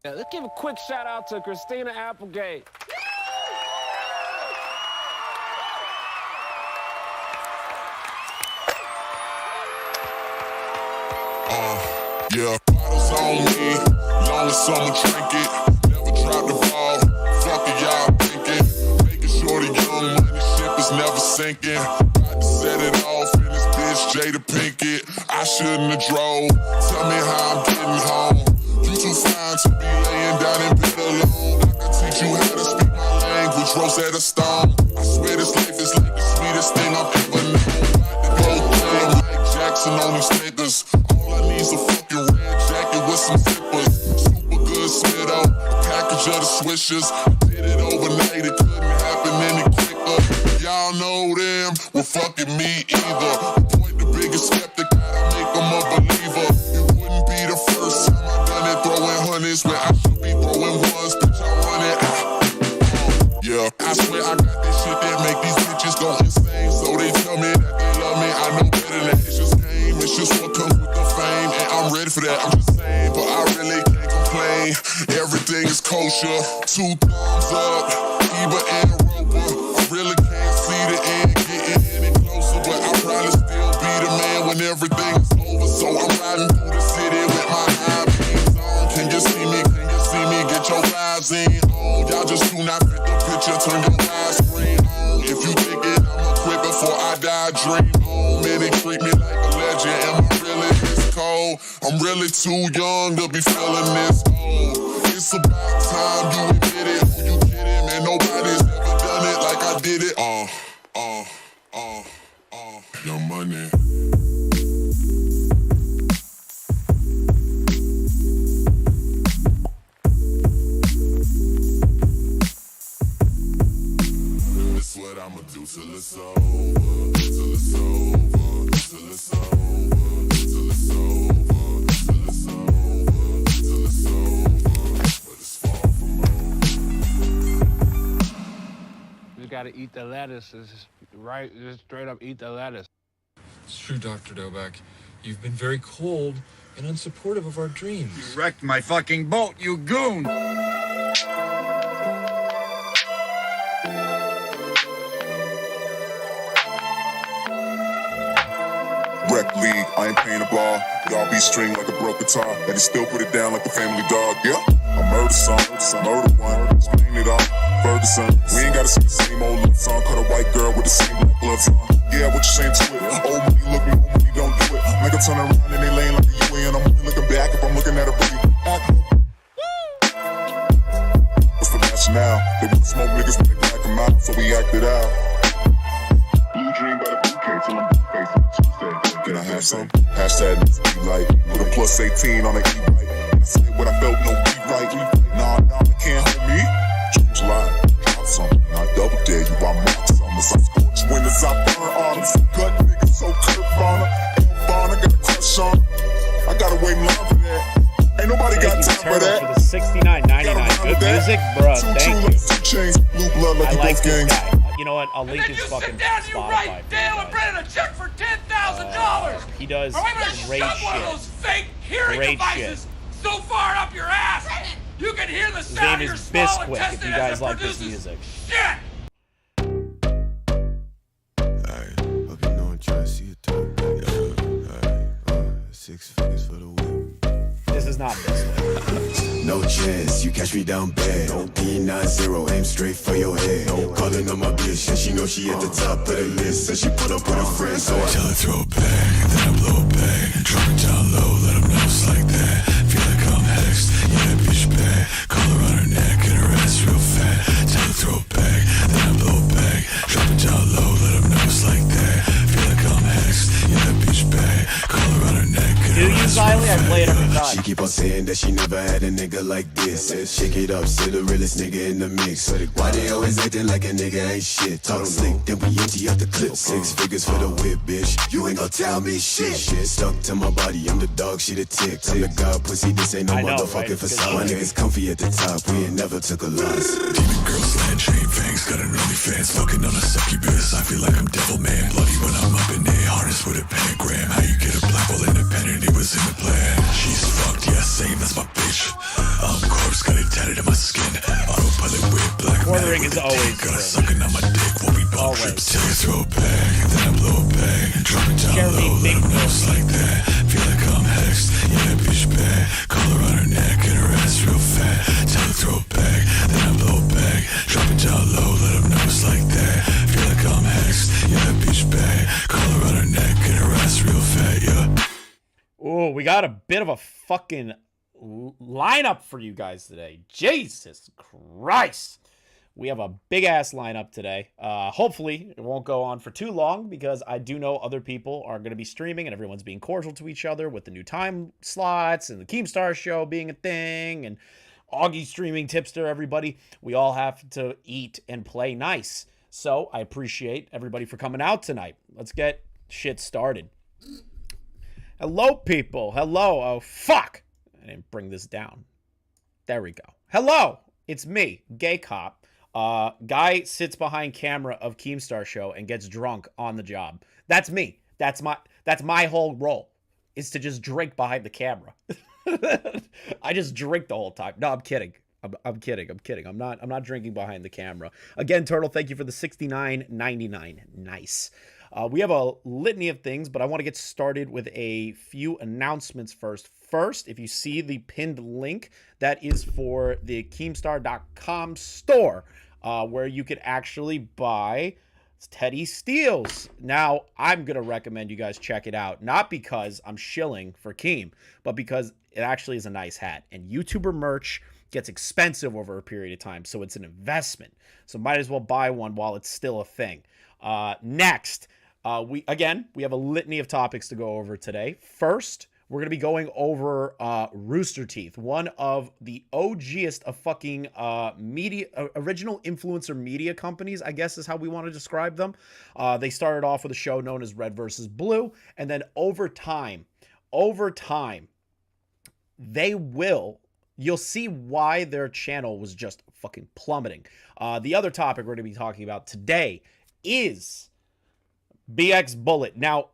Yeah, let's give a quick shout out to Christina Applegate. Yeah, bottles on me, long as someone drink it. Never drop the ball, fuck it, y'all thinking. Making sure the young money ship is never sinking. About to set it off in this bitch, Jada Pinkett. I shouldn't have drove, tell me how I'm getting home. You too fine to be laying down in bed alone. I can teach you how to speak my language, Rosetta Stone. I swear this life is like the sweetest thing I've ever known. About to go thing like Jackson on these niggas. All I need is a fucking red jacket with some zippers. Super good Smith-O, a package of the swishers. Did it overnight, it couldn't happen any quicker. Y'all know them, well fucking me either. Point the biggest skeptic, gotta make them a believer. It wouldn't be the first time I done it, throwing hundreds where I should be throwing ones. Bitch, I run it. Yeah, I swear I got that shit that make these bitches go insane. So they tell me that they love me, I know better than that. It's just game, it's just what comes with the fame. And I'm ready for that, I'm just saying, but I really can't complain. Everything is kosher, 2 thumbs up, Eva and Roper. I really can't see the end getting any closer, but I'll probably still be the man when everything is over. So I'm riding through the city with my high beams on. Can you see me? Can you see me? Get your vibes in on. Y'all just do not fit the picture, turn your widescreen on. If you think it, I'ma quit before I die, dream on. Man, they treat me like a legend. Am I really this cold? I'm really too young to be feeling this old. It's about time you admit it. Who you kidding? Man, nobody's ever done it like I did it. Young Money. This what I'ma do till it's over, till it's over, till it's over, till it's over, till it's over, till it's over, but it's far from over. You gotta eat the lettuce. It's just right, just straight up eat the lettuce. It's true, Dr. Doback. You've been very cold and unsupportive of our dreams. You wrecked my fucking boat, you goon! Rec league, I ain't paying a ball. Y'all be string like a broke guitar, and he still put it down like the family dog. Yeah, I murder some, murder one, explain it all. Ferguson, we ain't gotta sing the same old love song. Cut a white girl with the same black gloves on. Yeah, what you saying to it? Old money looking, old money don't do it. Make her turn around and they laying like a UN. I'm only looking back if I'm looking at a booty. What's the rationale? They wanna smoke niggas when they black them out, so we acted out. Blue dream by the bouquet till I'm face on Tuesday. Can I have some? Hashtag be like, put a plus 18 on the E-right. I said what I felt, no be right. Nah, they can't hold me. Dreams lie, drop some. Now double dare you, I mark some. As I scorch windows, I burn artists. Gut niggas so Kurt Bonner. Bonner got a crush on. I gotta wait long for that. Ain't nobody got time for that. For the $69.99. Good music, bruh. Thank you. Two chains, blue blood like I you like both this gangs. guy. You know what? I'll link his fucking Spotify. Dale and Brennan a check for $10,000. He does Or I'm gonna great shove one of those shit. fake hearing Great devices so far up your ass you can hear the His sound of name your is small Bisquick, if intestine you as guys it like this produces music. shit. Hope you know I'm trying to see it talk back. 6 figures for the whip. This is not Bisquick. No chance, you catch me down bad. P90, aim straight for your head. Calling on my bitch, and she know she at the top of the list. And she put up with her friends, so I tell her throw it back, then I blow it back. Drop it down low, let them know it's like that. Feel like I'm hexed, yeah, that bitch bad. Collar on her neck and her ass real fat. Tell her throw it back, then I blow it back. Drop it down low, let them know it's like that. Feel like I'm hexed, yeah, that bitch bad. Collar on her neck and her ass real Riley? I play it every fat. time. She keep on saying that she never had a nigga like this. Shake it up, say the realest nigga in the mix. Why they always acting like a nigga ain't shit? Talk slick, then we empty out the clip. 6 figures for the whip, bitch. You ain't gon' tell me shit. Stuck to my body, I'm the dog, she the tick. I'm the god, pussy, this ain't no motherfucking facade. My niggas comfy at the top, we ain't never took a loss. Demon girls, land chain fangs, got an OnlyFans. Fucking on a sucky bitch, I feel like I'm devil man. Bloody when I'm up in there, harness with a pentagram. How you get a black hole independent, it was in the plan. She's fucked, yeah, same as my bitch. I'm corpse quartering is always Got sucking on my dick while we bump Always. trips till I throw it back, then I blow it back, drop it down Jeremy low, let Big 'em know it's like that. Feel like I'm hexed, yeah, that bitch bad. Collar on her neck and her ass real fat. Till I throw it back, then I blow it back, drop it down low, let 'em know it's like that. Feel like I'm hexed, yeah, that bitch bad. Collar on her neck and her ass real fat, yeah. Oh, we got a bit of a fucking lineup for you guys today. Jesus Christ. We have a big ass lineup today. Hopefully it won't go on for too long because I do know other people are going to be streaming and everyone's being cordial to each other with the new time slots and the Keemstar show being a thing and Augie streaming, Tipster, everybody. We all have to eat and play nice. So I appreciate everybody for coming out tonight. Let's get shit started. Hello, people. Hello. Oh, fuck. I didn't bring this down. There we go. Hello. It's me, Gay Cop. Guy sits behind camera of Keemstar show and gets drunk on the job. That's me. That's my whole role, is to just drink behind the camera. I just drink the whole time. No, I'm kidding. I'm kidding. I'm not drinking behind the camera. Again, Turtle, thank you for the $69.99. Nice. We have a litany of things, but I want to get started with a few announcements first. First, if you see the pinned link, that is for the Keemstar.com store, where you could actually buy Teddy Steals. Now, I'm going to recommend you guys check it out, not because I'm shilling for Keem, but because it actually is a nice hat. And YouTuber merch gets expensive over a period of time, so it's an investment. So might as well buy one while it's still a thing. Next, we have a litany of topics to go over today. First, we're going to be going over Rooster Teeth, one of the OGest of fucking original influencer media companies, I guess is how we want to describe them. They started off with a show known as Red versus Blue, and then over time, you'll see why their channel was just fucking plummeting. The other topic we're going to be talking about today is BxBullet. Now,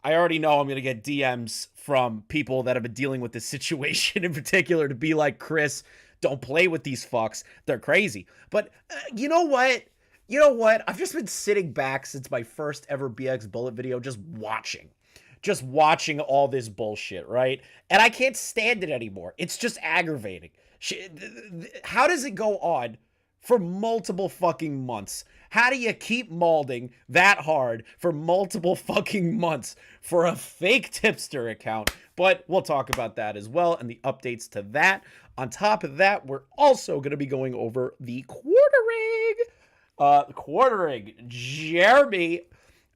I already know I'm going to get DMs from people that have been dealing with this situation in particular to be like, Chris, don't play with these fucks. They're crazy. But you know what? I've just been sitting back since my first ever BxBullet video, just watching all this bullshit, right? And I can't stand it anymore. It's just aggravating. How does it go on for multiple fucking months? How do you keep molding that hard for multiple fucking months for a fake tipster account? But we'll talk about that as well and the updates to that. On top of that, we're also going to be going over the quartering. Jeremy,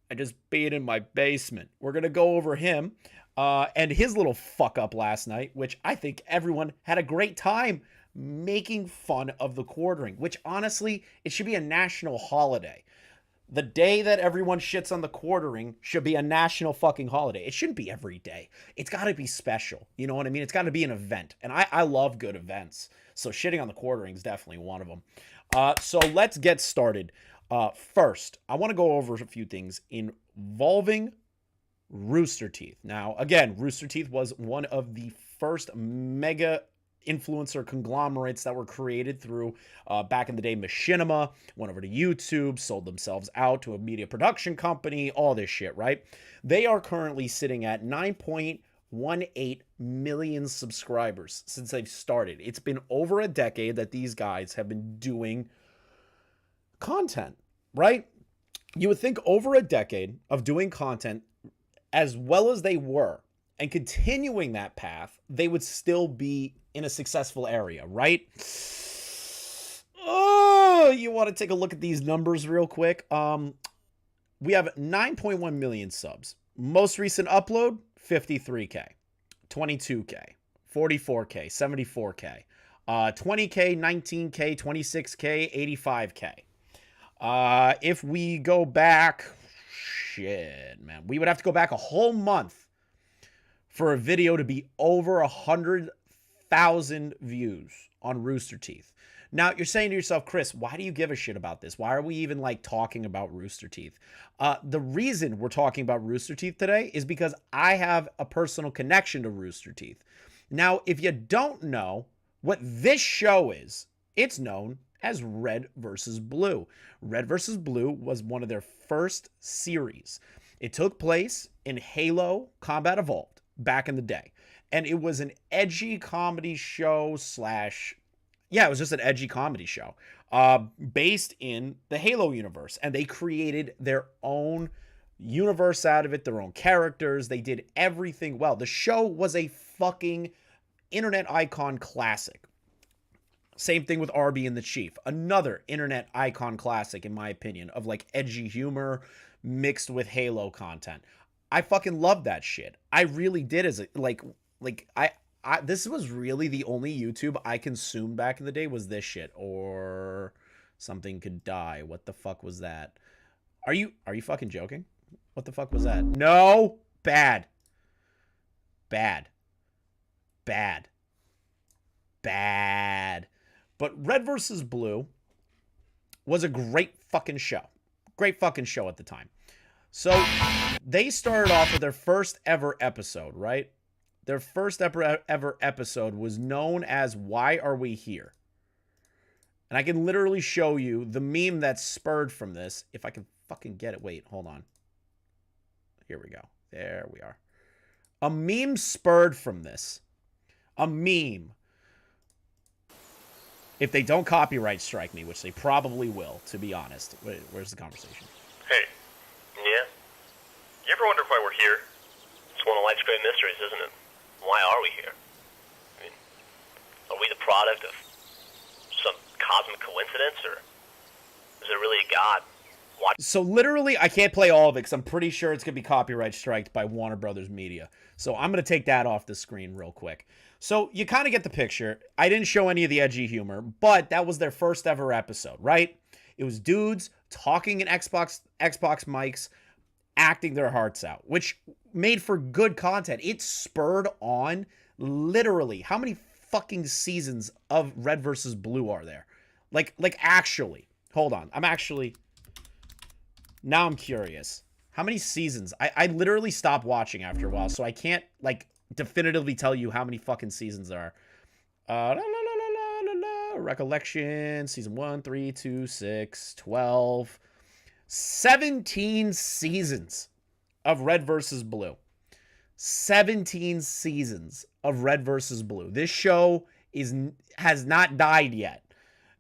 I just beat in my basement. We're going to go over him and his little fuck up last night, which I think everyone had a great time making fun of the quartering, which honestly, it should be a national holiday. The day that everyone shits on the quartering should be a national fucking holiday. It shouldn't be every day. It's got to be special. You know what I mean? It's got to be an event. And I love good events. So shitting on the quartering is definitely one of them. So let's get started. First, I want to go over a few things involving Rooster Teeth. Now, again, Rooster Teeth was one of the first mega influencer conglomerates that were created through back in the day machinima, went over to YouTube, sold themselves out to a media production company, all this shit, right? They are currently sitting at 9.18 million subscribers since they've started. It's been over a decade that these guys have been doing content, right? You would think over a decade of doing content as well as they were and continuing that path, they would still be in a successful area, right? Oh, you want to take a look at these numbers real quick? We have 9.1 million subs. Most recent upload, 53K, 22K, 44K, 74K, 20K, 19K, 26K, 85K. If we go back, shit, man, we would have to go back a whole month for a video to be over 100,000 views on Rooster Teeth. Now, you're saying to yourself, Chris, why do you give a shit about this? Why are we even like talking about Rooster Teeth? The reason we're talking about Rooster Teeth today is because I have a personal connection to Rooster Teeth. Now, if you don't know what this show is, it's known as Red versus Blue. Red versus Blue was one of their first series. It took place in Halo Combat Evolved back in the day. And it was an edgy comedy show it was just an edgy comedy show based in the Halo universe. And they created their own universe out of it, their own characters. They did everything well. The show was a fucking internet icon classic. Same thing with Arby and the Chief. Another internet icon classic, in my opinion, of like edgy humor mixed with Halo content. I fucking love that shit. I really did. This was really the only YouTube I consumed back in the day was this shit. Or Something Could Die. What the fuck was that? Are you fucking joking? What the fuck was that? No! Bad. But Red vs. Blue was a great fucking show. Great fucking show at the time. So they started off with their first ever episode, right? Their first ever episode was known as Why Are We Here? And I can literally show you the meme that's spurred from this. If I can fucking get it. Wait, hold on. Here we go. There we are. A meme spurred from this. A meme. If they don't copyright strike me, which they probably will, to be honest. Where's the conversation? Hey, yeah? You ever wonder why we're here? It's one of life's great mysteries, isn't it? Why are we here? I mean, are we the product of some cosmic coincidence, or is there really a God? So literally, I can't play all of it because I'm pretty sure it's going to be copyright striked by Warner Brothers Media. So I'm going to take that off the screen real quick. So you kind of get the picture. I didn't show any of the edgy humor, but that was their first ever episode, right? It was dudes talking in Xbox mics, acting their hearts out, which made for good content. It spurred on literally how many fucking seasons of Red versus Blue are there? Like actually, hold on. Now I'm curious. How many seasons? I literally stopped watching after a while, so I can't like definitively tell you how many fucking seasons there are. Recollection, season 1, 3, 2, 6, 12. 17 seasons of Red versus Blue. 17 seasons of Red versus Blue. This show has not died yet.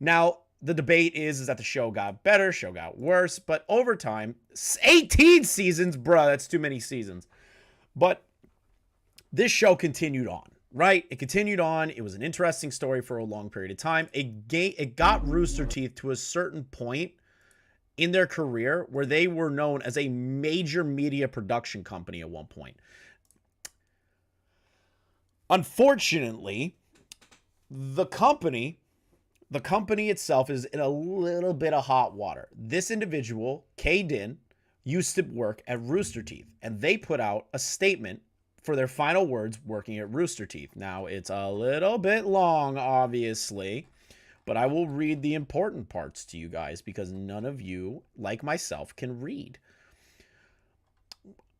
Now, the debate is that the show got better, show got worse, but over time, 18 seasons, bruh, that's too many seasons. But this show continued on, right? It continued on. It was an interesting story for a long period of time. It got Rooster Teeth to a certain point in their career where they were known as a major media production company at one point. Unfortunately, the company itself is in a little bit of hot water. This individual, K. Din, used to work at Rooster Teeth, and they put out a statement for their final words working at Rooster Teeth. Now, it's a little bit long, obviously, but I will read the important parts to you guys because none of you, like myself, can read.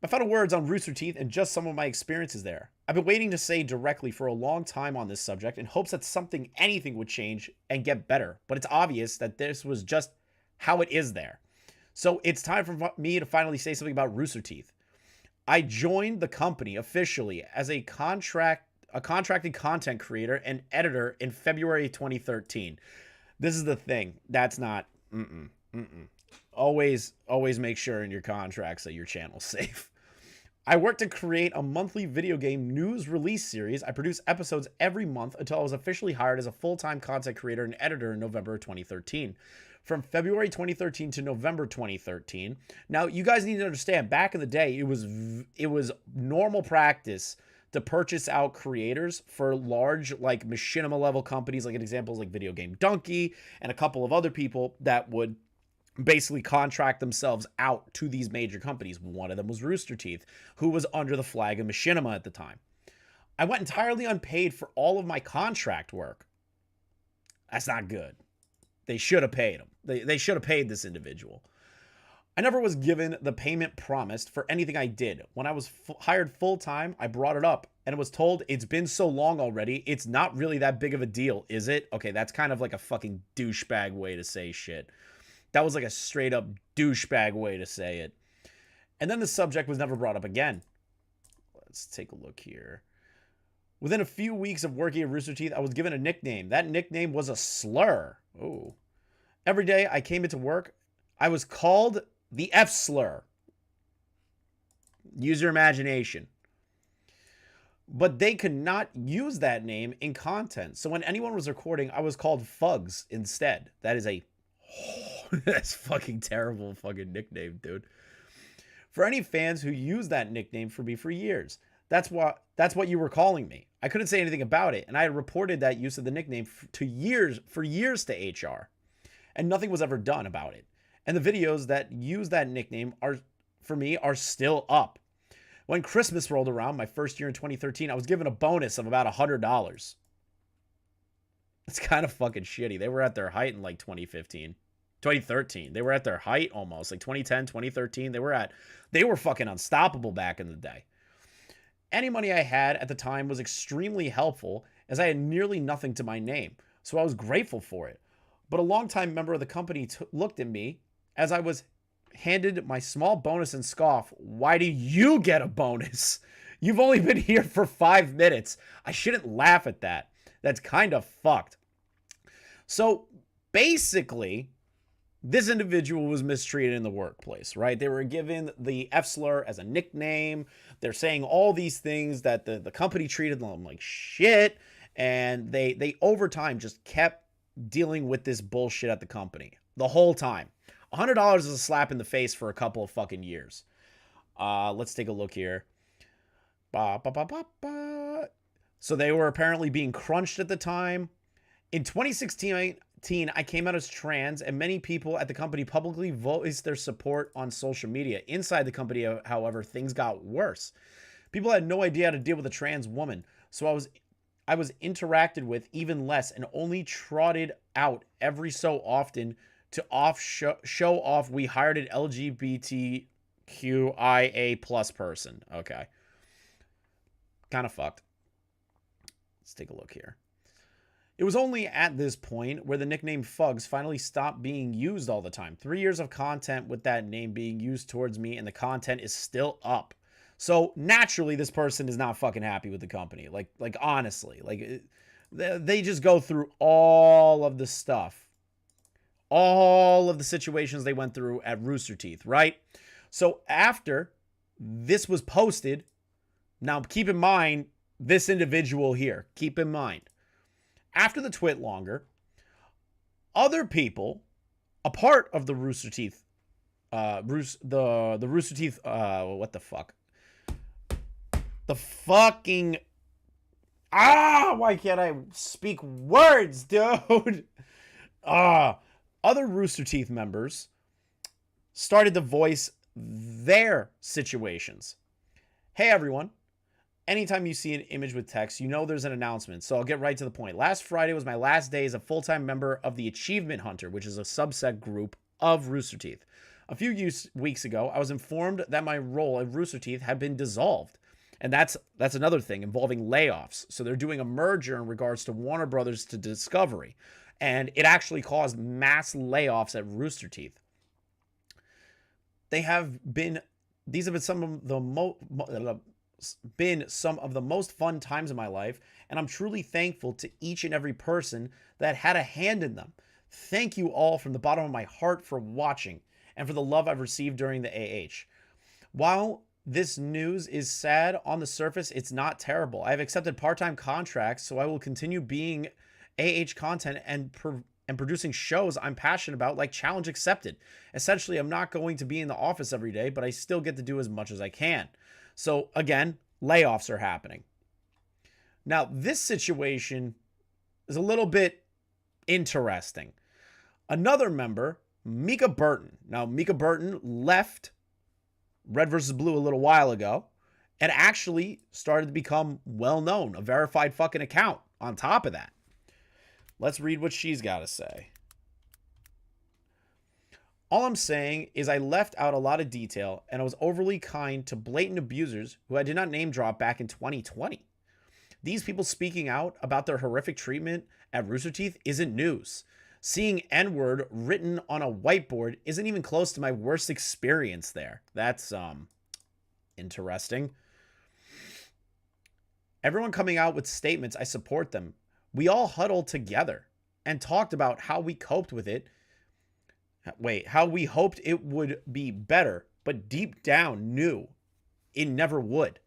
My final words on Rooster Teeth and just some of my experiences there. I've been waiting to say directly for a long time on this subject in hopes that anything would change and get better, but it's obvious that this was just how it is there. So it's time for me to finally say something about Rooster Teeth. I joined the company officially as a contracted content creator and editor in February 2013. This is the thing. That's not, Always make sure in your contracts that your channel's safe. I worked to create a monthly video game news release series. I produce episodes every month until I was officially hired as a full-time content creator and editor in November 2013. From February 2013 to November 2013. Now, you guys need to understand, back in the day, it was normal practice to purchase out creators for large, like, machinima-level companies, like an example is like Video Game Donkey and a couple of other people that would basically contract themselves out to these major companies. One of them was Rooster Teeth, who was under the flag of machinima at the time. I went entirely unpaid for all of my contract work. That's not good. They should have paid him. They should have paid this individual. I never was given the payment promised for anything I did. When I was hired full-time, I brought it up and was told it's been so long already, it's not really that big of a deal, is it? Okay, that's kind of like a fucking douchebag way to say shit. That was like a straight up douchebag way to say it. And then the subject was never brought up again. Let's take a look here. Within a few weeks of working at Rooster Teeth, I was given a nickname. That nickname was a slur. Oh. Every day I came into work, I was called the F slur. Use your imagination. But they could not use that name in content. So when anyone was recording, I was called Fugs instead. That is a... that's fucking terrible fucking nickname, dude. For any fans who used that nickname for me for years, that's what you were calling me. I couldn't say anything about it, and I had reported that use of the nickname for years to HR, and nothing was ever done about it. And the videos that use that nickname are still up. When Christmas rolled around, my first year in 2013, I was given a bonus of about $100. It's kind of fucking shitty. They were at their height in like 2013. They were at their height almost. Like 2010, 2013. They were fucking unstoppable back in the day. Any money I had at the time was extremely helpful as I had nearly nothing to my name. So I was grateful for it. But a longtime member of the company looked at me as I was handed my small bonus and scoffed, "Why do you get a bonus? You've only been here for 5 minutes." I shouldn't laugh at that. That's kind of fucked. So basically, this individual was mistreated in the workplace, right? They were given the F slur as a nickname. They're saying all these things that the company treated them like shit. And they over time just kept dealing with this bullshit at the company the whole time. $100 is a slap in the face for a couple of fucking years. Let's take a look here. So they were apparently being crunched at the time. In 2016, I came out as trans, and many people at the company publicly voiced their support on social media. Inside the company, however, things got worse. People had no idea how to deal with a trans woman, so I was interacted with even less and only trotted out every so often to show off we hired an LGBTQIA plus person. Okay. Kind of fucked. Let's take a look here. It was only at this point where the nickname Fugs finally stopped being used all the time. 3 years of content with that name being used towards me, and the content is still up. So naturally, this person is not fucking happy with the company. Like honestly, they just go through all of the stuff. All of the situations they went through at Rooster Teeth, right? So after this was posted, now keep in mind, this individual here, keep in mind, after the twit longer, other people, a part of the Rooster Teeth, the Rooster Teeth, what the fuck? The fucking, why can't I speak words, dude? Other Rooster Teeth members started to voice their situations. Hey, everyone. Anytime you see an image with text, you know there's an announcement, so I'll get right to the point. Last Friday was my last day as a full-time member of the Achievement Hunter, which is a subset group of Rooster Teeth. A few weeks ago, I was informed that my role at Rooster Teeth had been dissolved. And that's another thing involving layoffs. So they're doing a merger in regards to Warner Brothers to Discovery. And it actually caused mass layoffs at Rooster Teeth. These have been some of the most fun times in my life, and I'm truly thankful to each and every person that had a hand in them. Thank you all from the bottom of my heart for watching and for the love I've received during the AH. While this news is sad on the surface, it's not terrible. I have accepted part-time contracts, so I will continue being AH content and producing shows I'm passionate about, like Challenge Accepted. Essentially, I'm not going to be in the office every day, but I still get to do as much as I can. So again, layoffs are happening. Now, this situation is a little bit interesting. Another member, Mika Burton. Now, Mika Burton left Red vs. Blue a little while ago and actually started to become well-known, a verified fucking account on top of that. Let's read what she's got to say. All I'm saying is I left out a lot of detail and I was overly kind to blatant abusers who I did not name drop back in 2020. These people speaking out about their horrific treatment at Rooster Teeth isn't news. Seeing N-word written on a whiteboard isn't even close to my worst experience there. That's, interesting. Everyone coming out with statements, I support them. We all huddled together and talked about how we coped with it. How we hoped it would be better, but deep down knew it never would.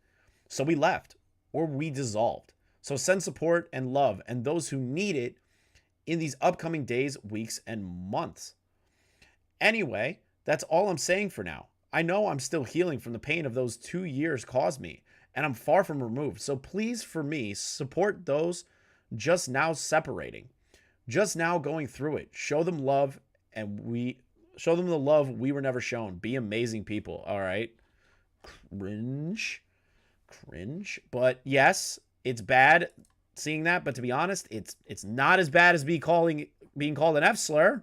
So we left, or we dissolved. So send support and love and those who need it in these upcoming days, weeks, and months. Anyway, that's all I'm saying for now. I know I'm still healing from the pain of those 2 years caused me, and I'm far from removed. So please, for me, support those just now separating, just now going through it. Show them love, and show them the love we were never shown. Be amazing people. All right. Cringe. But yes, it's bad seeing that. But to be honest, it's not as bad as being called an F slur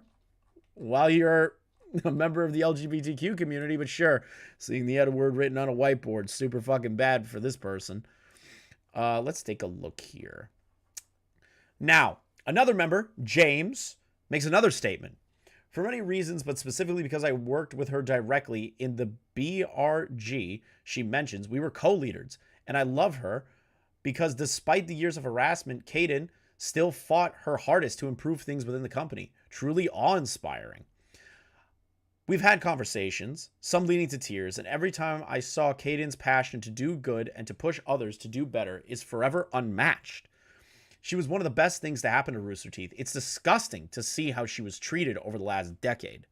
while you're a member of the LGBTQ community. But sure, seeing the N word written on a whiteboard, super fucking bad for this person. Let's take a look here. Now, another member, James, makes another statement. For many reasons, but specifically because I worked with her directly in the BRG she mentions, we were co-leaders, and I love her because despite the years of harassment, Kaden still fought her hardest to improve things within the company. Truly awe-inspiring. We've had conversations, some leading to tears, and every time I saw Kaden's passion to do good and to push others to do better is forever unmatched. She was one of the best things to happen to Rooster Teeth. It's disgusting to see how she was treated over the last decade.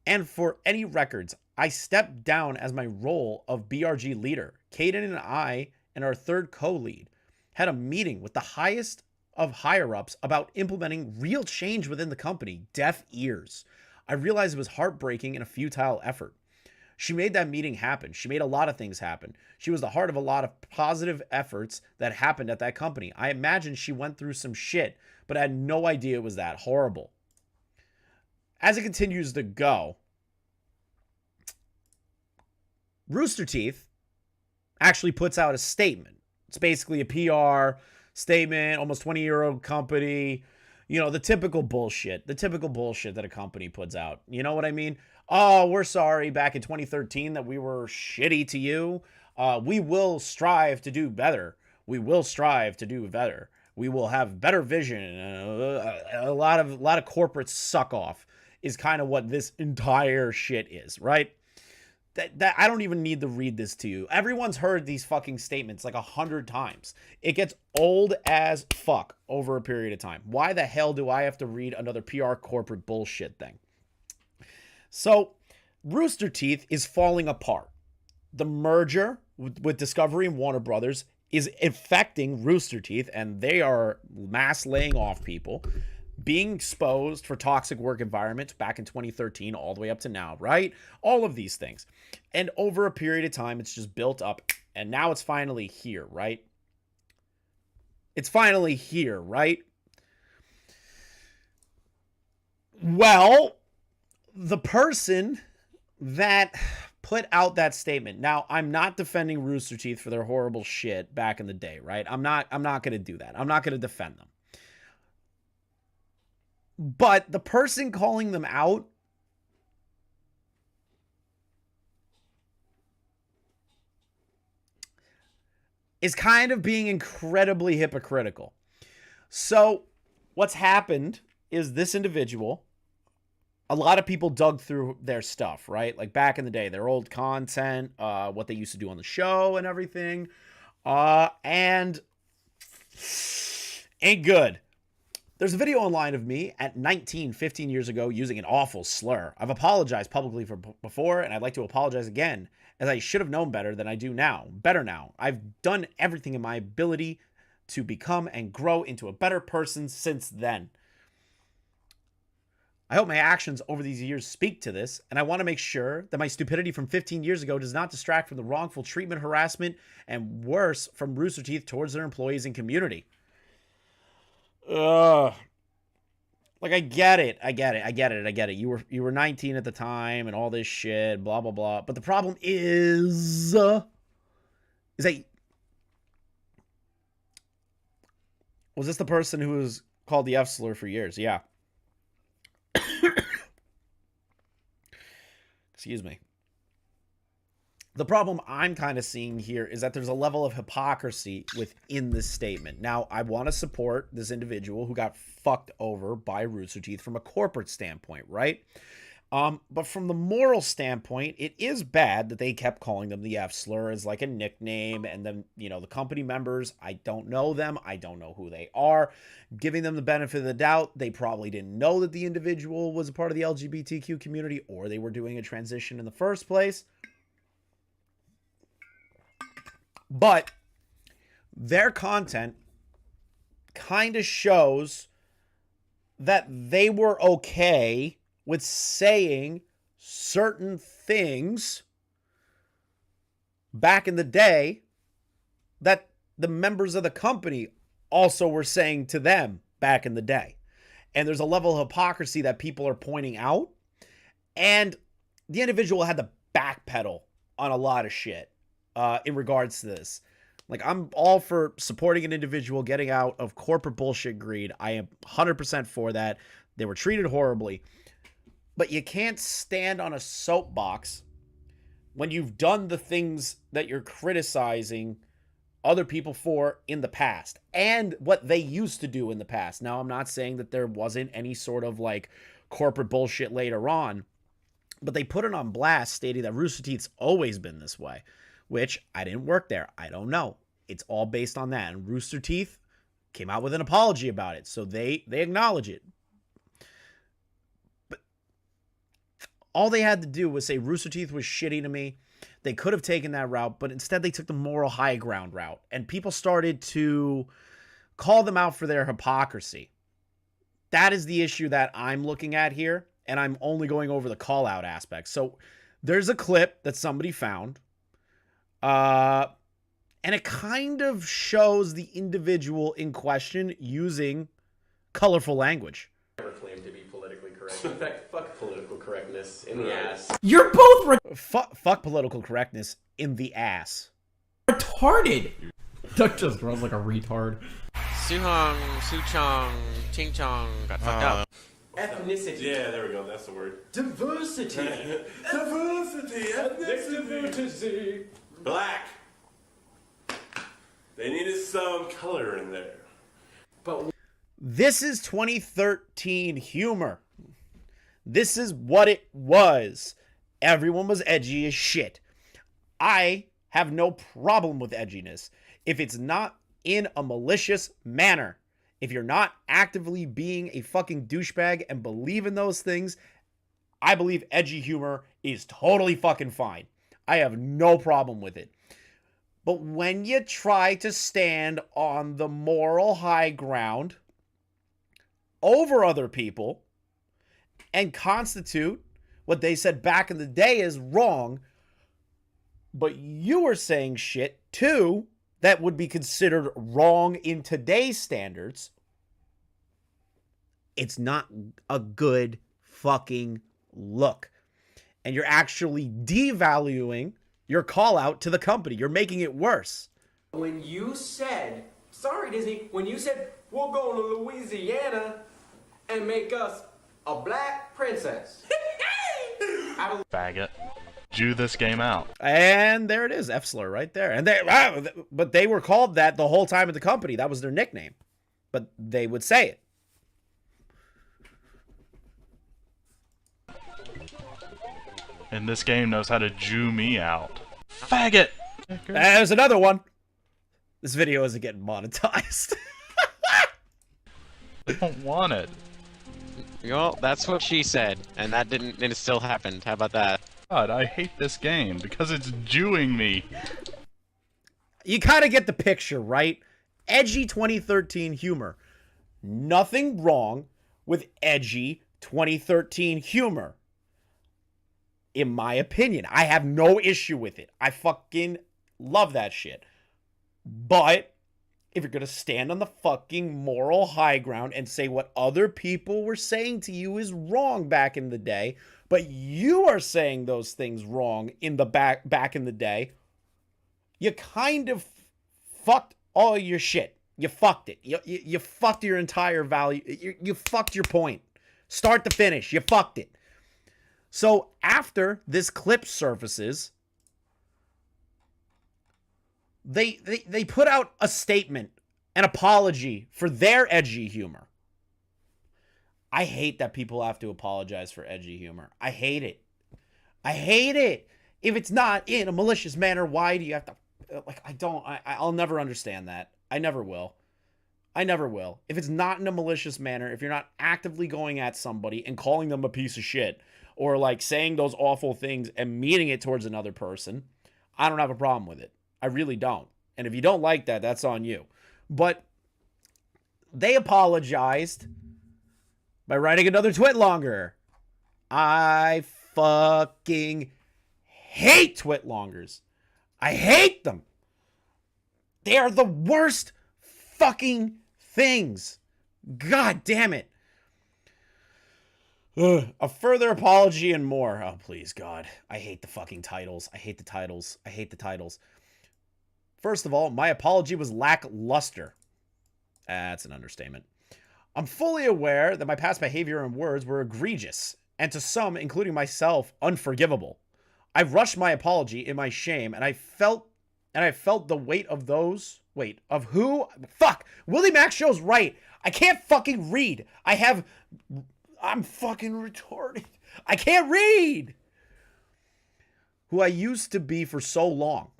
And for any records, I stepped down as my role of BRG leader. Kaden and I and our third co-lead had a meeting with the highest of higher-ups about implementing real change within the company. Deaf ears. I realized it was heartbreaking and a futile effort. She made that meeting happen. She made a lot of things happen. She was the heart of a lot of positive efforts that happened at that company. I imagine she went through some shit, but I had no idea it was that horrible. As it continues to go, Rooster Teeth actually puts out a statement. It's basically a PR statement, almost 20-year-old company. You know, the typical bullshit that a company puts out. You know what I mean? Oh, we're sorry back in 2013 that we were shitty to you. We will strive to do better. We will have better vision. A lot of corporate suck off is kind of what this entire shit is, right? That I don't even need to read this to you. Everyone's heard these fucking statements like 100 times. It gets old as fuck over a period of time. Why the hell do I have to read another PR corporate bullshit thing? So, Rooster Teeth is falling apart. The merger with Discovery and Warner Brothers is affecting Rooster Teeth, and they are mass laying off people, being exposed for toxic work environments back in 2013 all the way up to now, right? All of these things. And over a period of time, it's just built up, and now it's finally here, right? It's finally here, right? Well, the person that put out that statement. Now, I'm not defending Rooster Teeth for their horrible shit back in the day, right? I'm not going to do that. I'm not going to defend them. But the person calling them out is kind of being incredibly hypocritical. So what's happened is this individual, a lot of people dug through their stuff, right? Like back in the day, their old content, what they used to do on the show and everything. And ain't good. There's a video online of me at 15 years ago using an awful slur. I've apologized publicly for before, and I'd like to apologize again, as I should have known better than I do now. Better now. I've done everything in my ability to become and grow into a better person since then. I hope my actions over these years speak to this, and I want to make sure that my stupidity from 15 years ago does not distract from the wrongful treatment, harassment, and worse, from Rooster Teeth towards their employees and community. Like, I get it. You were 19 at the time and all this shit, blah, blah, blah. But the problem is that... Was this the person who was called the F-slur for years? Yeah. Excuse me. The problem I'm kind of seeing here is that there's a level of hypocrisy within this statement. Now, I want to support this individual who got fucked over by Rooster Teeth from a corporate standpoint, right? But from the moral standpoint, it is bad that they kept calling them the F-slur as like a nickname. And then, you know, the company members, I don't know them. I don't know who they are. Giving them the benefit of the doubt, they probably didn't know that the individual was a part of the LGBTQ community or they were doing a transition in the first place. But their content kind of shows that they were okay with saying certain things back in the day that the members of the company also were saying to them back in the day. And there's a level of hypocrisy that people are pointing out. And the individual had to backpedal on a lot of shit. In regards to this. Like, I'm all for supporting an individual getting out of corporate bullshit greed. I am 100% for that. They were treated horribly. But you can't stand on a soapbox when you've done the things that you're criticizing other people for in the past and what they used to do in the past. Now, I'm not saying that there wasn't any sort of like corporate bullshit later on, but they put it on blast stating that Rooster Teeth's always been this way. Which I didn't work there. I don't know. It's all based on that. And Rooster Teeth came out with an apology about it. So they acknowledge it. But all they had to do was say Rooster Teeth was shitty to me. They could have taken that route, but instead they took the moral high ground route. And people started to call them out for their hypocrisy. That is the issue that I'm looking at here. And I'm only going over the call out aspect. So there's a clip that somebody found. And it kind of shows the individual in question using colorful language. Never claimed to be politically correct. In fact, fuck political correctness in the ass. You're both fuck political correctness in the ass. Retarded. Duck just runs like a retard. Suhong, Suchong, Ching-chong got fucked up. Ethnicity. Yeah, there we go. That's the word. Diversity. Diversity. Ethnicity. Black. They needed some color in there. But this is 2013 humor. This is what it was. Everyone was edgy as shit. I have no problem with edginess if it's not in a malicious manner. If you're not actively being a fucking douchebag and believe in those things, I believe edgy humor is totally fucking fine. I have no problem with it. But when you try to stand on the moral high ground over other people and constitute what they said back in the day is wrong, but you were saying shit too that would be considered wrong in today's standards, it's not a good fucking look. And you're actually devaluing your call out to the company. You're making it worse. when you said, sorry Disney, when you said, we'll go to Louisiana and make us a black princess. Faggot. Jew this game out. And there it is, F-slur right there. And but they were called that the whole time at the company. That was their nickname. But they would say it. And this game knows how to Jew me out. Faggot! There's another one. This video isn't getting monetized. I don't want it. Well, that's what she said, and it still happened. How about that? God, I hate this game because it's Jewing me. You kind of get the picture, right? Edgy 2013 humor. Nothing wrong with edgy 2013 humor. In my opinion, I have no issue with it. I fucking love that shit. But if you're going to stand on the fucking moral high ground and say what other people were saying to you is wrong back in the day, but you are saying those things wrong in the back in the day, you kind of fucked all your shit. You fucked it. You fucked your entire value. You fucked your point. Start to finish. You fucked it. So after this clip surfaces, they put out a statement, an apology for their edgy humor. I hate that people have to apologize for edgy humor. I hate it. I hate it. If it's not in a malicious manner, why do you have to... Like, I'll never understand that. I never will. I never will. If it's not in a malicious manner, if you're not actively going at somebody and calling them a piece of shit, or like saying those awful things and meaning it towards another person, I don't have a problem with it. I really don't. And if you don't like that, that's on you. But they apologized by writing another twit longer. I fucking hate twit longers. I hate them. They are the worst fucking things. God damn it. Ugh, a further apology and more. Oh, please, God. I hate the fucking titles. I hate the titles. I hate the titles. First of all, my apology was lackluster. That's an understatement. I'm fully aware that my past behavior and words were egregious, and to some, including myself, unforgivable. I've rushed my apology in my shame, and I felt the weight of those... Wait, of who? Fuck! Willie Mac Show's right. I can't fucking read. I'm fucking retarded. I can't read! Who I used to be for so long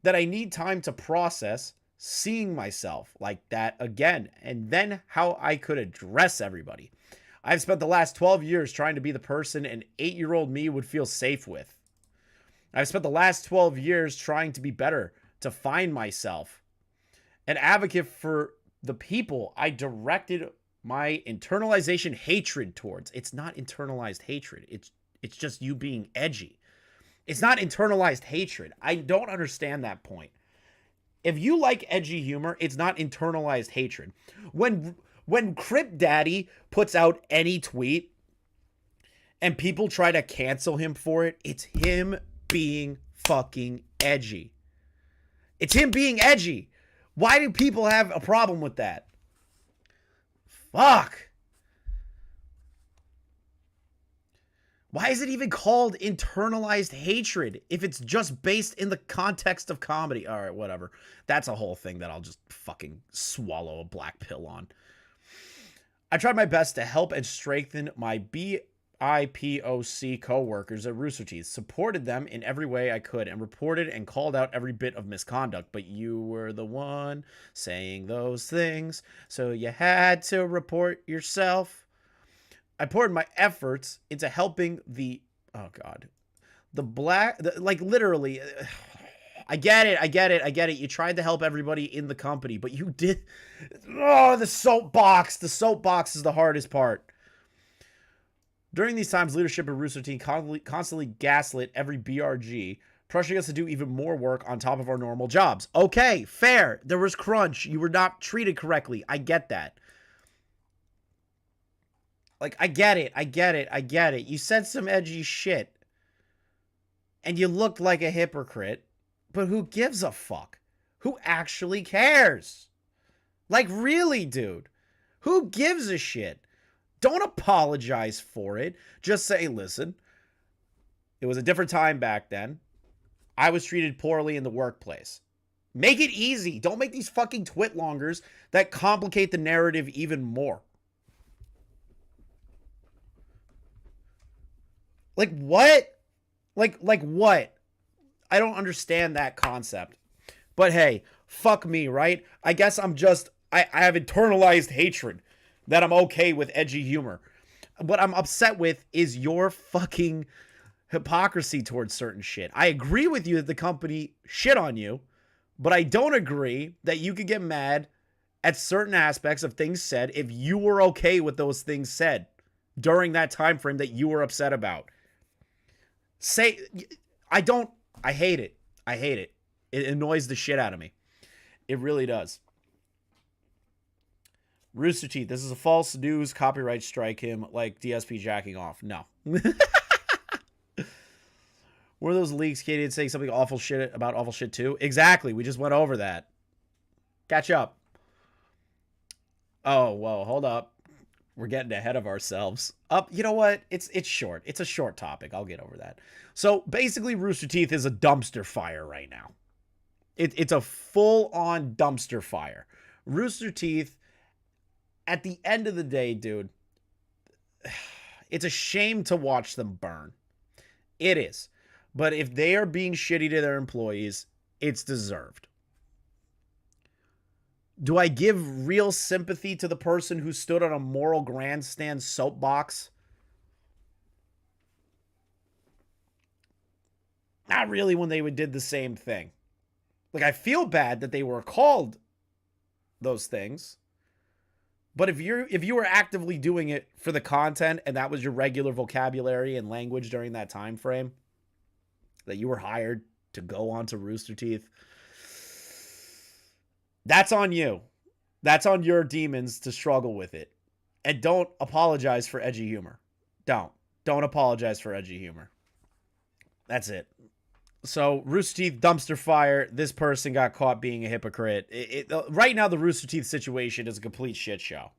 that I need time to process seeing myself like that again, and then how I could address everybody. I've spent the last 12 years trying to be the person an 8-year-old me would feel safe with. I've spent the last 12 years trying to be better, to find myself. An advocate for the people I directed my internalization hatred towards. It's not internalized hatred. It's just you being edgy. It's not internalized hatred. I don't understand that point. If you like edgy humor, it's not internalized hatred. When Crip Daddy puts out any tweet and people try to cancel him for it, it's him being fucking edgy. It's him being edgy. Why do people have a problem with that? Fuck. Why is it even called internalized hatred if it's just based in the context of comedy? All right, whatever. That's a whole thing that I'll just fucking swallow a black pill on. I tried my best to help and strengthen my BIPOC co-workers at Rooster Teeth, supported them in every way I could, and reported and called out every bit of misconduct. But you were the one saying those things, so you had to report yourself. I poured my efforts into helping literally, I get it. You tried to help everybody in the company, but you did. Oh, the soapbox. The soapbox is the hardest part. During these times, leadership at Rooster Teeth constantly gaslit every BRG, pressuring us to do even more work on top of our normal jobs. Okay, fair. There was crunch. You were not treated correctly. I get that. Like, I get it. You said some edgy shit. And you looked like a hypocrite. But who gives a fuck? Who actually cares? Like, really, dude? Who gives a shit? Don't apologize for it. Just say, listen, it was a different time back then. I was treated poorly in the workplace. Make it easy. Don't make these fucking twitlongers that complicate the narrative even more. Like, what? Like what? I don't understand that concept. But hey, fuck me, right? I guess I have internalized hatred that I'm okay with edgy humor. What I'm upset with is your fucking hypocrisy towards certain shit. I agree with you that the company shit on you, but I don't agree that you could get mad at certain aspects of things said if you were okay with those things said during that time frame that you were upset about. I hate it. It annoys the shit out of me. It really does. Rooster Teeth, this is a false news. Copyright strike him like DSP jacking off. No. Were those leaks Katie saying something awful shit about awful shit too? Exactly. We just went over that. Catch up. Oh, whoa. Hold up. We're getting ahead of ourselves. You know what? It's short. It's a short topic. I'll get over that. So basically, Rooster Teeth is a dumpster fire right now. It's a full-on dumpster fire. Rooster Teeth, at the end of the day, dude, it's a shame to watch them burn. It is. But if they are being shitty to their employees, it's deserved. Do I give real sympathy to the person who stood on a moral grandstand soapbox? Not really when they did the same thing. Like, I feel bad that they were called those things. But if you were actively doing it for the content and that was your regular vocabulary and language during that time frame, that you were hired to go onto Rooster Teeth, that's on you. That's on your demons to struggle with it. And don't apologize for edgy humor. Don't apologize for edgy humor. That's it. So, Rooster Teeth, dumpster fire. This person got caught being a hypocrite. Right now, the Rooster Teeth situation is a complete shit show.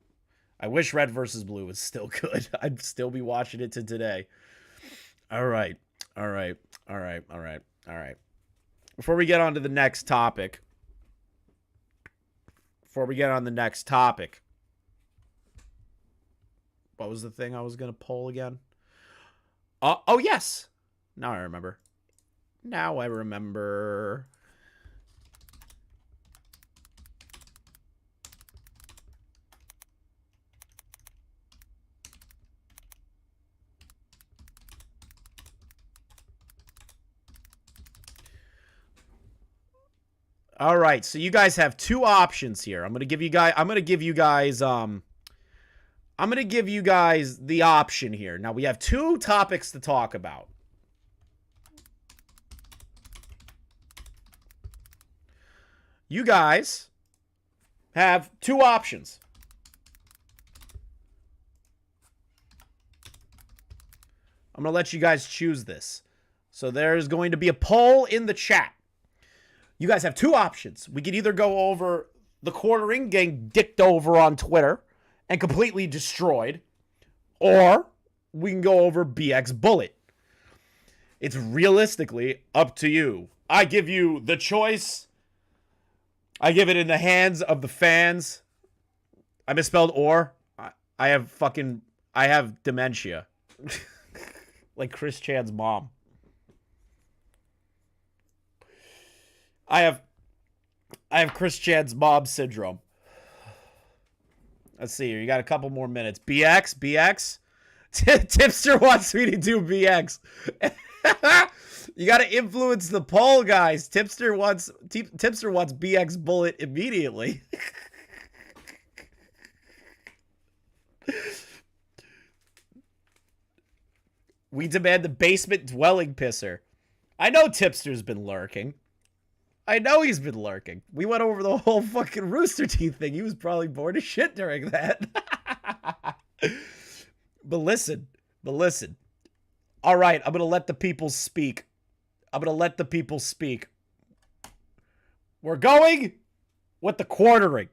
I wish Red versus Blue was still good. I'd still be watching it to today. All right. Before we get on to the next topic. What was the thing I was going to poll again? Oh, yes. Now I remember. All right, so you guys have two options here. I'm going to give you guys the option here. Now we have two topics to talk about. You guys have two options. I'm going to let you guys choose this. So there's going to be a poll in the chat. You guys have two options. We could either go over the quartering getting dicked over on Twitter and completely destroyed, or we can go over BxBullet. It's realistically up to you. I give you the choice. I give it in the hands of the fans. I misspelled or. I have dementia. Like Chris Chan's mom. I have Chris Chan's mom syndrome. Let's see here. You got a couple more minutes. BX. Tipster wants me to do BX. You got to influence the poll, guys. Tipster wants BxBullet immediately. We demand the basement dwelling pisser. I know Tipster's been lurking. I know he's been lurking. We went over the whole fucking Rooster Teeth thing. He was probably bored as shit during that. But listen. All right, I'm going to let the people speak. We're going with the quartering.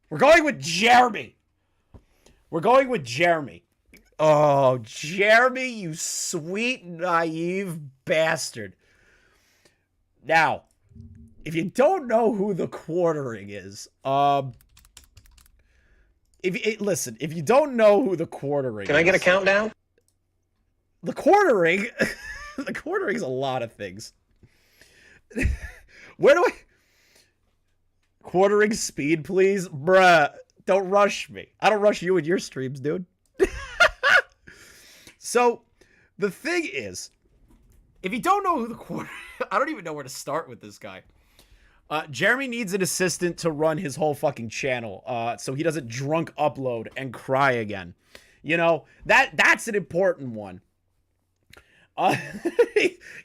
We're going with Jeremy. Oh, Jeremy, you sweet, naive bastard. Now, if you don't know who the quartering is, if you don't know who the quartering is... Can I get a countdown? The quartering... The quartering's a lot of things. Where do I... Quartering speed, please? Bruh, don't rush me. I don't rush you in your streams, dude. So, the thing is, if you don't know who the quartering... I don't even know where to start with this guy. Jeremy needs an assistant to run his whole fucking channel, so he doesn't drunk upload and cry again. You know, that's an important one. Uh,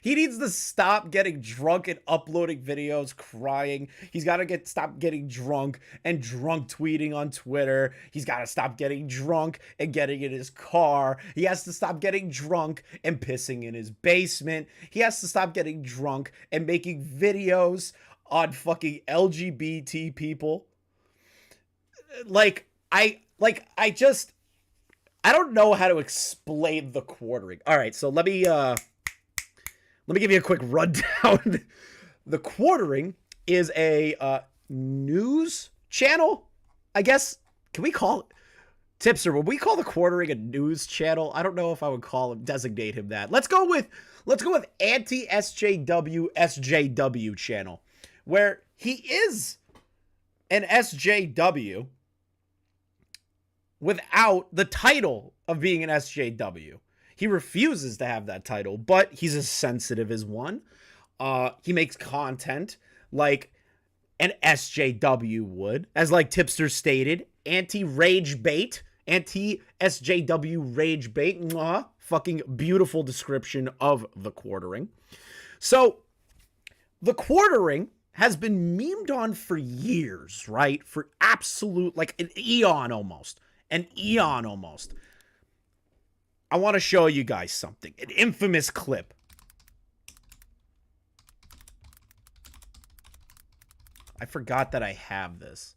he needs to stop getting drunk and uploading videos crying. He's got to stop getting drunk and drunk tweeting on Twitter. He's got to stop getting drunk and getting in his car. He has to stop getting drunk and pissing in his basement. He has to stop getting drunk and making videos on fucking LGBT people. I don't know how to explain the quartering. All right, so let me give you a quick rundown. The quartering is a news channel, I guess. Can we call it Tipster? Would we call the quartering a news channel? I don't know if I would designate him that. Let's go with anti-SJW SJW channel, where he is an SJW without the title of being an SJW. He refuses to have that title, but he's as sensitive as one. He makes content like an SJW would, as like Tipster stated, anti-rage bait, anti-SJW rage bait. Mwah, fucking beautiful description of the quartering. So, the quartering has been memed on for years, right? For absolute, like an eon almost. An eon almost. I want to show you guys something. An infamous clip. I forgot that I have this.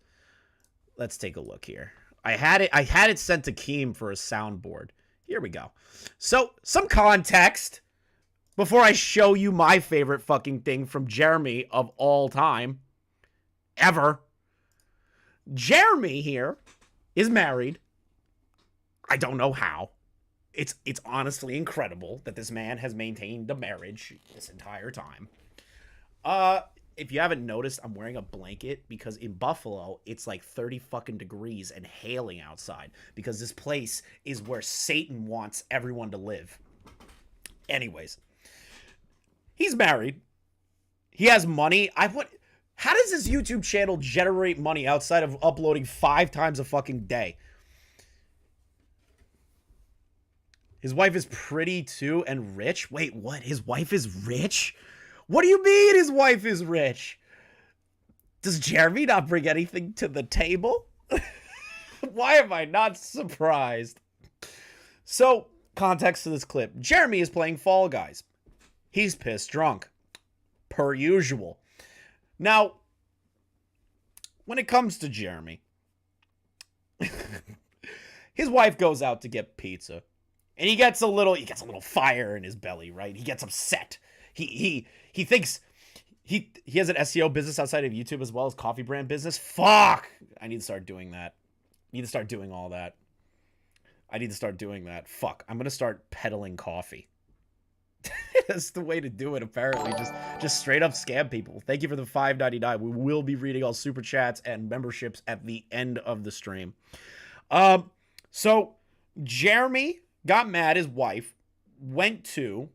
Let's take a look here. I had it sent to Keem for a soundboard. Here we go. So, some context before I show you my favorite fucking thing from Jeremy of all time. Ever. Jeremy here is married. I don't know how. It's honestly incredible that this man has maintained a marriage this entire time. If you haven't noticed, I'm wearing a blanket because in Buffalo, it's like 30 fucking degrees and hailing outside because this place is where Satan wants everyone to live. Anyways, he's married. He has money. How does this YouTube channel generate money outside of uploading 5 times a fucking day? His wife is pretty too and rich. Wait, what? His wife is rich? What do you mean his wife is rich? Does Jeremy not bring anything to the table? Why am I not surprised? So, context to this clip. Jeremy is playing Fall Guys. He's pissed drunk. Per usual. Now, when it comes to Jeremy, his wife goes out to get pizza. And he gets a little fire in his belly, right? He gets upset. He thinks he has an SEO business outside of YouTube as well as coffee brand business. Fuck! I need to start doing that. I need to start doing all that. I need to start doing that. Fuck. I'm gonna start peddling coffee. That's the way to do it, apparently. Just straight up scam people. Thank you for the $5.99. We will be reading all super chats and memberships at the end of the stream. So Jeremy got mad. His wife went to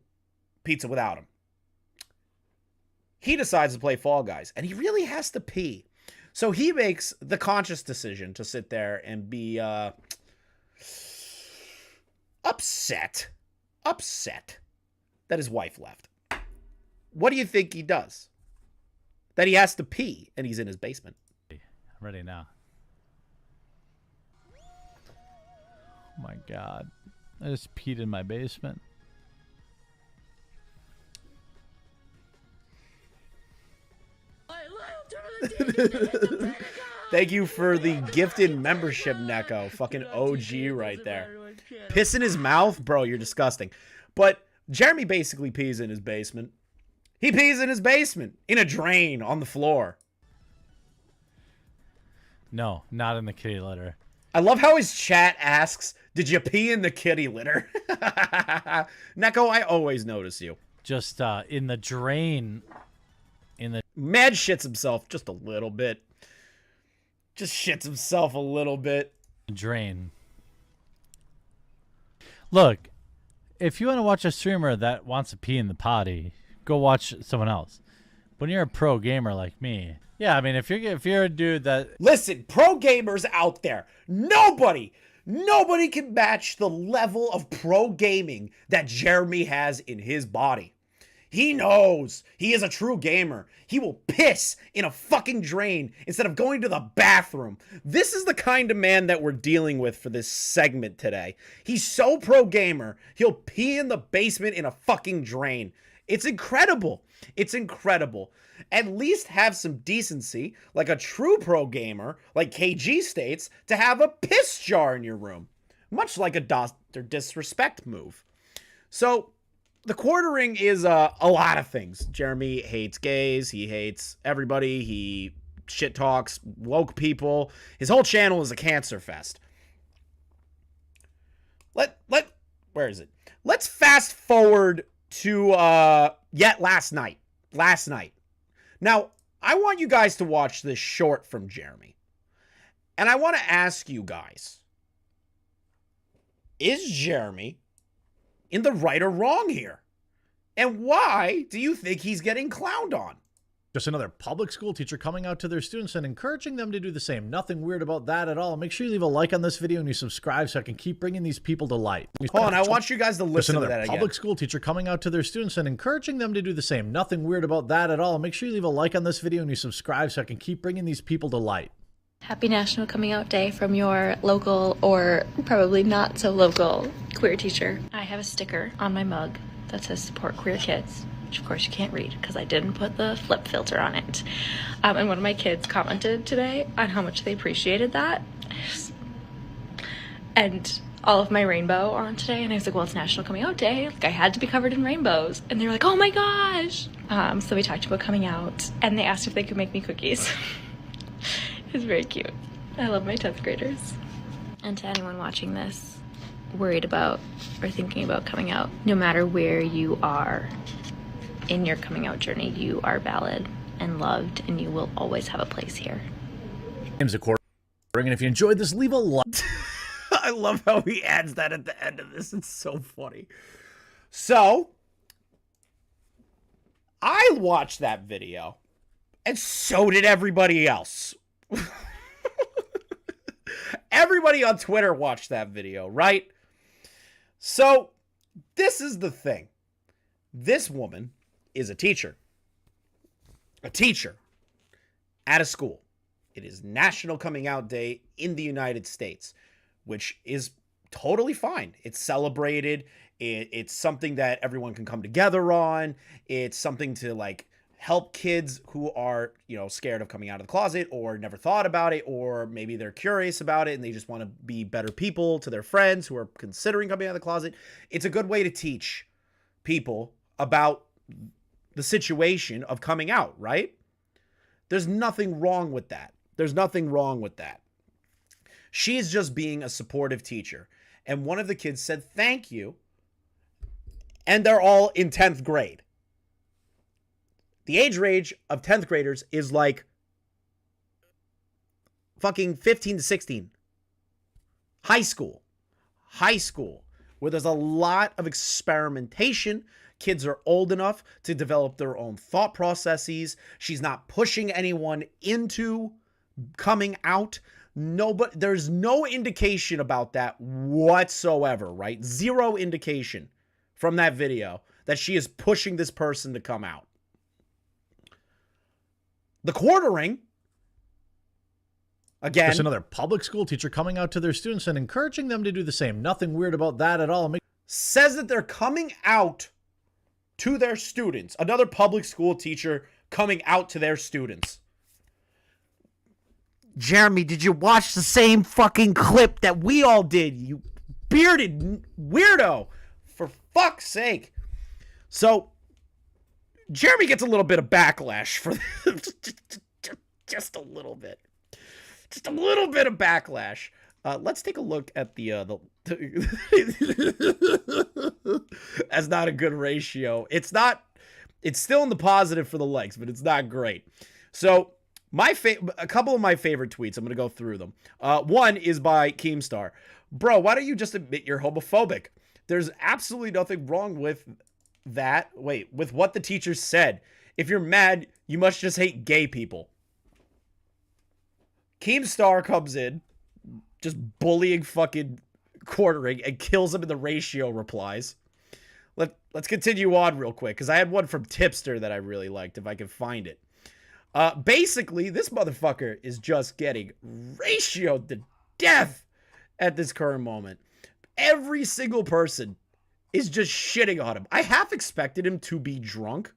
pizza without him. He decides to play Fall Guys, and he really has to pee. So he makes the conscious decision to sit there and be upset that his wife left. What do you think he does? That he has to pee, and he's in his basement. I'm ready now. Oh my God. I just peed in my basement. Thank you for the gifted membership, Neko. Fucking OG right there. Piss in his mouth? Bro, you're disgusting. But Jeremy basically pees in his basement. He pees in his basement. In a drain on the floor. No, not in the kitty litter. I love how his chat asks, did you pee in the kitty litter? Neko, I always notice you. Just in the drain. Mad shits himself just a little bit. Just shits himself a little bit. Drain. Look, if you want to watch a streamer that wants to pee in the potty, go watch someone else. When you're a pro gamer like me, yeah, I mean, if you're a dude that... Listen, pro gamers out there, nobody Nobody can match the level of pro gaming that Jeremy has in his body. He knows he is a true gamer. He will piss in a fucking drain instead of going to the bathroom. This is the kind of man that we're dealing with for this segment today. He's so pro gamer, he'll pee in the basement in a fucking drain. It's incredible. It's incredible. At least have some decency, like a true pro gamer, like KG states, to have a piss jar in your room. Much like a Dr. Disrespect move. So, the quartering is a lot of things. Jeremy hates gays. He hates everybody. He shit talks woke people. His whole channel is a cancer fest. Where is it? Let's fast forward to last night. Now, I want you guys to watch this short from Jeremy. And I want to ask you guys, is Jeremy in the right or wrong here? And why do you think he's getting clowned on? Just another public school teacher coming out to their students and encouraging them to do the same. Nothing weird about that at all. Make sure you leave a like on this video and you subscribe so I can keep bringing these people to light. Hold on, I want you guys to listen to that again. Public school teacher coming out to their students and encouraging them to do the same. Nothing weird about that at all. Make sure you leave a like on this video and you subscribe so I can keep bringing these people to light. Happy National Coming Out Day from your local, or probably not so local, queer teacher. I have a sticker on my mug that says support queer kids, which of course you can't read because I didn't put the flip filter on it. And one of my kids commented today on how much they appreciated that. And all of my rainbow on today, and I was like, well, it's National Coming Out Day. Like, I had to be covered in rainbows. And they were like, oh my gosh. So we talked about coming out, and they asked if they could make me cookies. It was very cute. I love my 10th graders. And to anyone watching this, worried about or thinking about coming out, no matter where you are in your coming out journey, you are valid and loved, and you will always have a place here. Name's a quarter, and if you enjoyed this, leave a like. I love how he adds that at the end of this. It's so funny. So, I watched that video, and so did everybody else. Everybody on Twitter watched that video, right? So, this is the thing. This woman is a teacher. A teacher at a school. It is National Coming Out Day in the United States, which is totally fine. It's celebrated. It's something that everyone can come together on. It's something to, like, help kids who are, you know, scared of coming out of the closet or never thought about it, or maybe they're curious about it and they just want to be better people to their friends who are considering coming out of the closet. It's a good way to teach people about the situation of coming out, right? There's nothing wrong with that. There's nothing wrong with that. She's just being a supportive teacher. And one of the kids said, thank you. And they're all in 10th grade. The age range of 10th graders is like fucking 15 to 16. High school, where there's a lot of experimentation. Kids are old enough to develop their own thought processes. She's not pushing anyone into coming out. But there's no indication about that whatsoever, right? Zero indication from that video that she is pushing this person to come out. The quartering, again, just another public school teacher coming out to their students and encouraging them to do the same. Nothing weird about that at all. Says that they're coming out to their students. Another public school teacher coming out to their students. Jeremy, did you watch the same fucking clip that we all did, you bearded weirdo? For fuck's sake. So, Jeremy gets a little bit of backlash for this. Just a little bit. Just a little bit of backlash. Let's take a look at the that's not a good ratio. It's still in the positive for the likes, but it's not great. So, a couple of my favorite tweets, I'm going to go through them. One is by Keemstar. Bro, why don't you just admit you're homophobic? There's absolutely nothing wrong with that. Wait, with what the teacher said. If you're mad, you must just hate gay people. Keemstar comes in, just bullying fucking quartering and kills him in the ratio replies. Let's continue on real quick, because I had one from Tipster that I really liked, if I can find it. Basically, this motherfucker is just getting ratioed to death at this current moment. Every single person is just shitting on him. I half expected him to be drunk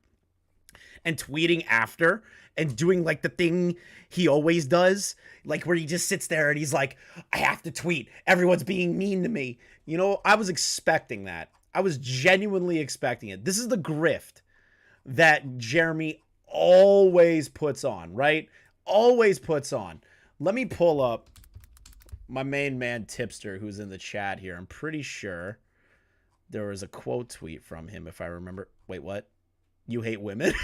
and tweeting after and doing like the thing he always does, like where he just sits there and he's like, I have to tweet. Everyone's being mean to me. You know, I was expecting that. I was genuinely expecting it. This is the grift that Jeremy always puts on, right? Always puts on. Let me pull up my main man Tipster, who's in the chat here. I'm pretty sure there was a quote tweet from him, if I remember. Wait, what? You hate women?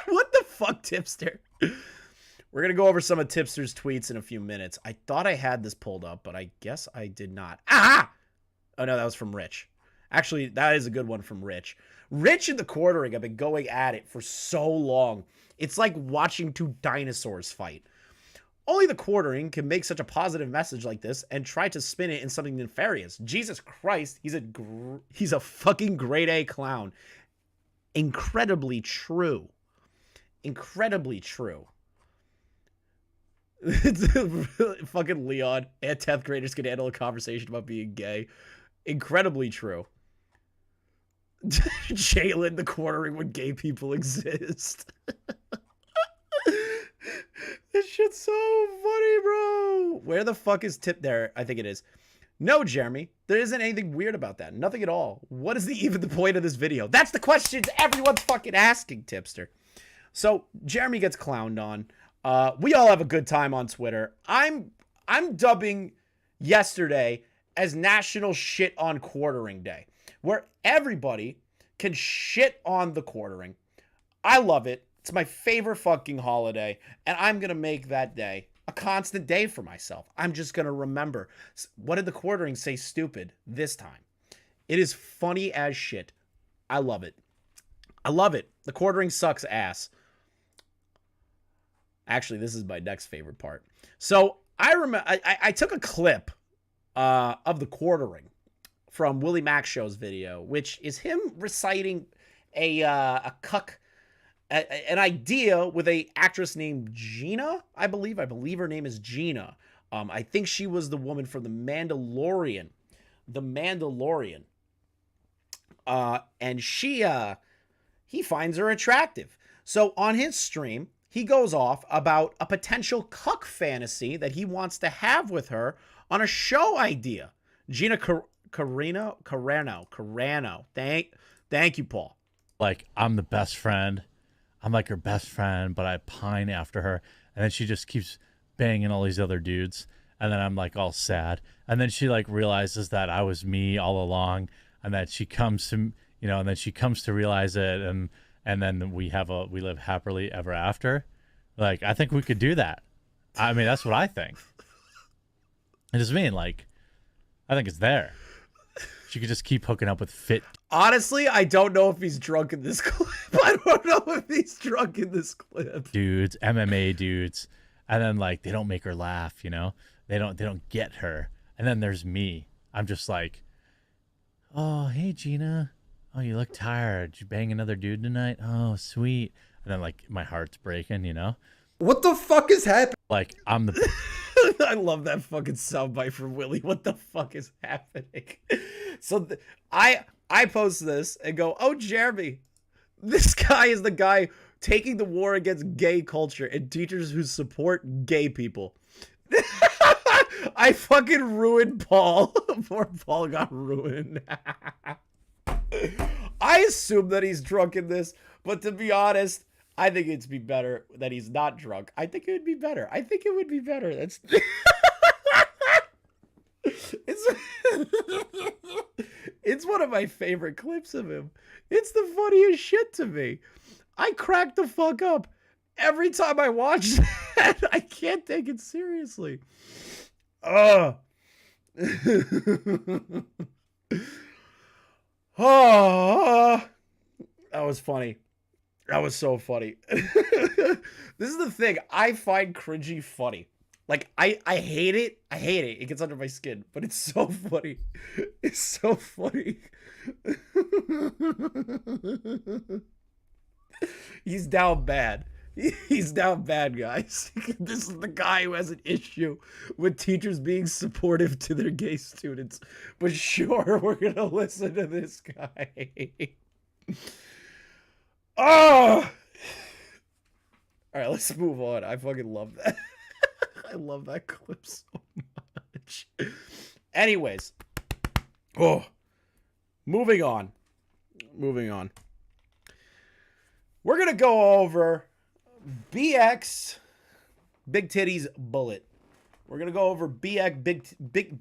What the fuck, Tipster? We're going to go over some of Tipster's tweets in a few minutes. I thought I had this pulled up, but I guess I did not. Ah! Oh, no, that was from Rich. Actually, that is a good one from Rich. Rich and the quartering have been going at it for so long. It's like watching two dinosaurs fight. Only the quartering can make such a positive message like this and try to spin it in something nefarious. Jesus Christ, he's a fucking grade A clown. Incredibly true. Incredibly true. Fucking Leon and 10th graders can handle a conversation about being gay. Incredibly true. Jalen, the quartering when gay people exist. This shit's so funny, bro. Where the fuck is Tip there? I think it is. No, Jeremy, there isn't anything weird about that. Nothing at all. What is even the point of this video? That's the questions everyone's fucking asking, Tipster. So Jeremy gets clowned on. We all have a good time on Twitter. I'm dubbing yesterday as National Shit on Quartering Day, where everybody can shit on the quartering. I love it. It's my favorite fucking holiday, and I'm going to make that day a constant day for myself. I'm just going to remember, what did the quartering say stupid this time? It is funny as shit. I love it. I love it. The quartering sucks ass. Actually, this is my next favorite part. So I remember I took a clip of the quartering from Willie Mack Show's video, which is him reciting an idea with a actress named Gina, I believe her name is Gina. I think she was the woman from The Mandalorian. And he finds her attractive. So on his stream, he goes off about a potential cuck fantasy that he wants to have with her on a show idea. Gina Carano. Thank you, Paul. Like, I'm the best friend. I'm like her best friend, but I pine after her. And then she just keeps banging all these other dudes. And then I'm like all sad. And then she like realizes that I was me all along, and that she comes to, you know, and then she comes to realize it. And then we live happily ever after. Like, I think we could do that. I mean, that's what I think. I just mean, like, I think it's there. She could just keep hooking up with fit. Honestly, I don't know if he's drunk in this clip. I don't know if he's drunk in this clip. Dudes, MMA dudes. And then, like, they don't make her laugh, you know? They don't get her. And then there's me. I'm just like, oh, hey, Gina. Oh, you look tired. Did you bang another dude tonight? Oh, sweet. And then, like, my heart's breaking, you know? What the fuck is happening? Like, I'm the... I love that fucking soundbite from Willie. What the fuck is happening? So I post this and go, oh, Jeremy, this guy is the guy taking the war against gay culture and teachers who support gay people. I fucking ruined Paul. Poor Paul got ruined. I assume that he's drunk in this, but to be honest, I think it'd be better that he's not drunk. I think it would be better. That's it's one of my favorite clips of him. It's the funniest shit to me. I crack the fuck up every time I watch that. I can't take it seriously. Oh, that was funny. That was so funny. This is the thing. I find cringy funny. Like, I hate it. I hate it. It gets under my skin, but it's so funny. It's so funny. He's down bad. He's down bad, guys. This is the guy who has an issue with teachers being supportive to their gay students. But sure, we're going to listen to this guy. Oh! All right, let's move on. I fucking love that. I love that clip so much. Anyways. Oh. Moving on. We're going to go over BX Big Titties Bullet. We're going to go over BX Big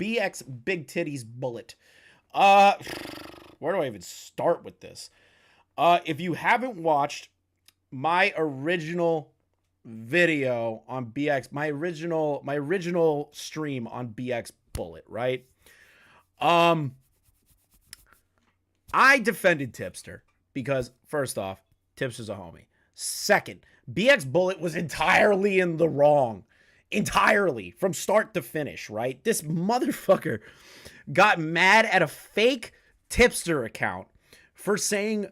Titties Bullet. Where do I even start with this? If you haven't watched my original video on BX, my original stream on BxBullet, right? I defended Tipster because, first off, Tipster's a homie. Second, BxBullet was entirely in the wrong. Entirely. From start to finish, right? This motherfucker got mad at a fake Tipster account for saying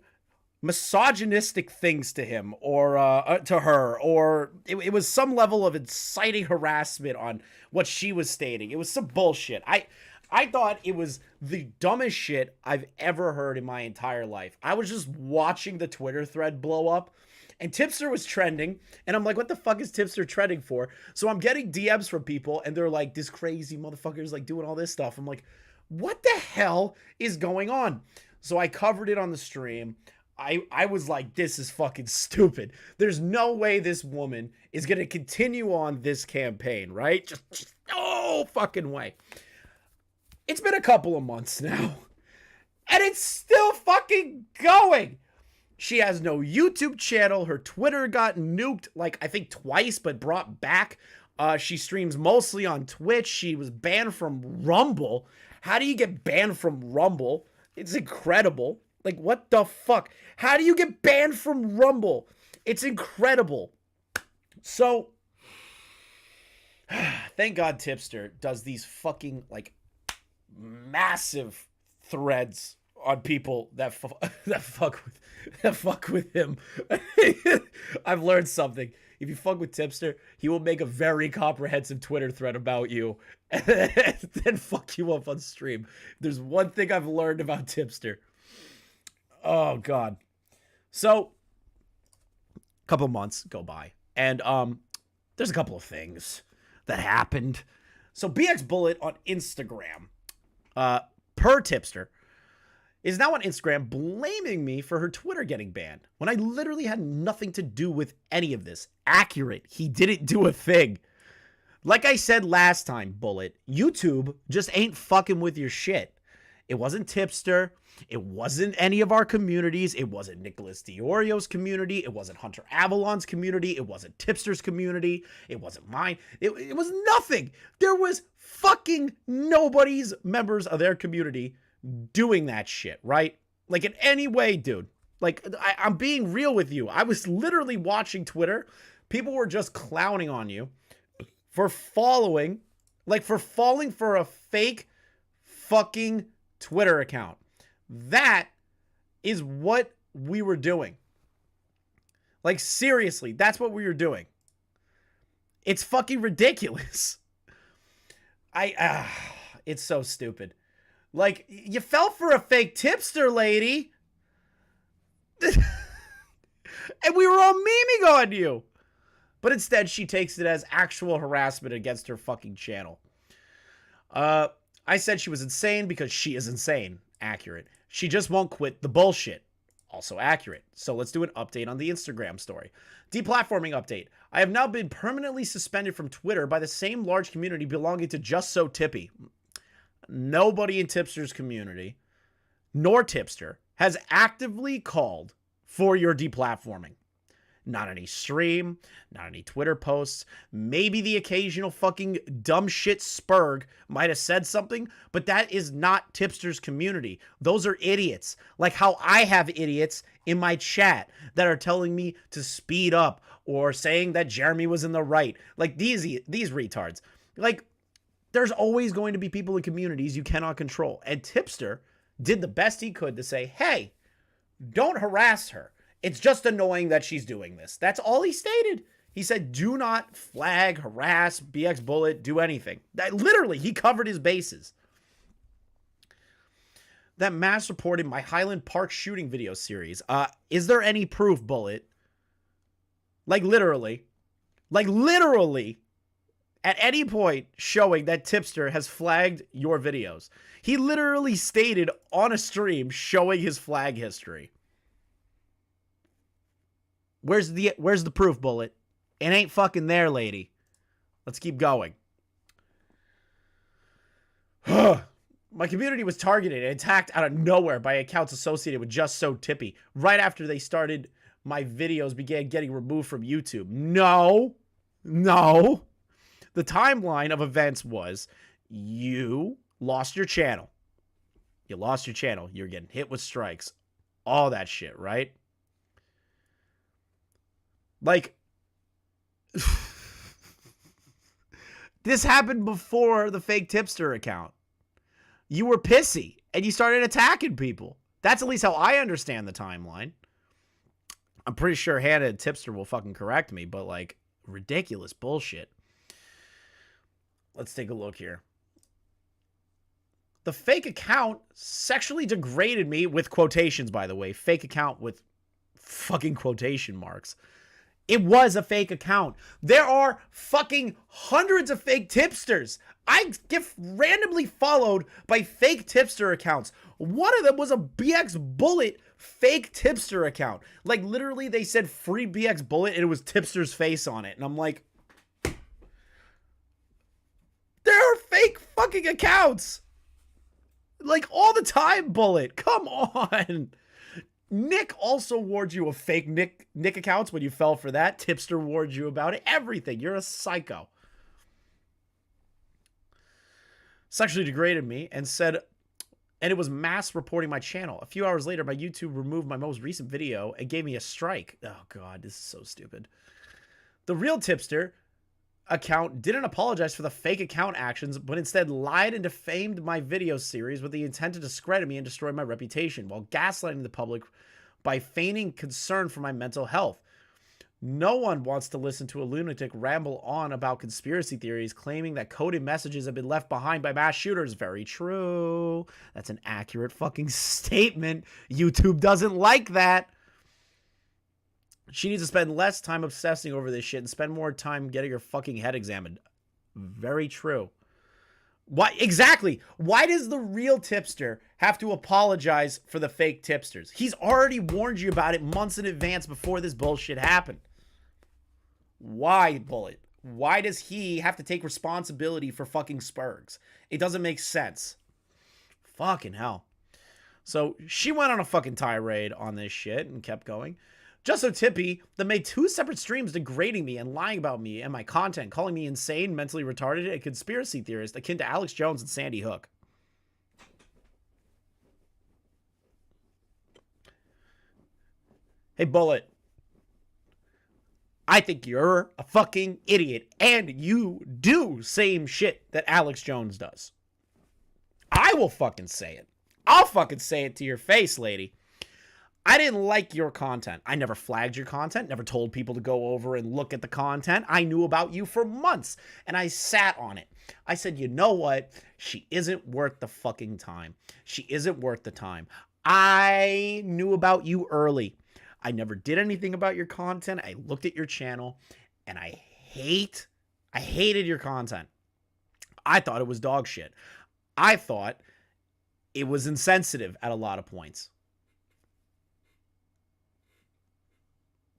misogynistic things to him or to her, or it was some level of inciting harassment on what she was stating. It was some bullshit. I thought it was the dumbest shit I've ever heard in my entire life. I was just watching the Twitter thread blow up, and Tipster was trending, and I'm like, what the fuck is Tipster trending for? So I'm getting DMs from people, and they're like, this crazy motherfucker's like doing all this stuff. I'm like, what the hell is going on? So I covered it on the stream. I was like, this is fucking stupid. There's no way this woman is going to continue on this campaign, right? Just no fucking way. It's been a couple of months now, and it's still fucking going. She has no YouTube channel. Her Twitter got nuked, like, I think twice, but brought back. She streams mostly on Twitch. She was banned from Rumble. How do you get banned from Rumble? It's incredible. Like, what the fuck? How do you get banned from Rumble? It's incredible. So, thank God Tipster does these fucking, like, massive threads on people that fuck with him. I've learned something. If you fuck with Tipster, he will make a very comprehensive Twitter thread about you and then fuck you up on stream. There's one thing I've learned about Tipster. Oh God. So a couple months go by, and there's a couple of things that happened. So BxBullet on Instagram, per Tipster, is now on Instagram blaming me for her Twitter getting banned when I literally had nothing to do with any of this. Accurate. He didn't do a thing. Like I said last time, Bullet, YouTube just ain't fucking with your shit. It wasn't Tipster. It wasn't any of our communities. It wasn't Nicholas Diorio's community. It wasn't Hunter Avalon's community. It wasn't Tipster's community. It wasn't mine. It was nothing. There was fucking nobody's members of their community doing that shit, right? Like, in any way, dude. Like, I'm being real with you. I was literally watching Twitter. People were just clowning on you for falling for a fake fucking Twitter account. That is what we were doing. Like, seriously, that's what we were doing. It's fucking ridiculous. It's so stupid. Like, you fell for a fake Tipster, lady. And we were all memeing on you. But instead, she takes it as actual harassment against her fucking channel. I said she was insane because she is insane. Accurate. She just won't quit the bullshit. Also accurate. So let's do an update on the Instagram story. Deplatforming update. I have now been permanently suspended from Twitter by the same large community belonging to Just So Tippy. Nobody in Tipster's community, nor Tipster, has actively called for your deplatforming. Not any stream, not any Twitter posts. Maybe the occasional fucking dumb shit Spurg might have said something, but that is not Tipster's community. Those are idiots. Like how I have idiots in my chat that are telling me to speed up or saying that Jeremy was in the right. Like these retards. Like there's always going to be people in communities you cannot control. And Tipster did the best he could to say, hey, don't harass her. It's just annoying that she's doing this. That's all he stated. He said, do not flag, harass, BxBullet, do anything. Literally, he covered his bases. That mass reported my Highland Park shooting video series. Is there any proof, Bullet? Like literally, at any point showing that Tipster has flagged your videos. He literally stated on a stream showing his flag history. Where's the proof, Bullet? It ain't fucking there, lady. Let's keep going. My community was targeted and attacked out of nowhere by accounts associated with Just So Tippy right after they started my videos began getting removed from YouTube. No. The timeline of events was you lost your channel. You're getting hit with strikes. All that shit, right? Like, this happened before the fake Tipster account. You were pissy and you started attacking people. That's at least how I understand the timeline. I'm pretty sure Hannah and Tipster will fucking correct me, but like, ridiculous bullshit. Let's take a look here. The fake account sexually degraded me with quotations, by the way. Fake account with fucking quotation marks. It was a fake account. There are fucking hundreds of fake tipsters. I get randomly followed by fake tipster accounts. One of them was a BxBullet fake tipster account. Like literally they said free BxBullet and it was Tipster's face on it. And I'm like, there are fake fucking accounts. Like all the time, Bullet. Come on. Nick also warned you of fake Nick accounts when you fell for that. Tipster warned you about it. Everything. You're a psycho. Sexually degraded me and said, and it was mass reporting my channel. A few hours later, my YouTube removed my most recent video and gave me a strike. Oh God, this is so stupid. The real Tipster account didn't apologize for the fake account actions, but instead lied and defamed my video series with the intent to discredit me and destroy my reputation while gaslighting the public by feigning concern for my mental health. No one wants to listen to a lunatic ramble on about conspiracy theories claiming that coded messages have been left behind by mass shooters. Very true. That's an accurate fucking statement. YouTube doesn't like that. She needs to spend less time obsessing over this shit and spend more time getting her fucking head examined. Very true. Why exactly? Why does the real Tipster have to apologize for the fake tipsters? He's already warned you about it months in advance before this bullshit happened. Why, Bullet? Why does he have to take responsibility for fucking Spurgs? It doesn't make sense. Fucking hell. So she went on a fucking tirade on this shit and kept going. Just So Tippy that made 2 separate streams degrading me and lying about me and my content, calling me insane, mentally retarded, and conspiracy theorist akin to Alex Jones and Sandy Hook. Hey, Bullet. I think you're a fucking idiot, and you do same shit that Alex Jones does. I will fucking say it. I'll fucking say it to your face, lady. I didn't like your content. I never flagged your content, never told people to go over and look at the content. I knew about you for months, and I sat on it. I said, you know what? She isn't worth the fucking time. She isn't worth the time. I knew about you early. I never did anything about your content. I looked at your channel, and I hated your content. I thought it was dog shit. I thought it was insensitive at a lot of points.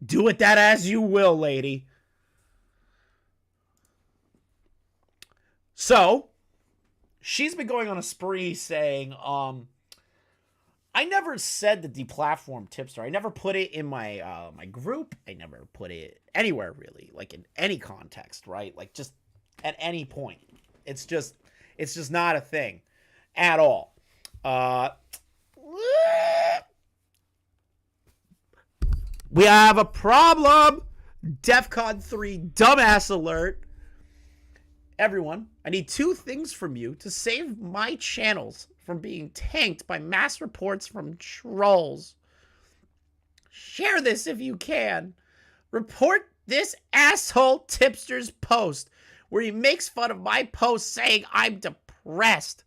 Do with that as you will, lady. So, she's been going on a spree saying, I never said the deplatformed tipster. I never put it in my my group. I never put it anywhere, really. Like, in any context, right? Like, just at any point. It's just not a thing at all. We have a problem. DEFCON 3 dumbass alert. Everyone, I need 2 things from you to save my channels from being tanked by mass reports from trolls. Share this if you can. Report this asshole tipster's post where he makes fun of my post saying I'm depressed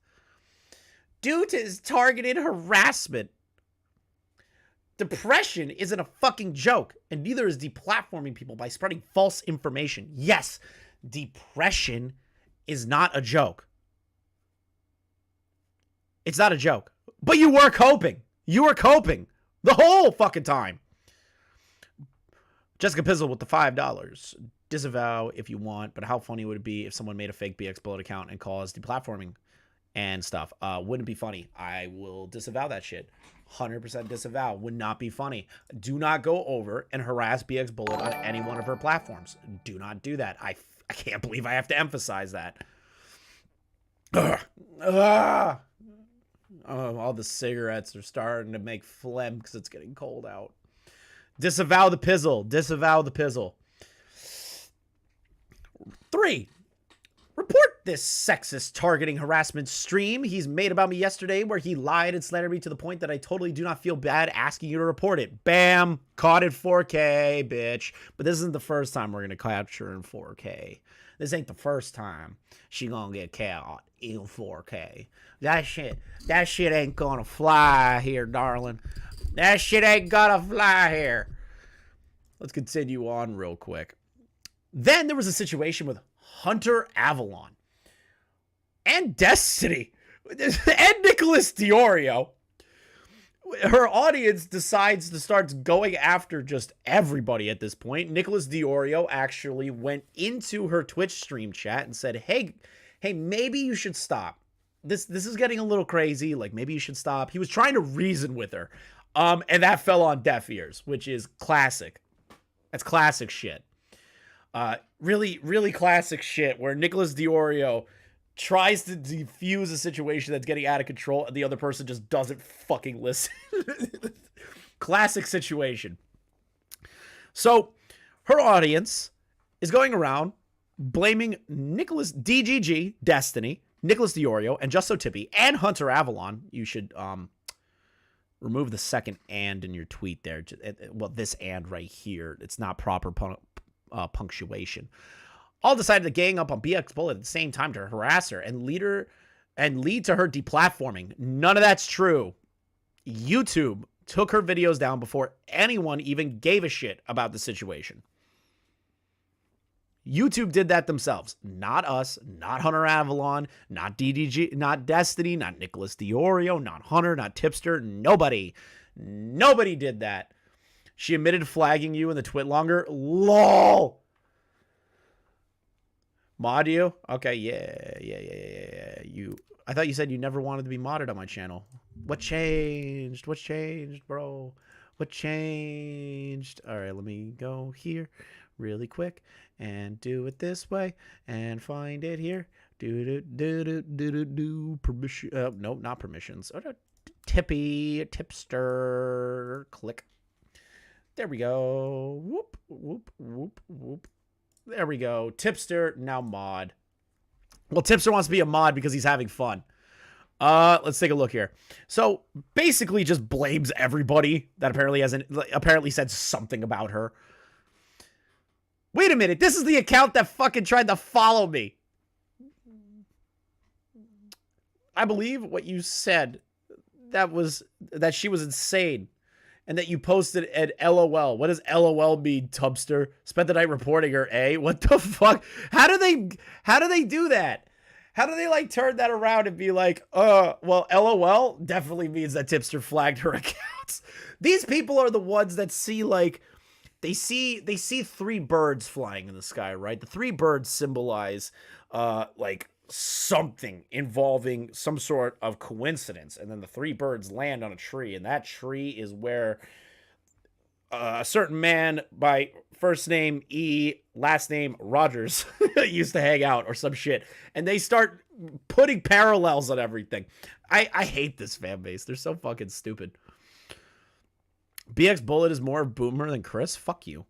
due to his targeted harassment. Depression isn't a fucking joke, and neither is deplatforming people by spreading false information. Yes, depression is not a joke. It's not a joke. But you were coping. You were coping the whole fucking time. Jessica Pizzle with the $5. Disavow if you want, but how funny would it be if someone made a fake BxBullet account and caused deplatforming and stuff? Wouldn't be funny. I will disavow that shit. 100% disavow. Would not be funny. Do not go over and harass BxBullet on any one of her platforms. Do not do that. I can't believe I have to emphasize that. All the cigarettes are starting to make phlegm because it's getting cold out. Disavow the pizzle. Disavow the pizzle. 3. Report this sexist targeting harassment stream he's made about me yesterday where he lied and slandered me to the point that I totally do not feel bad asking you to report it. Bam! Caught in 4K, bitch. But this isn't the first time we're going to capture her in 4K. This ain't the first time she gonna get caught in 4K. That shit ain't gonna fly here, darling. That shit ain't gonna fly here. Let's continue on real quick. Then there was a situation with Hunter Avalon and Destiny and Nicholas Diorio. Her audience decides to start going after just everybody at this point. Nicholas Diorio actually went into her Twitch stream chat and said, hey, maybe you should stop. This is getting a little crazy. Like, maybe you should stop. He was trying to reason with her. And that fell on deaf ears, which is classic. That's classic shit. Really, really classic shit where Nicholas Diorio tries to defuse a situation that's getting out of control and the other person just doesn't fucking listen. Classic situation. So her audience is going around blaming Nicholas DGG, Destiny, Nicholas Diorio, and Just So Tippy, and Hunter Avalon. You should remove the second "and" in your tweet there. Well, this "and" right here. It's not proper punctuation. All decided to gang up on BxBullet at the same time to harass her and lead to her deplatforming. None of that's true. YouTube took her videos down before anyone even gave a shit about the situation. YouTube did that themselves. Not us, not Hunter Avalon, not DDG, not Destiny, not Nicholas Diorio, not Hunter, not Tipster. Nobody did that. She admitted flagging you in the twit longer. LOL. Mod you? Okay, yeah. I thought you said you never wanted to be modded on my channel. What changed? What changed, bro? What changed? All right, let me go here really quick and do it this way and find it here. Do permission. No, not permissions. Tippy, tipster. Click. There we go. Whoop, whoop, whoop, whoop. There we go. Tipster, now mod. Well, Tipster wants to be a mod because he's having fun. Let's take a look here. So, basically just blames everybody that apparently said something about her. Wait a minute. This is the account that fucking tried to follow me. I believe what you said, that she was insane. And that you posted at LOL. What does LOL mean, Tubster? Spent the night reporting her, eh? What the fuck? How do they do that? How do they like turn that around and be like, well, LOL definitely means that Tipster flagged her accounts. These people are the ones that see like they see 3 birds flying in the sky, right? The 3 birds symbolize like something involving some sort of coincidence, and then the 3 birds land on a tree, and that tree is where a certain man by first name E, last name Rogers used to hang out or some shit, and they start putting parallels on everything. I hate this fan base. They're so fucking stupid. BxBullet is more boomer than Chris? Fuck you.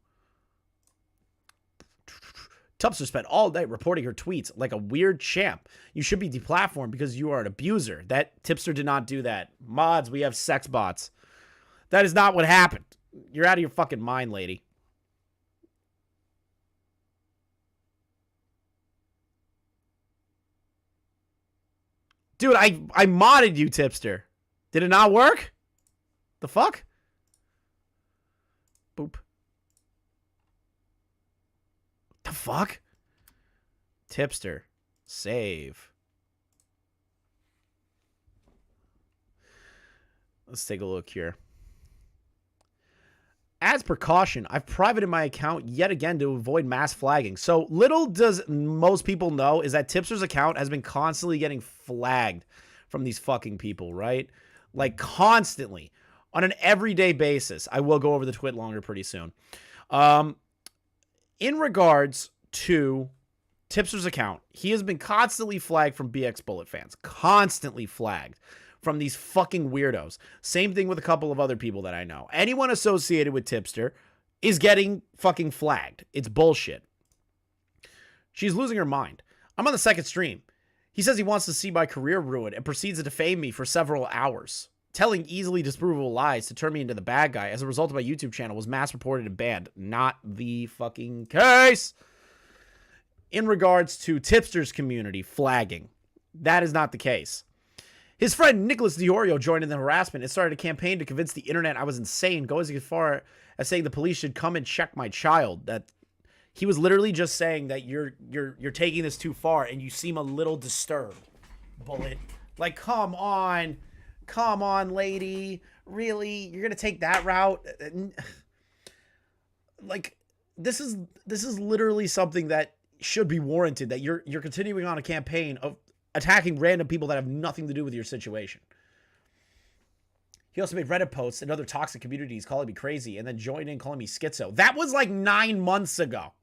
Tupster spent all night reporting her tweets like a weird champ. You should be deplatformed because you are an abuser. That Tipster did not do that. Mods, we have sex bots. That is not what happened. You're out of your fucking mind, lady. Dude, I modded you, Tipster. Did it not work? The fuck? Boop. The fuck? Tipster. Save. Let's take a look here. As precaution, I've privated my account yet again to avoid mass flagging. So little does most people know is that Tipster's account has been constantly getting flagged from these fucking people, right? Like constantly. On an everyday basis. I will go over the twit longer pretty soon. In regards to Tipster's account, he has been constantly flagged from BxBullet fans. Constantly flagged from these fucking weirdos. Same thing with a couple of other people that I know. Anyone associated with Tipster is getting fucking flagged. It's bullshit. She's losing her mind. I'm on the second stream. He says he wants to see my career ruined and proceeds to defame me for several hours. Telling easily disprovable lies to turn me into the bad guy as a result of my YouTube channel was mass reported and banned. Not the fucking case. In regards to Tipster's community flagging, that is not the case. His friend Nicholas Diorio joined in the harassment and started a campaign to convince the internet I was insane, going as far as saying the police should come and check my child. That he was literally just saying that you're taking this too far and you seem a little disturbed. Bullet. Like, come on, lady. Really? You're gonna take that route? Like, this is literally something that should be warranted. That you're continuing on a campaign of attacking random people that have nothing to do with your situation. He also made Reddit posts and other toxic communities calling me crazy and then joined in calling me schizo. That was like 9 months ago.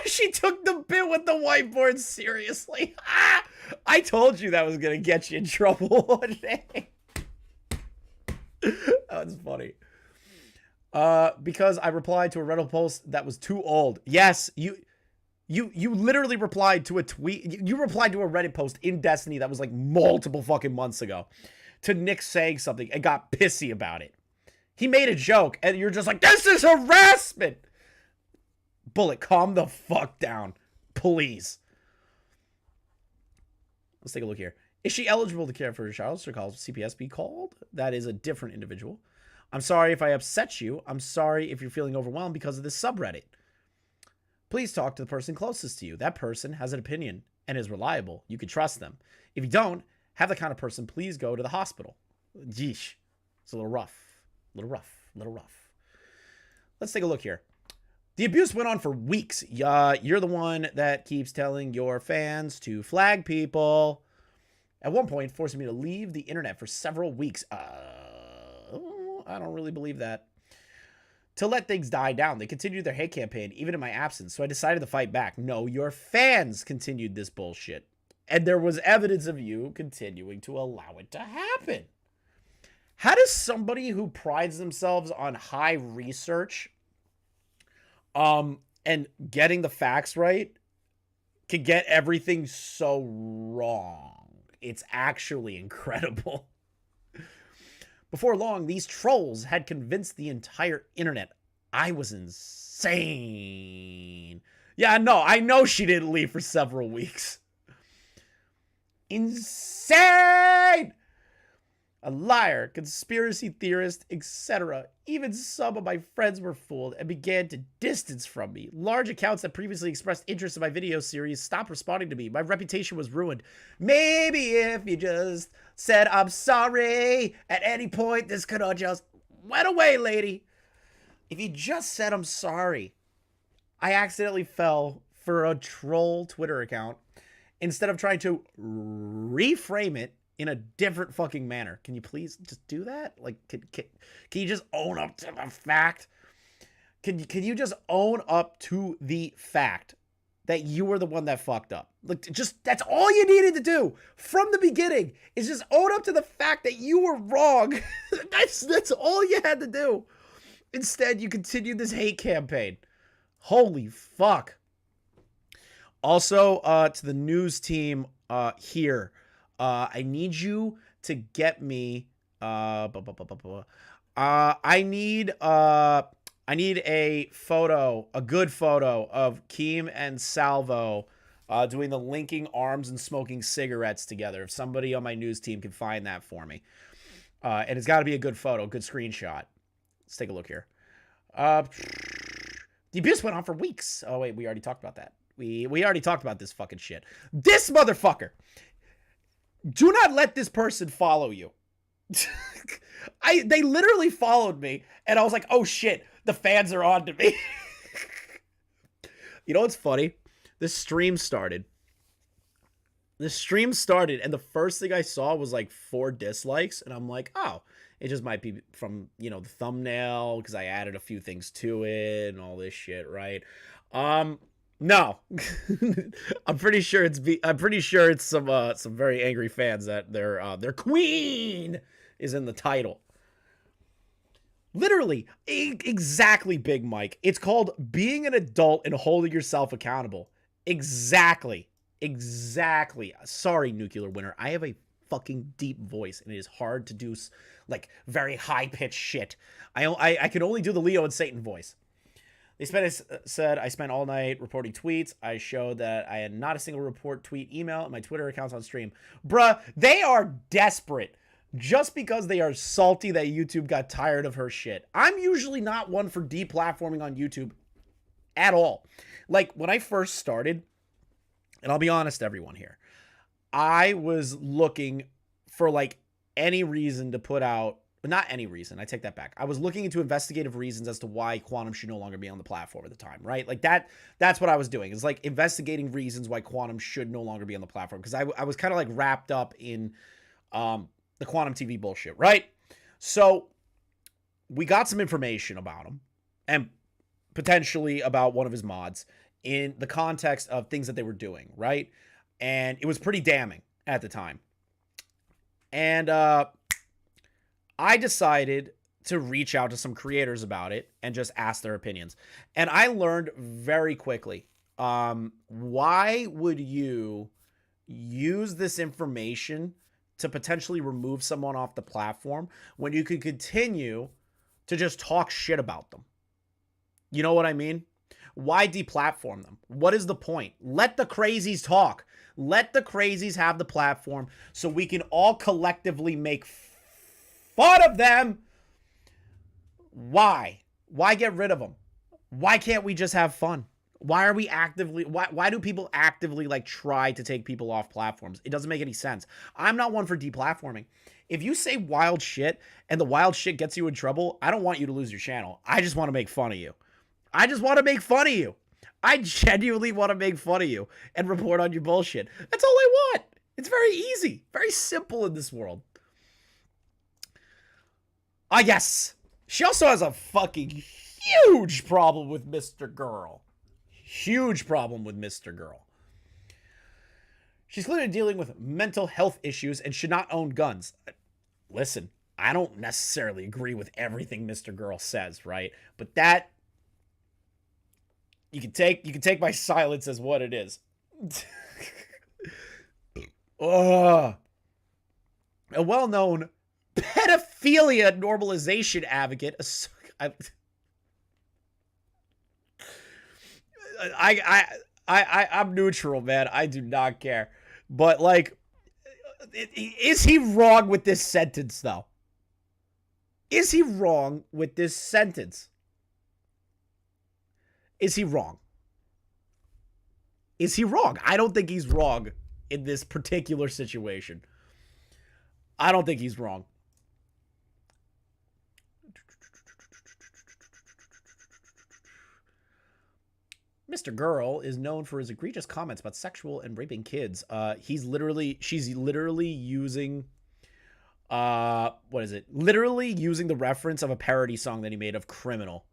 She took the bit with the whiteboard seriously. I told you that was going to get you in trouble one day. That was funny. Because I replied to a Reddit post that was too old. Yes, you literally replied to a tweet. You replied to a Reddit post in Destiny that was like multiple fucking months ago to Nick saying something and got pissy about it. He made a joke and you're just like, this is harassment. Bullet, calm the fuck down, please. Let's take a look here. Is she eligible to care for her child? Should call CPS be called? That is a different individual. I'm sorry if I upset you. I'm sorry if you're feeling overwhelmed because of this subreddit. Please talk to the person closest to you. That person has an opinion and is reliable. You can trust them. If you don't have that kind of person, please go to the hospital. Yeesh. It's a little rough. Little rough. Let's take a look here. The abuse went on for weeks. You're the one that keeps telling your fans to flag people. At one point, forcing me to leave the internet for several weeks. I don't really believe that. To let things die down. They continued their hate campaign, even in my absence, so I decided to fight back. No, your fans continued this bullshit. And there was evidence of you continuing to allow it to happen. How does somebody who prides themselves on high research and getting the facts right can get everything so wrong? It's actually incredible. Before long, these trolls had convinced the entire internet I was insane. Yeah, no, I know she didn't leave for several weeks. Insane! A liar, conspiracy theorist, etc. Even some of my friends were fooled and began to distance from me. Large accounts that previously expressed interest in my video series stopped responding to me. My reputation was ruined. Maybe if you just said, I'm sorry, at any point, this could have just went away, lady. If you just said, I'm sorry. I accidentally fell for a troll Twitter account instead of trying to reframe it in a different fucking manner. Can you please just do that? Like, can you just own up to the fact? Can you just own up to the fact that you were the one that fucked up? Like, just, that's all you needed to do from the beginning, is just own up to the fact that you were wrong. That's all you had to do. Instead, you continue this hate campaign. Holy fuck. Also, to the news team here, I need you to get me I need a photo, a good photo of Keem and Salvo doing the linking arms and smoking cigarettes together. If somebody on my news team can find that for me. And it's got to be a good photo, good screenshot. Let's take a look here. The abuse went on for weeks. Oh, wait, we already talked about that. We already talked about this fucking shit. This motherfucker. Do not let this person follow you. They literally followed me, and I was like, oh shit, the fans are on to me. You know what's funny? This stream started. And the first thing I saw was like 4 dislikes, and I'm like, oh, it just might be from, you know, the thumbnail, because I added a few things to it and all this shit, right? No. I'm pretty sure it's some very angry fans that their queen is in the title. Literally, exactly, Big Mike. It's called being an adult and holding yourself accountable. Exactly. Sorry, Nuclear Winter. I have a fucking deep voice, and it is hard to do like very high pitched shit. I can only do the Leo and Satan voice. They said I spent all night reporting tweets. I showed that I had not a single report, tweet, email, and my Twitter accounts on stream. Bruh, they are desperate just because they are salty that YouTube got tired of her shit. I'm usually not one for deplatforming on YouTube at all. Like, when I first started, and I'll be honest, everyone here, I was looking for, like, any reason to put out, not any reason, I take that back. I was looking into investigative reasons as to why Quantum should no longer be on the platform at the time, right? Like, that's what I was doing. It's like investigating reasons why Quantum should no longer be on the platform, because I was kind of like wrapped up in the Quantum TV bullshit, right? So we got some information about him and potentially about one of his mods in the context of things that they were doing, right? And it was pretty damning at the time. And I decided to reach out to some creators about it and just ask their opinions. And I learned very quickly, why would you use this information to potentially remove someone off the platform when you could continue to just talk shit about them? You know what I mean? Why deplatform them? What is the point? Let the crazies talk. Let the crazies have the platform so we can all collectively make fun of them. Why? Why get rid of them? Why can't we just have fun? Why are we actively, why do people actively like try to take people off platforms? It doesn't make any sense. I'm not one for deplatforming. If you say wild shit and the wild shit gets you in trouble, I don't want you to lose your channel. I just want to make fun of you. I just want to make fun of you. I genuinely want to make fun of you and report on your bullshit. That's all I want. It's very easy, very simple in this world. Yes. She also has a fucking huge problem with Mr. Girl. Huge problem with Mr. Girl. She's clearly dealing with mental health issues and should not own guns. Listen, I don't necessarily agree with everything Mr. Girl says, right? But that you can take my silence as what it is. A well-known pedophilia normalization advocate. I'm neutral, man. I do not care. But like, is he wrong with this sentence, though? Is he wrong with this sentence? Is he wrong? Is he wrong? I don't think he's wrong in this particular situation. I don't think he's wrong. Mr. Girl is known for his egregious comments about sexual and raping kids. She's literally using, literally using the reference of a parody song that he made of Criminal.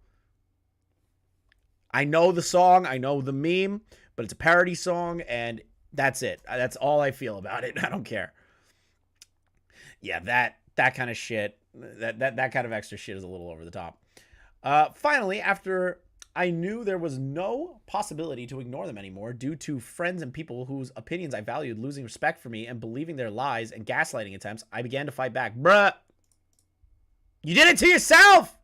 I know the song, I know the meme, but it's a parody song, and that's it. That's all I feel about it. I don't care. Yeah, that kind of shit, that kind of extra shit is a little over the top. Finally, after I knew there was no possibility to ignore them anymore due to friends and people whose opinions I valued losing respect for me and believing their lies and gaslighting attempts, I began to fight back. Bruh! You did it to yourself!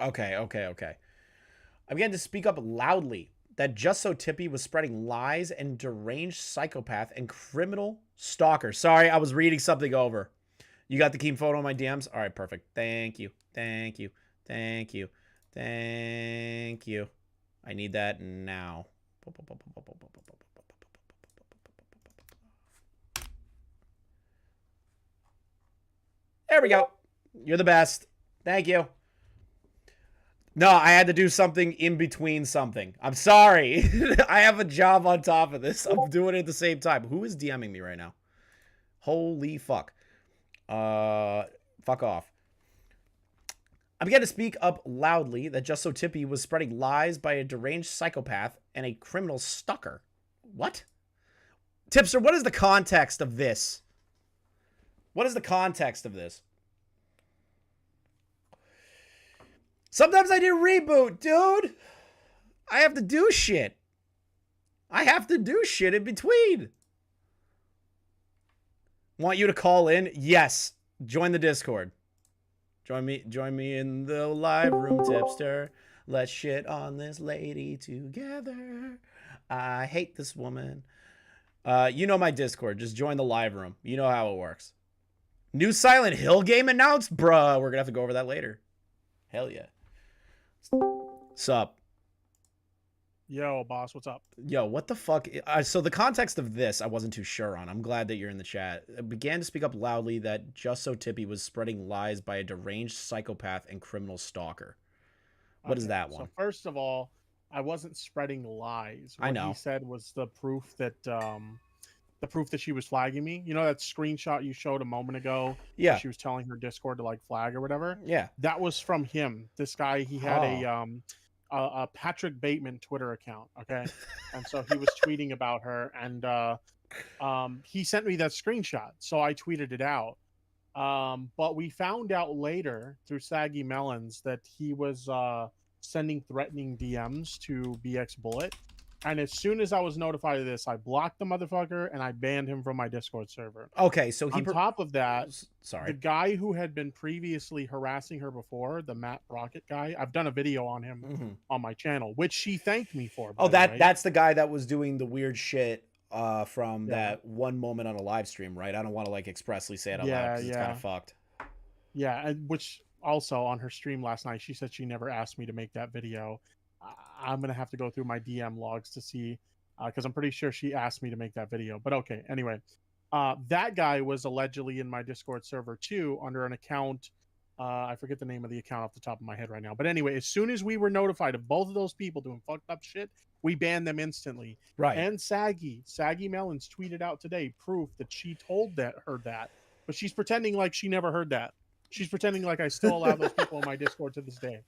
Okay. I began to speak up loudly that Just So Tippy was spreading lies and deranged psychopath and criminal stalker. Sorry, I was reading something over. You got the key photo on my DMs? All right, perfect. Thank you. I need that now. There we go. You're the best. Thank you. No, I had to do something in between something. I'm sorry. I have a job on top of this. I'm doing it at the same time. Who is DMing me right now? Holy fuck. Fuck off. I began to speak up loudly that Just So Tippy was spreading lies by a deranged psychopath and a criminal stalker. What? Tipster, what is the context of this? What is the context of this? Sometimes I do reboot, dude. I have to do shit. I have to do shit in between. Want you to call in? Yes. Join the Discord. Join me in the live room, Tipster. Let's shit on this lady together. I hate this woman. You know my Discord. Just join the live room. You know how it works. New Silent Hill game announced? Bruh, we're gonna have to go over that later. Hell yeah. Sup? Yo, boss, what's up? Yo, what the fuck? So the context of this, I wasn't too sure on. I'm glad that you're in the chat. I began to speak up loudly that Just So Tippy was spreading lies by a deranged psychopath and criminal stalker. What is that one? So first of all, I wasn't spreading lies. I know. What he said was the proof that she was flagging me. You know that screenshot you showed a moment ago? Yeah. She was telling her Discord to like flag or whatever. Yeah. That was from him. This guy, he had a Patrick Bateman Twitter account, okay? And so he was tweeting about her, and he sent me that screenshot, so I tweeted it out. But we found out later through Saggy Melons that he was sending threatening DMs to BxBullet. And as soon as I was notified of this, I blocked the motherfucker and I banned him from my Discord server. Okay, so he... On top of that, sorry, the guy who had been previously harassing her before, the Matt Rocket guy, I've done a video on him on my channel, which she thanked me for. Oh, that's the guy that was doing the weird shit from that one moment on a live stream, right? I don't want to like expressly say it out loud because it's kind of fucked. Yeah, and which also on her stream last night, she said she never asked me to make that video. I'm going to have to go through my DM logs to see, because I'm pretty sure she asked me to make that video. But okay, anyway, that guy was allegedly in my Discord server too under an account. I forget the name of the account off the top of my head right now. But anyway, as soon as we were notified of both of those people doing fucked up shit, we banned them instantly. Right. And Saggy Melons tweeted out today proof that she told her that, but she's pretending like she never heard that. She's pretending like I still allow those people in my Discord to this day.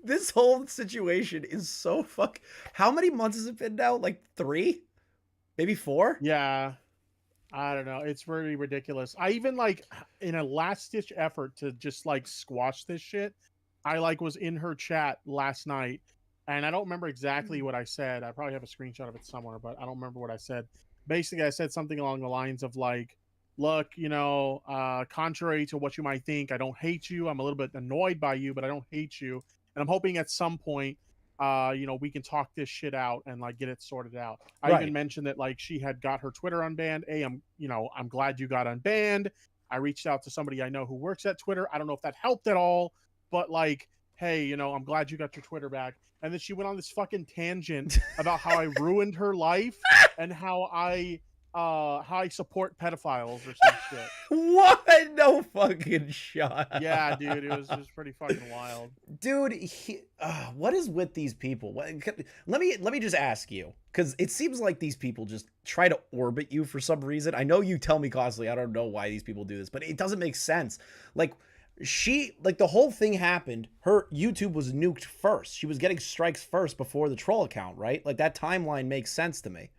This whole situation is so fuck. How many months has it been now? Like 3? Maybe 4? Yeah. I don't know. It's really ridiculous. I even like in a last ditch effort to just like squash this shit. I like was in her chat last night and I don't remember exactly what I said. I probably have a screenshot of it somewhere, but I don't remember what I said. Basically, I said something along the lines of like, look, you know, contrary to what you might think, I don't hate you. I'm a little bit annoyed by you, but I don't hate you. And I'm hoping at some point, you know, we can talk this shit out and like get it sorted out. I even mentioned that like she had got her Twitter unbanned. I'm glad you got unbanned. I reached out to somebody I know who works at Twitter. I don't know if that helped at all, but like, hey, you know, I'm glad you got your Twitter back. And then she went on this fucking tangent about how I ruined her life and how I how I support pedophiles or some shit. What? No fucking shot. Yeah, dude, it was just pretty fucking wild. Dude, what is with these people? Let me just ask you, because it seems like these people just try to orbit you for some reason. I know you tell me constantly, I don't know why these people do this, but it doesn't make sense. Like, the whole thing happened, her YouTube was nuked first. She was getting strikes first before the troll account, right? Like, that timeline makes sense to me.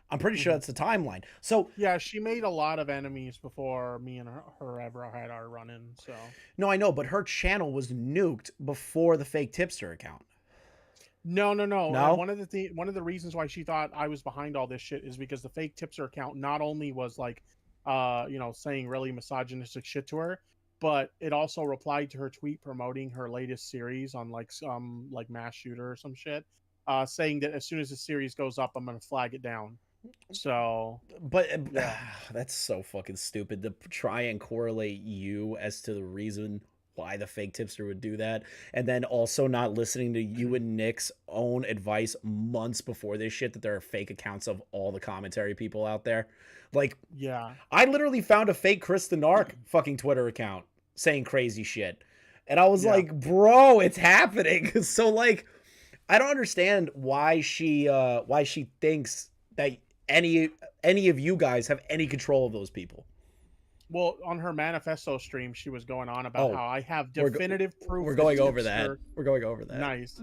I'm pretty sure that's the timeline. So yeah, she made a lot of enemies before me and her ever had our run-in. So no, I know, but her channel was nuked before the fake tipster account. No. No? One of the reasons why she thought I was behind all this shit is because the fake tipster account not only was like, saying really misogynistic shit to her, but it also replied to her tweet promoting her latest series on like some like mass shooter or some shit, saying that as soon as the series goes up, I'm gonna flag it down. So, but that's so fucking stupid to try and correlate you as to the reason why the fake tipster would do that, and then also not listening to you and Nick's own advice months before this shit that there are fake accounts of all the commentary people out there. Like, yeah, I literally found a fake Chris the Narc fucking Twitter account saying crazy shit, and I was like, bro, it's happening. So like, I don't understand why she thinks that any of you guys have any control of those people. Well, on her Manifesto stream, she was going on about how I have definitive proof. We're going over that. We're going over that. Nice.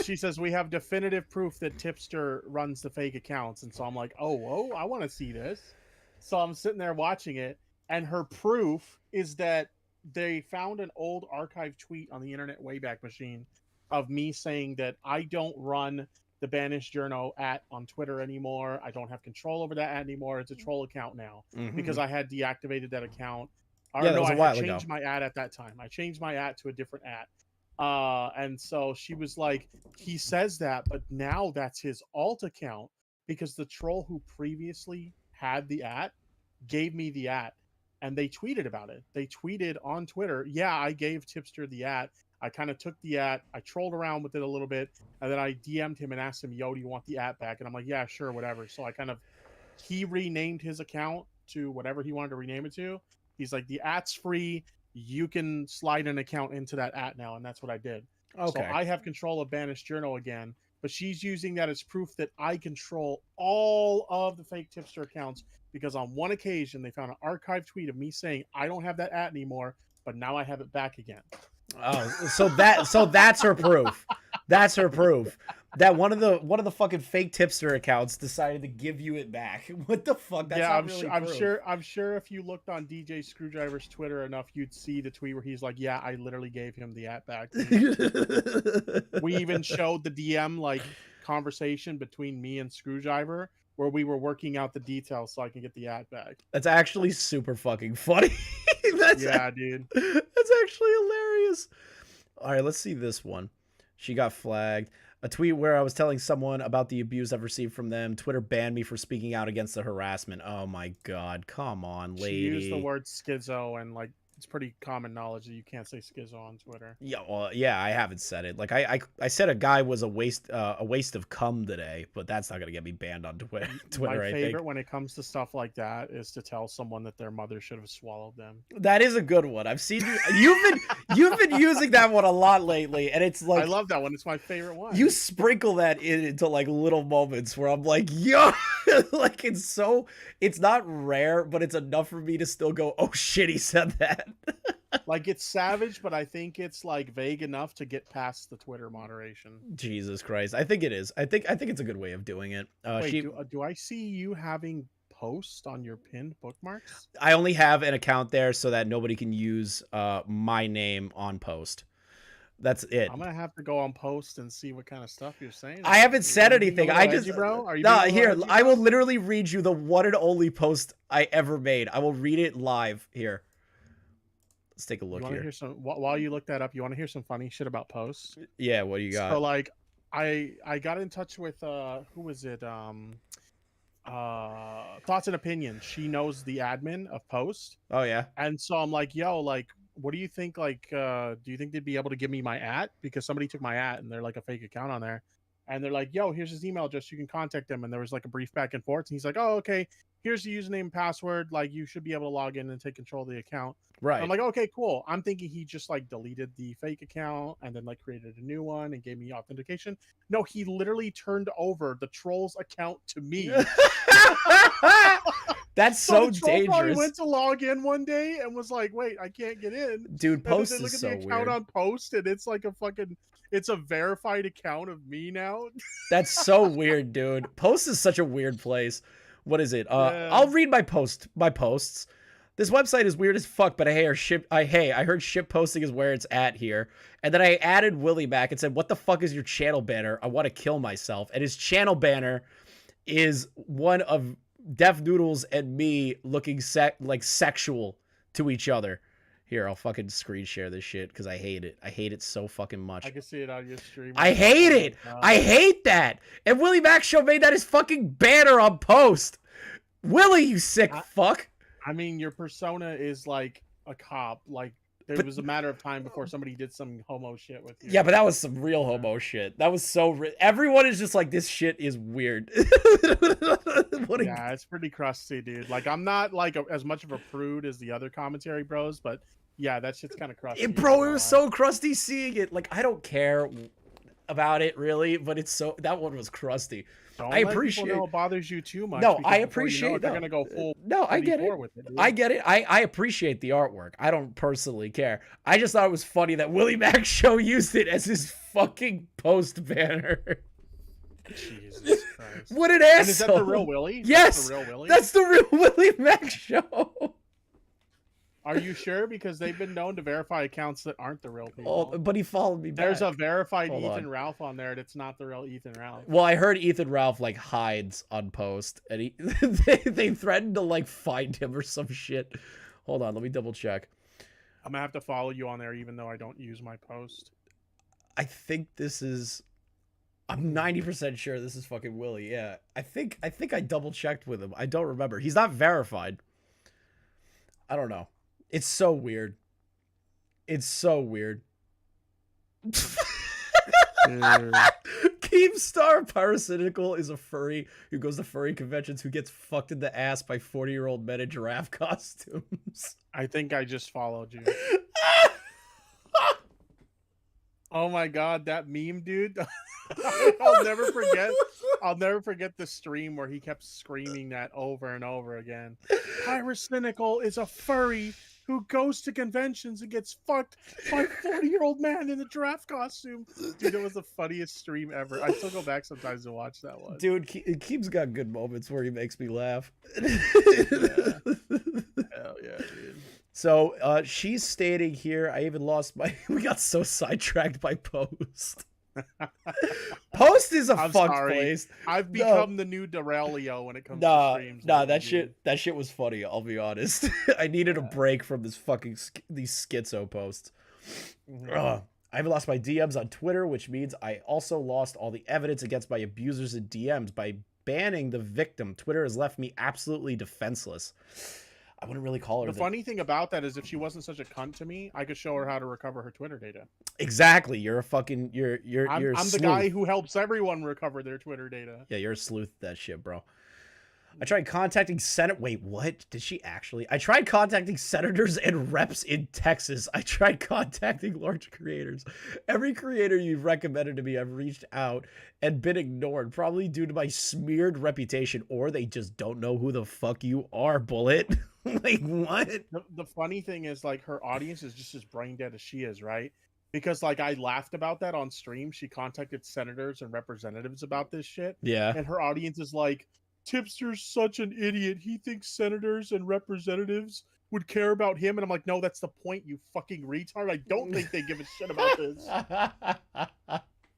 She says we have definitive proof that Tipster runs the fake accounts, and so I'm like, oh, I want to see this. So I'm sitting there watching it, and her proof is that they found an old archive tweet on the Internet Wayback Machine of me saying that I don't run the Banished Journo on Twitter anymore. I don't have control over that anymore. It's a troll account now because I had deactivated that account. Yeah, that was a while ago. I changed my ad at that time. I changed my ad to a different ad. And so she was like, he says that, but now that's his alt account because the troll who previously had the ad gave me the ad, and they tweeted about it. They tweeted on Twitter, yeah, I gave Tipster the ad. I kind of took the at, I trolled around with it a little bit, and then I DM'd him and asked him, yo, do you want the at back? And I'm like, yeah, sure, whatever. So he renamed his account to whatever he wanted to rename it to. He's like, the at's free. You can slide an account into that at now. And that's what I did. Okay. So I have control of Banished Journo again, but she's using that as proof that I control all of the fake tipster accounts because on one occasion they found an archive tweet of me saying, I don't have that at anymore, but now I have it back again. Oh, so that's her proof. That's her proof that one of the fucking fake tipster accounts decided to give you it back. What the fuck? That's I'm sure if you looked on DJ Screwdriver's Twitter enough, you'd see the tweet where he's like, "Yeah, I literally gave him the at back." We even showed the DM like conversation between me and Screwdriver where we were working out the details so I can get the at back. That's actually super fucking funny. Dude. That's actually hilarious. All right, let's see this one. She got flagged. A tweet where I was telling someone about the abuse I've received from them. Twitter banned me for speaking out against the harassment. Oh my god, come on, lady. She used the word schizo, and like it's pretty common knowledge that you can't say schizo on Twitter. Yeah, well, yeah, I haven't said it. Like I said a guy was a waste of cum today, but that's not gonna get me banned on Twitter. My favorite when it comes to stuff like that is to tell someone that their mother should have swallowed them. That is a good one. I've seen you've been using that one a lot lately, and it's like I love that one. It's my favorite one. You sprinkle that into like little moments where I'm like, yo, like it's not rare, but it's enough for me to still go, oh shit, he said that. Like it's savage, but I think it's like vague enough to get past the Twitter moderation. Jesus Christ, I think it is. I think it's a good way of doing it. Wait, do I see you having posts on your pinned bookmarks? I only have an account there so that nobody can use my name on post. That's it. I'm gonna have to go on post and see what kind of stuff you're saying. I haven't said anything. I just, bro. Are you here. I will literally read you the one and only post I ever made. I will read it live here. Let's take a look here. While you look that up, you want to hear some funny shit about posts? Yeah, what do you got? So like, I got in touch with who was it? Thoughts and Opinions. She knows the admin of Post. Oh yeah. And so I'm like, yo, like, what do you think? Like, do you think they'd be able to give me my @ because somebody took my @ and they're like a fake account on there? and they're like, "Yo, here's his email address. You can contact him." And there was like a brief back and forth. And he's like, "Oh, okay. Here's the username and password. Like, you should be able to log in and take control of the account." Right. And I'm like, "Okay, cool." I'm thinking he just like deleted the fake account and then like created a new one and gave me authentication. No, he literally turned over the troll's account to me. That's so the troll probably dangerous. went to log in one day and was like, "Wait, I can't get in." Dude, And Post then they look is at so the account weird. on Post, and it's like it's a verified account of me now. That's so weird, dude. Post is such a weird place. What is it? Yeah. I'll read my posts. This website is weird as fuck, but I heard ship posting is where it's at here. And then I added Willie back and said, "What the fuck is your channel banner? I want to kill myself." And his channel banner is one of Def Noodles and me looking like sexual to each other. Here, I'll fucking screen share this shit because I hate it. I hate it so fucking much. I can see it on your stream. I hate it. I hate that. And Willie Mac Show made that his fucking banner on Post. Willie, you sick fuck. I mean, your persona is like a cop. Like, there was a matter of time before somebody did some homo shit with you. Yeah, but that was some real homo shit. That was so... Everyone is just like, this shit is weird. Yeah, it's pretty crusty, dude. Like, I'm not like as much of a prude as the other commentary bros, but yeah, that shit's kind of crusty. Bro, it was so crusty seeing it. Like, I don't care about it really, but it's so... That one was crusty. Don't I let appreciate people know it bothers you too much. No, because I before you know appreciate it, they're gonna go full. No, I get it. 34 with it, dude. I get it. I appreciate the artwork. I don't personally care. I just thought it was funny that Willie Mac Show used it as his fucking Post banner. Jesus Christ. What an asshole! And is that the real Willie? Yes, That's the real Willie? that's the real Willie Mac Show. Are you sure? Because they've been known to verify accounts that aren't the real people. Oh, but he followed me back. There's a verified Hold Ethan on. Ralph on there, and it's not the real Ethan Ralph. Well, I heard Ethan Ralph like hides on Post, and they threatened to like find him or some shit. Hold on, let me double check. I'm gonna have to follow you on there, even though I don't use my Post. I think this is. I'm 90% sure this is fucking Willie. Yeah, I think I double checked with him. I don't remember. He's not verified. I don't know. It's so weird. It's so weird. Keemstar Parasitical is a furry who goes to furry conventions who gets fucked in the ass by 40-year-old men in giraffe costumes. I think I just followed you. Oh my god, that meme, dude. I'll never forget the stream where he kept screaming that over and over again. Pyrocynical is a furry who goes to conventions and gets fucked by a 40-year-old man in a giraffe costume. Dude, it was the funniest stream ever. I still go back sometimes to watch that one. Dude, Keem's got good moments where he makes me laugh. Yeah. Hell yeah, dude. So she's stating here, I even lost my... We got so sidetracked by Post. Post is a fucked place. I've become the new Derailio when it comes to streams. Nah, that shit was funny, I'll be honest. I needed a break from this fucking these schizo posts. I haven't lost my DMs on Twitter, which means I also lost all the evidence against my abusers in DMs. By banning the victim, Twitter has left me absolutely defenseless. I wouldn't really call her. The funny thing about that is if she wasn't such a cunt to me, I could show her how to recover her Twitter data. Exactly. You're a fucking you're I'm the guy who helps everyone recover their Twitter data. Yeah, you're a sleuth at that shit, bro. I tried contacting Wait, what? Did she actually? I tried contacting senators and reps in Texas. I tried contacting large creators. Every creator you've recommended to me, I've reached out and been ignored, probably due to my smeared reputation, or they just don't know who the fuck you are, Bullet. Like, what? The funny thing is, like, her audience is just as brain dead as she is, right? Because, like, I laughed about that on stream. She contacted senators and representatives about this shit. Yeah. And her audience is like, Tipster's such an idiot. He thinks senators and representatives would care about him. And I'm like, no, that's the point, you fucking retard. I don't think they give a shit about this.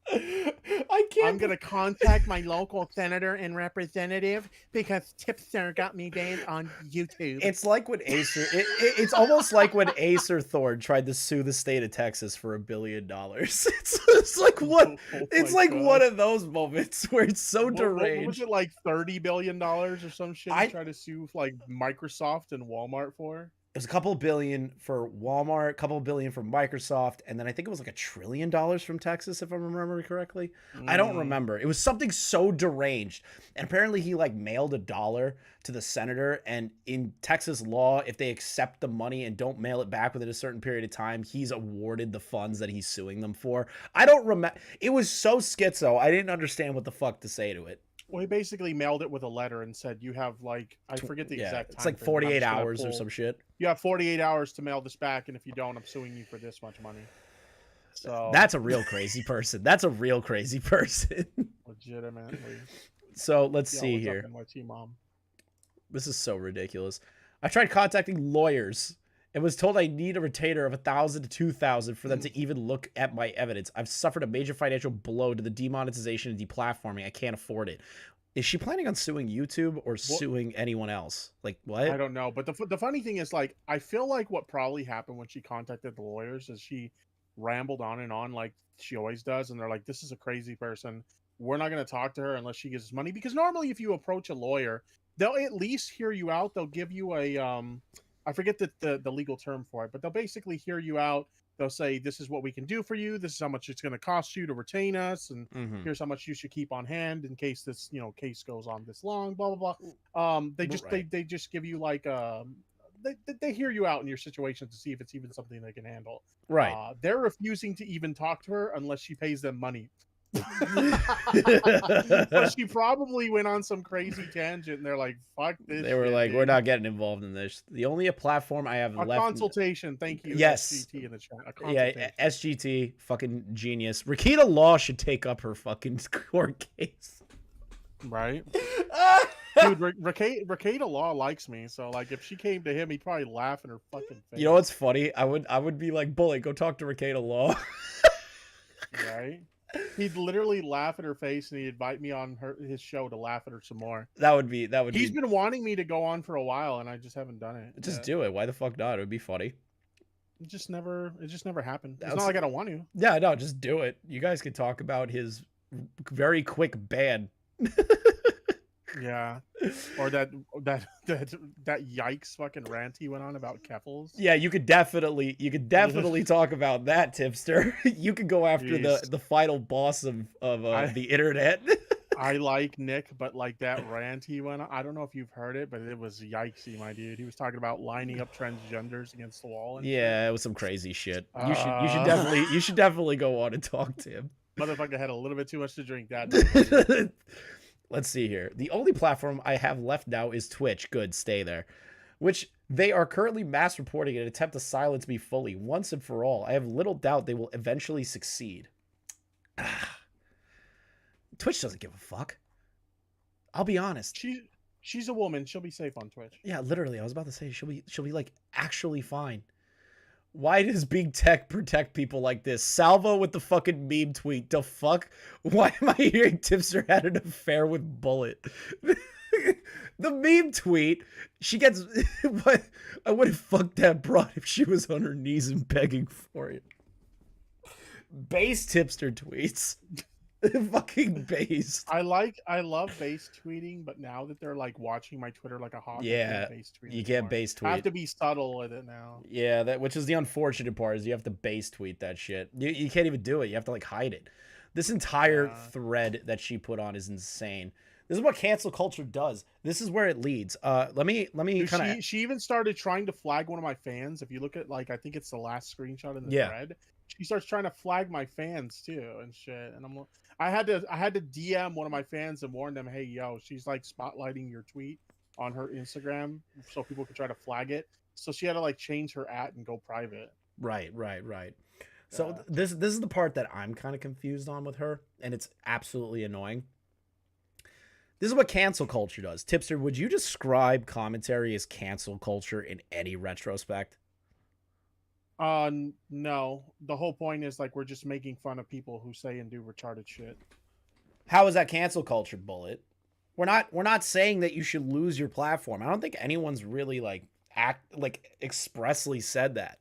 I can't. I'm gonna contact my local senator and representative because Tipster got me banned on YouTube. It's like when Acer. It's almost like when Acer Thorne tried to sue the state of Texas for $1 billion. It's like what? It's like God. One of those moments where it's so deranged. What was it, like $30 billion or some shit? He tried to sue like Microsoft and Walmart for. was a couple of billion for Walmart, a couple of billion from Microsoft, and then I think it was like $1 trillion from Texas, if I'm remembering correctly. I don't remember. It was something so deranged. And apparently he like mailed $1 to the senator, and in Texas law, if they accept the money and don't mail it back within a certain period of time, he's awarded the funds that he's suing them for. I don't remember. It was so schizo. I didn't understand what the fuck to say to it. Well, he basically mailed it with a letter and said, you have like, I forget the exact time. It's like 48 hours or some shit. You have 48 hours to mail this back, and if you don't, I'm suing you for this much money. So that's a real crazy person. That's a real crazy person. Legitimately. So let's see here. Mom. This is so ridiculous. I tried contacting lawyers and was told I need a retainer of $1,000 to $2,000 for them to even look at my evidence. I've suffered a major financial blow to the demonetization and deplatforming. I can't afford it. Is she planning on suing YouTube or suing anyone else? Like, what? I don't know. But the funny thing is, like, I feel like what probably happened when she contacted the lawyers is she rambled on and on like she always does. And they're like, this is a crazy person. We're not going to talk to her unless she gives us money. Because normally if you approach a lawyer, they'll at least hear you out. They'll give you a... I forget the legal term for it, but they'll basically hear you out. They'll say, this is what we can do for you. This is how much it's going to cost you to retain us. And here's how much you should keep on hand in case this, case goes on this long, blah, blah, blah. They just give you like, they hear you out in your situation to see if it's even something they can handle. Right. They're refusing to even talk to her unless she pays them money. But she probably went on some crazy tangent and they're like, fuck this. They were like, dude. we're not getting involved in this. The only platform I have left. Consultation. Thank you. Yes. SGT in the chat. Yeah, SGT, fucking genius. Rakita Law should take up her fucking court case. Right. Dude, Rakita Law likes me, so like if she came to him, he'd probably laugh in her fucking face. You know what's funny? I would be like, Bullet, go talk to Rakita Law. Right. He'd literally laugh at her face, and he'd invite me on his show to laugh at her some more. That would be. He's been wanting me to go on for a while, and I just haven't done it. Just do it. Why the fuck not? It would be funny. It just never happened. It's not like I don't want to. Yeah, no, just do it. You guys can talk about his very quick ban. Yeah, or that yikes fucking rant he went on about Keffels. Yeah, you could definitely talk about that, Tipster. You could go after the final boss of the internet. I like Nick, but like that rant he went on, I don't know if you've heard it, but it was yikesy, my dude. He was talking about lining up transgenders against the wall. And yeah, it was some crazy shit. You should definitely go on and talk to him. Motherfucker had a little bit too much to drink that day. Let's see here. The only platform I have left now is Twitch. Good, stay there. Which they are currently mass reporting in an attempt to silence me fully, once and for all. I have little doubt they will eventually succeed. Twitch doesn't give a fuck. I'll be honest. She's a woman. She'll be safe on Twitch. Yeah, literally. I was about to say she'll be like actually fine. Why does big tech protect people like this? Salvo with the fucking meme tweet. The fuck? Why am I hearing Tipster had an affair with Bullet? The meme tweet, she gets... I would have fucked that broad if she was on her knees and begging for it. Base Tipster tweets. Fucking base. I love base tweeting, but now that they're like watching my Twitter like a hawk, yeah, you can't base tweet. I have to be subtle with it now. Yeah, which is the unfortunate part, is you have to base tweet that shit. You can't even do it. You have to like hide it. This entire thread that she put on is insane. This is what cancel culture does. This is where it leads. Let me kind of. She even started trying to flag one of my fans. If you look at like, I think it's the last screenshot in the thread. She starts trying to flag my fans too and shit. And I had to DM one of my fans and warn them, hey, yo, she's like spotlighting your tweet on her Instagram so people could try to flag it. So she had to like change her @ and go private. Right. So this is the part that I'm kind of confused on with her, and it's absolutely annoying. This is what cancel culture does. Tipster, would you describe commentary as cancel culture in any retrospect? No. The whole point is like we're just making fun of people who say and do retarded shit. How is that cancel culture, Bullet? We're not saying that you should lose your platform. I don't think anyone's really like expressly said that.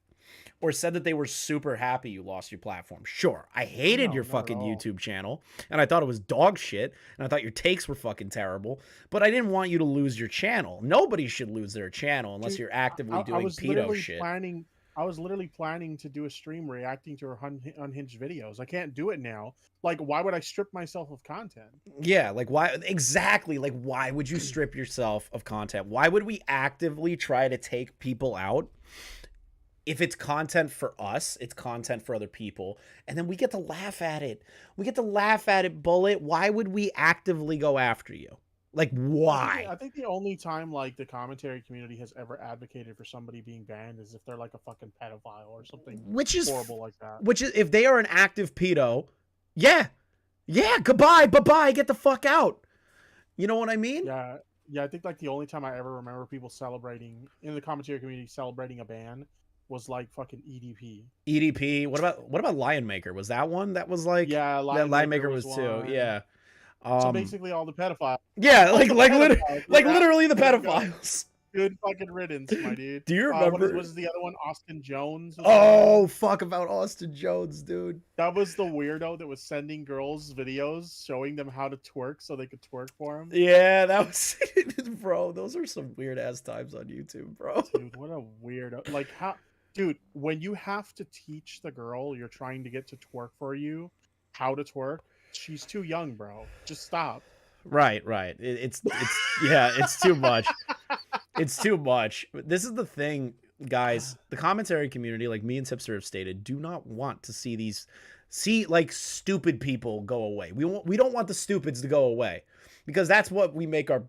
or said that they were super happy you lost your platform. Sure, I hated your fucking YouTube channel, and I thought it was dog shit, and I thought your takes were fucking terrible, but I didn't want you to lose your channel. Nobody should lose their channel unless you're actively doing pedo shit. I was literally planning to do a stream reacting to her unhinged videos. I can't do it now. Like, why would I strip myself of content? Yeah, like why exactly? Like why would you strip yourself of content? Why would we actively try to take people out? If it's content for us, it's content for other people, and then we get to laugh at it. We get to laugh at it, Bullet. Why would we actively go after you? Like, why? I think the only time like the commentary community has ever advocated for somebody being banned is if they're like a fucking pedophile or something horrible like that. Which is if they are an active pedo, yeah, goodbye, bye-bye, get the fuck out. You know what I mean? Yeah, I think like the only time I ever remember people celebrating in the commentary community celebrating a ban was like fucking EDP. EDP. What about Lion Maker? Was that one? That was like Lion Maker was too. one. Yeah. So basically all the pedophiles. Yeah, literally the pedophiles. Good fucking riddance, my dude. Do you remember? What was the other one? Austin Jones? Oh, fuck about Austin Jones, dude. That was the weirdo that was sending girls videos showing them how to twerk so they could twerk for him. Yeah, that was... Bro, those are some weird-ass times on YouTube, bro. Dude, what a weirdo. Like, how... Dude, when you have to teach the girl you're trying to get to twerk for you how to twerk, she's too young, bro. Just stop. Right. It's yeah, it's too much. It's too much. This is the thing, guys. The commentary community, like me and Tipster have stated, do not want to see like stupid people go away. We don't want the stupids to go away because that's what we make our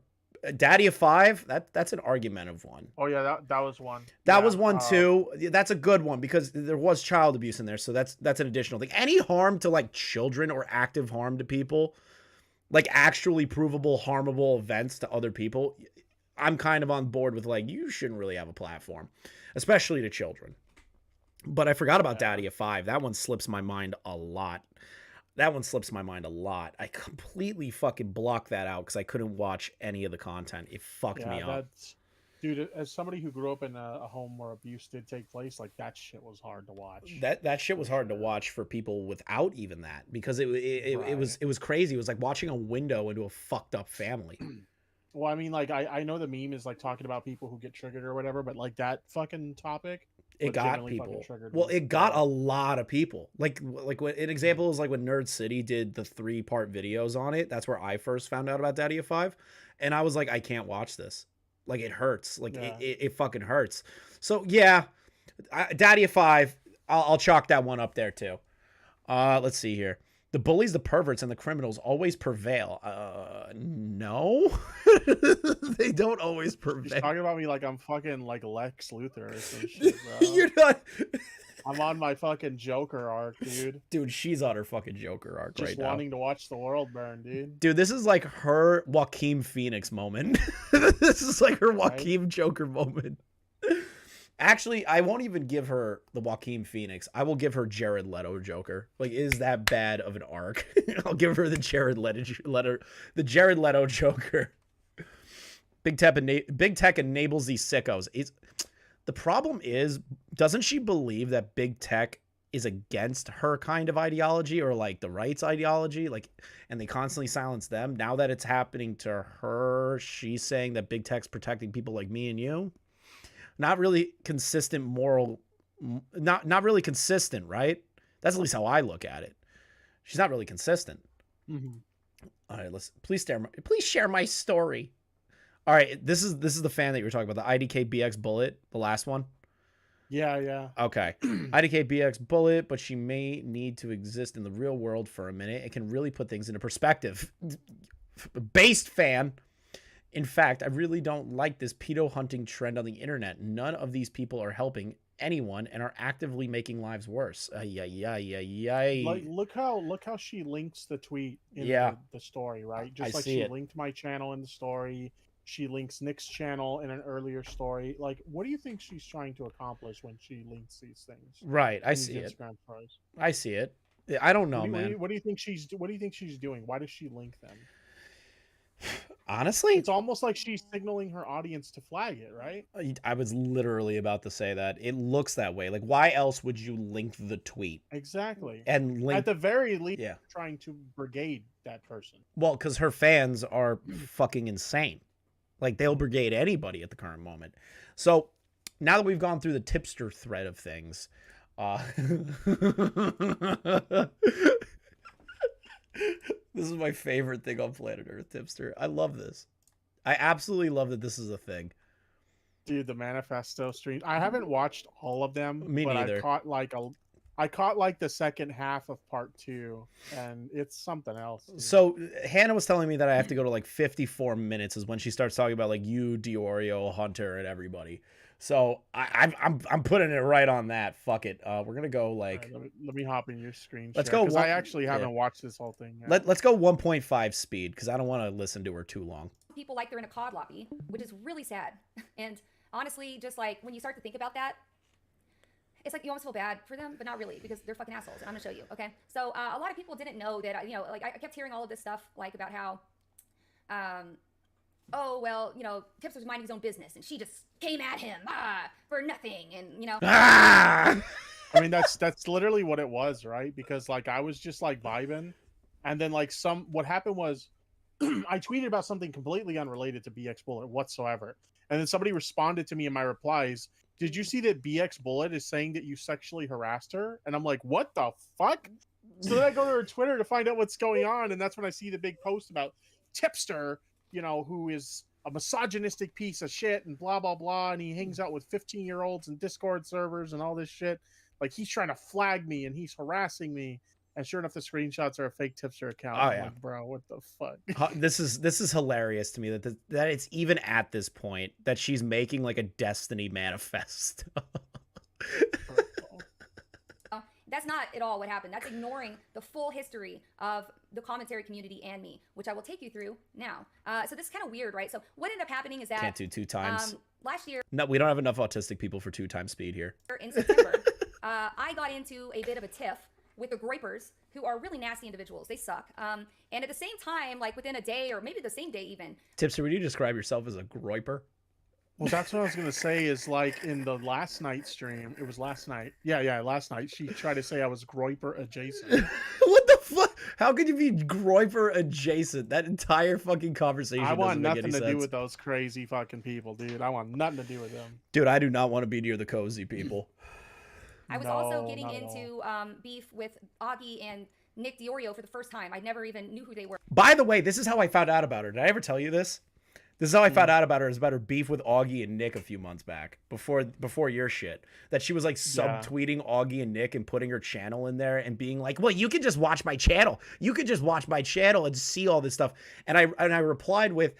Daddy of 5. That's an argumentative one. Oh yeah, that was one. That was one too. That's a good one because there was child abuse in there, so that's an additional thing. Any harm to like children or active harm to people, like actually provable harmable events to other people, I'm kind of on board with like you shouldn't really have a platform, especially to children. But I forgot about Daddy of 5. That one slips my mind a lot. I completely fucking blocked that out because I couldn't watch any of the content. It fucked me up. Dude, as somebody who grew up in a home where abuse did take place, like that shit was hard to watch. That shit was hard to watch for people without even that because it was crazy. It was like watching a window into a fucked up family. Well, I mean, like I know the meme is like talking about people who get triggered or whatever, but like that fucking topic. It got people. Well, it got a lot of people. Like an example is like when Nerd City did the 3-part videos on it. That's where I first found out about Daddy of 5, and I was like, I can't watch this. Like it hurts. Like it fucking hurts. So yeah, Daddy of 5. I'll chalk that one up there too. Let's see here. The bullies, the perverts, and the criminals always prevail. No, they don't always prevail. You're talking about me like I'm fucking like Lex Luthor or some shit, bro. You're not. I'm on my fucking Joker arc, dude. Dude, she's on her fucking Joker arc right now. Just wanting to watch the world burn, dude. Dude, this is like her Joaquin Phoenix moment. This is like her Joaquin Joker moment. Actually, I won't even give her the Joaquin Phoenix. I will give her Jared Leto Joker. Like, is that bad of an arc? I'll give her the Jared Leto Joker. Big Tech enables these sickos. The problem is, doesn't she believe that Big Tech is against her kind of ideology or like the rights ideology? Like, and they constantly silence them. Now that it's happening to her, she's saying that Big Tech's protecting people like me and you. Not really consistent moral, not really consistent, right? That's at least how I look at it. She's not really consistent. Mm-hmm. All right, please share my story. All right, this is the fan that you were talking about, the IDK BxBullet, the last one. Yeah. Okay, IDK BxBullet, but she may need to exist in the real world for a minute. It can really put things into perspective. Based fan. In fact, I really don't like this pedo hunting trend on the internet. None of these people are helping anyone and are actively making lives worse. Like, look how she links the tweet in the story, right? Just like she linked my channel in the story. She links Nick's channel in an earlier story. Like, what do you think she's trying to accomplish when she links these things? Right, I see it. I see it. I don't know, man. What do you think she's doing? Why does she link them? Honestly, It's almost like she's signaling her audience to flag it, right? I was literally about to say that. It looks that way. Like, why else would you link the tweet? Exactly. And link, at the very least, yeah, trying to brigade that person. Well, because her fans are fucking insane. Like, they'll brigade anybody at the current moment. So now that we've gone through the tipster thread of things, this is my favorite thing on planet Earth, Tipster. I love this. I absolutely love that this is a thing. Dude, the Manifesto streams. I haven't watched all of them. Me but neither. I caught like the second half of part 2, and it's something else. Dude. So Hannah was telling me that I have to go to like 54 minutes is when she starts talking about like you, Diorio, Hunter, and everybody. So I'm putting it right on that. Fuck it. We're gonna go like. Right, let me hop in your screen. Let's go. I actually haven't watched this whole thing yet. Let's go 1.5 speed because I don't want to listen to her too long. People like they're in a COD lobby, which is really sad. And honestly, just like when you start to think about that, it's like you almost feel bad for them, but not really because they're fucking assholes. And I'm gonna show you. Okay. So a lot of people didn't know that. Like I kept hearing all of this stuff like about how. Oh, well, Tipster's minding his own business, and she just came at him for nothing, and, I mean, that's literally what it was, right? Because, like, I was just, like, vibing, and then, like, what happened was, I tweeted about something completely unrelated to BxBullet whatsoever, and then somebody responded to me in my replies, did you see that BxBullet is saying that you sexually harassed her? And I'm like, what the fuck? So then I go to her Twitter to find out what's going on, and that's when I see the big post about Tipster, who is a misogynistic piece of shit and blah, blah, blah. And he hangs out with 15-year-olds and Discord servers and all this shit. Like, he's trying to flag me and he's harassing me. And sure enough, the screenshots are a fake Tipster account. Oh, I'm yeah. like, bro, what the fuck? This is hilarious to me that it's even at this point that she's making like a Destiny manifesto. That's not at all what happened. That's ignoring the full history of the commentary community and me, which I will take you through now. So this is kind of weird, right? So what ended up happening is that Can't do 2 times. Last year, No, we don't have enough autistic people for 2 times speed here. in September, I got into a bit of a tiff with the Groipers, who are really nasty individuals. They suck. And at the same time, like within a day or maybe the same day even. Tipster, would you describe yourself as a Groiper? Well, that's what I was going to say is like in the last night stream, it was last night. Yeah, last night. She tried to say I was Groiper adjacent. What the fuck? How could you be Groiper adjacent? That entire fucking conversation I want doesn't make nothing any to sense. do with those crazy fucking people, dude. I want nothing to do with them. Dude, I do not want to be near the cozy people. I was also getting into beef with Augie and Nick Diorio for the first time. I never even knew who they were. By the way, this is how I found out about her. Did I ever tell you this? This is how I found out about her. Is about her beef with Augie and Nick a few months back, before your shit. That she was like subtweeting Augie and Nick and putting her channel in there and being like, "Well, you could just watch my channel. You could just watch my channel and see all this stuff." And I replied with,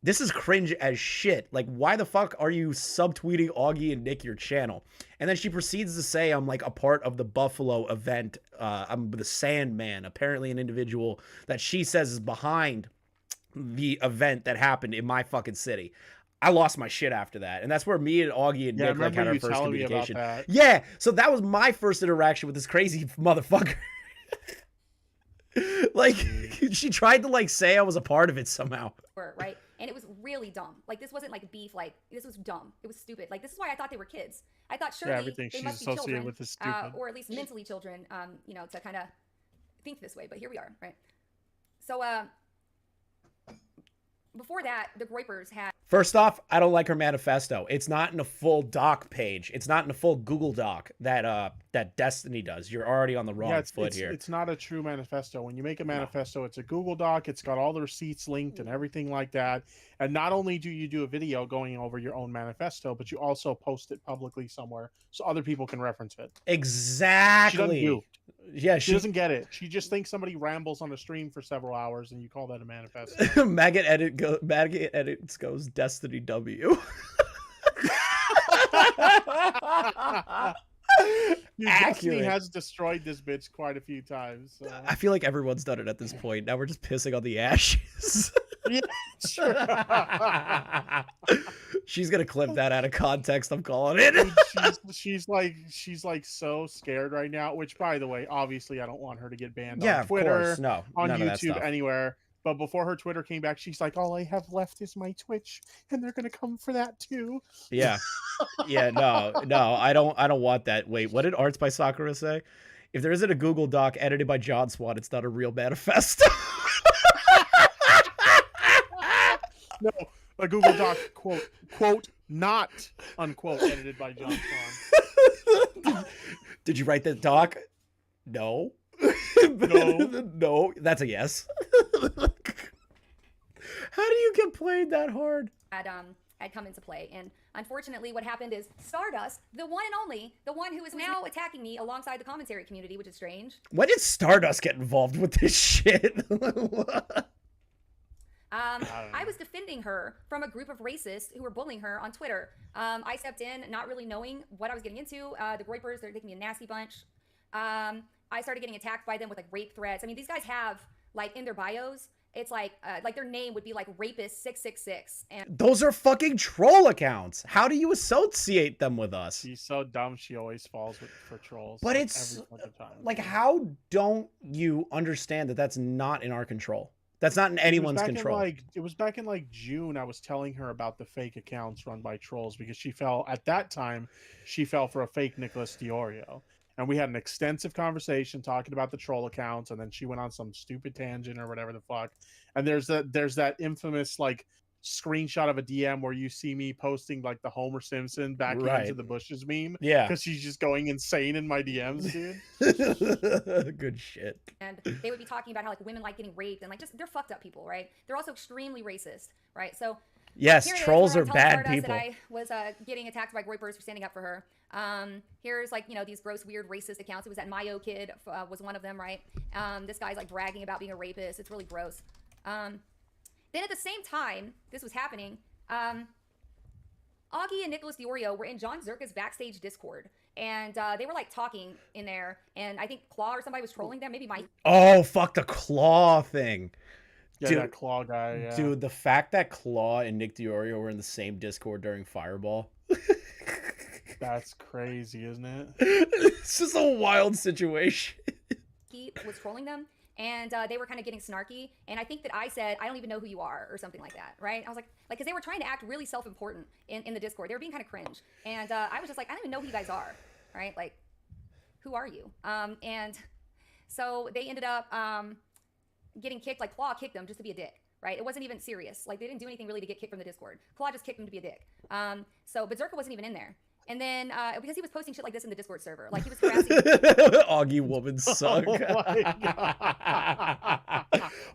"This is cringe as shit. Like, why the fuck are you subtweeting Augie and Nick your channel?" And then she proceeds to say I'm like a part of the Buffalo event. I'm the Sandman, apparently an individual that she says is behind the event that happened in my fucking city. I lost my shit after that, and that's where me and Augie and Nick like had our first communication. Yeah, so that was my first interaction with this crazy motherfucker. Like, she tried to like say I was a part of it somehow. Right, and it was really dumb. Like, this wasn't like beef. Like, this was dumb. It was stupid. Like, this is why I thought they were kids. I thought surely everything they she's must be associated children, with is stupid. or at least mentally children. To kind of think this way. But here we are, right? So, before that, the Groipers had. First off, I don't like her manifesto. It's not in a full doc page. It's not in a full Google Doc that Destiny does. You're already on the wrong foot here. It's not a true manifesto. When you make a manifesto, it's a Google Doc. It's got all the receipts linked and everything like that. And not only do you do a video going over your own manifesto, but you also post it publicly somewhere so other people can reference it. Exactly. She doesn't get it. She just thinks somebody rambles on a stream for several hours and you call that a manifesto. Maggot edits goes Destiny W. Destiny has destroyed this bitch quite a few times. So. I feel like everyone's done it at this point. Now we're just pissing on the ashes. Yeah, sure. She's gonna clip that out of context. I'm calling it. She's like so scared right now. Which, by the way, obviously I don't want her to get banned on of Twitter, course. No, on none of that YouTube, stuff. anywhere. But before her Twitter came back, she's like, all I have left is my Twitch, and they're gonna come for that too. Yeah. Yeah, no, I don't want that. Wait, what did Arts by Sakura say? If there isn't a Google Doc edited by John Swan, it's not a real manifesto. No, a Google Doc quote not unquote edited by John Swan. Did you write that doc? No. No. No, that's a yes. How do you get played that hard? Had come into play, and unfortunately what happened is Stardust, the one and only, the one who is now attacking me alongside the commentary community, which is strange. When did Stardust get involved with this shit? I was defending her from a group of racists who were bullying her on Twitter. I stepped in not really knowing what I was getting into. The Groypers, they're taking me a nasty bunch. I started getting attacked by them with like rape threats. I mean, these guys have like in their bios, it's like their name would be like rapist 666, and Those are fucking troll accounts. How do you associate them with us? She's so dumb. She always falls for trolls. But like, it's every fucking time. like, how don't you understand that that's not in our control? That's not in anyone's control. It was back in like June. I was telling her about the fake accounts run by trolls because she fell for a fake Nicholas Diorio. And we had an extensive conversation talking about the troll accounts, and then she went on some stupid tangent or whatever the fuck. And there's that infamous like screenshot of a DM where you see me posting like the Homer Simpson back into the bushes meme. Yeah. Because she's just going insane in my DMs, dude. Good shit. And they would be talking about how like women like getting raped and like just they're fucked up people, right? They're also extremely racist, right? So Yes, here it is, trolls where are I'm telling bad Stardust people. that I was getting attacked by Groypers for standing up for her. Here's like, you know, these gross, weird, racist accounts. It was that Mayo kid was one of them, right? This guy's like bragging about being a rapist. It's really gross. Then at the same time this was happening, Augie and Nicholas Diorio were in John Zerka's backstage Discord, and they were like talking in there, and I think Claw or somebody was trolling them. Maybe my Oh, fuck the Claw thing. Yeah, that Claw guy. Yeah. Dude, the fact that Claw and Nick Diorio were in the same Discord during Fireball. That's crazy, isn't it? It's just a wild situation. He was trolling them, and they were kind of getting snarky, and I think that I said, I don't even know who you are, or something like that, right? I was like, because they were trying to act really self-important in the Discord. They were being kind of cringe, and I was just like, I don't even know who you guys are, right? Like, who are you? And so they ended up getting kicked. Like, Claw kicked them just to be a dick, right? It wasn't even serious. Like, they didn't do anything really to get kicked from the Discord. Claw just kicked him to be a dick. But Zerka wasn't even in there. And then, because he was posting shit like this in the Discord server, like he was harassing. Augie woman suck. Oh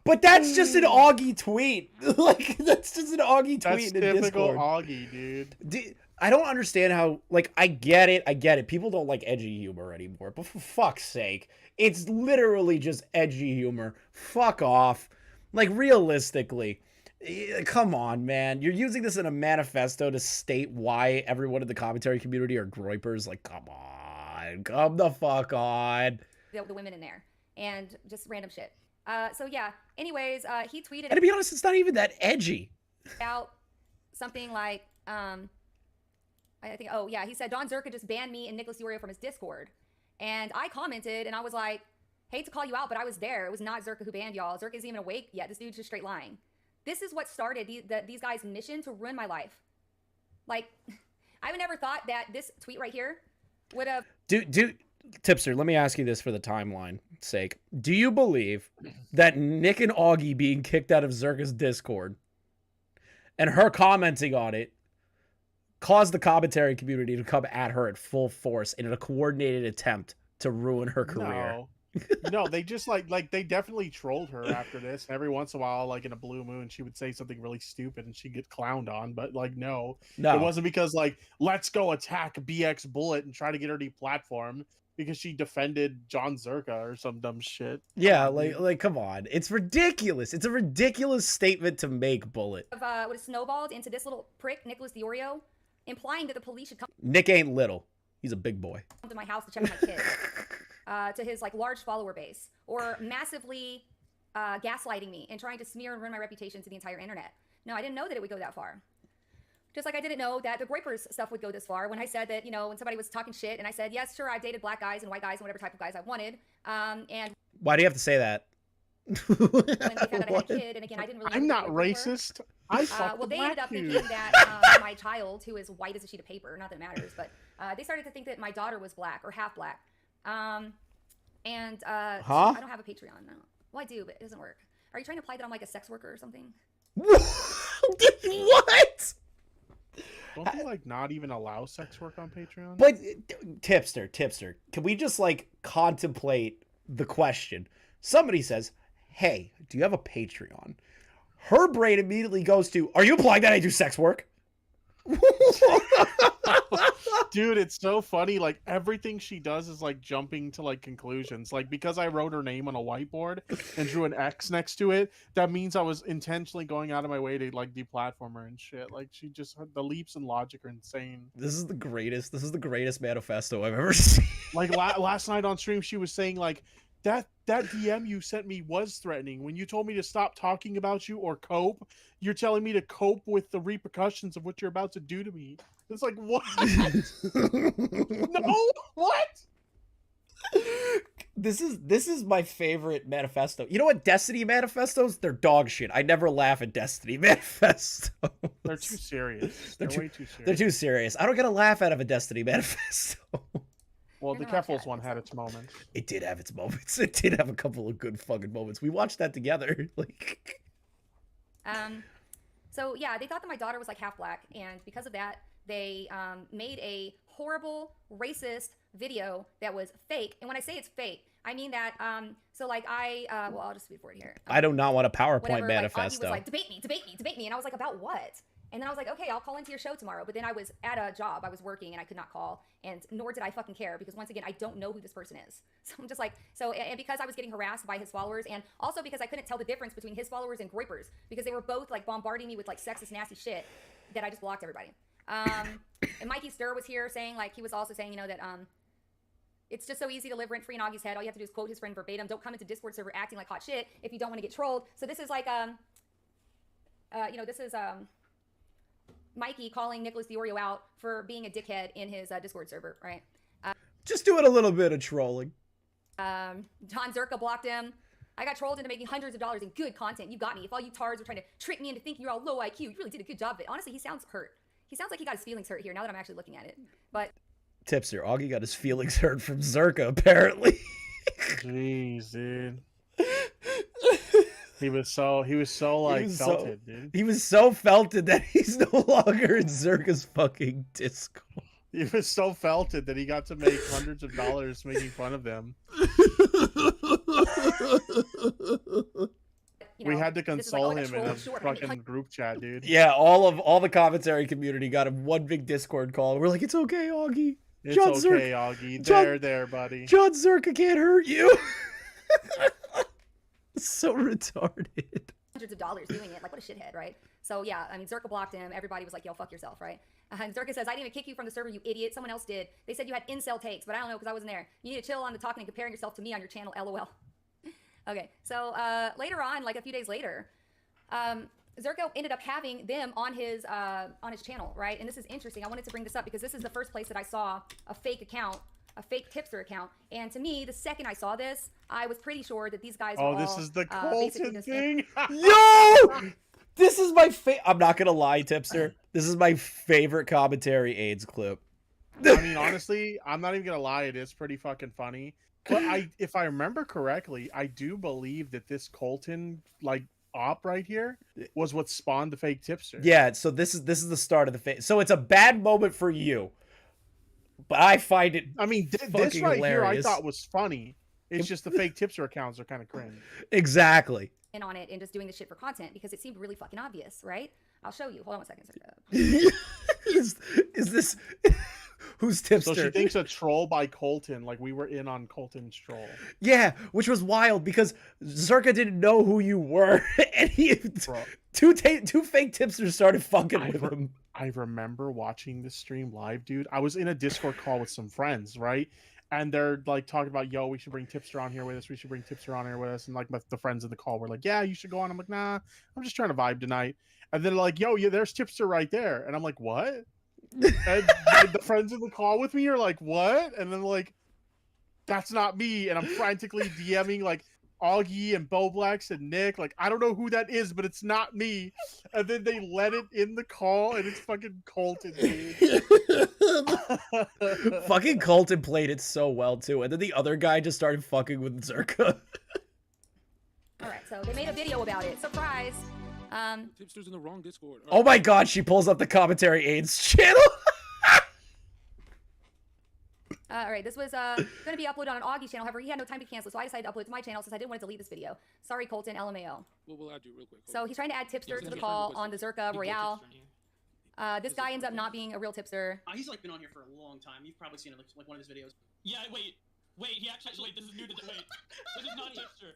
but that's just an Augie tweet. Like, that's just an Augie tweet That's in the typical Discord. Augie, dude. I don't understand how, like, I get it. People don't like edgy humor anymore, but for fuck's sake, it's literally just edgy humor. Fuck off. Like, realistically, come on, man. You're using this in a manifesto to state why everyone in the commentary community are groypers. Like, come on. Come the fuck on. The women in there, and just random shit. So yeah, anyways, he tweeted. And to be honest, it's not even that edgy. Out something like, I think, oh yeah, he said, Don Zerka just banned me and Nicholas Diorio from his Discord. And I commented, and I was like, hate to call you out, but I was there. It was not Zerka who banned y'all. Zerka isn't even awake yet. This dude's just straight lying. This is what started these guys' mission to ruin my life. Like, I would never thought that this tweet right here would have... Dude, Tipster, let me ask you this for the timeline sake. Do you believe that Nick and Augie being kicked out of Zerka's Discord and her commenting on it caused the commentary community to come at her at full force in a coordinated attempt to ruin her career? No, they just like they definitely trolled her after this. Every once in a while, like in a blue moon, she would say something really stupid and she'd get clowned on. But like, no, it wasn't because like, let's go attack BxBullet and try to get her deplatformed because she defended John Zerka or some dumb shit. Yeah, like come on, it's ridiculous. It's a ridiculous statement to make, Bullet. Would have snowballed into this little prick, Nicholas Diorio, implying that the police should come Nick ain't little. He's a big boy. to my house to check on my kids. To his like large follower base, or massively gaslighting me and trying to smear and ruin my reputation to the entire internet. No, I didn't know that it would go that far. Just like I didn't know that the Groypers stuff would go this far. When I said that, you know, when somebody was talking shit, and I said, yes, sure, I've dated black guys and white guys and whatever type of guys I wanted. And why do you have to say that? when they found out I had a kid, and again, I didn't really. I'm know not who they were. racist. I fucked Well, the they ended black up dude. thinking that my child, who is white as a sheet of paper, not that it matters, but they started to think that my daughter was black or half black. I don't have a Patreon. No. Well, I do, but it doesn't work. Are you trying to imply that I'm like a sex worker or something? What? Don't they like not even allow sex work on Patreon? But tipster, can we just like contemplate the question? Somebody says, "Hey, do you have a Patreon?" Her brain immediately goes to, "Are you implying that I do sex work?" Dude, it's so funny. Like everything she does is like jumping to like conclusions. Like because I wrote her name on a whiteboard and drew an X next to it, that means I was intentionally going out of my way to like deplatform her and shit. Like she just the leaps in logic are insane. This is the greatest manifesto I've ever seen. Like last night on stream, she was saying like that DM you sent me was threatening. When you told me to stop talking about you or cope, you're telling me to cope with the repercussions of what you're about to do to me. It's like, what? No, what? This is my favorite manifesto. You know what? Destiny manifestos, they're dog shit. I never laugh at Destiny manifestos. They're too serious. They're way too serious. They're too serious. I don't get a laugh out of a Destiny manifesto. Well, the Keffels one had its moments. It did have its moments. It did have a couple of good fucking moments. We watched that together. Like, So yeah, they thought that my daughter was like half black, and because of that, they made a horrible racist video that was fake. And when I say it's fake, I mean that. So like well, I'll just read for it here. I do not want a PowerPoint Whatever, manifesto. Like, Augie was like, debate me, and I was like, about what? And then I was like, okay, I'll call into your show tomorrow. But then I was at a job, I was working, and I could not call, and nor did I fucking care, because once again, I don't know who this person is. So I'm just like, and because I was getting harassed by his followers, and also because I couldn't tell the difference between his followers and Groypers, because they were both like bombarding me with like sexist, nasty shit, that I just blocked everybody. And Mikey Stir was here saying, like, he was also saying, you know, that it's just so easy to live rent-free in Augie's head. All you have to do is quote his friend verbatim. Don't come into Discord server acting like hot shit if you don't want to get trolled. So this is like, this is Mikey calling Nicholas Diorio out for being a dickhead in his Discord server, right? Just doing a little bit of trolling. Don Zerka blocked him. I got trolled into making hundreds of dollars in good content. You got me. If all you tards were trying to trick me into thinking you're all low IQ, you really did a good job of it. Honestly, he sounds hurt. He sounds like he got his feelings hurt here now that I'm actually looking at it. But Tipster, Augie got his feelings hurt from Zerka, apparently. Jeez, dude. He was so like felted, dude. He was so felted that he's no longer in Zerka's fucking Discord. He was so felted that he got to make hundreds of dollars making fun of them. We had to console him in a fucking group chat, dude. Yeah, all the commentary community got him one big Discord call. We're like, it's okay, Augie. It's okay, Augie. There, buddy. John Zerka can't hurt you. So retarded. Hundreds of dollars doing it. Like, what a shithead, right? So yeah, I mean, Zerka blocked him. Everybody was like, yo, fuck yourself, right? And Zerka says, I didn't even kick you from the server, you idiot. Someone else did. They said you had incel takes, but I don't know because I wasn't there. You need to chill on the talking and comparing yourself to me on your channel, LOL. Okay, so later on, like a few days later, Zerko ended up having them on his channel, right? And this is interesting. I wanted to bring this up because this is the first place that I saw a fake account, a fake tipster account. And to me, the second I saw this, I was pretty sure that these guys were all, this is the Colton thing? Yo! This is my I'm not gonna lie, Tipster. This is my favorite commentary AIDS clip. I mean, honestly, I'm not even gonna lie, it is pretty fucking funny. But if I remember correctly, I do believe that this Colton op right here was what spawned the fake tipster. Yeah, so this is the start of the fake. So it's a bad moment for you, but I find it. I mean, this right here I thought was funny. It's just the fake tipster accounts are kind of cringe. Exactly. In on it and just doing this shit for content because it seemed really fucking obvious, right? I'll show you. Hold on one second. Is this who's tipster? So she thinks a troll by Colton, like we were in on Colton's troll. Yeah, which was wild because Zerka didn't know who you were, and two fake tipsters started fucking with him. I remember watching this stream live, dude. I was in a Discord call with some friends, right? And they're like talking about, yo, we should bring Tipster on here with us. We should bring Tipster on here with us. And like the friends in the call were like, yeah, you should go on. I'm like, nah, I'm just trying to vibe tonight. And then like, yo, yeah, there's Tipster right there. And I'm like, what? And the friends in the call with me are like, what? And then like, that's not me. And I'm frantically DMing like Augie and Boblax and Nick. Like, I don't know who that is, but it's not me. And then they let it in the call, and it's fucking Colton, dude. Fucking Colton played it so well too, and then the other guy just started fucking with Zerka. All right, so they made a video about it. Surprise. Tipster's in the wrong Discord. Oh my god, she pulls up the commentary aids channel. All right, this was going to be uploaded on Augie's channel. However, he had no time to cancel, so I decided to upload it to my channel since I didn't want to delete this video. Sorry, Colton, LMAO. What will I do real quick? So he's trying to add Tipster to the call on the Zerka Royale. This guy ends up not being a real tipster. He's like been on here for a long time. You've probably seen it like one of his videos. Yeah, wait, he actually, wait, this is new to the, wait, this is not Tipster,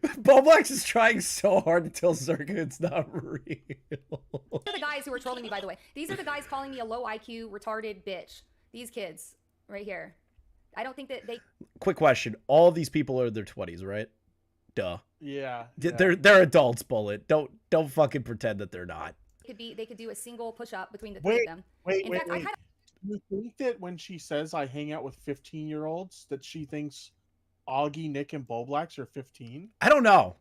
wait. Boblax is trying so hard to tell Zerka it's not real. These are the guys who are trolling me, by the way. These are the guys calling me a low IQ, retarded bitch. These kids, right here. I don't think that they... Quick question. All of these people are in their 20s, right? Duh. Yeah. They're adults, Bullet. Don't fucking pretend that they're not. They could do a single push-up between the three of them. In fact, I kind of... Do you think that when she says I hang out with 15-year-olds, that she thinks Augie, Nick, and Boblax are 15? I don't know.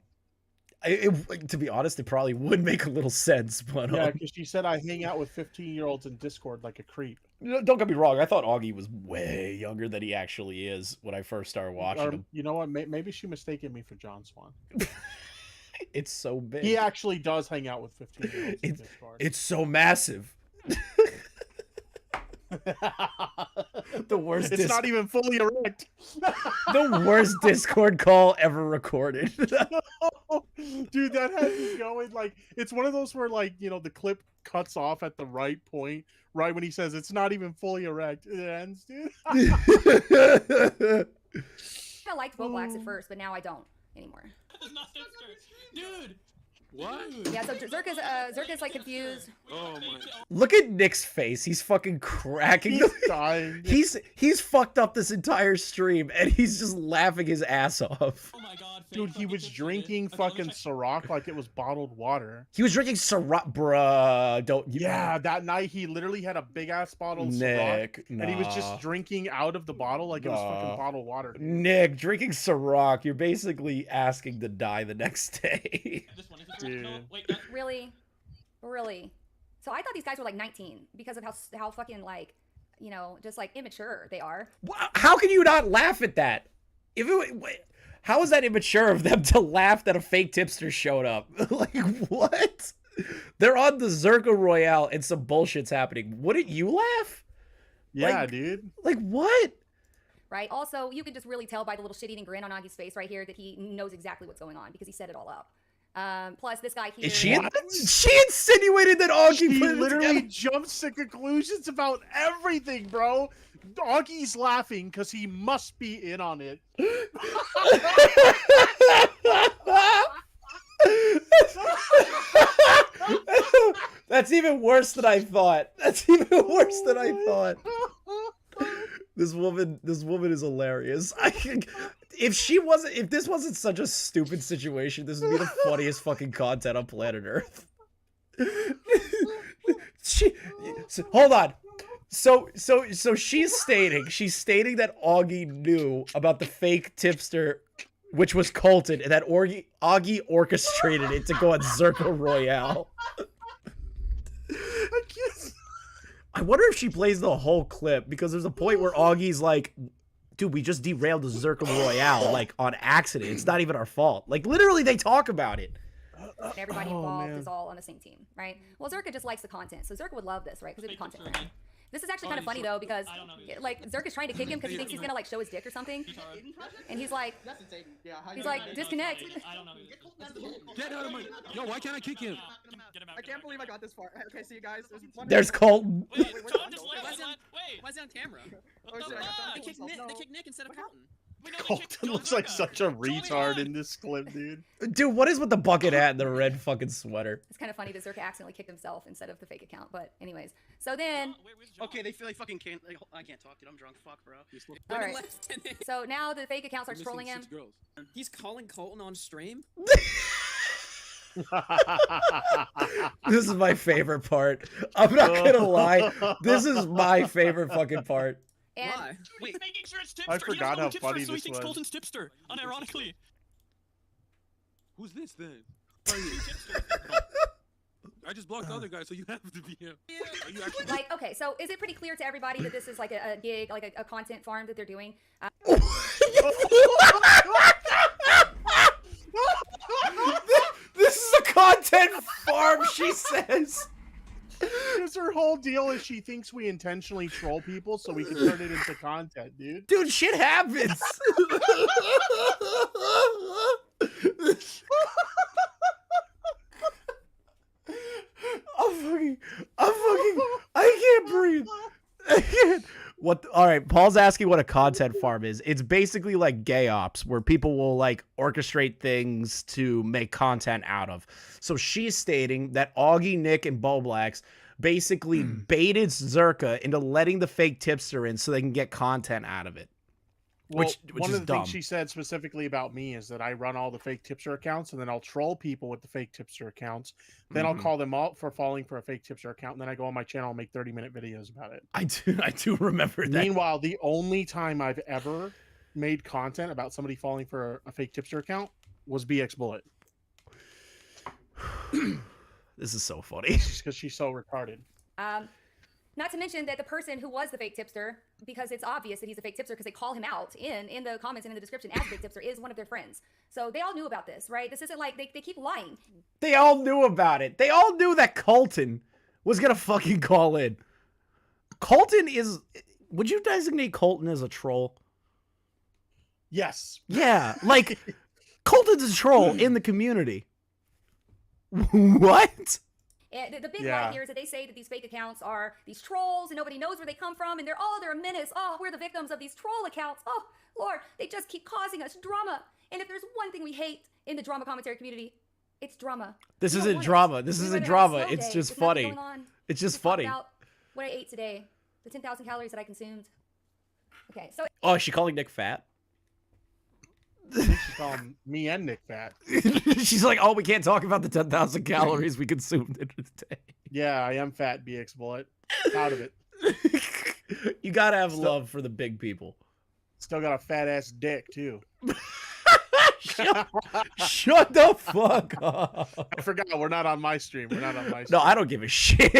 To be honest, it probably would make a little sense, but yeah, because she said I hang out with 15-year-olds in Discord like a creep. Don't get me wrong. I thought Augie was way younger than he actually is when I first started watching him. You know what? Maybe she mistaken me for John Swan. It's so big. He actually does hang out with 15-year-olds in Discord. It's so massive. The worst. It's not even fully erect. The worst Discord call ever recorded. Dude, that has me going like it's one of those where like the clip cuts off at the right point, right when he says it's not even fully erect. It ends, dude. I liked Boblax at first, but now I don't anymore. It's not Tipster, dude. What? Yeah, so Zerka's like confused. Oh my! Look at Nick's face. He's fucking cracking. He's dying. He's fucked up this entire stream, and he's just laughing his ass off. Oh my god, dude, he was drinking fucking Ciroc like it was bottled water. He was drinking Ciroc, bruh. Yeah, that night he literally had a big ass bottle of Ciroc, and he was just drinking out of the bottle like it was fucking bottled water. Dude. Nick, drinking Ciroc, you're basically asking to die the next day. Dude. Really? So I thought these guys were like 19 because of how fucking like, just like immature they are. How can you not laugh at that? How is that immature of them to laugh that a fake tipster showed up? Like, what? They're on the Zerka Royale and some bullshit's happening. Wouldn't you laugh? Yeah, dude. Like, what? Right? Also, you can just really tell by the little shit-eating grin on Augie's face right here that he knows exactly what's going on because he set it all up. Plus, this guy here... She insinuated that Augie literally jumps to conclusions about everything, bro. Augie's laughing because he must be in on it. That's even worse than I thought. This woman is hilarious. If this wasn't such a stupid situation, this would be the funniest fucking content on planet Earth. Hold on. So she's stating that Augie knew about the fake tipster, which was Colton, and that Augie orchestrated it to go on Zerka Royale. I wonder if she plays the whole clip, because there's a point where Augie's like, dude, we just derailed the Zerka Royale, like, on accident. It's not even our fault. Like, literally, they talk about it. Everybody involved is all on the same team, right? Well, Zerka just likes the content, so Zerka would love this, right? Because it'd be content for him. This is actually kind of funny, though, because, like, Zerka's trying to kick him because he thinks he's gonna, like, show his dick or something. And he's like, disconnect. Get out of my... Yo, why can't I kick him? I can't believe I got this far. Okay, see you guys. There's Colton. Why is it on camera? They kicked Nick instead of Colton. Colton looks like such a retard in this clip, dude. Dude, what is with the bucket hat and the red fucking sweater? It's kind of funny that Zerka accidentally kicked himself instead of the fake account, but anyways. So then... Okay, they feel like fucking can't... Like, I can't talk, dude. I'm drunk. Fuck, bro. Alright. So now the fake account starts trolling him. He's calling Colton on stream? This is my favorite part. I'm not gonna lie. This is my favorite fucking part. And Why? Wait, he's making sure it's Tipster. I forgot how Tipster, funny so he this thinks was. Colton's Tipster, unironically. Who's this then? I just blocked the other guy, so you have to be him. Are you actually? like, okay, so is it pretty clear to everybody that this is like a gig, like a content farm that they're doing? This is a content farm, she says. Because her whole deal is she thinks we intentionally troll people so we can turn it into content, dude. Dude, shit happens. I can't breathe. I can't. What? All right, Paul's asking what a content farm is. It's basically like gay ops where people will like orchestrate things to make content out of. So she's stating that Augie, Nick, and Boblax basically baited Zerka into letting the fake tipster in so they can get content out of it. Well, Which one is of the dumb. things she said specifically about me is that I run all the fake tipster accounts, and then I'll troll people with the fake tipster accounts. Then I'll call them out for falling for a fake tipster account, and then I go on my channel and make 30-minute videos about it. I do remember that. Meanwhile, the only time I've ever made content about somebody falling for a fake tipster account was BxBullet. This is so funny. Because she's so retarded. Not to mention that the person who was the fake tipster, because it's obvious that he's a fake tipster because they call him out in the comments and in the description as a fake tipster, is one of their friends. So they all knew about this, right? This isn't like they keep lying. They all knew about it. They all knew that Colton was going to fucking call in. Colton is... Would you designate Colton as a troll? Yes. Yeah, like, Colton's a troll in the community. What? And the big lie here is that they say that these fake accounts are these trolls and nobody knows where they come from and they're a menace. Oh, we're the victims of these troll accounts. Oh, Lord, they just keep causing us drama. And if there's one thing we hate in the drama commentary community, it's drama. This We don't isn't want drama. it. This We isn't rather have a drama. slow It's day just with nothing funny. going on. It's just Talk funny. about what I ate today, the 10,000 calories that I consumed. Okay, so Oh, is she calling Nick fat? She's calling me and Nick fat. She's like, oh, we can't talk about the 10,000 calories we consumed in a day. Yeah, I am fat, BxBullet. Proud of it. You gotta have love for the big people. Still got a fat ass dick too. Shut the fuck up. I forgot we're not on my stream. We're not on my stream. No, I don't give a shit.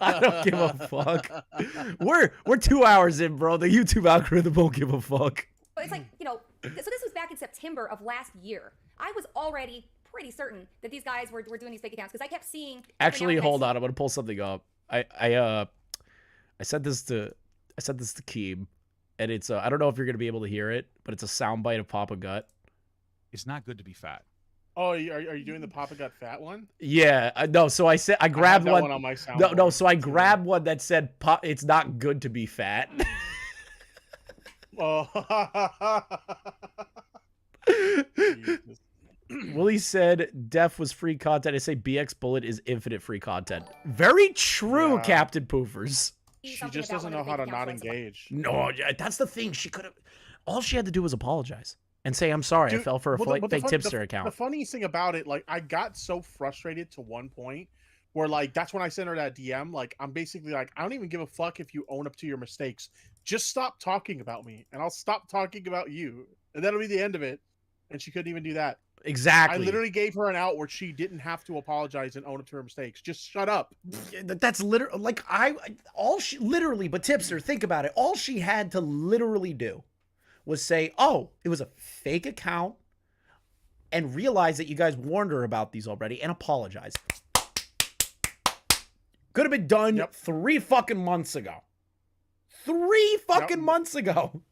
I don't give a fuck. We're 2 hours in, bro. The YouTube algorithm won't give a fuck. But it's like, you know, so this was back in September of last year. I was already pretty certain that these guys were doing these fake accounts because I kept seeing. Actually, hold on. I'm gonna pull something up. I said this to Keem, and it's I don't know if you're gonna be able to hear it, but it's a soundbite of Papa Gut. It's not good to be fat. Oh, are you doing the Papa Gut fat one? Yeah, no. So I grabbed that one. one on my No. So I grabbed one that said, "It's not good to be fat." Oh. Willie said Def was free content. I say BxBullet is infinite free content. Very true, Yeah. Captain Poofers. She just doesn't know how to not engage. No, that's the thing. She could have. All she had to do was apologize and say, "I'm sorry, I Dude, fell for a well, the fake fun- tipster the, account." The funniest thing about it, like, I got so frustrated to one point where, like, that's when I sent her that DM. Like, I'm basically like, I don't even give a fuck if you own up to your mistakes. Just stop talking about me, and I'll stop talking about you, and that'll be the end of it. And she couldn't even do that. Exactly. I literally gave her an out where she didn't have to apologize and own up to her mistakes. Just shut up. That's literally like literally. But Tipster, think about it. All she had to literally do was say, "Oh, it was a fake account," and realize that you guys warned her about these already and apologize. Could have been done 3 fucking months ago. 3 fucking months ago.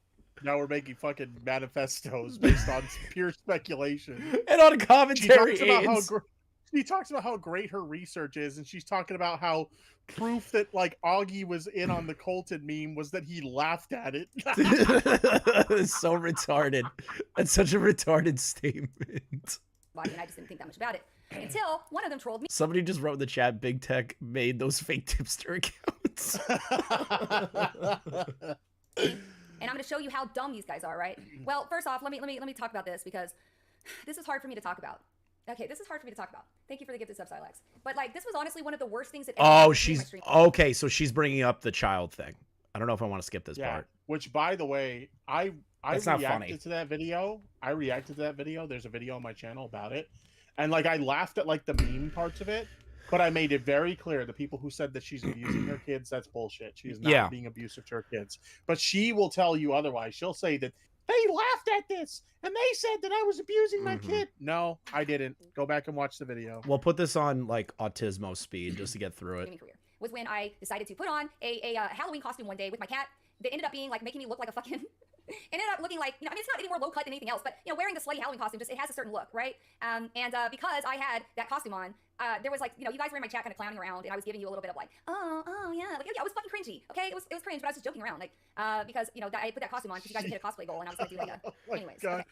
Now we're making fucking manifestos based on pure speculation. And on commentary she talks about how great her research is, and she's talking about how proof that, like, Augie was in on the Colton meme was that he laughed at it. It's so retarded. That's such a retarded statement. Body, and I just didn't think that much about it until one of them trolled me. Somebody just wrote in the chat, Big Tech made those fake tipster accounts. And I'm going to show you how dumb these guys are, right? Well, first off, let me talk about this because this is hard for me to talk about. Okay, this is hard for me to talk about. Thank you for the gifted subs, Silex. But, like, this was honestly one of the worst things that ever happened to me on my stream. Okay, so she's bringing up the child thing. I don't know if I want to skip this part. Which, by the way, I That's not funny. reacted to that video. I reacted to that video. There's a video on my channel about it, and like I laughed at like the meme parts of it, but I made it very clear the people who said that she's abusing her kids, that's bullshit. She is not being abusive to her kids. But she will tell you otherwise. She'll say that they laughed at this and they said that I was abusing my kid. No, I didn't. Go back and watch the video. We'll put this on like autismo speed just to get through it. Was when I decided to put on a Halloween costume one day with my cat. That ended up being like making me look like a fucking. It ended up looking like, you know, I mean, it's not any more low cut than anything else, but you know, wearing the slutty Halloween costume just it has a certain look, right? And because I had that costume on, there was like, you know, you guys were in my chat kind of clowning around, and I was giving you a little bit of like, oh yeah, like yeah, I was fucking cringy, okay? It was cringe, but I was just joking around, like because you know I put that costume on because you guys hit a cosplay goal, and I was gonna do like a. Anyways. God. Okay.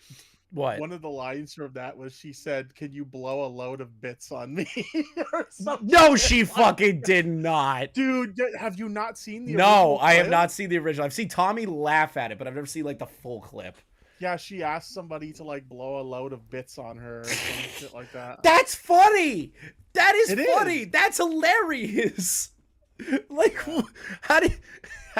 What? One of the lines from that was she said, "Can you blow a load of bits on me?" or something. No, she fucking did not. Dude, have you not seen the No, original I have clip? not seen the original. I've seen Tommy laugh at it, but I've never seen like the full clip. Yeah, she asked somebody to like blow a load of bits on her or some shit like that. That's funny. That is It funny. is. That's hilarious. Like, how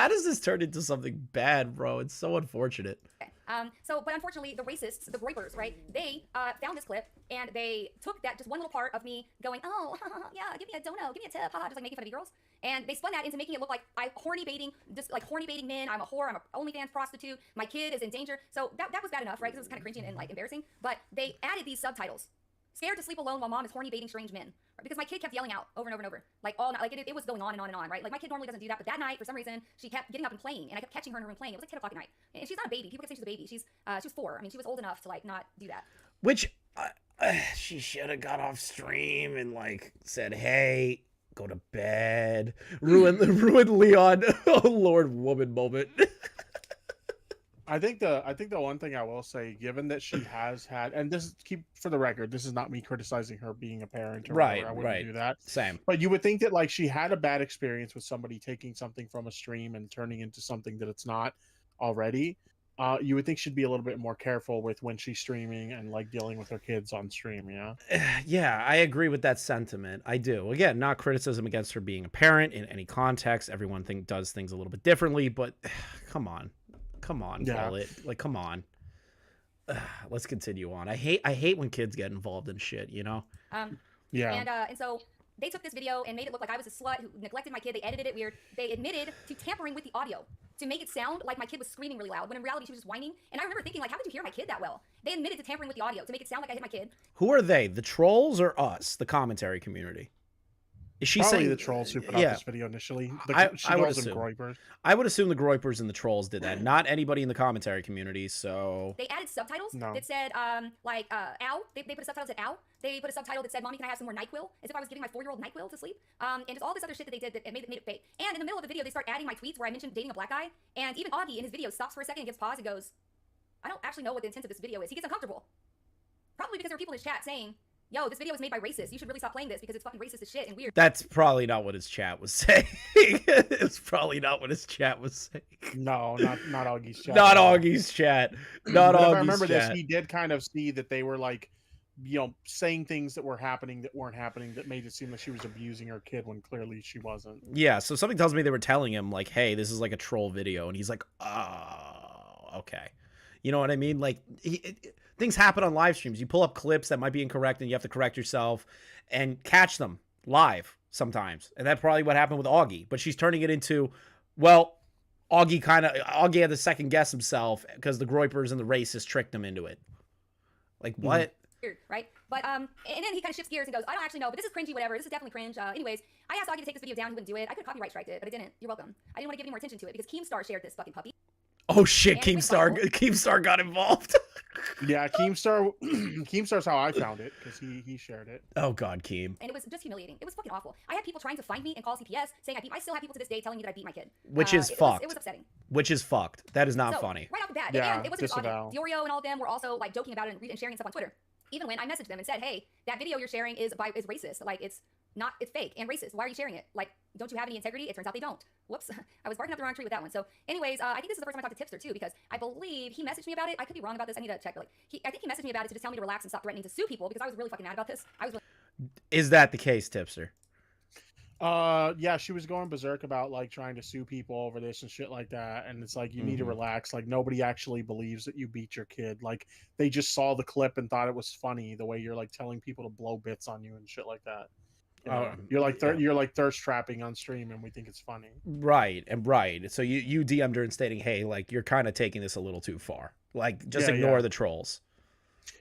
does this turn into something bad, bro? It's so unfortunate. But unfortunately, the racists, the groypers, right? They found this clip and they took that just one little part of me going, oh, yeah, give me a dono, give me a tip, just like making fun of girls. And they spun that into making it look like I'm horny baiting men. I'm a whore. I'm an OnlyFans prostitute. My kid is in danger. So that was bad enough, right? Because it was kind of cringy and like embarrassing. But they added these subtitles. Scared to sleep alone while mom is horny baiting strange men. Because my kid kept yelling out over and over and over. Like all night, like it was going on and on and on, right? Like my kid normally doesn't do that, but that night, for some reason, she kept getting up and playing, and I kept catching her in her room playing. It was like 10 o'clock at night. And she's not a baby. People kept saying she's a baby. She was 4. I mean, she was old enough to like not do that. Which she should have got off stream and like said, hey, go to bed. Ruin Leon, oh Lord, woman moment. I think the one thing I will say, given that she has had, and this keep for the record, this is not me criticizing her being a parent or Right, whatever. I wouldn't do that. Same. But you would think that like she had a bad experience with somebody taking something from a stream and turning into something that it's not already. You would think she'd be a little bit more careful with when she's streaming and like dealing with her kids on stream, yeah? Yeah, I agree with that sentiment. I do. Again, not criticism against her being a parent in any context. Everyone does things a little bit differently, but come on. Come on, Bullet. Like, come on. Let's continue on. I hate when kids get involved in shit, you know? Yeah. And so they took this video and made it look like I was a slut who neglected my kid. They edited it weird. They admitted to tampering with the audio to make it sound like my kid was screaming really loud, when in reality she was just whining. And I remember thinking, like, how did you hear my kid that well? They admitted to tampering with the audio to make it sound like I hit my kid. Who are they? The trolls or us? The commentary community? Is she Probably saying the trolls who put out this video initially? I would assume. Groypers. I would assume the groypers and the trolls did that. Not anybody in the commentary community. So they added subtitles that said like ow. They put a subtitle that said ow. They put a subtitle that said, "Mommy, can I have some more NyQuil?" As if I was giving my 4-year-old NyQuil to sleep. And just all this other shit that they did that made it fake. And in the middle of the video, they start adding my tweets where I mentioned dating a black guy. And even Augie in his video stops for a second and gives pause and goes, "I don't actually know what the intent of this video is." He gets uncomfortable, probably because there are people in his chat saying, yo, this video was made by racists. You should really stop playing this because it's fucking racist as shit and weird. that's probably not what his chat was saying. It's probably not what his chat was saying. No, not Augie's chat. Not Augie's chat. Not Augie's chat. I remember this. He did kind of see that they were like, you know, saying things that were happening that weren't happening that made it seem like she was abusing her kid when clearly she wasn't. Yeah, so something tells me they were telling him like, hey, this is like a troll video. And he's like, oh, okay. You know what I mean? Like, things happen on live streams. You pull up clips that might be incorrect and you have to correct yourself and catch them live sometimes. And that's probably what happened with Augie. But she's turning it into, well, Augie had to second guess himself because the groypers and the racists tricked him into it. Like, what? Weird, right? But and then he kind of shifts gears and goes, I don't actually know, but this is cringy, whatever. This is definitely cringe. Anyways, I asked Augie to take this video down. He wouldn't do it. I could copyright strike it, but I didn't. You're welcome. I didn't want to give any more attention to it because Keemstar shared this fucking puppy. Oh shit, Keemstar got involved. Yeah, Keemstar's how I found it because he shared it. Oh god, Keem. And it was just humiliating. It was fucking awful. I had people trying to find me and call CPS saying I still have people to this day telling me that I beat my kid. Which is fucked. It was upsetting. Which is fucked. That is not funny. Right off the bat. Yeah, and it wasn't just Augie. Diorio and all of them were also like joking about it and sharing stuff on Twitter. Even when I messaged them and said, hey, that video you're sharing is racist. Like, it's fake and racist. Why are you sharing it? Like, don't you have any integrity? It turns out they don't. Whoops. I was barking up the wrong tree with that one. So anyways, I think this is the first time I talked to Tipster too, because I believe he messaged me about it. I could be wrong about this. I need to check. But like, I think he messaged me about it to just tell me to relax and stop threatening to sue people because I was really fucking mad about this. Is that the case, Tipster? Yeah, she was going berserk about like trying to sue people over this and shit like that, and it's like you need to relax. Like nobody actually believes that you beat your kid. Like they just saw the clip and thought it was funny the way you're like telling people to blow bits on you and shit like that. You know? You're like thirst trapping on stream, and we think it's funny. Right. So you DM'd her and stating, hey, like you're kind of taking this a little too far. Like just ignore the trolls.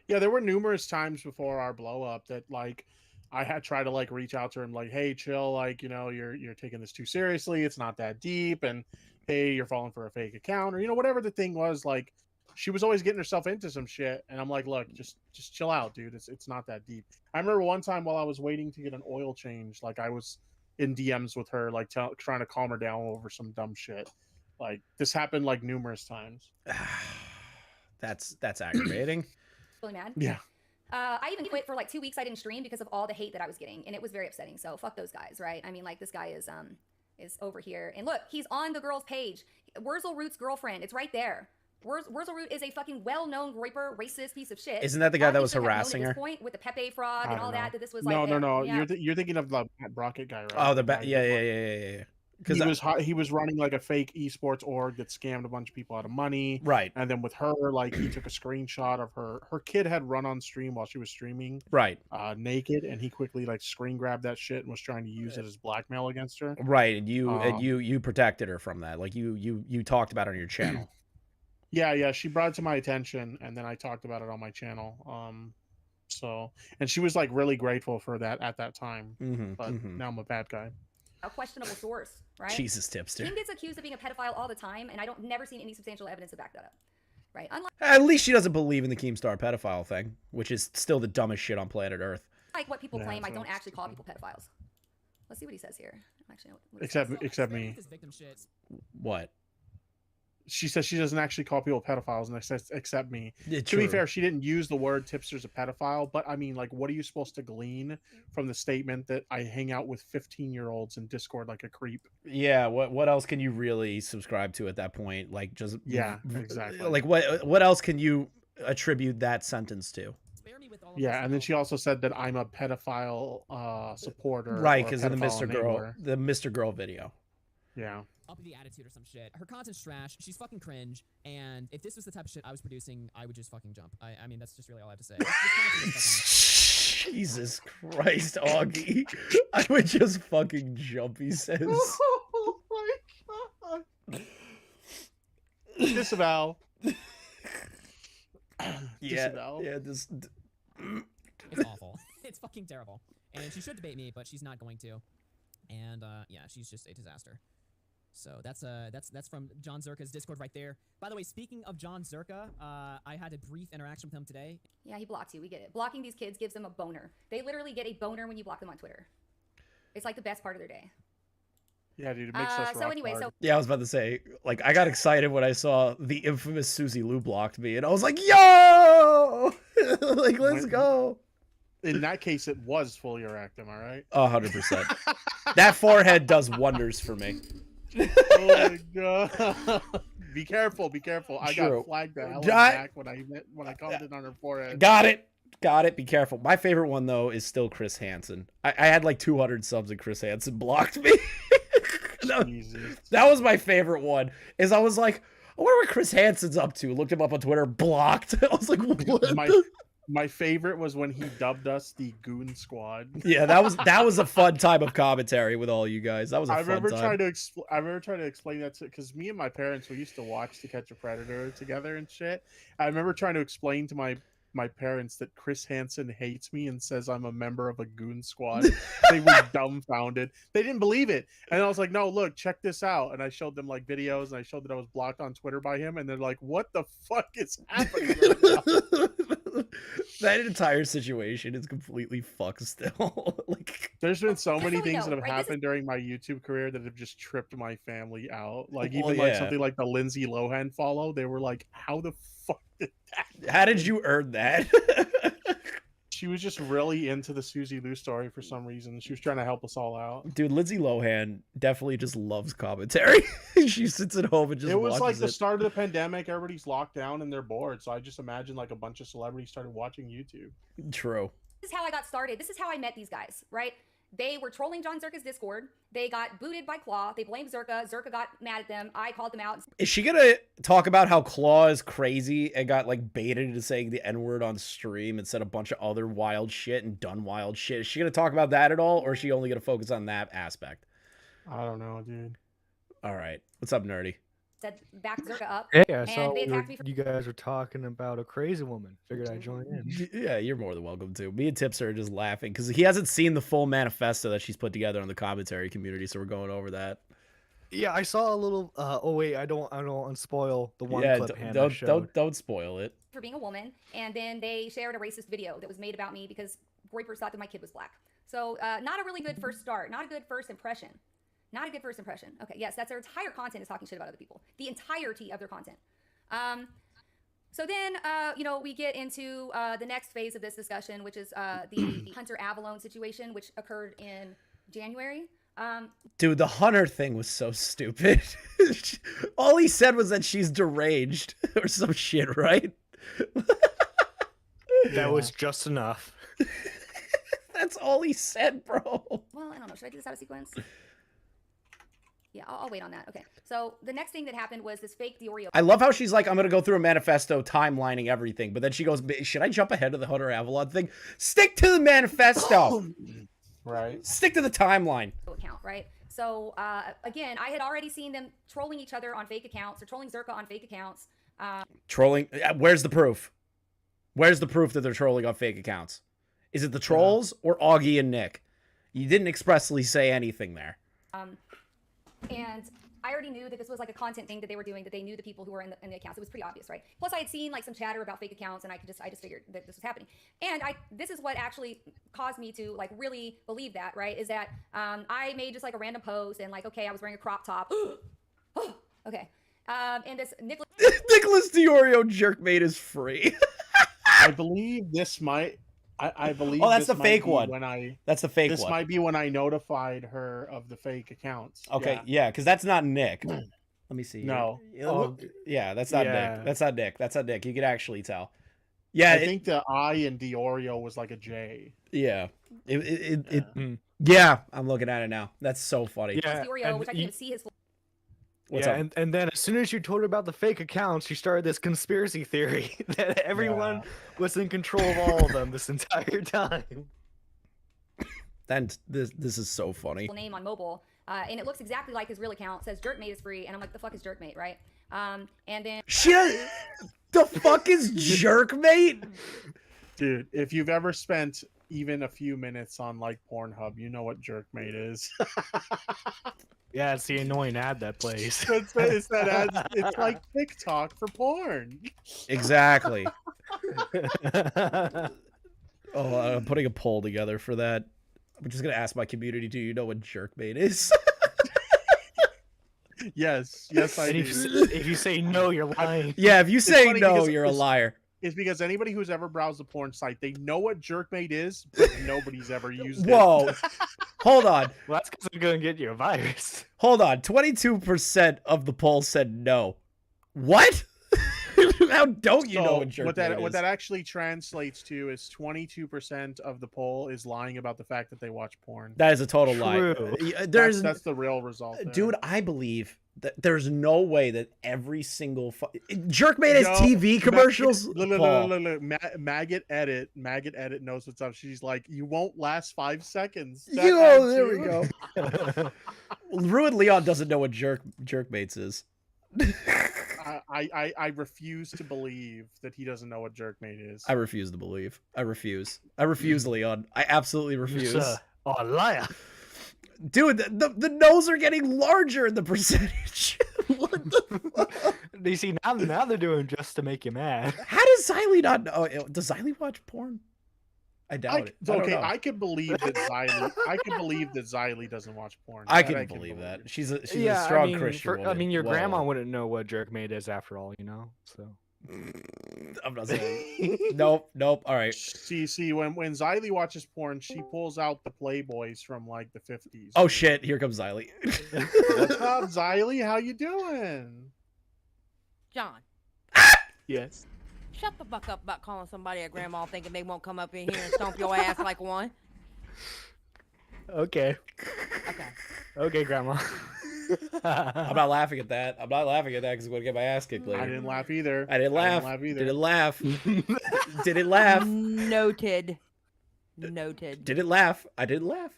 Yeah, there were numerous times before our blow up that like I had tried to like reach out to her and like, hey, chill, like, you know, you're taking this too seriously. It's not that deep, and hey, you're falling for a fake account, or you know, whatever the thing was. Like, she was always getting herself into some shit, and I'm like, look, just chill out, dude. It's not that deep. I remember one time while I was waiting to get an oil change, like I was in DMs with her, like trying to calm her down over some dumb shit. Like this happened like numerous times. That's aggravating. Really mad. Yeah. I even quit for like 2 weeks. I didn't stream because of all the hate that I was getting, and it was very upsetting. So fuck those guys, right? I mean, like this guy is over here, and look, he's on the girl's page. Wurzel Root's girlfriend. It's right there. Wurzel Root is a fucking well-known raper, racist piece of shit. Isn't that the guy that was harassing her? Point with the Pepe frog and all that this was no, like no. Yeah. You're thinking of the Matt Brockett guy, right? Oh, yeah. Because he was running like a fake esports org that scammed a bunch of people out of money. Right. And then with her, like he took a screenshot of her kid had run on stream while she was streaming. Right. Naked, and he quickly like screen grabbed that shit and was trying to use it as blackmail against her. Right. And you protected her from that. Like you talked about it on your channel. Yeah. She brought it to my attention, and then I talked about it on my channel. So, and she was like really grateful for that at that time. But now I'm a bad guy. A questionable source, right? Jesus, Tipster. King gets accused of being a pedophile all the time, and I don't never seen any substantial evidence to back that up. Right? At least she doesn't believe in the Keemstar pedophile thing, which is still the dumbest shit on planet Earth. Like what people claim, I don't actually call people pedophiles. Let's see what he says here. Actually, Except me. What? She says she doesn't actually call people pedophiles, and except me. Yeah, to be fair, she didn't use the word Tipster's a pedophile, but I mean, like, what are you supposed to glean from the statement that I hang out with 15-year-olds in Discord like a creep? Yeah, what else can you really subscribe to at that point? Like, just exactly. Like, what else can you attribute that sentence to? Yeah, and then she also said that I'm a pedophile supporter. Right, because of the Mr. Girl video. Yeah. Up the attitude or some shit. Her content's trash. She's fucking cringe. And if this was the type of shit I was producing, I would just fucking jump. I mean, that's just really all I have to say. Jesus Christ, Augie. I would just fucking jump, he says. Oh my god. Disavow. Disavow. Yeah, this... It's awful. It's fucking terrible. And she should debate me, but she's not going to. And, yeah, she's just a disaster. So that's from John Zerka's Discord right there. By the way, speaking of John Zerka, I had a brief interaction with him today. Yeah, he blocks you. We get it. Blocking these kids gives them a boner. They literally get a boner when you block them on Twitter. It's like the best part of their day. Yeah, dude, it makes us rock hard. Yeah, I was about to say, like, I got excited when I saw the infamous Susie Lou blocked me, and I was like, yo! Like, let's go. In that case, it was fully erect, am I right? 100%. That forehead does wonders for me. Oh my god! Be careful! I got flagged the hell back when I commented on her forehead. Got it. Be careful. My favorite one though is still Chris Hansen. I had like 200 subs and Chris Hansen blocked me. That was my favorite one. Is I was like, I wonder what Chris Hansen's up to. Looked him up on Twitter, blocked. I was like, what? My favorite was when he dubbed us the Goon Squad. Yeah, that was a fun time of commentary with all you guys. That was a fun time. I remember trying to explain that because me and my parents, we used to watch To Catch a Predator together and shit. I remember trying to explain to my parents that Chris Hansen hates me and says I'm a member of a Goon Squad. They were dumbfounded. They didn't believe it. And I was like, no, look, check this out. And I showed them like videos, and I showed that I was blocked on Twitter by him. And they're like, what the fuck is happening right now? That entire situation is completely fucked still. Like, there's been so many things that have happened during my YouTube career that have just tripped my family out. Like even like something like the Lindsay Lohan follow. They were like, how the fuck did that? How did you earn that? She was just really into the Susie Lou story for some reason. She was trying to help us all out. Dude, Lindsay Lohan definitely just loves commentary. She sits at home and just It was like watches the start of the pandemic. Everybody's locked down and they're bored. So I just imagine like a bunch of celebrities started watching YouTube. True. This is how I got started. This is how I met these guys, right? They were trolling John Zerka's Discord. They got booted by Claw. They blamed Zerka. Zerka got mad at them. I called them out. Is she gonna talk about how Claw is crazy and got like baited into saying the N-word on stream and said a bunch of other wild shit and done wild shit? Is she gonna talk about that at all, or is she only gonna focus on that aspect? I don't know, dude. All right, what's up, Nerdy? Said back Zerka up. Yeah, and so they attacked me for you guys were talking about a crazy woman. Figured I'd join in. Yeah, you're more than welcome to. Me and Tipster are just laughing because he hasn't seen the full manifesto that she's put together on the commentary community, so we're going over that. Yeah, I saw a little. Oh wait, I don't unspoil the one Yeah, clip Hannah showed. don't spoil it. for being a woman, and then they shared a racist video that was made about me because rapers thought that my kid was black. So not a really good first start, not a good first impression. Not a good first impression. Okay, yes, that's their entire content is talking shit about other people. The entirety of their content. So then, you know, we get into the next phase of this discussion, which is the Hunter Avalone situation, which occurred in January. Dude, the Hunter thing was so stupid. All he said was that she's deranged or some shit, right? That was just enough. That's all he said, bro. Well, I don't know. Should I do this out of sequence? Yeah, I'll wait on that. Okay. So the next thing that happened was this fake Diorio. I love how she's like, I'm going to go through a manifesto timelining everything. But then she goes, should I jump ahead of the Hunter Avalon thing? Stick to the manifesto. Right. Stick to the timeline. Account, right? So again, I had already seen them trolling each other on fake accounts or trolling Zerka on fake accounts. Trolling. Where's the proof? Where's the proof that they're trolling on fake accounts? Is it the trolls or Augie and Nick? You didn't expressly say anything there. And I already knew that this was like a content thing that they were doing, that they knew the people who were in the accounts. It was pretty obvious, right? Plus I had seen like some chatter about fake accounts, and I just figured that this was happening. And this is what actually caused me to like really believe that, right? Is that I made just like a random post and like, okay, I was wearing a crop top. Okay. And this Nicholas Diorio jerkmate is free. I believe this might. I believe. Oh, that's this the fake might be one. When that's the fake this one. This might be when I notified her of the fake accounts. Okay, yeah, because that's not Nick. Let me see. No. Yeah, that's not Nick. That's not Nick. That's not Nick. You can actually tell. Yeah, I think the I in Diorio was like a J. Yeah. Yeah, I'm looking at it now. That's so funny. Yeah, Diorio, which I can't even see his. What's yeah, up? and then as soon as you told her about the fake accounts, you started this conspiracy theory that everyone was in control of all of them this entire time. Then this is so funny. Name on mobile, and it looks exactly like his real account. It says Jerkmate is free, and I'm like, the fuck is Jerkmate, right? And then the fuck is Jerkmate? Dude, if you've ever spent even a few minutes on like Pornhub, you know what Jerkmate is. Yeah, it's the annoying ad that plays. It's that ad. It's like TikTok for porn. Exactly. I'm putting a poll together for that. I'm just gonna ask my community, do you know what Jerkmate is? Yes, I do. If you say no, you're lying. Yeah, if you say no, you're a liar. It's because anybody who's ever browsed a porn site, they know what Jerkmate is, but nobody's ever used it. Whoa. Hold on. Well, that's because I'm going to get you a virus. Hold on. 22% of the poll said no. What? How don't you know what Jerkmate is? What that actually translates to is 22% of the poll is lying about the fact that they watch porn. That is a total lie. That's the real result. There. Dude, I believe that there's no way that every single Jerkmate has TV commercials. Look. Maggot edit knows what's up. She's like, you won't last 5 seconds. There we go. Ruined Leon doesn't know what Jerkmates is. I refuse to believe that he doesn't know what Jerkmate is. I refuse to believe. I refuse, Leon. I absolutely refuse. Oh, liar. Dude, the no's are getting larger in the percentage. What the fuck? You see, now they're doing just to make you mad. How does Xylee not know? Does Xylee watch porn? I doubt it. I could believe that Xylee. I could believe that Xylee doesn't watch porn. I can believe that. She's a strong Christian woman. I mean, your grandma wouldn't know what Jerkmate is after all, you know. So I'm not saying. Nope. All right. See, when Xylee watches porn, she pulls out the Playboys from like the 50s. Oh shit! Here comes Xylee. What's up, Xylee? How you doing? John. Yes. Shut the fuck up about calling somebody a grandma thinking they won't come up in here and stomp your ass like one. Okay. Okay, Grandma. I'm not laughing at that. I'm not laughing at that because I'm going to get my ass kicked later. I didn't laugh either. I didn't laugh. either. Didn't laugh. Didn't laugh. Noted. Noted. Didn't laugh. I didn't laugh.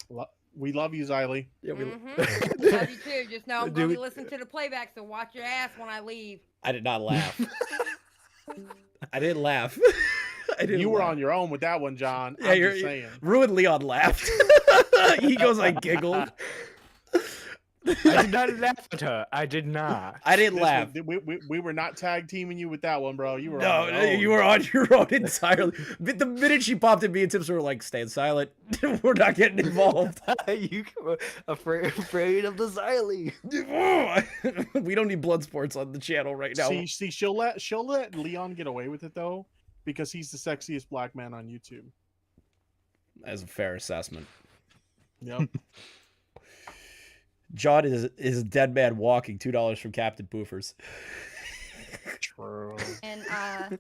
We love you, Xylee. Yeah, we Love you too. Just know I'm going to be listening to the playback, so watch your ass when I leave. I did not laugh. I didn't laugh. You were on your own with that one, John. Yeah, I'm just saying. Ruined Leon laughed. He goes, I giggled. I did not laugh at her. I did not. I didn't laugh. We were not tag teaming you with that one, bro. You were No, on your own. you were on your own entirely. But the minute she popped in, me and Tipster were like, stand silent. We're not getting involved. You were afraid of the Xylee. We don't need blood sports on the channel right now. See, she'll let Leon get away with it though, because he's the sexiest black man on YouTube. As a fair assessment. Yep. John is a dead man walking. $2 from Captain Boofers. True. And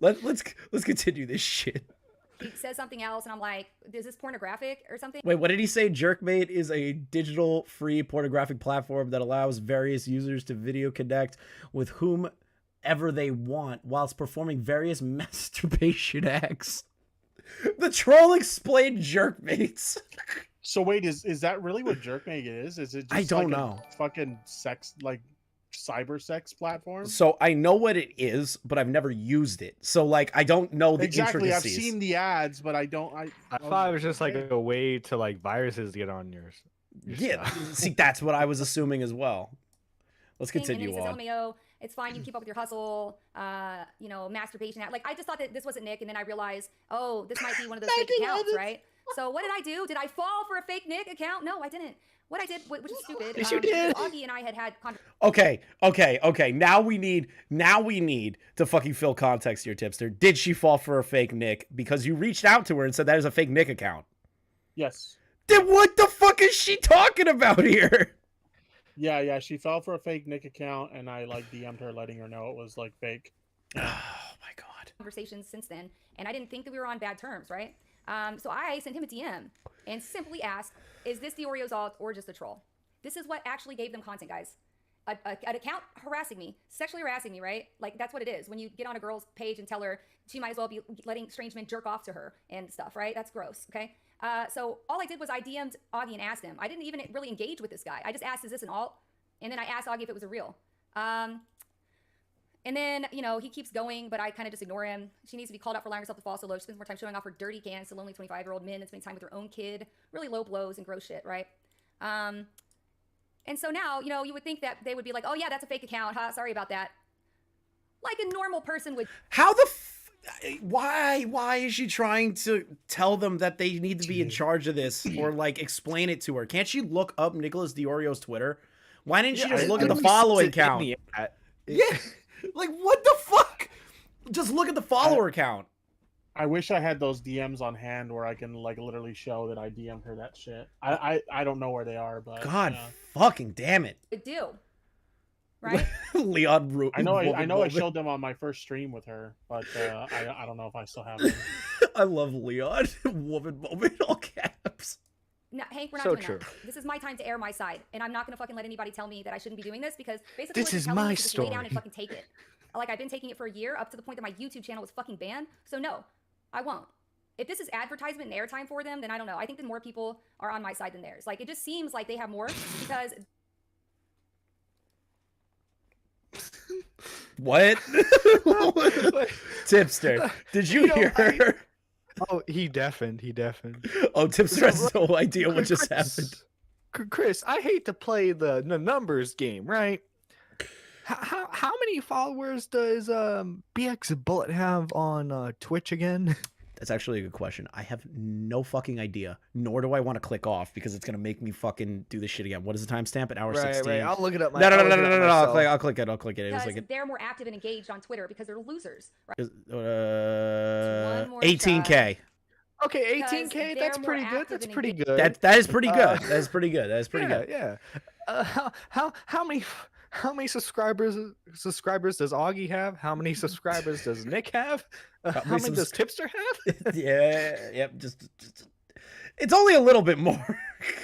Let's continue this shit. he says something else, and I'm like, is this pornographic or something? Wait, what did he say? Jerkmate is a digital free pornographic platform that allows various users to video connect with whomever they want whilst performing various masturbation acts. The troll explained Jerkmates. So wait, is that really what Jerkmate is? Is it just I don't like know. a fucking sex, like cyber sex platform? So I know what it is, but I've never used it. So like I don't know the Exactly, I've intricacies. seen the ads, but I don't. I thought it was just like a way to like viruses get on your Yeah, stuff. see, that's what I was assuming as well. Let's And then continue he says, on. LMAO, it's fine, you keep up with your hustle, masturbation. Like, I just thought that this wasn't Nick, and then I realized, oh, this might be one of those fake accounts, right? So what did I do? Did I fall for a fake Nick account? No, I didn't. What I did, which is stupid. Yes, you did. Augie and I had Okay. Now we need to fucking fill context here, Tipster. Did she fall for a fake Nick? Because you reached out to her and said that is a fake Nick account. Yes. Then what the fuck is she talking about here? Yeah, she fell for a fake Nick account, and I like DM'd her, letting her know it was like fake. Oh my god. conversations since then, and I didn't think that we were on bad terms, right? So I sent him a DM and simply asked, is this the Oreos alt or just a troll? This is what actually gave them content, guys. An account harassing me, sexually harassing me, right? Like, that's what it is. When you get on a girl's page and tell her she might as well be letting strange men jerk off to her and stuff, right? That's gross, okay? So all I did was I DM'd Augie and asked him. I didn't even really engage with this guy. I just asked, is this an alt? And then I asked Augie if it was a real. And then, you know, he keeps going, but I kind of just ignore him. She needs to be called out for allowing herself to fall so low. She spends more time showing off her dirty cans to lonely 25-year-old men than spending time with her own kid. Really low blows and gross shit, right? And so now, you know, you would think that they would be like, oh, yeah, that's a fake account. Huh? Sorry about that. Like a normal person would. How the why is she trying to tell them that they need to be in charge of this or like explain it to her? Can't she look up Nicholas Diorio's Twitter? Why didn't she just look at the following count? Yeah, like what the fuck? Just look at the follower count. I wish I had those DMs on hand where I can like literally show that I DM'd her that shit. I don't know where they are, but God fucking damn it. Would do. Right? Leon I know I showed them on my first stream with her, but I don't know if I still have them. I love Leon. Woman moment, all caps. No, Hank, we're not So doing true. that. This is my time to air my side, and I'm not gonna fucking let anybody tell me that I shouldn't be doing this because basically This what is you're telling my me is just lay down story. and fucking take it. Like, I've been taking it for a year up to the point that my YouTube channel was fucking banned. So no, I won't. If this is advertisement and airtime for them, then I don't know. I think that more people are on my side than theirs. Like, it just seems like they have more because. What? Tipster, did you hear her? Oh, he deafened. Oh, Tipster has no idea what just happened. Chris, I hate to play the numbers game, right? How many followers does BxBullet have on Twitch again? That's actually a good question. I have no fucking idea, nor do I want to click off because it's gonna make me fucking do this shit again. What is the timestamp? An hour 16. Right. I'll look it up. No. I'll click it. It was Because like they're more active and engaged on Twitter because they're losers. Right? 18K. Okay, Because 18K. they're That's more pretty good. active That's and pretty engaged. good. That is pretty good. That is pretty good. That is pretty good. Yeah. How many subscribers does Augie have? How many subscribers does Nick have? How many does Tipster have? Yeah. Yep. Just. It's only a little bit more.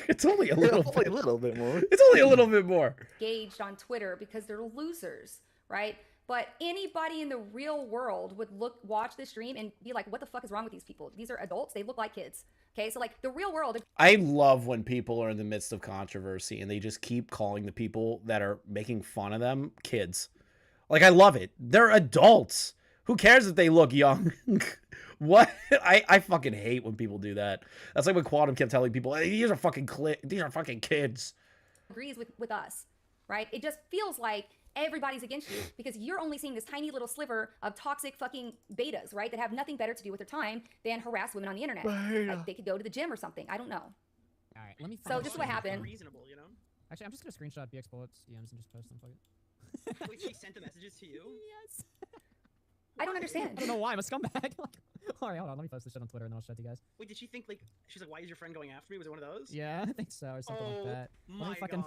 It's only a little Only a little bit more. It's only a little bit more. Engaged on Twitter because they're losers, right? But anybody in the real world would watch this stream and be like, what the fuck is wrong with these people? These are adults. They look like kids. Okay, so like the real world. I love when people are in the midst of controversy and they just keep calling the people that are making fun of them kids. Like, I love it. They're adults. Who cares if they look young? What? I fucking hate when people do that. That's like when Quantum kept telling people, hey, these are fucking kids. Agrees with us, right? It just feels like everybody's against you because you're only seeing this tiny little sliver of toxic fucking betas, right? That have nothing better to do with their time than harass women on the internet. Like, they could go to the gym or something. I don't know. All right, let me. So this is what happened. Reasonable, you know. Actually, I'm just gonna screenshot BxBullet's DMs and just post them. Fuck it. Wait, she sent the messages to you? Yes. I don't understand. I don't know why. I'm a scumbag. All right, hold on. Let me post this shit on Twitter and then I'll show it to you guys. Wait, did she think like she's like, why is your friend going after me? Was it one of those? Yeah, I think so, or something like that. My God.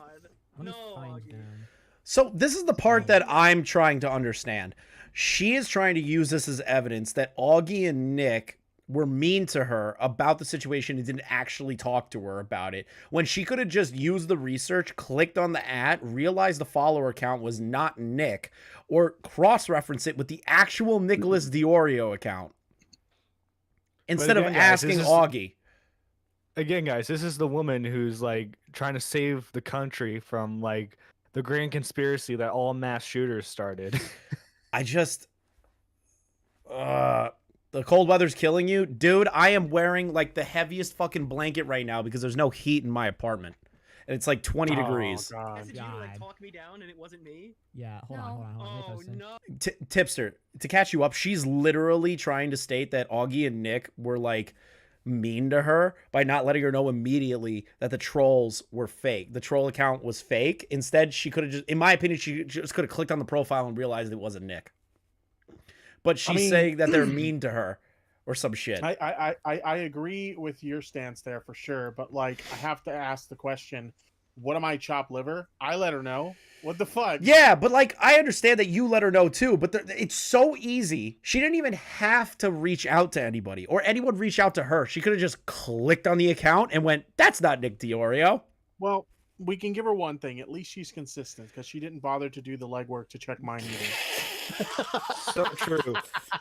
Let me find them. So this is the part that I'm trying to understand. She is trying to use this as evidence that Augie and Nick were mean to her about the situation and didn't actually talk to her about it, when she could have just used the research, clicked on the ad, realized the follower account was not Nick, or cross-reference it with the actual Nicholas Diorio account instead of asking Augie. Again, guys, this is the woman who's like trying to save the country from like the grand conspiracy that all mass shooters started. I just the cold weather's killing you. Dude, I am wearing like the heaviest fucking blanket right now because there's no heat in my apartment. And it's like 20 degrees. God. Did you like talk me down and it wasn't me? Yeah, hold on. Oh no. Tipster, to catch you up, she's literally trying to state that Augie and Nick were like mean to her by not letting her know immediately that the trolls were fake. The troll account was fake. Instead, she could have just, in my opinion, she just could have clicked on the profile and realized it wasn't Nick. But she's saying that they're mean to her or some shit. I agree with your stance there for sure, but like I have to ask the question, what am I, chopped liver? I let her know. What the fuck? Yeah, but like I understand that you let her know too, but it's so easy. She didn't even have to reach out to anybody or anyone reach out to her. She could have just clicked on the account and went, that's not Nick Diorio. Well, we can give her one thing. At least she's consistent because she didn't bother to do the legwork to check mine either. So true.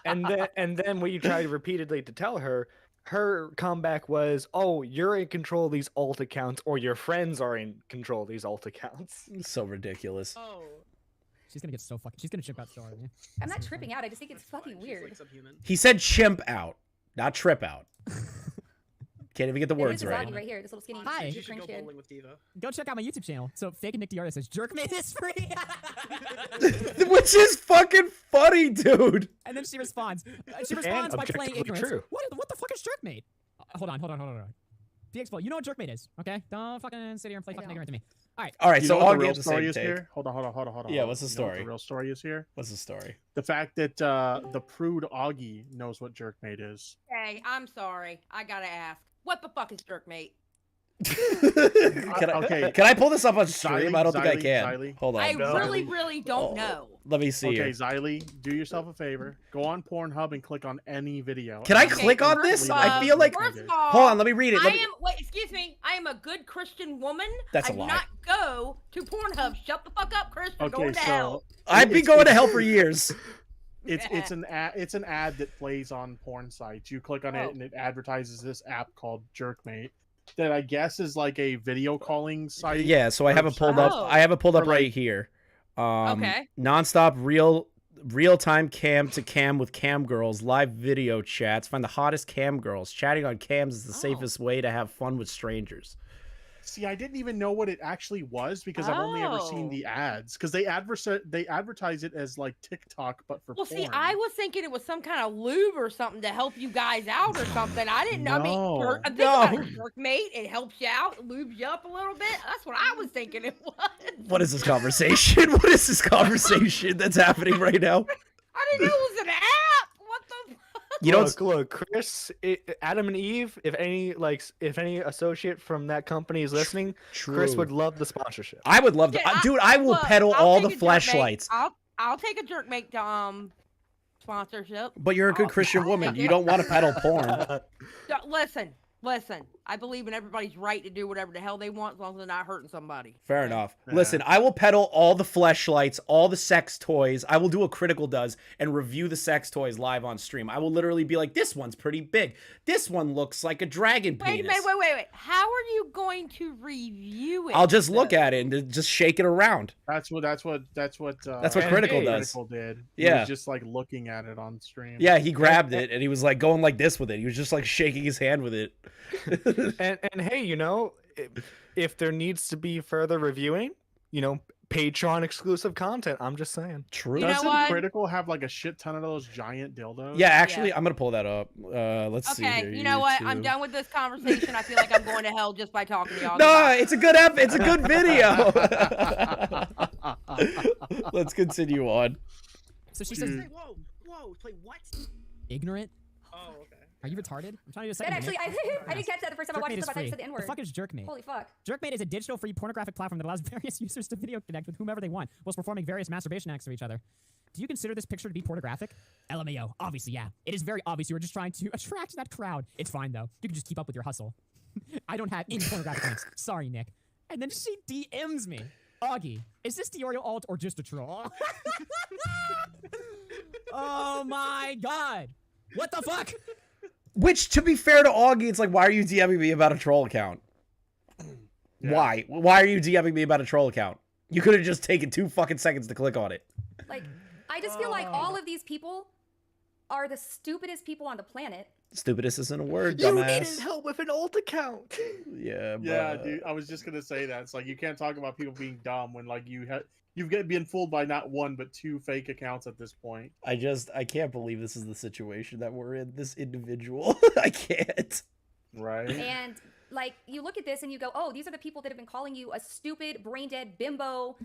And then when you tried repeatedly to tell her, her comeback was, oh, you're in control of these alt accounts, or your friends are in control of these alt accounts. So ridiculous. Oh. She's gonna get so fucking. She's gonna chip out so hard. Man. I'm not tripping out. I just think it's fucking weird. He said chimp out, not trip out. Can't even get the words There's right. Augie right here, this little skinny Hi. French kid. Go check out my YouTube channel. So fake Nick Diorio says Jerkmate is free. Which is fucking funny, dude. And then she responds. She responds by playing ignorance. True. What the fuck is Jerkmate? Hold on. BxBullet, you know what Jerkmate is, okay? Don't fucking sit here and play fucking ignorant to me. All right, You so know what Augie the real had the story same is take. here? Hold on. Yeah, what's the You know what story? the real story is here? What's the story? The fact that the prude Augie knows what jerkmate is. Hey, I'm sorry. I gotta ask. What the fuck is jerkmate? Can I pull this up on stream? I don't think I can. Hold on. I really don't know. Let me see. Okay, Xylee, do yourself a favor. Go on Pornhub and click on any video. Can I click on this? I feel like. First of all, Hold on, let me read it. Wait, excuse me. I am a good Christian woman. That's a I do lie. not go to Pornhub. Shut the fuck up, Chris. You're going to hell. I've been going to hell for years. It's an ad that plays on porn sites. You click on it and it advertises this app called Jerkmate that I guess is like a video calling site. Yeah, so I have it pulled up. I have it pulled up Or like- right here. Okay. Nonstop real-time cam to cam with cam girls, live video chats. Find the hottest cam girls. Chatting on cams is the safest way to have fun with strangers. See, I didn't even know what it actually was because I've only ever seen the ads. Because they advertise it as like TikTok, but for Well, porn. see, I was thinking it was some kind of lube or something to help you guys out or something. I didn't know. I mean, I think about a Jerkmate. It helps you out, lubes you up a little bit. That's what I was thinking it was. What is this conversation? What is this conversation that's happening right now? I didn't know it was an app. What the fuck? You know, look, Chris, Adam and Eve. If any associate from that company is listening, Chris would love the sponsorship. I would love to, dude. I will peddle all the take a fleshlights. Jerkmate. I'll take a Jerkmate sponsorship. But you're a good Christian woman. You don't want to peddle porn. Listen, Listen, I believe in everybody's right to do whatever the hell they want as long as they're not hurting somebody. Fair enough. Listen, I will peddle all the fleshlights, all the sex toys. I will do what Critical does and review the sex toys live on stream. I will literally be like, this one's pretty big. This one looks like a dragon penis. Wait. How are you going to review it? I'll just look at it and just shake it around. That's what Critical does. Critical did. Yeah. He was just like looking at it on stream. Yeah, he grabbed it and he was like going like this with it. He was just like shaking his hand with it. and hey, you know, if there needs to be further reviewing, you know, Patreon exclusive content. I'm just saying. True. Doesn't Critical have like a shit ton of those giant dildos? Yeah, actually, I'm gonna pull that up. Let's see. Okay, here, you know what? I'm YouTube. done with this conversation. I feel like I'm going to hell just by talking to y'all. No, it's a good it's a good video. Let's continue on. So she says, Whoa, play what? ignorant? Oh, okay. Are you retarded? I'm trying to do a That second. actually, I didn't catch that the first time I watched Jerkmate it. is I thought you free. said the N-word. The fuck is Jerkmate? Holy fuck. Jerkmate is a digital free pornographic platform that allows various users to video connect with whomever they want, whilst performing various masturbation acts for each other. Do you consider this picture to be pornographic? LMAO. Obviously, yeah. It is very obvious you are just trying to attract that crowd. It's fine, though. You can just keep up with your hustle. I don't have any pornographic links. Sorry, Nick. And then she DMs me. Augie, is this Diorio alt or just a troll? Oh my god. What the fuck? Which, to be fair to Augie, it's like, why are you DMing me about a troll account? Yeah. Why? Why are you DMing me about a troll account? You could have just taken 2 fucking seconds to click on it. Like, I just feel like all of these people are the stupidest people on the planet. Stupidest isn't a word, You dumbass. needed help with an alt account. Yeah, Yeah, dude. I was just gonna say that. It's like you can't talk about people being dumb when like you've been fooled by not 1 but 2 fake accounts at this point. I can't believe this is the situation that we're in. This individual, I can't. Right. And like you look at this and you go, oh, these are the people that have been calling you a stupid, brain dead, bimbo,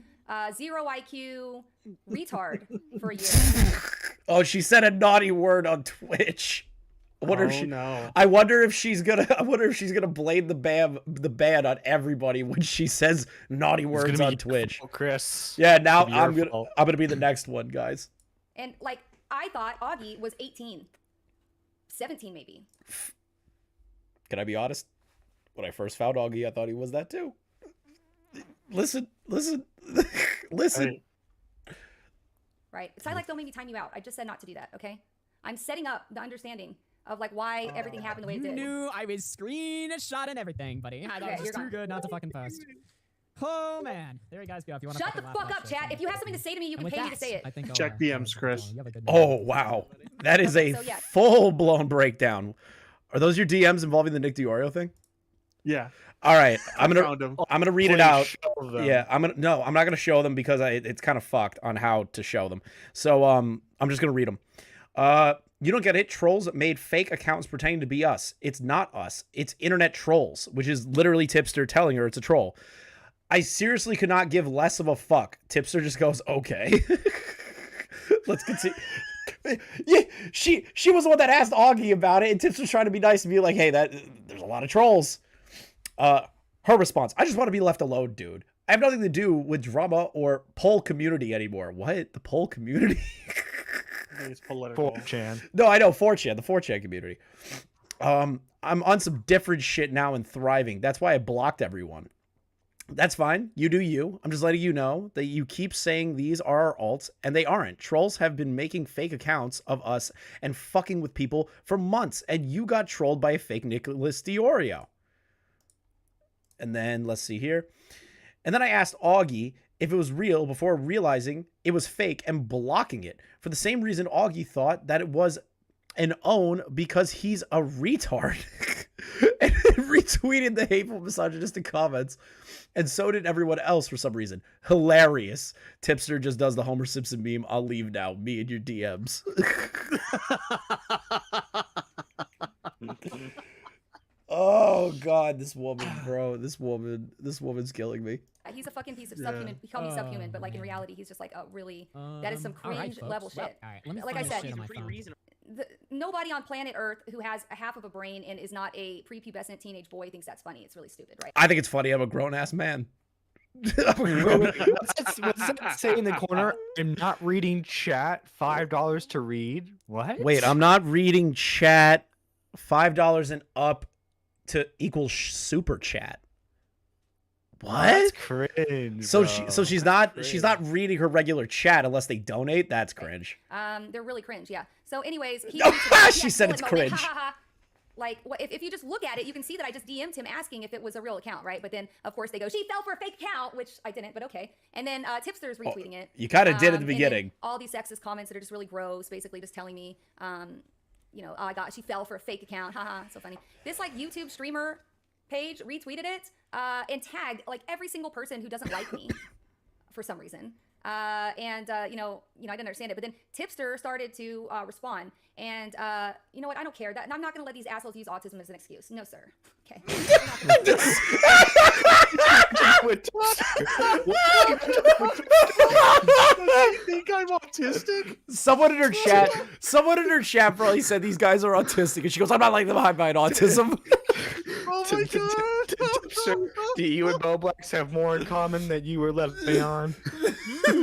0 IQ retard for a year. Oh, she said a naughty word on Twitch. I wonder if she's gonna blame the ban on everybody when she says naughty words on Twitch. Chris. Yeah, now I'm gonna be the next one, guys. And like I thought Augie was 18. 17 maybe. Can I be honest? When I first found Augie, I thought he was that too. Listen. Right. Psylike, don't make me time you out. I just said not to do that, okay? I'm setting up the understanding of like why everything happened the way it You did. knew I was screenshot and everything, buddy. I thought it was just too good not to fucking post. Oh man, there you guys go. If you want to Shut the fuck up, chat. If you have something to say to me, you can pay me to say it. I think Check PMs, Chris. Oh wow, that is a full-blown breakdown. Are those your DMs involving the Nick Diorio thing? Yeah. All right, I'm gonna read it out. Yeah, I'm not gonna show them because it's kind of fucked on how to show them. So I'm just gonna read them. You don't get it. Trolls made fake accounts pretending to be us. It's not us. It's internet trolls, which is literally Tipster telling her it's a troll. I seriously could not give less of a fuck. Tipster just goes, okay. Let's continue. Yeah, she was the one that asked Augie about it, and Tipster's trying to be nice and be like, hey, there's a lot of trolls. Her response, I just want to be left alone, dude. I have nothing to do with drama or poll community anymore. What? The poll community? I think it's political. 4chan. No, I know 4chan, the 4chan community. I'm on some different shit now and thriving. That's why I blocked everyone. That's fine. You do you. I'm just letting you know that you keep saying these are our alts, and they aren't. Trolls have been making fake accounts of us and fucking with people for months, and you got trolled by a fake Nicholas Diorio. And then, let's see here. And then I asked Augie if it was real before realizing it was fake and blocking it. For the same reason Augie thought that it was an own because he's a retard. And retweeted the hateful misogynistic comments. And so did everyone else for some reason. Hilarious. Tipster just does the Homer Simpson meme. I'll leave now. Me and your DMs. Oh God, this woman, bro. This woman's killing me. He's a fucking piece of subhuman. He called me subhuman, but like in reality, he's just like a really that is some cringe level shit. All right, let me like I said, phone. Nobody on planet Earth who has a half of a brain and is not a prepubescent teenage boy thinks that's funny. It's really stupid, right? I think it's funny. I'm a grown ass man. What's that say in the corner? I'm not reading chat. $5 to read. What? Wait, I'm not reading chat. $5 and up to equal super chat. What? That's cringe. So bro. she's not reading her regular chat unless they donate. That's cringe. They're really cringe, yeah. So anyways, he She said it's cringe. Like, if you just look at it, you can see that I just DM'd him asking if it was a real account, right? But then, of course, they go, she fell for a fake account, which I didn't, but okay. And then Tipster's retweeting it. You kind of did at the and then beginning. all these sexist comments that are just really gross, basically just telling me, you know, she fell for a fake account. Haha, so funny. This, like, YouTube streamer page retweeted it and tagged, like, every single person who doesn't like me for some reason. You know, I didn't understand it, but then Tipster started to respond, and you know what? I don't care. I'm not gonna let these assholes use autism as an excuse. No, sir. Okay. You think I'm autistic? Someone in her chat probably said these guys are autistic, and she goes, "I'm not like them high by autism." Oh my god! Do you and Boblax have more in common that you were left behind?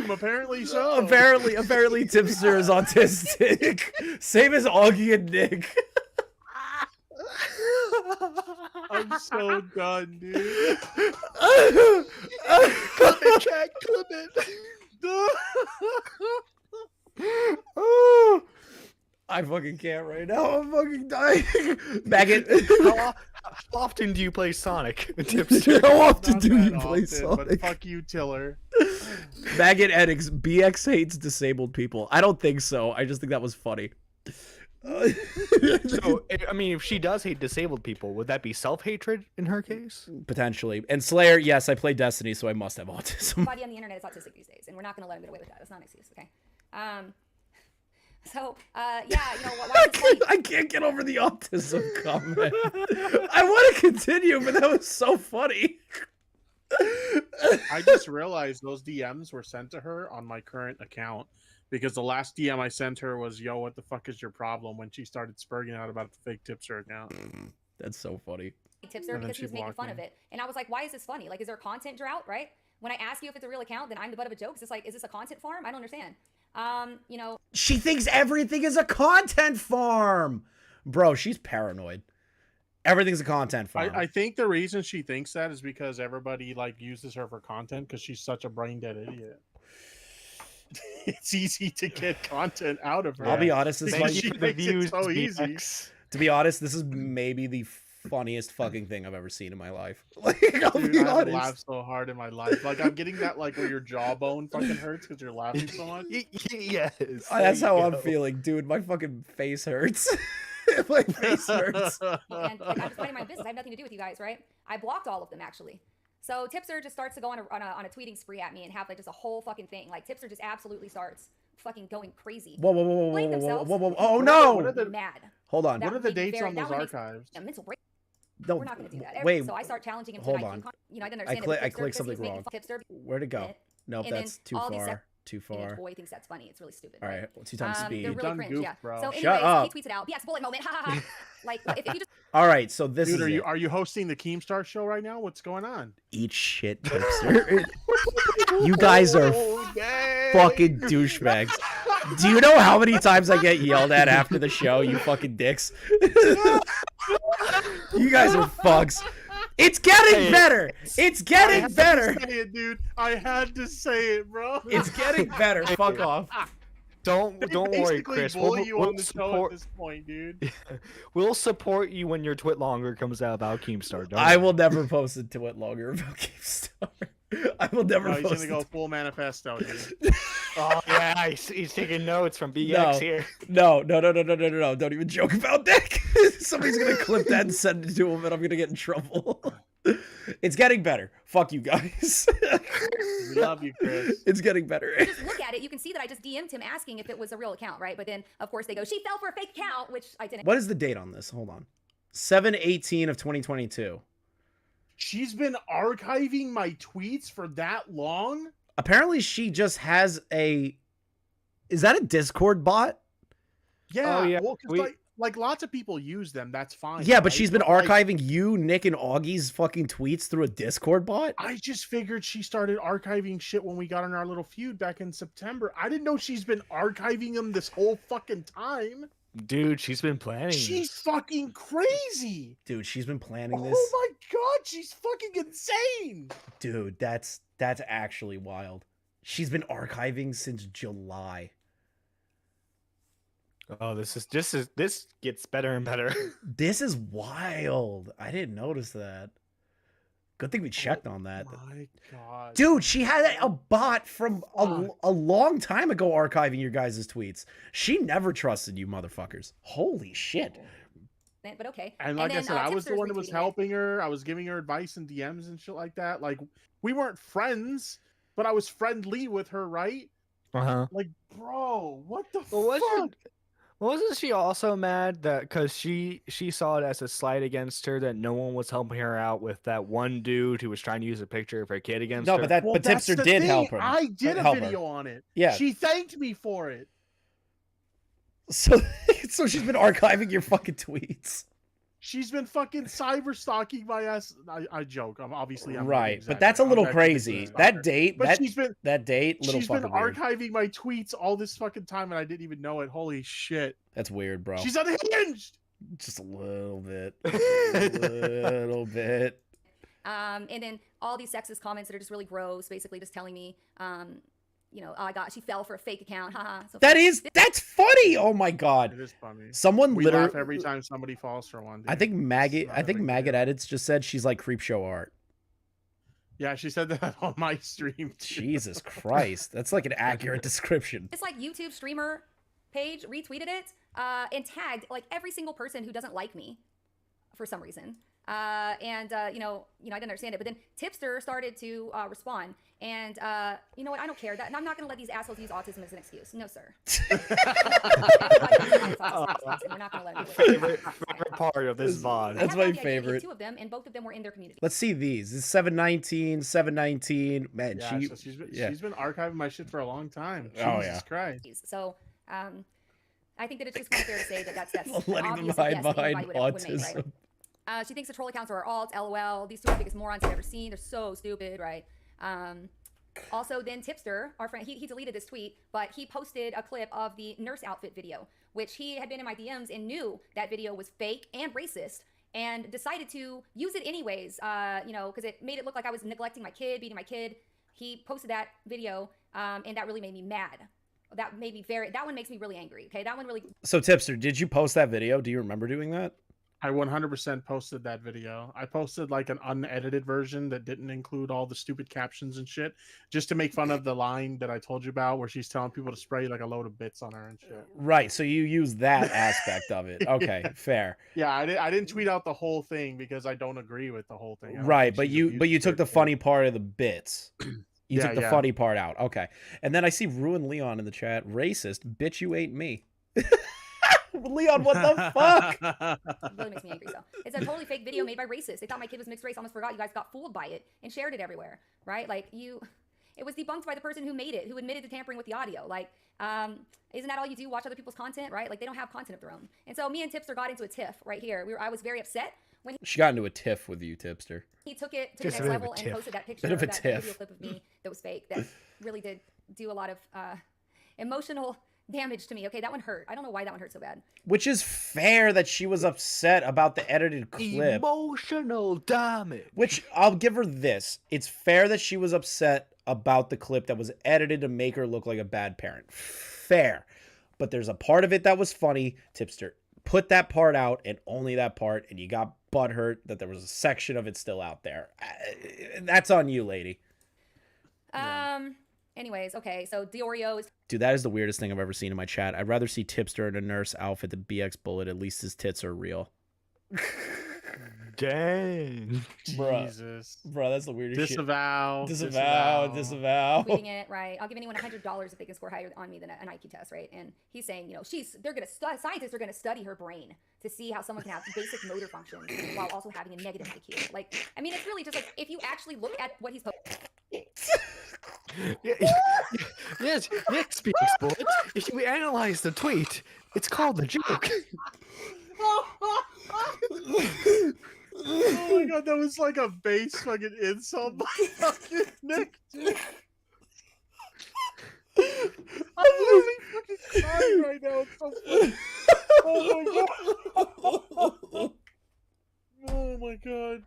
Apparently so. Apparently Tipster is autistic. Same as Augie and Nick. I'm so done, dude. Clip it, Jack, clip it. I fucking can't right now. I'm fucking dying. Maggot. How often do you play Sonic, Tipster? How often Not do you that play often, Sonic? But fuck you, Tiller. Maggot Edix, BX hates disabled people. I don't think so. I just think that was funny. So, I mean, if she does hate disabled people, would that be self-hatred in her case? Potentially. And Slayer, yes, I play Destiny, so I must have autism. Everybody on the internet is autistic these days, and we're not going to let them get away with that. That's not an excuse, okay? So, yeah, you know, why is this funny? I can't get over the autism comment. I want to continue, but that was so funny. I just realized those DMs were sent to her on my current account because the last DM I sent her was, "Yo, what the fuck is your problem?" when she started spurging out about the fake Tipster account. That's so funny. Tipster because he was making fun of it. And I was like, why is this funny? Like, is there a content drought, right? When I ask you if it's a real account, then I'm the butt of a joke. Is this a content farm? I don't understand. You know, She thinks everything is a content farm. Bro, she's paranoid. Everything's a content farm. I think the reason she thinks that is because everybody like uses her for content because she's such a brain dead idiot. It's easy to get content out of her. I'll be honest, this Because might she makes it so easy. To be honest, this is maybe the funniest fucking thing I've ever seen in my life. Like, I'll Dude, be I haven't honest. laughed so hard in my life. Like I'm getting that like where your jawbone fucking hurts because you're laughing so much. Yes. That's how I'm feeling, dude. My fucking face hurts. My face hurts. and like, I'm just minding my business. I have nothing to do with you guys, right? I blocked all of them actually. So Tipster just starts to go on a tweeting spree at me and have like just a whole fucking thing. Like Tipster just absolutely starts fucking going crazy. Whoa. Blame themselves. Oh no! Mad. Hold on. What are the dates on those makes archives? a mental break. No, We're not going to do that. wait. So I start challenging him to Hold an on. IQ you know, I didn't understand I it. clicked something wrong. Tipster. Where'd it go? Nope, And then that's too all these far. Too Teenage far. boy thinks that's funny. It's really stupid. All right, 2 times speed. They're really cringe, yeah. bro. So anyways, Shut up. he tweets it out. BxBullet moment. Ha ha ha. Like if you just All right, so this Dude, is it. are you hosting the Keemstar show right now? What's going on? Eat shit, Tipster. You guys are fucking douchebags. Do you know how many times I get yelled at after the show, you fucking dicks? You guys are fucks. It's getting better. It's getting better. Say it, dude. I had to say it, bro. It's getting better. Fuck off. Don't worry, Basically Chris. bully you on the show support, at this point, dude. we'll support you when your twit longer comes out about Keemstar. Don't I worry. will never post a twit longer about Keemstar. I will never No, he's post gonna go full manifesto, dude. Oh yeah, he's taking notes from BX No. here. No. Don't even joke about that. Somebody's gonna clip that and send it to him, and I'm gonna get in trouble. It's getting better. Fuck you guys. We love you, Chris. It's getting better. just look at it, you can see that I just DM'd him asking if it was a real account, right? But then of course they go, she fell for a fake account, which I didn't. What is the date on this? Hold on. 7/18 of 2022. She's been archiving my tweets for that long? Apparently she just has a... Is that a Discord bot? Yeah. Oh, yeah. Well, 'cause like lots of people use them. That's fine. Yeah, but right? she's been like, archiving you, Nick, and Augie's fucking tweets through a Discord bot? I just figured she started archiving shit when we got in our little feud back in September. I didn't know she's been archiving them this whole fucking time. Dude, she's been planning. She's fucking crazy. Dude, she's been planning this. Oh my god, she's fucking insane. Dude, that's actually wild. She's been archiving since July. Oh, this gets better and better. This is wild. I didn't notice that. Good thing we checked on that. My god. Dude, she had a bot from a long time ago archiving your guys' tweets. She never trusted you motherfuckers. Holy shit. But okay. And like then, I said, I was the Tipster's one that was retweeting it. helping her. I was giving her advice in DMs and shit like that. Like, we weren't friends, but I was friendly with her, right? Like, bro, what the fuck? Wasn't she also mad that because she saw it as a slight against her that no one was helping her out with that one dude who was trying to use a picture of her kid against her? No, but but that's Tipster the did thing. help her. I did a Help her. video on it. Yeah. She thanked me for it. So she's been archiving your fucking tweets. She's been fucking cyber stalking my ass. I joke. I'm Right, but that's a little crazy. That date, that date, little she's been fucking weird. archiving my tweets all this fucking time, and I didn't even know it. Holy shit. That's weird, bro. She's unhinged. Just a little bit. A little bit. And then all these sexist comments that are just really gross, basically just telling me, you know, she fell for a fake account. Haha. So That's funny. Oh my god. It is funny. Someone we literally laugh every time somebody falls for one. Dude. I think Maggot Edits just said she's like creep show art. Yeah, she said that on my stream. Jesus Christ. That's like an accurate description. This like YouTube streamer page retweeted it and tagged like every single person who doesn't like me for some reason. You know, I didn't understand it, but then Tipster started to respond, and you know what? I don't care that, and I'm not going to let these assholes use autism as an excuse. No, sir. We're not going to let them do it. Favorite part of this VOD. That's my favorite. Two of them, and both of them were in their community. Let's see these. This is 719. Man, Yeah, so she's been archiving my shit for a long time. Oh, Jesus Christ. So, I think that it's just kind of fair to say that that's letting them obvious that, hide yes, behind anybody would make, right? autism. She thinks the troll accounts are alts, lol. These two are the biggest morons I've ever seen. They're so stupid, right? Also, then Tipster, our friend, he deleted this tweet, but he posted a clip of the nurse outfit video, which he had been in my DMs and knew that video was fake and racist, and decided to use it anyways, you know, because it made it look like I was neglecting my kid, beating my kid. He posted that video, and that really made me mad. That one makes me really angry, okay? That one really... So Tipster, did you post that video? Do you remember doing that? I 100% posted that video. I posted like an unedited version that didn't include all the stupid captions and shit, just to make fun of the line that I told you about where she's telling people to spray like a load of bits on her and shit. Right, so you use that aspect of it. Okay, fair. Yeah, I didn't tweet out the whole thing because I don't agree with the whole thing. I don't Right, think but she's you took the funny part of the bits. You took the yeah. funny part out. Okay. And then I see Ruin Leon in the chat. Racist. Bitch, you ain't me. Leon, what the fuck? It really makes me angry. So it's a totally fake video made by racists. They thought my kid was mixed race. Almost forgot. You guys got fooled by it and shared it everywhere, right? Like it was debunked by the person who made it, who admitted to tampering with the audio. Like, isn't that all you do? Watch other people's content, right? Like they don't have content of their own. And so me and Tipster got into a tiff right here. I was very upset when She got into a tiff with you, Tipster. he took it to the next level and posted that picture, Bit of a that tiff. video clip of me that was fake. That really did do a lot of emotional damage to me. Okay, that one hurt. I don't know why that one hurt so bad. Which is fair that she was upset about the edited clip. Emotional damage. Which I'll give her this. It's fair that she was upset about the clip that was edited to make her look like a bad parent. Fair. But there's a part of it that was funny. Tipster, put that part out and only that part, and you got butthurt that there was a section of it still out there. That's on you, lady. Anyways, okay, so Diorio is... Dude, that is the weirdest thing I've ever seen in my chat. I'd rather see Tipster in a nurse outfit than BxBullet. At least his tits are real. Dang. Jesus. Bro, that's the weirdest Disavow. shit. Disavow. tweeting it, right? I'll give anyone $100 if they can score higher on me than an IQ test, right? And he's saying, you know, scientists are gonna study her brain to see how someone can have basic motor functions while also having a negative IQ. Like, I mean, it's really just like, if you actually look at what he's posting. Yes, BxBullet. If you analyze the tweet, it's called a joke. Oh my god, that was like a base fucking insult by fucking Nick, dude. I'm literally fucking crying right now. It's so funny. Oh my god.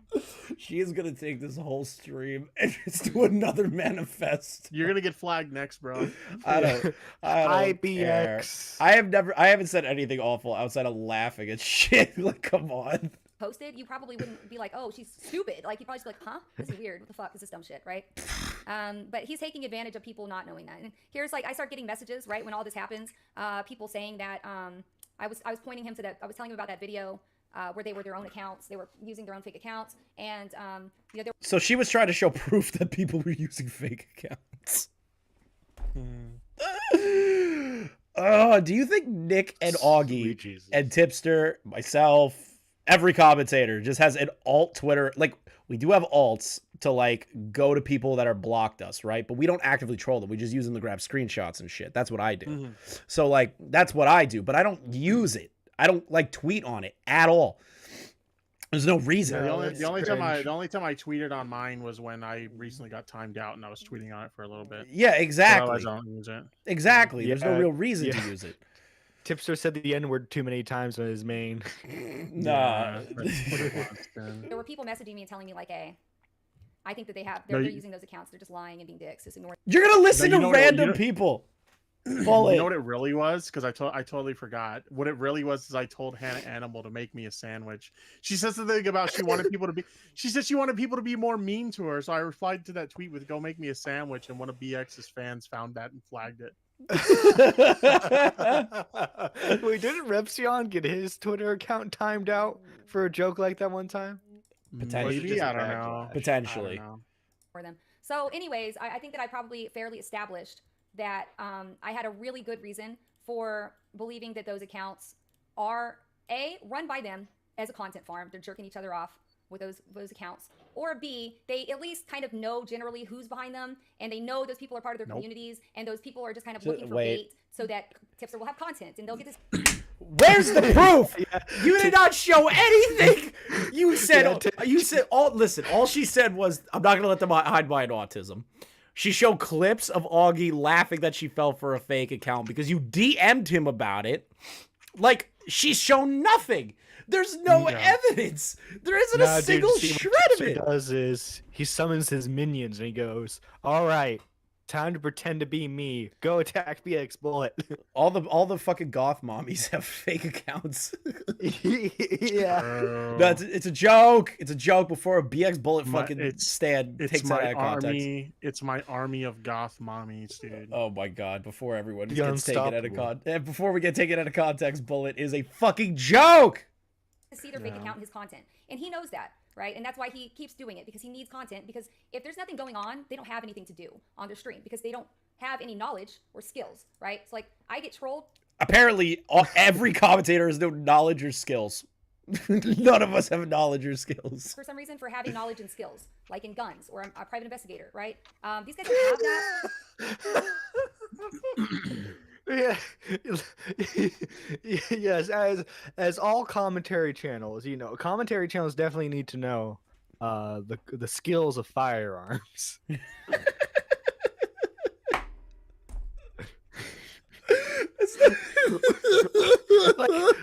She is gonna take this whole stream and just do another manifest. You're gonna get flagged next, bro. I don't care. IBX. I haven't said anything awful outside of laughing at shit. Like, come on. Posted, you probably wouldn't be like, oh, she's stupid. Like, you'd probably just be like, huh? This is weird. What the fuck? This is dumb shit, right? But he's taking advantage of people not knowing that. And here's like, I start getting messages, right, when all this happens, people saying that I was pointing him to that, I was telling him about that video where they were their own accounts. They were using their own fake accounts. And, you know, So she was trying to show proof that people were using fake accounts. Do you think Nick and Augie and Tipster, myself, every commentator just has an alt Twitter? Like, we do have alts to like go to people that are blocked us, right? But we don't actively troll them. We just use them to grab screenshots and shit. That's what I do. So like, that's what I do, but I don't use it. I don't like tweet on it at all. There's no reason. Yeah, the only time I tweeted on mine was when I recently got timed out and I was tweeting on it for a little bit. Yeah, exactly. Otherwise I don't use it. Exactly. There's no real reason to use it. Tipster said the N-word too many times on his main. Nah. there were people messaging me and telling me like, hey, I think that they're using those accounts. They're just lying and being dicks. Just ignore. You're gonna listen to random people. You know what it really was? Because I totally forgot. What it really was is I told Hannah Animal to make me a sandwich. She said something about she wanted people to be. She said she wanted people to be more mean to her. So I replied to that tweet with "Go make me a sandwich," and one of BX's fans found that and flagged it. Wait, didn't Repsion get his Twitter account timed out for a joke like that one time? Potentially, I don't know. Potentially. For them. So, anyways, I think that I probably fairly established that I had a really good reason for believing that those accounts are A, run by them as a content farm. They're jerking each other off with those accounts. Or B, they at least kind of know generally who's behind them, and they know those people are part of their communities, and those people are just kind of looking for bait so that Tipster will have content, and they'll get this. Where's the proof? You did not show anything. You said listen, all she said was, I'm not gonna let them hide behind autism. She showed clips of Augie laughing that she fell for a fake account because you DM'd him about it. Like, she's shown nothing. There's no evidence. There isn't a single shred of it. What he does is he summons his minions and he goes, "All right, time to pretend to be me. Go attack BxBullet." All the fucking goth mommies have fake accounts. Yeah. No, it's a joke. It's a joke before a BxBullet fucking stand takes that out of context. It's my army of goth mommies, dude. Oh my god! Before everyone gets taken out of context, before we get taken out of context, Bullet is a fucking joke. To see their fake account and his content, and he knows that, right? And that's why he keeps doing it, because he needs content. Because if there's nothing going on, they don't have anything to do on their stream because they don't have any knowledge or skills, right? So like, I get trolled. Apparently, every commentator has no knowledge or skills. None of us have knowledge or skills. For some reason, for having knowledge and skills, like in guns, or I'm a private investigator, right? These guys don't have that. Yeah. Yes, as all commentary channels, you know, commentary channels definitely need to know the skills of firearms.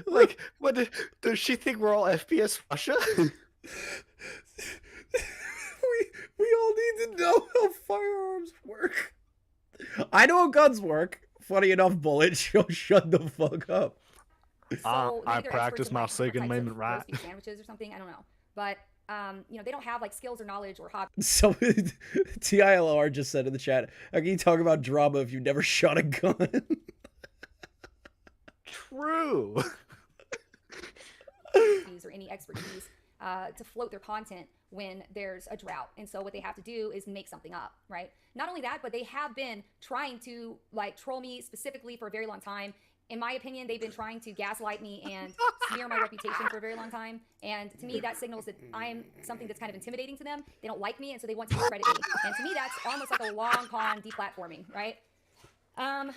like what does she think we're all FPS Russia? we all need to know how firearms work. I know how guns work. Funny enough, Bullet, she'll shut the fuck up. So I practice my Second Amendment right. Sandwiches or something, I don't know, but you know, they don't have like skills or knowledge or hobbies. So TILR just said in the chat, how can you talk about drama if you never shot a gun? True. Or any expertise to float their content when there's a drought. And so what they have to do is make something up, right? Not only that, but they have been trying to like troll me specifically for a very long time. In my opinion, they've been trying to gaslight me and smear my reputation for a very long time. And to me, that signals that I am something that's kind of intimidating to them. They don't like me, and so they want to discredit me. And to me, that's almost like a long con deplatforming, right? What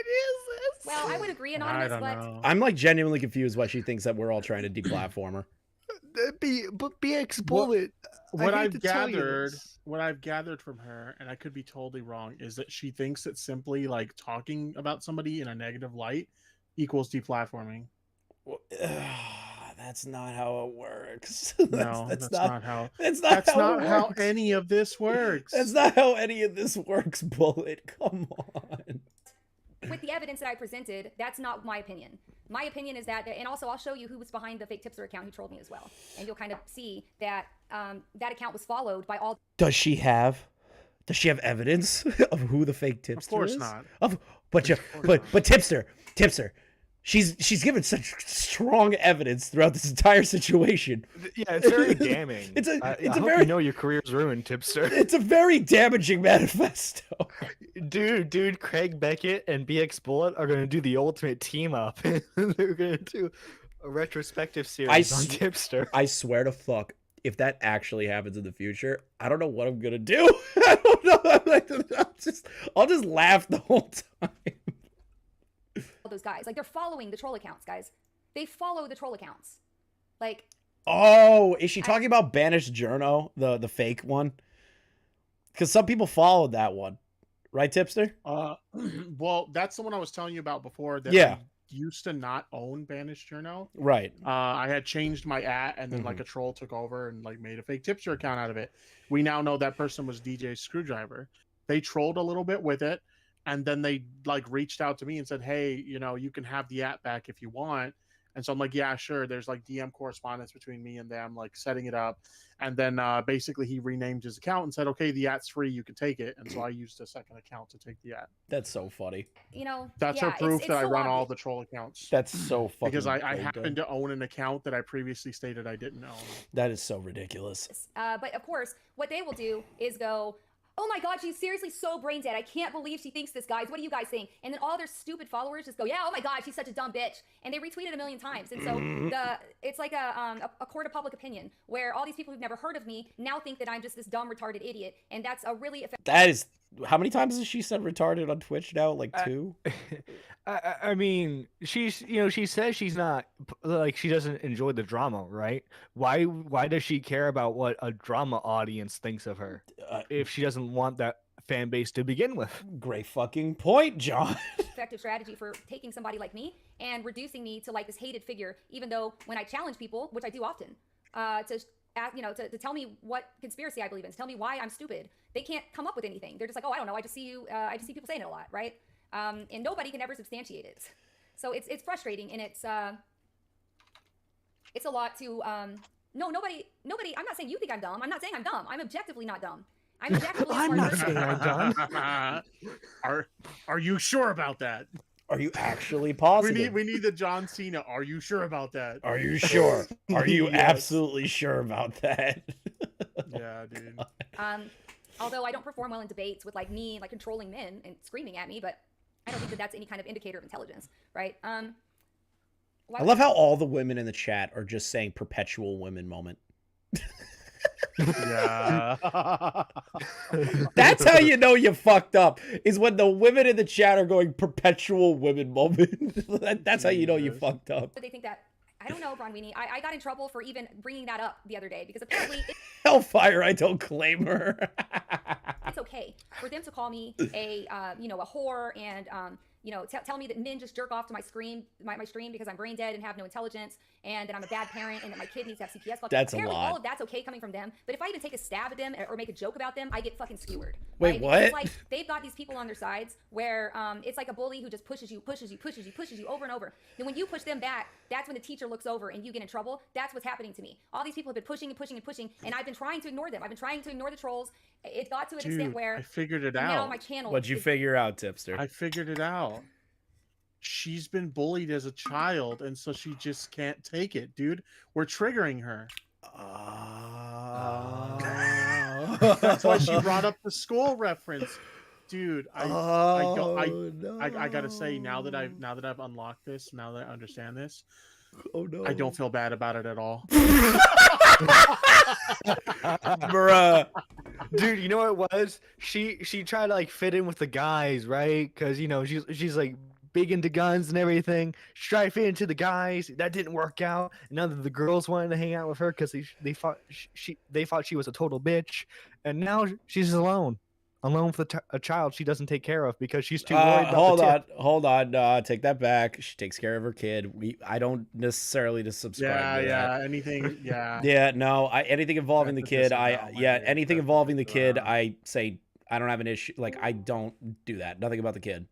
is this? Well, I would agree, Anonymous, but I'm like genuinely confused why she thinks that we're all trying to deplatform her. But BxBullet. What I've gathered from her, and I could be totally wrong, is that she thinks that simply like talking about somebody in a negative light equals deplatforming. That's not how it works. That's not how. That's That's not not how works. any of this works. That's not how any of this works, Bullet. Come on. With the evidence that I presented, that's not my opinion. My opinion is that, and also I'll show you who was behind the fake Tipster account who trolled me as well, and you'll kind of see that that account was followed by all. Does she have evidence of who the fake Tipster is? Of course not. But Tipster. She's given such strong evidence throughout this entire situation. Yeah, it's very damning. I hope you know your career's ruined, Tipster. It's a very damaging manifesto. Dude, Craig Beckett and BxBullet are going to do the ultimate team up. They're going to do a retrospective series on Tipster. I swear to fuck, if that actually happens in the future, I don't know what I'm going to do. I don't know. I'll just laugh the whole time. Those guys, like, they're following the troll accounts, guys. They follow the troll accounts. Like, oh, is she talking about Banished Journo, the fake one? Because some people followed that one, right, Tipster? Well, that's the one I was telling you about before. That Yeah. I used to not own Banished Journo. Right. I had changed my and then like a troll took over and like made a fake Tipster account out of it. We now know that person was DJ Screwdriver. They trolled a little bit with it. And then they like reached out to me and said, hey, you can have the back if you want. And so I'm like, yeah, sure. There's like DM correspondence between me and them, like setting it up. And then basically he renamed his account and said, okay, the @'s free. You can take it. And so I used a second account to take the @. That's so funny. That's her proof that I run all the troll accounts. That's so fucking because I crazy. happen to own an account that I previously stated I didn't own. That is so ridiculous. but of course, what they will do is go, oh my God, she's seriously so brain dead. I can't believe she thinks this, guys. What do you guys think? And then all their stupid followers just go, yeah, oh my God, she's such a dumb bitch. And they retweet it 1,000,000 times. And so it's like a court of public opinion where all these people who've never heard of me now think that I'm just this dumb, retarded idiot. And that's a really effective. That is, how many times has she said retarded on Twitch now? Like 2? I mean, she says she's not, like, she doesn't enjoy the drama, right? Why does she care about what a drama audience thinks of her if she doesn't want that fan base to begin with? Great fucking point, John. Effective strategy for taking somebody like me and reducing me to like this hated figure, even though when I challenge people, which I do often, to tell me what conspiracy I believe in, to tell me why I'm stupid, they can't come up with anything. They're just like, oh, I don't know, I just see people saying it a lot, right? And nobody can ever substantiate it. So it's frustrating, and it's a lot to nobody. I'm not saying you think I'm dumb. I'm not saying I'm dumb. I'm objectively not dumb. I'm objectively a I'm smart not person. saying I'm dumb. Are you sure about that? Are you actually positive? We need the John Cena. Are you sure about that? Are you sure? Are you Yes. absolutely sure about that? Yeah, dude. Although I don't perform well in debates with like me like controlling men and screaming at me, but I don't think that that's any kind of indicator of intelligence, right? I love how all the women in the chat are just saying perpetual women moment. Yeah. That's how you know you fucked up, is when the women in the chat are going perpetual women moment. That's how you know you fucked up. But they think that, I don't know, Bronwini. I got in trouble for even bringing that up the other day because apparently Hellfire, I don't claim her. it's okay for them to call me a whore and tell me that men just jerk off to my stream because I'm brain dead and have no intelligence, and that I'm a bad parent and that my kid needs to have CPS. That's apparently a lot. all of that's okay coming from them, but if I even take a stab at them or make a joke about them, I get fucking skewered. Wait, right? what? It's like they've got these people on their sides where it's like a bully who just pushes you over and over. Then when you push them back, that's when the teacher looks over and you get in trouble. That's what's happening to me. All these people have been pushing, and I've been trying to ignore them. I've been trying to ignore the trolls. It got to an extent where I figured it now out. my channel. What'd you figure out, Tipster? I figured it out. She's been bullied as a child, and so she just can't take it, dude. We're triggering her. That's why she brought up the school reference, dude. I gotta say, now that I've unlocked this, now that I understand this, oh no, I don't feel bad about it at all. Bruh. Dude, you know what it was? She tried to like fit in with the guys, right? Because she's like big into guns and everything. She tried to fit into the guys. That didn't work out. None of the girls wanted to hang out with her because they thought she was a total bitch. And now she's alone. alone with a child she doesn't take care of because she's too worried about hold on. Take that back. She takes care of her kid. I don't necessarily just subscribe to that. Anything, yeah. Yeah, no. Anything involving the kid, anything involving the kid, around. I say I don't have an issue. Like I don't do that. Nothing about the kid.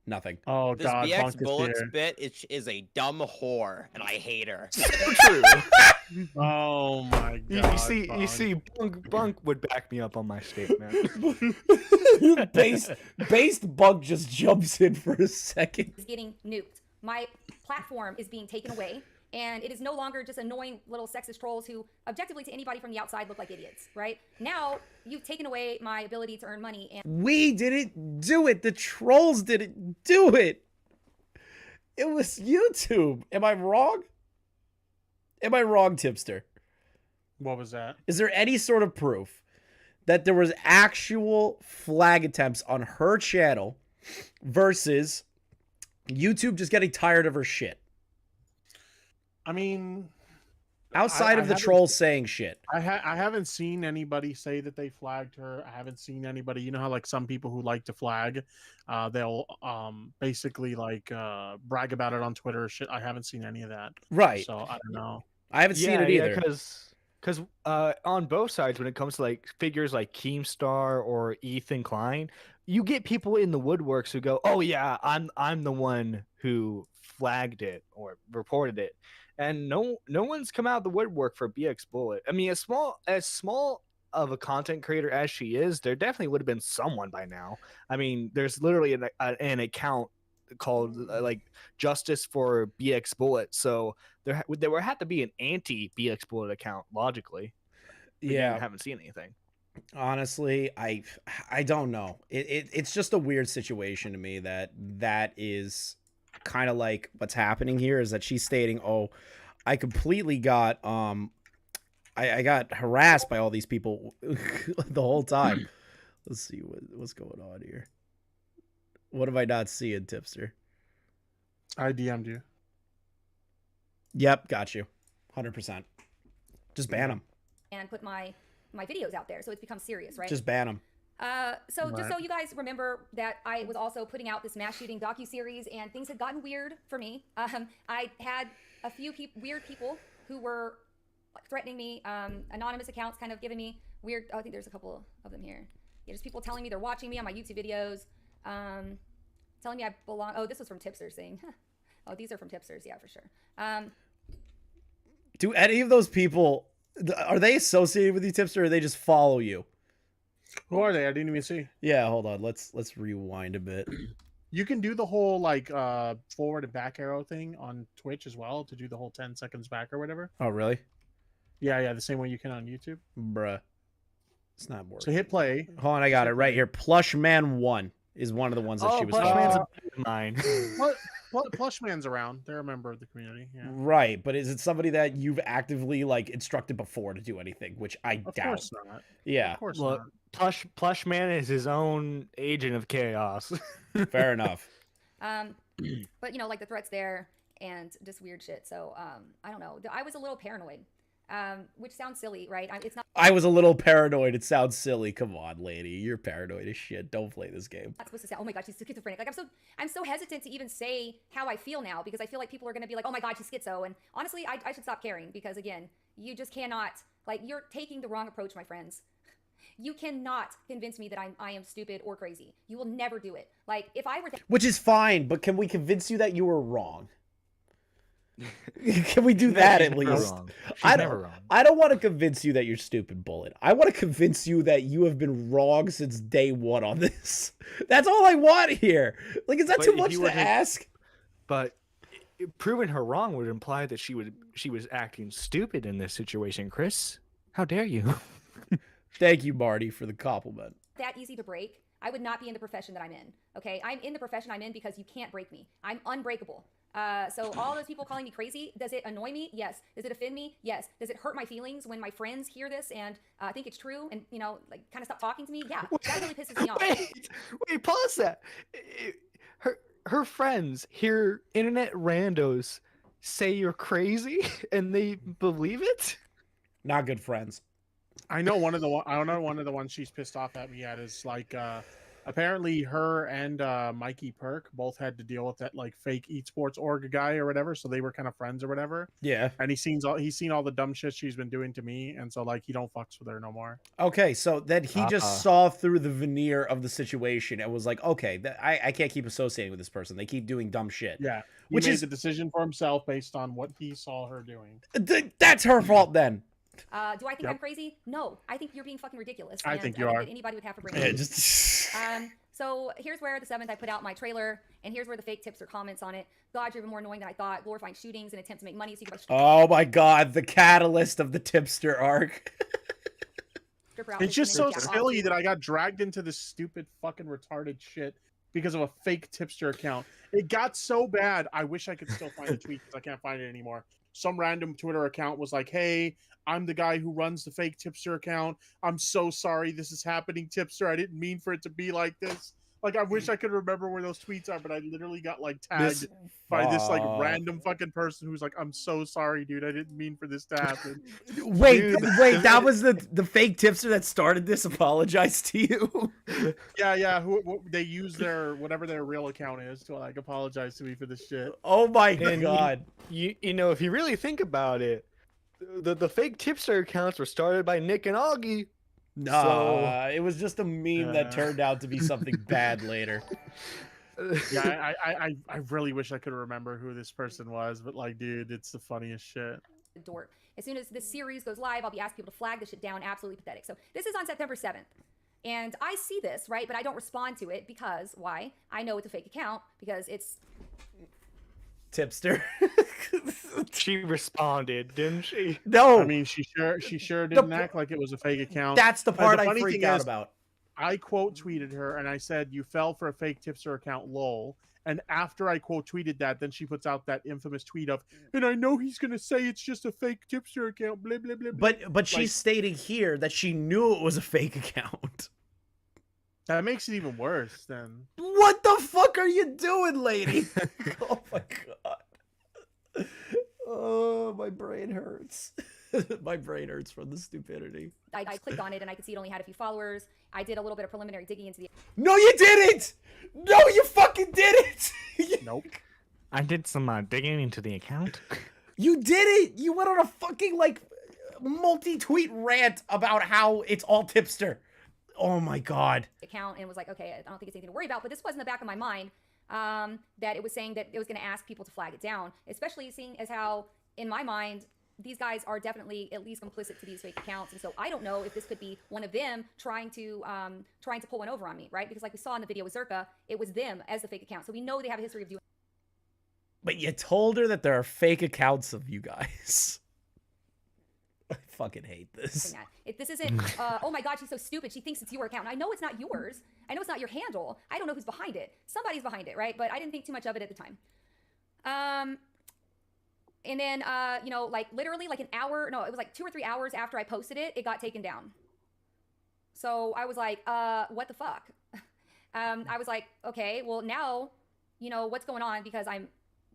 Nothing. Oh This God, Bunk is BxBullet's here. bit is a dumb whore, and I hate her. True. Oh my God. You see, Bunk would back me up on my statement. Based Bug just jumps in for a second. Is getting nuked. My platform is being taken away, and it is no longer just annoying little sexist trolls who, objectively to anybody from the outside, look like idiots, right? Now, you've taken away my ability to earn money. And We didn't do it. The trolls didn't do it. It was YouTube. Am I wrong? Am I wrong, Tipster? What was that? Is there any sort of proof that there was actual flag attempts on her channel versus YouTube just getting tired of her shit? I mean, outside of the trolls saying shit. I haven't seen anybody say that they flagged her. I haven't seen anybody. You know how like some people who like to flag, they'll basically like brag about it on Twitter or shit. I haven't seen any of that. Right. So I don't know. I haven't seen it either. Because on both sides, when it comes to like figures like Keemstar or Ethan Klein, you get people in the woodworks who go, "Oh yeah, I'm the one who flagged it or reported it," and no one's come out of the woodwork for BxBullet. I mean, as small of a content creator as she is, there definitely would have been someone by now. I mean, there's literally an account called like Justice for BxBullet, so there would have to be an anti BxBullet account logically. But Yeah, I haven't seen anything. Honestly, I don't know. It's just a weird situation to me that is kind of like what's happening here is that she's stating, "Oh, I completely got I got harassed by all these people the whole time." Let's see what's going on here. What have I not seen, Tipster? I DM'd you. Yep, got you. 100%. Just ban them. and put my videos out there, so it's become serious, right? Just ban them. So just so you guys remember that I was also putting out this mass shooting docuseries, and things had gotten weird for me. I had a few weird people who were threatening me, anonymous accounts kind of giving me weird, I think there's a couple of them here. Yeah, just people telling me they're watching me on my YouTube videos, telling me I belong. Oh, this was from Tipsters saying, huh. Oh, these are from Tipsters, yeah, for sure. Do any of those people, are they associated with you, Tipster, or they just follow you? Who are they? I didn't even see. Yeah, hold on. Let's rewind a bit. You can do the whole like forward and back arrow thing on Twitch as well to do the whole 10 seconds back or whatever. Oh, really? Yeah, the same way you can on YouTube. Bruh. It's not working. So hit play. Hold on, I got it right here. Plushman1 is one of the ones that she was following. Mine. What Plushman's around. They're a member of the community. Yeah. Right, but is it somebody that you've actively like instructed before to do anything, which I doubt. Of course not. Yeah. Of course Look, not. Plushman is his own agent of chaos. Fair enough. But you know, like the threats there and just weird shit. So I don't know. I was a little paranoid, which sounds silly, right? It's not. I was a little paranoid. It sounds silly. Come on, lady. You're paranoid as shit. Don't play this game. Not supposed to say, oh my god, she's schizophrenic. Like I'm so hesitant to even say how I feel now because I feel like people are gonna be like, oh my god, she's schizo. And honestly, I should stop caring because again, you just cannot, like, you're taking the wrong approach, my friends. You cannot convince me that I am stupid or crazy. You will never do it. Like if I were to, Which is fine, but can we convince you that you were wrong? Can we do that at least? I don't want to convince you that you're stupid, Bullet. I want to convince you that you have been wrong since day one on this. That's all I want here. Like, is that too much to ask? But proving her wrong would imply that she was acting stupid in this situation, Chris. How dare you? Thank you, Marty, for the compliment. that easy to break, I would not be in the profession that I'm in. Okay, I'm in the profession I'm in because you can't break me. I'm unbreakable. So all those people calling me crazy, does it annoy me? Yes. Does it offend me? Yes. Does it hurt my feelings when my friends hear this and think it's true and, you know, like kind of stop talking to me? Yeah, that really pisses me off. Wait, pause that. Her friends hear internet randos say you're crazy and they believe it? Not good friends. I know one of the ones she's pissed off at me at is like apparently her and Mikey Perk both had to deal with that like fake esports org guy or whatever, so they were kind of friends or whatever. Yeah. And he's seen all the dumb shit she's been doing to me, and so like he don't fucks with her no more. Okay, so then he just saw through the veneer of the situation and was like, okay, I can't keep associating with this person. They keep doing dumb shit. Yeah. He Which made is the decision for himself based on what he saw her doing. That's her fault then. Do I think I'm crazy? No, I think you're being fucking ridiculous. I and think you are. that anybody would have a brain. Yeah, just... So here's where the 7th I put out my trailer, and here's where the fake tipster comments on it. God, you're even more annoying than I thought. Glorifying shootings and attempt to make money so you can buy Oh my god, the catalyst of the tipster arc. It's just so silly that I got dragged into this stupid fucking retarded shit because of a fake tipster account. It got so bad, I wish I could still find the tweet because I can't find it anymore. Some random Twitter account was like, hey, I'm the guy who runs the fake tipster account. I'm so sorry this is happening, tipster. I didn't mean for it to be like this. Like, I wish I could remember where those tweets are, but I literally got like tagged by this like random fucking person who's like, I'm so sorry, dude. I didn't mean for this to happen. Wait, that was the fake tipster that started this apologized to you? Yeah. Who they use their whatever their real account is to like apologize to me for this shit. Oh my god. You know, if you really think about it, the fake tipster accounts were started by Nick and Augie. No, it was just a meme that turned out to be something bad later. Yeah, I really wish I could remember who this person was, but like, dude, it's the funniest shit. Dork. As soon as this series goes live, I'll be asking people to flag this shit down. Absolutely pathetic. So this is on September 7th. And I see this, right? But I don't respond to it because, why? I know it's a fake account because it's... Tipster. She responded, didn't she? No. I mean, she sure didn't act like it was a fake account. That's the part the I funny freak thing out is, about. I quote tweeted her and I said, you fell for a fake tipster account, lol. And after I quote tweeted that, then she puts out that infamous tweet of, and I know he's gonna say it's just a fake tipster account, blah blah blah. But she's stating here that she knew it was a fake account. That makes it even worse then. What the fuck are you doing, lady? Oh my god. Oh, my brain hurts. My brain hurts from the stupidity. I clicked on it and I could see it only had a few followers. I did a little bit of preliminary digging into the... No, you didn't! No, you fucking didn't! Nope. I did some digging into the account. You did it! You went on a fucking, like, multi-tweet rant about how it's all tipster. Oh my god. Account and was like, okay, I don't think it's anything to worry about, but this was in the back of my mind that it was saying that it was going to ask people to flag it down, especially seeing as how, in my mind, these guys are definitely at least complicit to these fake accounts. And so I don't know if this could be one of them trying to pull one over on me, right? Because like we saw in the video with Zerka, it was them as the fake account. So we know they have a history of doing. But you told her that there are fake accounts of you guys. I fucking hate this. If this isn't, oh my god, she's so stupid. She thinks it's your account. I know it's not yours. I know it's not your handle. I don't know who's behind it. Somebody's behind it, right? But I didn't think too much of it at the time. And then, you know, like literally like an hour, no, it was like 2 or 3 hours after I posted it, it got taken down. So I was like, what the fuck? I was like, okay, well now, you know, what's going on? Because I'm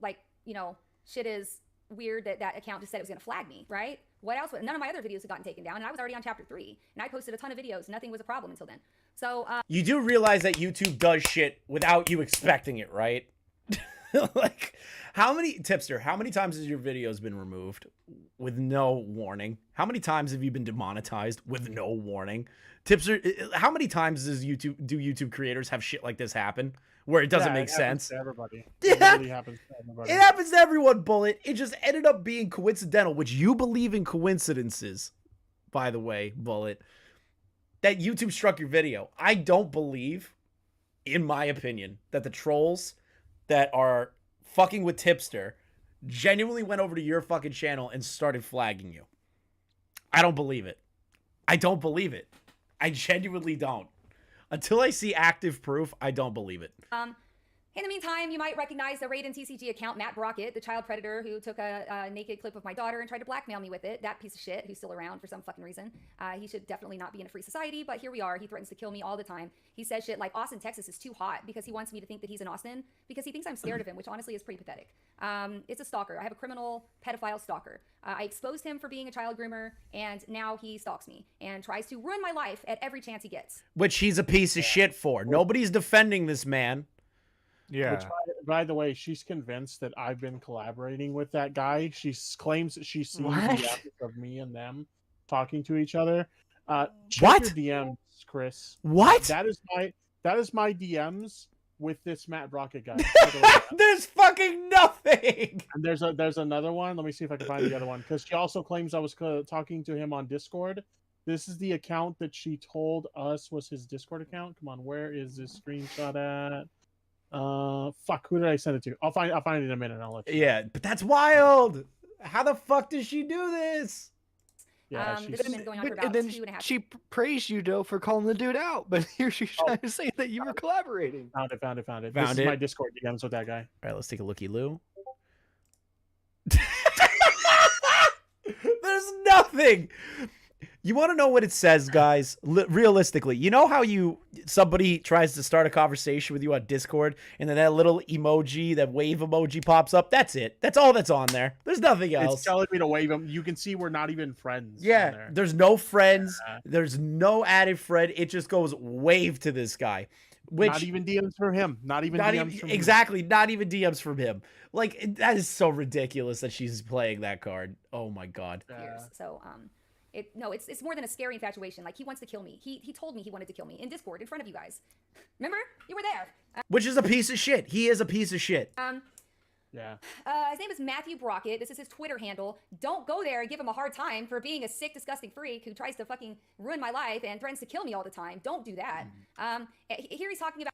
like, you know, shit is weird that that account just said it was going to flag me, right? What else? None of my other videos had gotten taken down, and I was already on chapter 3, and I posted a ton of videos. Nothing was a problem until then. So you do realize that YouTube does shit without you expecting it, right? Like, how many times has your videos been removed with no warning? How many times have you been demonetized with no warning? Tipster, how many times do YouTube creators have shit like this happen where it doesn't make sense? To everybody. Yeah. It really happens to everybody. It happens to everyone, Bullet. It just ended up being coincidental, which you believe in coincidences, by the way, Bullet, that YouTube struck your video. I don't believe, in my opinion, that the trolls that are fucking with Tipster genuinely went over to your fucking channel and started flagging you. I don't believe it. I don't believe it. I genuinely don't. Until I see active proof, I don't believe it. In the meantime, you might recognize the Raiden TCG account, Matt Brockett, the child predator who took a naked clip of my daughter and tried to blackmail me with it. That piece of shit who's still around for some fucking reason. He should definitely not be in a free society, but here we are. He threatens to kill me all the time. He says shit like Austin, Texas is too hot because he wants me to think that he's in Austin because he thinks I'm scared of him, which honestly is pretty pathetic. It's a stalker. I have a criminal pedophile stalker. I exposed him for being a child groomer, and now he stalks me and tries to ruin my life at every chance he gets. Which he's a piece of shit for. Nobody's defending this man. Yeah. Which, by the way, she's convinced that I've been collaborating with that guy. She claims that she's seen the evidence of me and them talking to each other. Check your DMs, Chris. What? That is my DMs with this Matt Brockett guy. There's fucking nothing. And there's another one. Let me see if I can find the other one, because she also claims I was talking to him on Discord. This is the account that she told us was his Discord account. Come on, where is this screenshot at? Fuck, who did I send it to? I'll find it in a minute. I'll let you know. Yeah, but that's wild. How the fuck does she do this? Yeah, this has been going on for about and then 2.5 she praised you, though, for calling the dude out, but here she's trying to say that you were collaborating. Found it. This is my Discord DMs with that guy. All right, let's take a looky-loo. There's nothing. You want to know what it says, guys? Realistically, you know how somebody tries to start a conversation with you on Discord, and then that little emoji, that wave emoji pops up? That's it. That's all that's on there. There's nothing else. It's telling me to wave him. You can see we're not even friends. Yeah, there's no friends. There's no added friend. It just goes wave to this guy. Which, not even DMs from him. Not even DMs from him. Exactly. Not even DMs from him. Like, that is so ridiculous that she's playing that card. Oh my god. So it's more than a scary infatuation. Like, he wants to kill me. He told me he wanted to kill me in Discord in front of you guys. Remember? You were there. Which is a piece of shit. He is a piece of shit. Yeah. His name is Matthew Brockett. This is his Twitter handle. Don't go there and give him a hard time for being a sick, disgusting freak who tries to fucking ruin my life and threatens to kill me all the time. Don't do that. Here he's talking about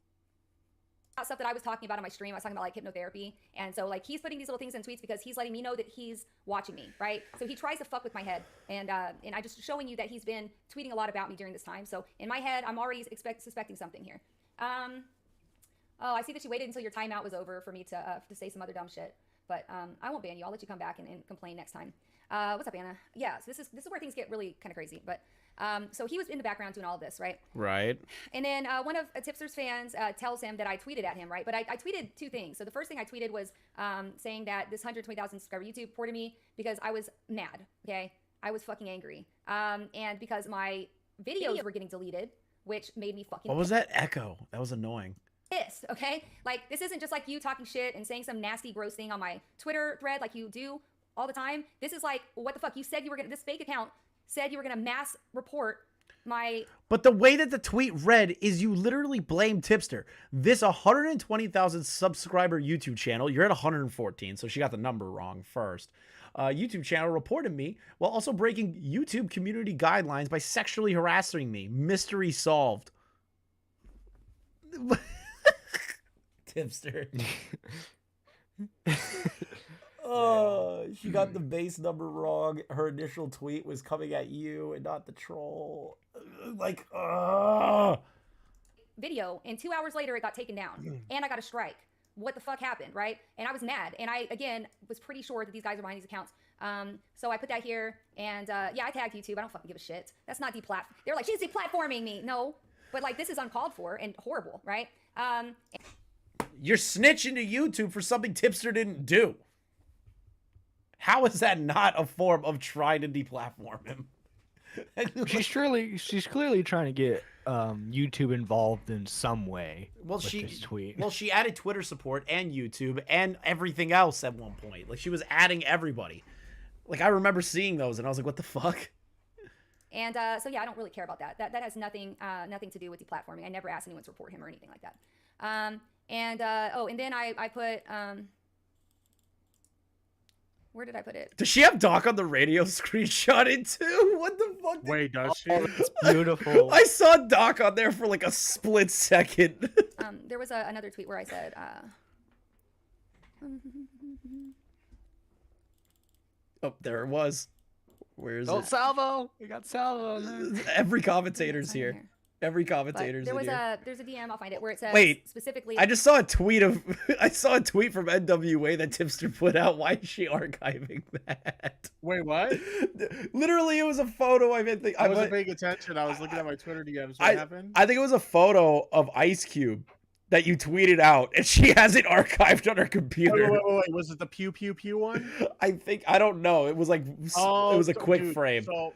stuff that I was talking about on my stream. I was talking about like hypnotherapy, and so like he's putting these little things in tweets because he's letting me know that he's watching me, right? So he tries to fuck with my head, and I just showing you that he's been tweeting a lot about me during this time. So in my head, I'm already suspecting something here. Oh, I see that you waited until your timeout was over for me to say some other dumb shit, but I won't ban you. I'll let you come back and complain next time. What's up, Anna? Yeah, so this is where things get really kind of crazy, but. So he was in the background doing all of this, right? Right. And then one of Tipster's fans tells him that I tweeted at him, right? But I tweeted two things. So the first thing I tweeted was saying that this 120,000 subscriber YouTube reported me because I was mad, okay? I was fucking angry. And because my videos were getting deleted, which made me fucking What was that echo? That was annoying. pissed, okay? Like, this isn't just like you talking shit and saying some nasty, gross thing on my Twitter thread like you do all the time. This is like, what the fuck? You said you were gonna, this fake account said you were gonna mass report my... But the way that the tweet read is you literally blame Tipster. This 120,000 subscriber YouTube channel, you're at 114, so she got the number wrong first. YouTube channel reported me while also breaking YouTube community guidelines by sexually harassing me. Mystery solved. Tipster. Oh, she got the base number wrong. Her initial tweet was coming at you and not the troll. Like, video, and 2 hours later it got taken down, and I got a strike. What the fuck happened, right? And I was mad, and I, again, was pretty sure that these guys are behind these accounts. So I put that here, and yeah, I tagged YouTube. I don't fucking give a shit. That's not They're like, she's deplatforming me. No, but like, this is uncalled for and horrible, right? You're snitching to YouTube for something Tipster didn't do. How is that not a form of trying to deplatform him? She's clearly trying to get YouTube involved in some way. Well, with this tweet. Well, she added Twitter support and YouTube and everything else at one point. Like, she was adding everybody. Like, I remember seeing those and I was like, what the fuck? And so yeah, I don't really care about that. That has nothing to do with deplatforming. I never asked anyone to report him or anything like that. And then I put where did I put it? Does she have Doc on the radio screenshotted too? What the fuck? Wait, does she? That's beautiful. I saw Doc on there for like a split second. There was another tweet where I said, oh, there it was. Where's Oh, it? Salvo! We got Salvo. Every commentator's here. Every But commentator's there in was here. there's a DM, I'll find it, where it says Wait, specifically. I just saw a tweet of I saw a tweet from NWA that Tipster put out. Why is she archiving that? Wait, what? Literally, it was a photo. I wasn't paying attention. I was looking at my Twitter DMs. What happened? I think it was a photo of Ice Cube that you tweeted out, and she has it archived on her computer. Wait. Was it the pew pew pew one? I don't know. It was like it was a quick dude, frame. So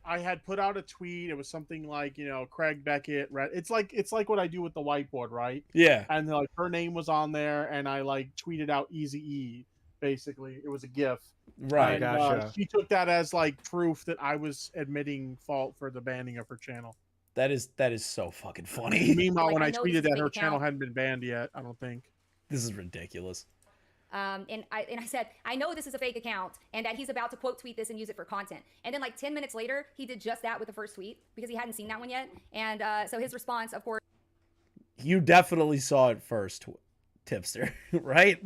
I had put out a tweet. It was something like, Craig Beckett. It's like what I do with the whiteboard, right? Yeah. And like her name was on there, and I like tweeted out Easy E. Basically, it was a GIF. Right. And, Gotcha. she took that as like proof that I was admitting fault for the banning of her channel. That is so fucking funny. Meanwhile, Like, when I I know tweeted this is a that her fake channel account. hadn't been banned yet, I don't think. This is ridiculous. And I said, I know this is a fake account and that he's about to quote tweet this and use it for content. And then like 10 minutes later, he did just that with the first tweet because he hadn't seen that one yet. And so his response, of course. You definitely saw it first, Tipster, right?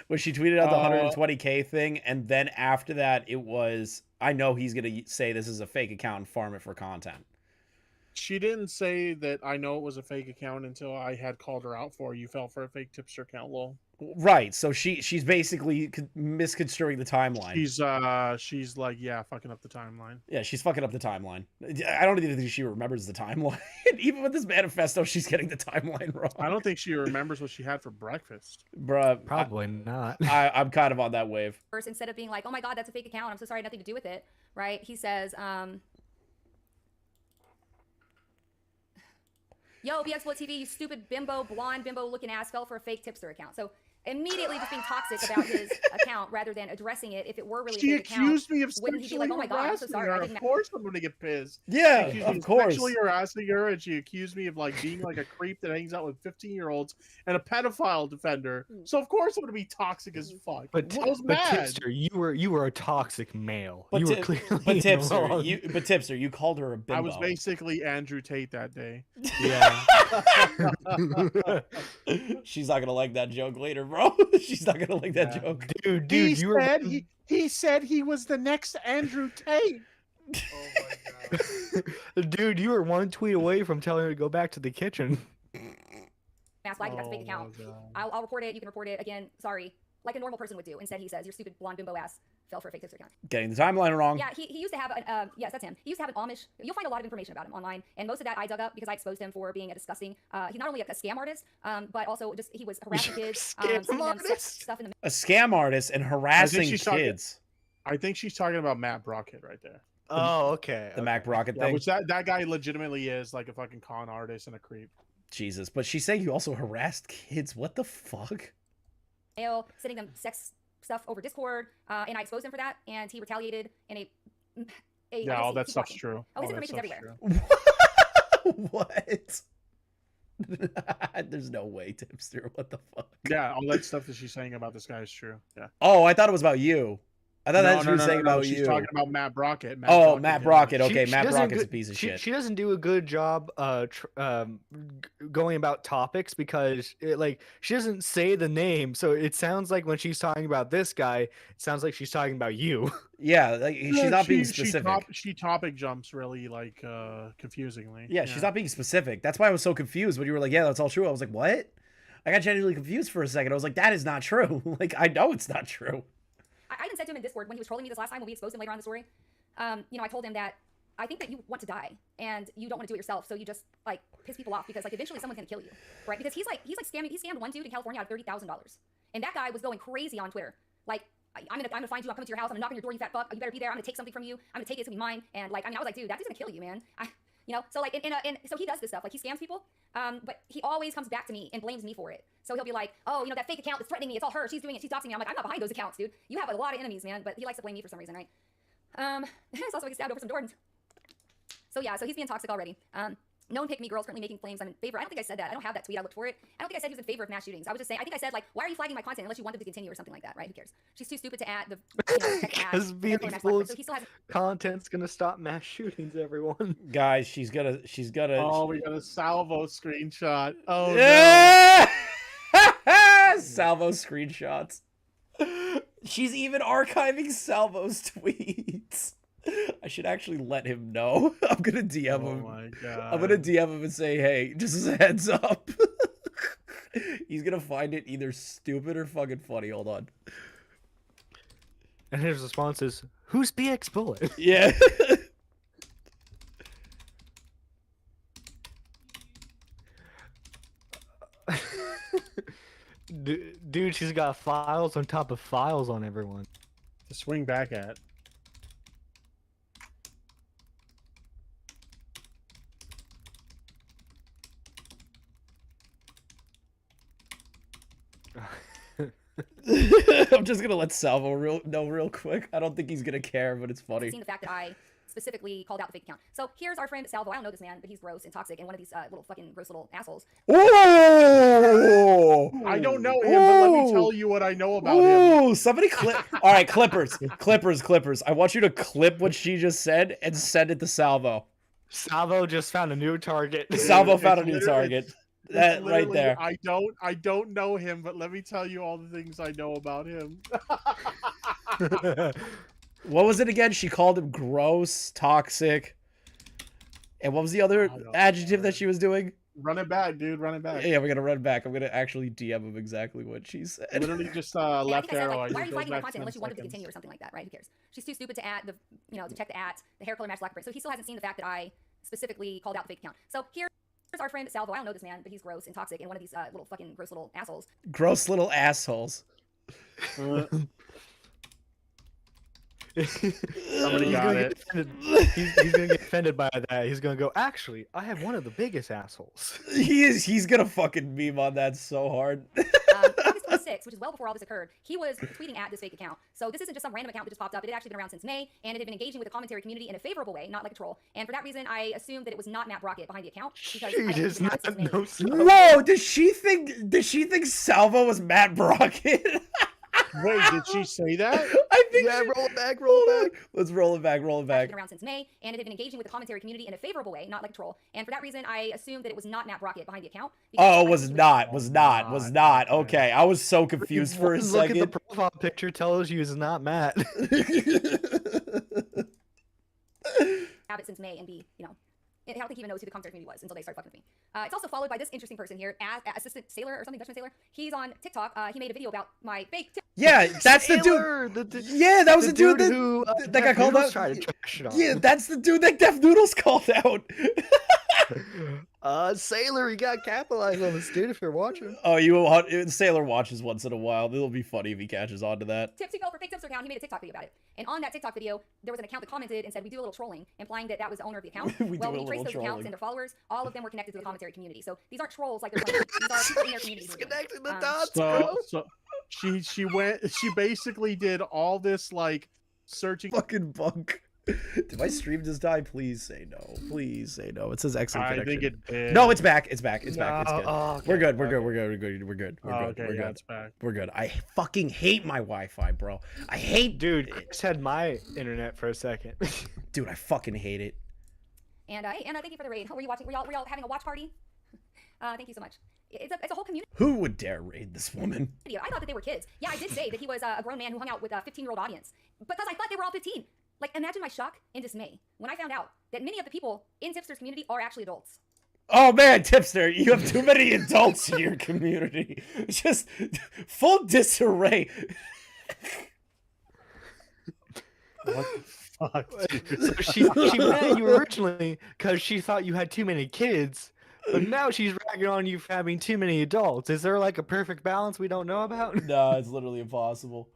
When she tweeted out the 120K thing, and then after that, it was, I know he's going to say this is a fake account and farm it for content. She didn't say that I know it was a fake account until I had called her out for you fell for a fake Tipster account, lol. Right, so she's basically misconstruing the timeline. She's like, yeah, fucking up the timeline. Yeah, she's fucking up the timeline. I don't even think she remembers the timeline. Even with this manifesto, she's getting the timeline wrong. I don't think she remembers what she had for breakfast. Bruh. Probably not. I'm kind of on that wave. First, instead of being like, oh my God, that's a fake account, I'm so sorry, nothing to do with it, right? He says, yo, BxBullet TV, you stupid bimbo, blonde bimbo looking ass fell for a fake Tipster account. So immediately just being toxic about his account rather than addressing it if it were really She a fake account. accused me of Wouldn't he be sexually like, oh my God, I'm so harassing sorry. I her. didn't Of course I'm gonna get pissed. Yeah, She accused of me course. sexually harassing her, and she accused me of like being like a creep that hangs out with 15-year-olds and a pedophile defender. So of course I'm gonna be toxic as fuck. But, I was but mad. Tipster, you were a toxic male. But, You were clearly but Tipster, wrong. Tipster, you called her a bimbo. I was basically Andrew Tate that day. Yeah. She's not gonna like that joke later, bro. She's not gonna like that joke. Dude, he you were said he said he was the next Andrew Tate. Dude, you were one tweet away from telling her to go back to the kitchen. Mass like that's a fake account. I'll report it. You can report it. Again, sorry. Like a normal person would do. Instead, he says, your stupid blonde bimbo ass fell for a fake Tipster account. Getting the timeline wrong. Yeah, he used to have an, yes, that's him. He used to have an Amish. You'll find a lot of information about him online. And most of that I dug up because I exposed him for being a disgusting, he's not only a scam artist, but also just, he was harassing kids, sending them sex stuff in the A scam artist and harassing kids. I think she's talking about Matt Brockett right there. Oh, okay. The Mac Brockett Yeah, thing. which that guy legitimately is like a fucking con artist and a creep. Jesus, but she's saying you also harassed kids. What the fuck? mail, sending them sex stuff over Discord, and I exposed him for that, and he retaliated in a yeah, all that stuff's true. Oh, his All that information's stuff's everywhere. What? There's no way, Tipster. What the fuck? Yeah, all that stuff that she's saying about this guy is true. Yeah. Oh, I thought it was about you. I thought that's what she was saying about she's you. talking about Matt Brockett. Matt Brockett. Okay, Matt Brockett's a piece of shit. She doesn't do a good job going about topics because she doesn't say the name, so it sounds like when she's talking about this guy, it sounds like she's talking about you. Yeah, like she's not being specific. She topic jumps really confusingly. Yeah, she's not being specific. That's why I was so confused when you were like, "Yeah, that's all true." I was like, "What?" I got genuinely confused for a second. I was like, "That is not true." Like, I know it's not true. I even said to him in Discord when he was trolling me this last time when we exposed him later on in the story. I told him that I think that you want to die and you don't want to do it yourself, so you just piss people off because eventually someone's gonna kill you, right? Because he's scamming. He scammed one dude in California out of $30,000, and that guy was going crazy on Twitter. I'm gonna find you. I'm coming to your house. I'm gonna knock on your door. You fat fuck. You better be there. I'm gonna take something from you. I'm gonna take it. It's gonna be mine. And I was like, dude, that dude's gonna kill you, man. So he does this stuff. He scams people, but he always comes back to me and blames me for it. So he'll be like, oh, that fake account is threatening me. It's all her. She's doing it. She's doxing me. I'm like, I'm not behind those accounts, dude. You have a lot of enemies, man. But he likes to blame me for some reason, right? It's also like stabbed over some Jordans. So yeah, so he's being toxic already. No one pick me, girls currently making flames. I'm in favor. I don't think I said that. I don't have that tweet. I looked for it. I don't think I said he was in favor of mass shootings. I was just saying, I think I said why are you flagging my content unless you want them to continue or something like that, right? Who cares? She's too stupid to add the Because content's gonna stop mass shootings, everyone. Guys, she's gonna. Oh, we got a salvo screenshot. Oh yeah! No. Salvo screenshots. She's even archiving Salvo's tweets. I should actually let him know. I'm gonna DM him. Oh my god. I'm gonna DM him and say, hey, just as a heads up. He's gonna find it either stupid or fucking funny. Hold on. And his response is, "Who's BxBullet?" Yeah. Dude, she's got files on top of files on everyone. To swing back at. I'm just gonna let Salvo know real quick. I don't think he's gonna care, but it's funny. Seen the fact that I specifically called out the fake account. So here's our friend Salvo. I don't know this man, but he's gross and toxic and one of these little fucking gross little assholes. Oh! I don't know him, but let me tell you what I know about him. Oh, somebody clip. All right, Clippers. I want you to clip what she just said and send it to Salvo. Salvo just found a new target. Salvo found a new target. That right there. I don't know him, but let me tell you all the things I know about him. What was it again? She called him gross, toxic. And what was the other adjective that she was doing? Run it back, dude. Run it back. Yeah, we're gonna run back. I'm gonna actually DM him exactly what she said. Literally just I left think I said, arrow. like, why are you It goes flagging my back content unless you 10 wanted to seconds. continue or something like that, right? Who cares? She's too stupid to add the, to check the hair color match black print. So he still hasn't seen the fact that I specifically called out the fake account. So here's our friend Salvo. I don't know this man, but he's gross and toxic and one of these little fucking gross little assholes. Gross little assholes. Somebody got it. He's gonna get offended by that. He's gonna go, actually, I have one of the biggest assholes. He's gonna fucking meme on that so hard. August 26th, which is well before all this occurred, he was tweeting at this fake account. So this isn't just some random account that just popped up. It had actually been around since May, and it had been engaging with the commentary community in a favorable way, not like a troll. And for that reason, I assumed that it was not Matt Brockett behind the account because She does not know. Whoa! Did she think Salvo was Matt Brockett? Wait, did she say that? I think. Yeah, roll it back, roll it back. Let's roll it back, roll it back. Been around since May, and it had been engaging with the commentary community in a favorable way, not like a troll. And for that reason, I assumed that it was not Matt Brockett behind the account. Oh, was not. Okay, I was so confused for a Look second. at the profile picture, tells you it's not Matt. Have it since May and be, I don't think he even knows who the commentary community was until they start fucking with me. It's also followed by this interesting person here, Assistant Sailor or something, Dutchman Sailor. He's on TikTok. He made a video about my fake. Yeah, that's the dude. Yeah, that was the dude that who that got called out. Tried to trash it on. Yeah, that's the dude that Def Noodles called out. Sailor, you got capitalized on this, dude. If you're watching. Oh, Sailor watches once in a while. It'll be funny if he catches on to that. Tipsy fell for fake Tipster account. He made a TikTok video about it. And on that TikTok video, there was an account that commented and said, "We do a little trolling," implying that was the owner of the account. We well, do when a you trace little those accounts trolling. and their followers, all of them were connected to the commentary community. So these aren't trolls like they're playing. These are people in their community. Connecting the dots. So she basically did all this like searching. Fucking bunk. Did my stream just die? Please say no. Please say no. It says excellent connection. I think it did. No, it's back. It's back. It's back. It's good. Oh, okay. We're good. We're good. We're good. We're good. We're good. We're good. Okay, We're yeah, good. it's back. We're good. I fucking hate my Wi-Fi, bro. I hate. Dude, Chris had my internet for a second. Dude, I fucking hate it. And Anna, thank you for the raid. Were you watching? Were y'all having a watch party? Thank you so much. It's a whole community. Who would dare raid this woman? I thought that they were kids. Yeah, I did say that he was a grown man who hung out with a 15-year-old audience. Because I thought they were all 15. Like, imagine my shock and dismay when I found out that many of the people in Tipster's community are actually adults. Oh man, Tipster, you have too many adults in your community. Just full disarray. What the fuck? So she met you originally because she thought you had too many kids, but now she's ragging on you for having too many adults. Is there like a perfect balance we don't know about? No, it's literally impossible.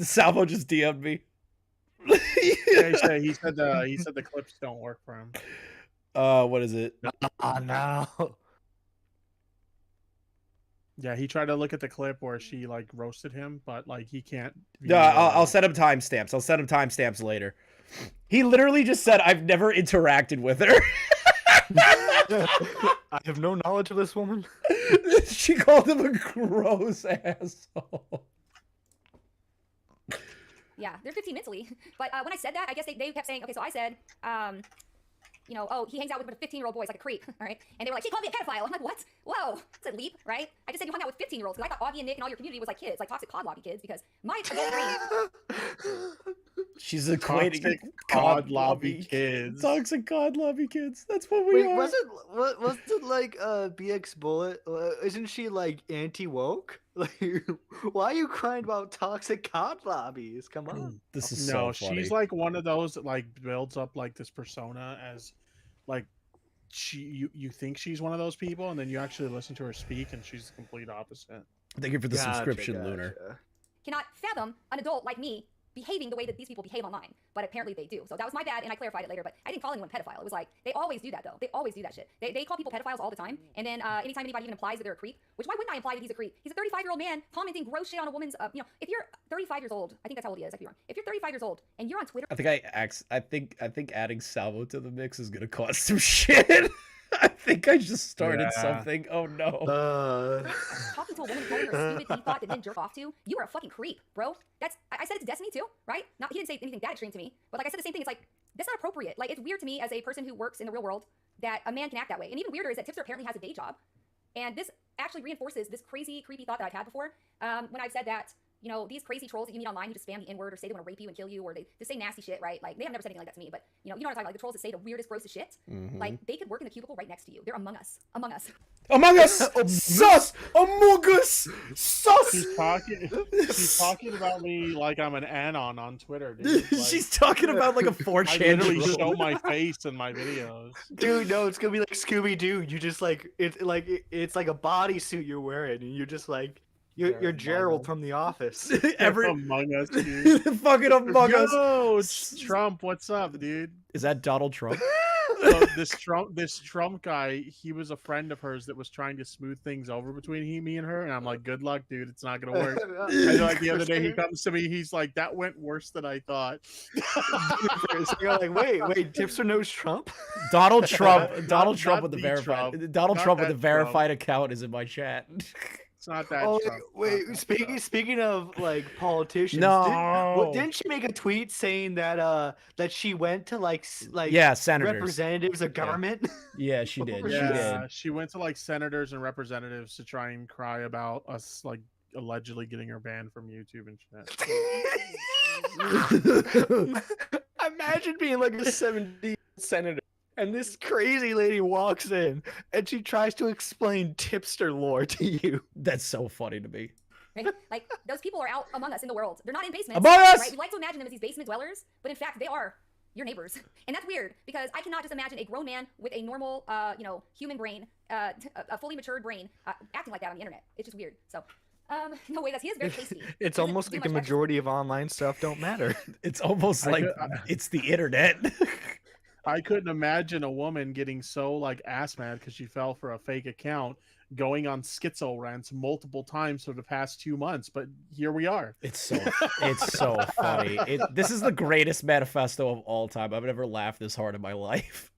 Salvo just DM'd me. Yeah, he said the clips don't work for him. What is it? Oh no. Yeah, he tried to look at the clip where she like roasted him, but like he can't. No, I'll send him timestamps. I'll send him timestamps later. He literally just said, "I've never interacted with her." I have no knowledge of this woman. She called him a gross asshole. Yeah, they're 15 mentally. But when I said that, I guess they kept saying, okay, so I said, you know, oh, he hangs out with 15-year-old boys like a creep, all right? And they were like, she called me a pedophile. I'm like, what? Whoa, that's a leap, right? I just said you hung out with 15-year-olds because I thought Augie and Nick and all your community was like kids, like toxic COD lobby kids, because my adult brain. She's equating Toxic COD lobby kids. Toxic COD lobby kids. That's what we are. wasn't like BxBullet? Isn't she like anti-woke? Like, why are you crying about toxic COD lobbies? Come on. This is No, so funny. she's like one of those that like builds up like this persona as like you think she's one of those people, and then you actually listen to her speak and she's the complete opposite. Thank you for the subscription, Lunar. Cannot fathom an adult like me behaving the way that these people behave online, but apparently they do. So that was my bad, and I clarified it later, but I didn't call anyone pedophile. It was like, they always do that, though. They always do that shit. They call people pedophiles all the time, and then anytime anybody even implies that they're a creep, which why wouldn't I imply that he's a creep? He's a 35-year-old man commenting gross shit on a woman's, you know, if you're 35 years old, I think that's how old he is, I could be wrong. If you're 35 years old, and you're on Twitter... I think adding Salvo to the mix is gonna cause some shit. I think I just started something. Oh no. Talking to a woman calling her a stupid he thought that men jerk off to, you are a fucking creep, bro. That's I said it to Destiny too, right? Not he didn't say anything that extreme to me, but like I said the same thing. It's like that's not appropriate. Like it's weird to me as a person who works in the real world that a man can act that way. And even weirder is that Tipster apparently has a day job, and this actually reinforces this crazy, creepy thought that I've had before when I've said that. You know, these crazy trolls that you meet online who just spam the N-word or say they want to rape you and kill you, or they just say nasty shit, right? Like, they have never said anything like that to me, but, you know what I'm talking about, like the trolls that say the weirdest, grossest shit. Like, they could work in the cubicle right next to you. They're among us. Among us. Among us! Sus! Among us! Sus! She's talking about me like I'm an anon on Twitter, dude. Like, she's talking about like a 4chan. I literally show my face in my videos. Dude, no, it's gonna be like Scooby-Doo. You just like, it's like a bodysuit you're wearing, and you're just like, You're Gerald from The Office. Among Us, dude. Fucking Among Us. Yo, it's Trump, what's up, dude? Is that Donald Trump? So this Trump guy, he was a friend of hers that was trying to smooth things over between me and her, and I'm like, good luck, dude. It's not gonna work. And like the other day, he comes to me, he's like, that went worse than I thought. You're like, wait, Tipster knows Trump? Donald Trump. Donald not Trump with the verified. Donald Trump with the verified account is in my chat. It's not that. Wait. Speaking of like politicians, no, didn't she make a tweet saying that that she went to like senators, representatives of government? Yeah, she did. Yeah, she went to like senators and representatives to try and cry about us like allegedly getting her banned from YouTube and shit. Imagine being like a 70 senator. And this crazy lady walks in, and she tries to explain tipster lore to you. That's so funny to me. Right? Like, those people are out among us in the world. They're not in basements. Among us! Right? We like to imagine them as these basement dwellers, but in fact, they are your neighbors. And that's weird, because I cannot just imagine a grown man with a normal, human brain, a fully matured brain, acting like that on the internet. It's just weird. So, no way, he is very tasty. It's almost like the majority of online stuff don't matter. It's almost like it's the internet. I couldn't imagine a woman getting so like ass mad because she fell for a fake account, going on schizo rants multiple times for the past 2 months. But here we are. It's so funny. This is the greatest manifesto of all time. I've never laughed this hard in my life.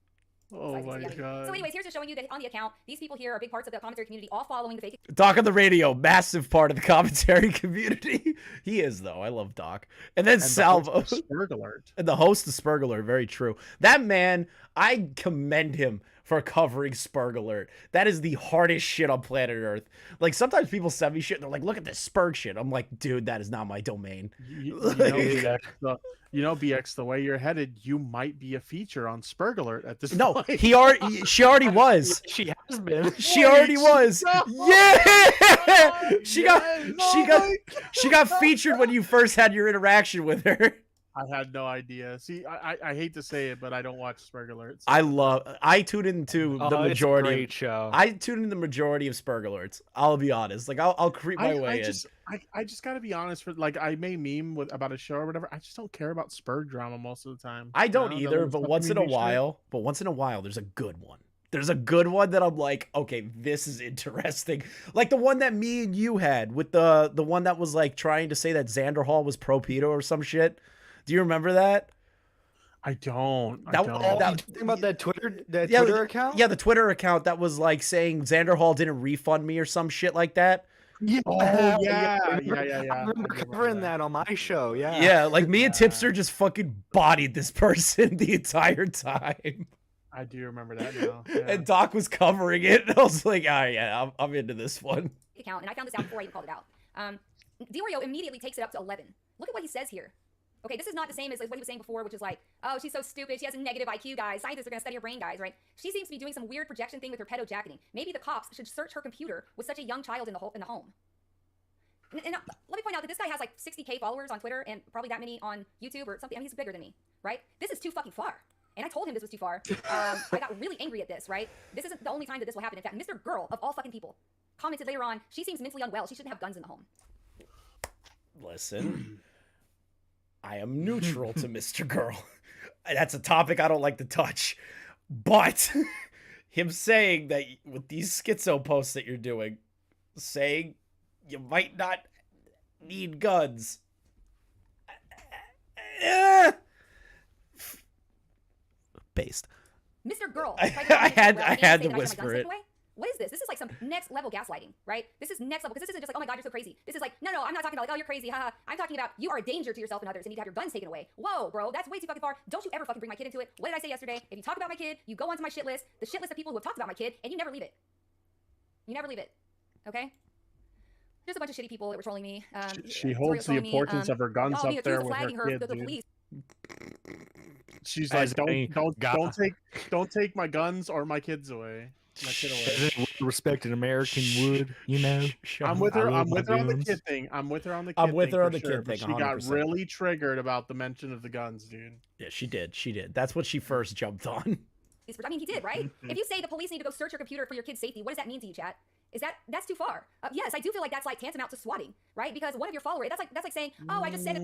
Oh my god. So anyways, here's just showing you that on the account, these people here are big parts of the commentary community, all following the fake. Doc on the radio, massive part of the commentary community. He is, though. I love Doc. And then Salvo. Spurg Alert. And the host of Spurg Alert. Very true. That man, I commend him for covering Spurg Alert. That is the hardest shit on planet Earth. Like, sometimes people send me shit and they're like, look at this Spurg shit. I'm like, dude, that is not my domain. You know, BX, the way you're headed, you might be a feature on Spurg Alert at this point. No, she already was. She has been. She already was. No. Yeah. She got featured when you first had your interaction with her. I had no idea. See, I hate to say it, but I don't watch Spurg Alerts. I tune into the majority. It's a great show. I tune in the majority of Spurg Alerts. I'll be honest. Like I'll creep my way in. I just gotta be honest. For like, I may meme about a show or whatever. I just don't care about Spurg drama most of the time. I don't either. But once in a while, there's a good one. There's a good one that I'm like, okay, this is interesting. Like the one that me and you had with the one that was like trying to say that Xander Hall was pro pedo or some shit. Do you remember that? I don't. Think about that Twitter account? Yeah, the Twitter account that was like saying Xander Hall didn't refund me or some shit like that. Yeah. Yeah. I remember covering that on my show. Yeah. Yeah, like me and Tipster just fucking bodied this person the entire time. I do remember that now. Yeah. And Doc was covering it, and I was like, "All right, yeah, I'm into this one." Account, and I found this out before I even called it out. Diorio immediately takes it up to 11. Look at what he says here. Okay, this is not the same as what he was saying before, which is like, oh, she's so stupid. She has a negative IQ, guys. Scientists are going to study her brain, guys, right? She seems to be doing some weird projection thing with her pedo jacketing. Maybe the cops should search her computer with such a young child in the home. And let me point out that this guy has like 60K followers on Twitter and probably that many on YouTube or something. I mean, he's bigger than me, right? This is too fucking far. And I told him this was too far. I got really angry at this, right? This isn't the only time that this will happen. In fact, Mr. Girl, of all fucking people, commented later on, she seems mentally unwell. She shouldn't have guns in the home. Listen, I am neutral to Mr. Girl. That's a topic I don't like to touch. But him saying that with these schizo posts that you're doing, saying you might not need guns. Based. Mr. Girl. I had to whisper it. What is this? This is like some next level gaslighting, right? This is next level because this isn't just like, oh my God, you're so crazy. This is like, no, I'm not talking about like, oh, you're crazy, haha. I'm talking about you are a danger to yourself and others and need to have your guns taken away. Whoa, bro, that's way too fucking far. Don't you ever fucking bring my kid into it. What did I say yesterday? If you talk about my kid, you go onto my shit list, the shit list of people who have talked about my kid, and you never leave it. You never leave it. Okay? There's a bunch of shitty people that were trolling me. She holds the importance of her guns up there with her kids, the police. She's like, don't take my guns or my kids away. My kid away. Respect an American would, you know. I'm with her on the kid thing. I'm with her on the kid thing. She got really triggered about the mention of the guns, dude. Yeah, she did. That's what she first jumped on. I mean, he did, right? If you say the police need to go search your computer for your kid's safety, what does that mean to you, chat? That's too far? Yes, I do feel like that's like tantamount to swatting, right? Because one of your followers, that's like saying, oh, I just said it.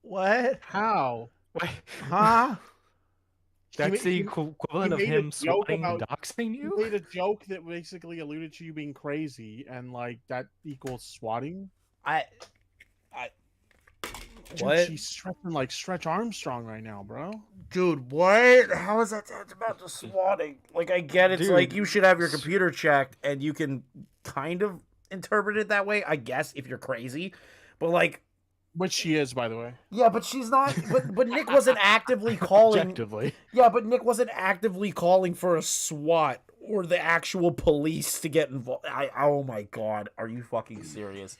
What? How? What? Huh? That's the equivalent of him swatting and doxing you? He made a joke that basically alluded to you being crazy, and like that equals swatting. Dude, what? She's stretching like Stretch Armstrong right now, bro. Dude, what? How is that about to swatting? Like, I get it's like you should have your computer checked, and you can kind of interpret it that way, I guess, if you're crazy. But like, which she is, by the way. Yeah, but she's not. But Nick wasn't actively calling. Objectively. Yeah, but Nick wasn't actively calling for a SWAT or the actual police to get involved. Oh my God, are you fucking serious?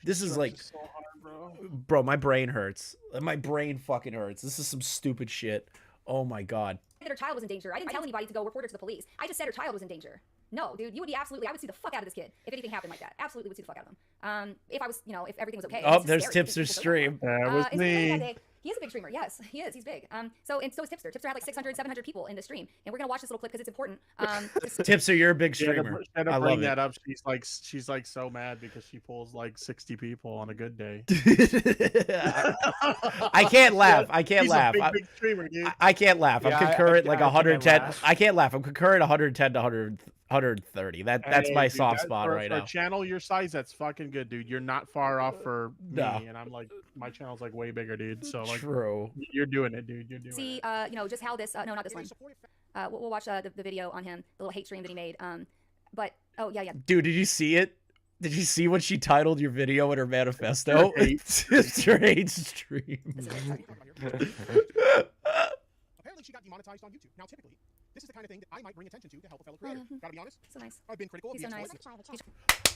This is like, so hard, bro, my brain hurts. My brain fucking hurts. This is some stupid shit. Oh my God. That her child was in danger. I didn't tell anybody to go report her to the police. I just said her child was in danger. No, dude, you would be absolutely. I would see the fuck out of this kid if anything happened like that. Absolutely would see the fuck out of him. If I was, if everything was okay. Oh, there's Tipster's stream. That was me. He is a big streamer. Yes, he is. He's big. So is Tipster. Tipster had like 600, 700 people in the stream, and we're gonna watch this little clip because it's important. Tipster, you're a big streamer. She had to bring that up. She's like so mad because she pulls like 60 people on a good day. I can't laugh. I can't He's laugh. A big streamer, dude. I can't laugh. I'm concurrent like 110. I can't laugh. I'm concurrent 110 to 130. That's my soft spot right now. For a channel your size, that's fucking good, dude. You're not far off for me, and I'm like, my channel's like way bigger, dude. So like, true. You're doing it, dude. You're doing it. See, just how this. No, not this one. We'll watch the video on him, the little hate stream that he made. But oh yeah. Dude, did you see it? Did you see what she titled your video in her manifesto? Tipster hate stream. Apparently, she got demonetized on YouTube. Now, typically, this is the kind of thing that I might bring attention to help a fellow creator. Gotta be honest. So nice. I've been critical of He's so nice.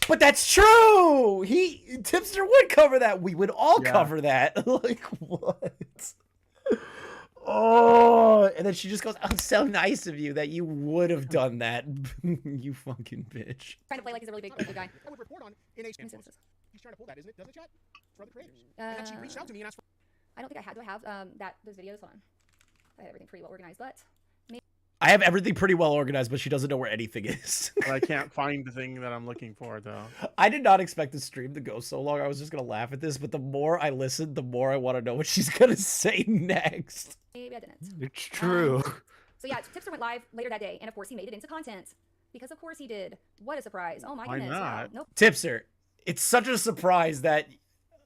But that's true. Tipster would cover that. We would all cover that. Like what? Oh, and then she just goes, "Oh, it's so nice of you that you would have done that, you fucking bitch." Trying to play like he's a really big guy. I would report on in a He's trying to pull that, isn't it? Doesn't it, chat? For other creators. And then she reached out to me and asked for. I don't think I had. Do I have those videos? Hold on. I had everything pretty well organized, but I have everything pretty well organized, but she doesn't know where anything is. I can't find the thing that I'm looking for, though. I did not expect the stream to go so long. I was just going to laugh at this, but the more I listen, the more I want to know what she's going to say next. Maybe I didn't. It's true. So yeah, Tipster went live later that day, and of course he made it into content. Because of course he did. What a surprise. Oh my goodness. Why not? Wow. Nope. Tipster, it's such a surprise that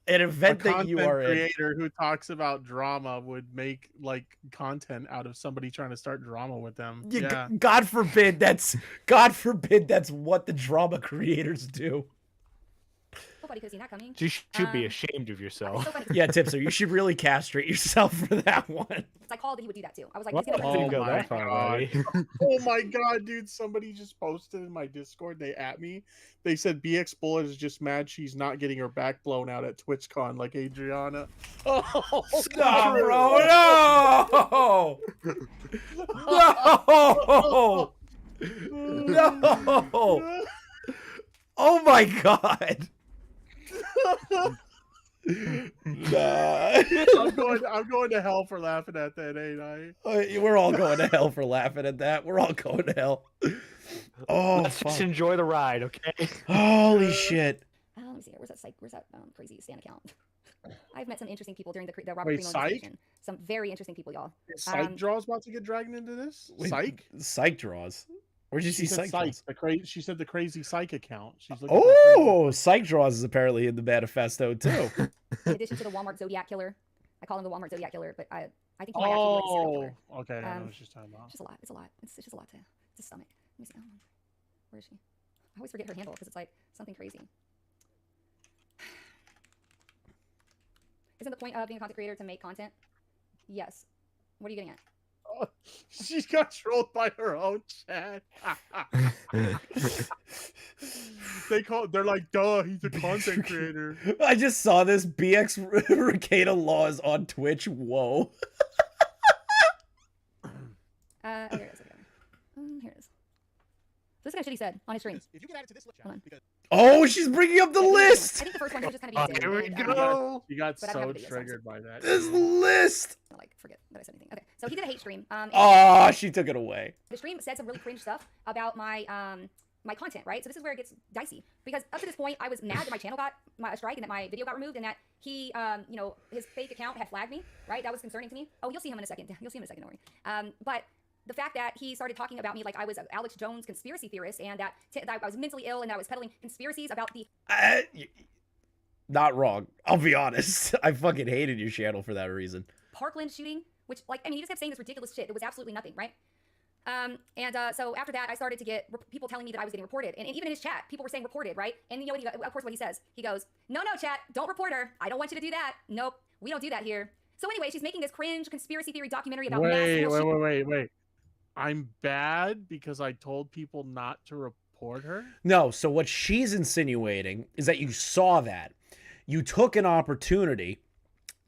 an event that you are in. A creator who talks about drama would make like content out of somebody trying to start drama with them. Yeah. God forbid that's what the drama creators do. nobody could have seen that coming. You should be ashamed of yourself. Yeah, Tipster, you should really castrate yourself for that one. It's I called that he would do that too. I was like, What? he's gonna Didn't go my that far, buddy. God. Oh my god, dude! Somebody just posted in my Discord. They at me. They said BxBullet is just mad she's not getting her back blown out at TwitchCon like Adriana. Oh, Stop, bro! No! No! No! Oh my god! Nah. I'm going to hell for laughing at that, ain't I? We're all going to hell for laughing at that. We're all going to hell. Oh, Let's just enjoy the ride, okay? Holy shit! Let me see here. Where's that crazy Stan account? I've met some interesting people during the Robert Wait, Primo Psych? investigation. Some very interesting people, y'all. Is Psych Draws about to get dragged into this? Wait, Psych? Psych Draws. Where'd you see She said Psych Draws? She said the crazy Psych account. She's looking for crazy. Oh, Psych Draws is apparently in the manifesto too. In addition to the Walmart Zodiac Killer, I call him the Walmart Zodiac Killer, but I think he might actually be like a serial killer. Okay, I know what she's talking about. It's just a lot. It's a lot. It's just a lot to stomach. Let me see. Where is she? I always forget her handle because it's like something crazy. Isn't the point of being a content creator to make content? Yes. What are you getting at? Oh, she got trolled by her own chat. They're like, duh, he's a content creator. I just saw this. BX Ricada Law is on Twitch. Whoa. Here it is. Here it is. So this is kind of shit he said on his stream. If you get added to this list, because Oh, she's bringing up the list. I think the first one was just kind of Here we and, go. You got but I don't so have the videos, triggered by that. This list. I like forget that I said anything. Okay, so he did a hate stream. And Oh, she took it away. the stream said some really cringe stuff about my my content, right? So this is where it gets dicey because up to this point I was mad that my channel got a strike and that my video got removed and that he you know, his fake account had flagged me, right? That was concerning to me. Oh, you'll see him in a second. You'll see him in a second, don't worry. But the fact that he started talking about me like I was an Alex Jones conspiracy theorist and that I was mentally ill and that I was peddling conspiracies about the Not wrong. I'll be honest. I fucking hated your channel for that reason. Parkland shooting, which, like, I mean, he just kept saying this ridiculous shit. It was absolutely nothing, right? So after that, I started to get people telling me that I was getting reported. And even in his chat, people were saying reported, right? And you know what of course, what he says? He goes, no, chat, don't report her. I don't want you to do that. Nope, we don't do that here. So anyway, she's making this cringe conspiracy theory documentary about Wait. I'm bad because I told people not to report her? No, so what she's insinuating is that you saw that. You took an opportunity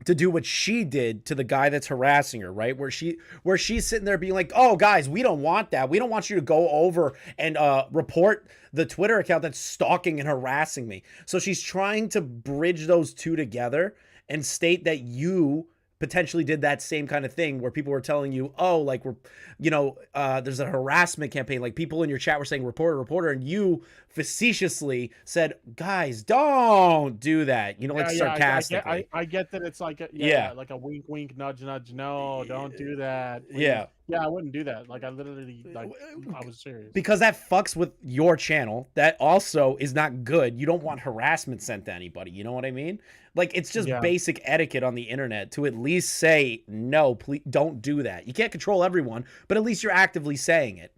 to do what she did to the guy that's harassing her, right? Where she's sitting there being like, oh, guys, we don't want that. We don't want you to go over and report the Twitter account that's stalking and harassing me. So she's trying to bridge those two together and state that you potentially did that same kind of thing where people were telling you, oh, like, we're, you know, there's a harassment campaign. Like, people in your chat were saying reporter, and you facetiously said, guys, don't do that. You know, like, sarcastically. I get that it's like like a wink, wink, nudge, nudge. No, don't do that. Yeah. Yeah, I wouldn't do that. Like, I literally, like, I was serious. Because that fucks with your channel. That also is not good. You don't want harassment sent to anybody. You know what I mean? Like, it's just basic etiquette on the internet to at least say, no, please don't do that. You can't control everyone, but at least you're actively saying it.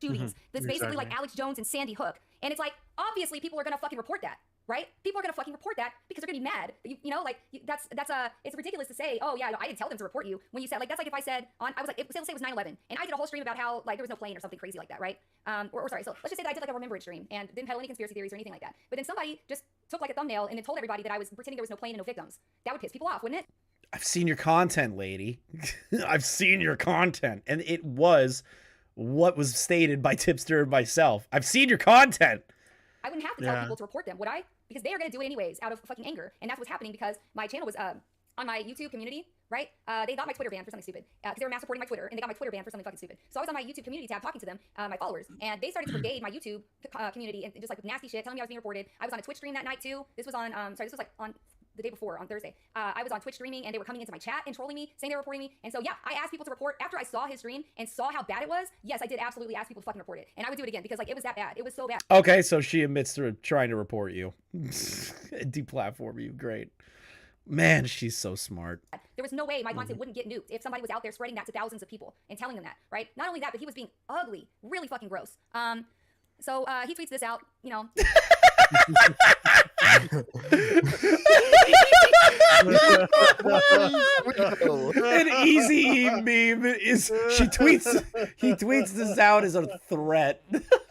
Shootings. That's basically like Alex Jones and Sandy Hook. And it's like, obviously people are going to fucking report that. Right? People are gonna fucking report that because they're gonna be mad. You know, like it's ridiculous to say, oh yeah, no, I didn't tell them to report you. When you said, like, that's like if I said I was like, let's say it was 9/11, and I did a whole stream about how like there was no plane or something crazy like that, right? Or sorry, so let's just say that I did like a remembrance stream and didn't peddle any conspiracy theories or anything like that. But then somebody just took like a thumbnail and then told everybody that I was pretending there was no plane and no victims. That would piss people off, wouldn't it? I've seen your content, lady. I've seen your content, and it was what was stated by Tipster and myself. I've seen your content. I wouldn't have to tell people to report them, would I? Because they are going to do it anyways out of fucking anger. And that's what's happening because my channel was on my YouTube community, right? They got my Twitter banned for something stupid because they were mass reporting my Twitter and they got my Twitter banned for something fucking stupid. So I was on my YouTube community tab talking to them, my followers, and they started to brigade my YouTube community and just like with nasty shit, telling me I was being reported. I was on a Twitch stream that night too. This was on, this was like on the day before, on Thursday. I was on Twitch streaming and they were coming into my chat and trolling me, saying they were reporting me. And so yeah, I asked people to report after I saw his stream and saw how bad it was. Yes, I did absolutely ask people to fucking report it. And I would do it again because like it was that bad. It was so bad. Okay, so she admits to trying to report you. Deplatform you. Great. Man, she's so smart. There was no way my content wouldn't get nuked if somebody was out there spreading that to thousands of people and telling them that, right? Not only that, but he was being ugly, really fucking gross. So he tweets this out, you know. An easy meme is he tweets this out as a threat.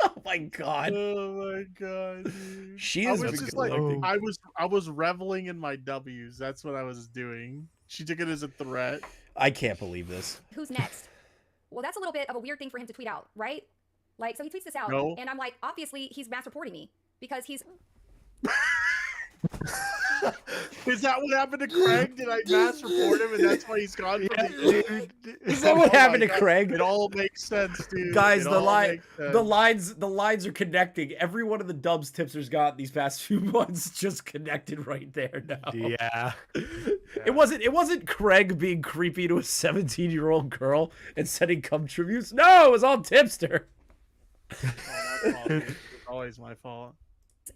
Oh my god. Oh my god. Dude. She I is was just like neglecting. I was reveling in my W's. That's what I was doing. She took it as a threat. I can't believe this. Who's next? Well, that's a little bit of a weird thing for him to tweet out, right? Like, so he tweets this out, No. and I'm like, obviously he's mass reporting me because he's. Is that what happened to Craig? Did I mass report him and that's why he's gone from the Is that what happened to Craig? It all makes sense, dude. Guys, It the all makes sense. the lines are connecting. Every one of the dubs Tipster's got these past few months just connected right there now. Yeah. It wasn't Craig being creepy to a 17-year-old girl and sending cum tributes. No, it was all Tipster. It's always my fault.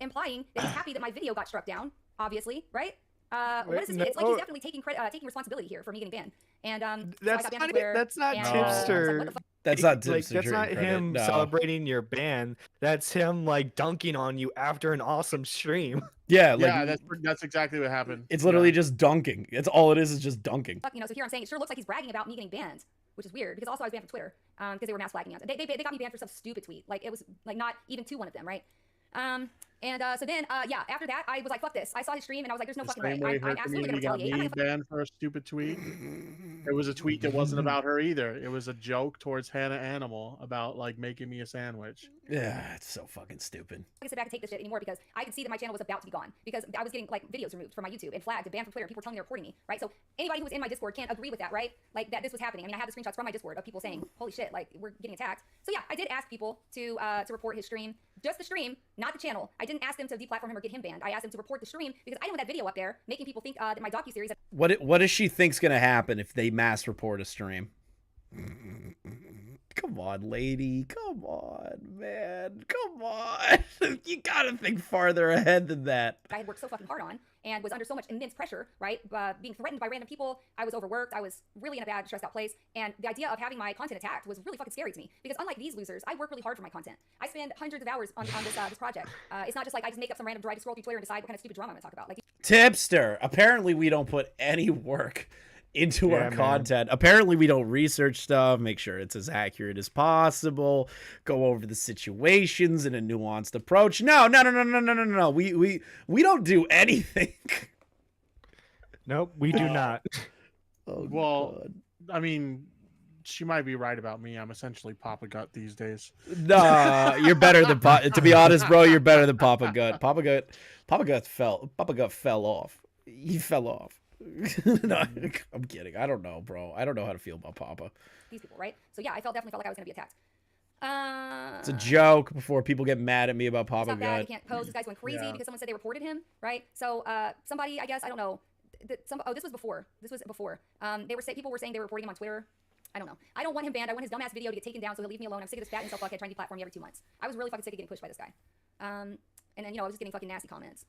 Implying that he's happy that my video got struck down, obviously, right? What Wait, is this? no. It's like he's definitely taking taking responsibility here for me getting banned. And so I That's got banned not on Twitter, that's not and, I was like, Tipster. what the fuck? That's not Like, Tipster. that's not credit, him no. celebrating your ban. That's him like dunking on you after an awesome stream. Yeah, like Yeah, that's exactly what happened. it's literally just dunking. It's all it is just dunking. You know, so here I'm saying it sure looks like he's bragging about me getting banned, which is weird because also I was banned from Twitter because they were mass flagging us. They got me banned for some stupid tweet. Like it was like not even to one of them, right? So then, yeah, after that, I was like, fuck this. I saw his stream and I was like, there's no The fucking same way. way her I'm absolutely community gonna got retaliate. I'm me not gonna banned for a stupid tweet. It was a tweet that wasn't about her either. It was a joke towards Hannah Animal about like making me a sandwich. Yeah, it's so fucking stupid. I can sit back and take this shit anymore because I could see that my channel was about to be gone because I was getting like videos removed from my YouTube and flagged and banned from Twitter and people were telling me they're reporting me, right? So anybody who was in my Discord can't agree with that, right? Like that this was happening. I mean, I have the screenshots from my Discord of people saying, holy shit, like we're getting attacked. So yeah, I did ask people to report his stream, just the stream, not the channel. I didn't ask them to deplatform him or get him banned. I asked them to report the stream because I didn't want that video up there making people think that my docuseries. What does she think's gonna happen if they mass report a stream? Come on, lady. Come on, man. Come on. You gotta think farther ahead than that. I had worked so fucking hard on and was under so much immense pressure, right? Being threatened by random people. I was overworked. I was really in a bad, stressed out place. And the idea of having my content attacked was really fucking scary to me because unlike these losers, I work really hard for my content. I spend hundreds of hours on this project. It's not just like I just make up some random drive to scroll through Twitter and decide what kind of stupid drama I'm gonna talk about. Like Tipster. Apparently we don't put any work into Yeah, our man. content. Apparently we don't research stuff, make sure it's as accurate as possible, go over the situations in a nuanced approach. No. We don't do anything. Nope, we do not. Oh, Well, I mean, she might be right about me. I'm essentially Papa Gut these days. Nah, you're better than to be honest, bro, you're better than Papa Gut. Papa Gut fell off. He fell off. No, I'm kidding. I don't know, bro. I don't know how to feel about Papa. these people, right? So yeah, I definitely felt like I was gonna be attacked. It's a joke before people get mad at me about It's Papa not bad. He Gut. can't pose. This guy's going crazy Yeah. because someone said they reported him, right? So somebody, I guess, I don't know. This was before. This was before. People were saying they were reporting him on Twitter. I don't know. I don't want him banned. I want his dumbass video to get taken down so he'll leave me alone. I'm sick of this fat incel fuckhead trying to deplatform me every 2 months. I was really fucking sick of getting pushed by this guy. And then, you know, I was just getting fucking nasty comments.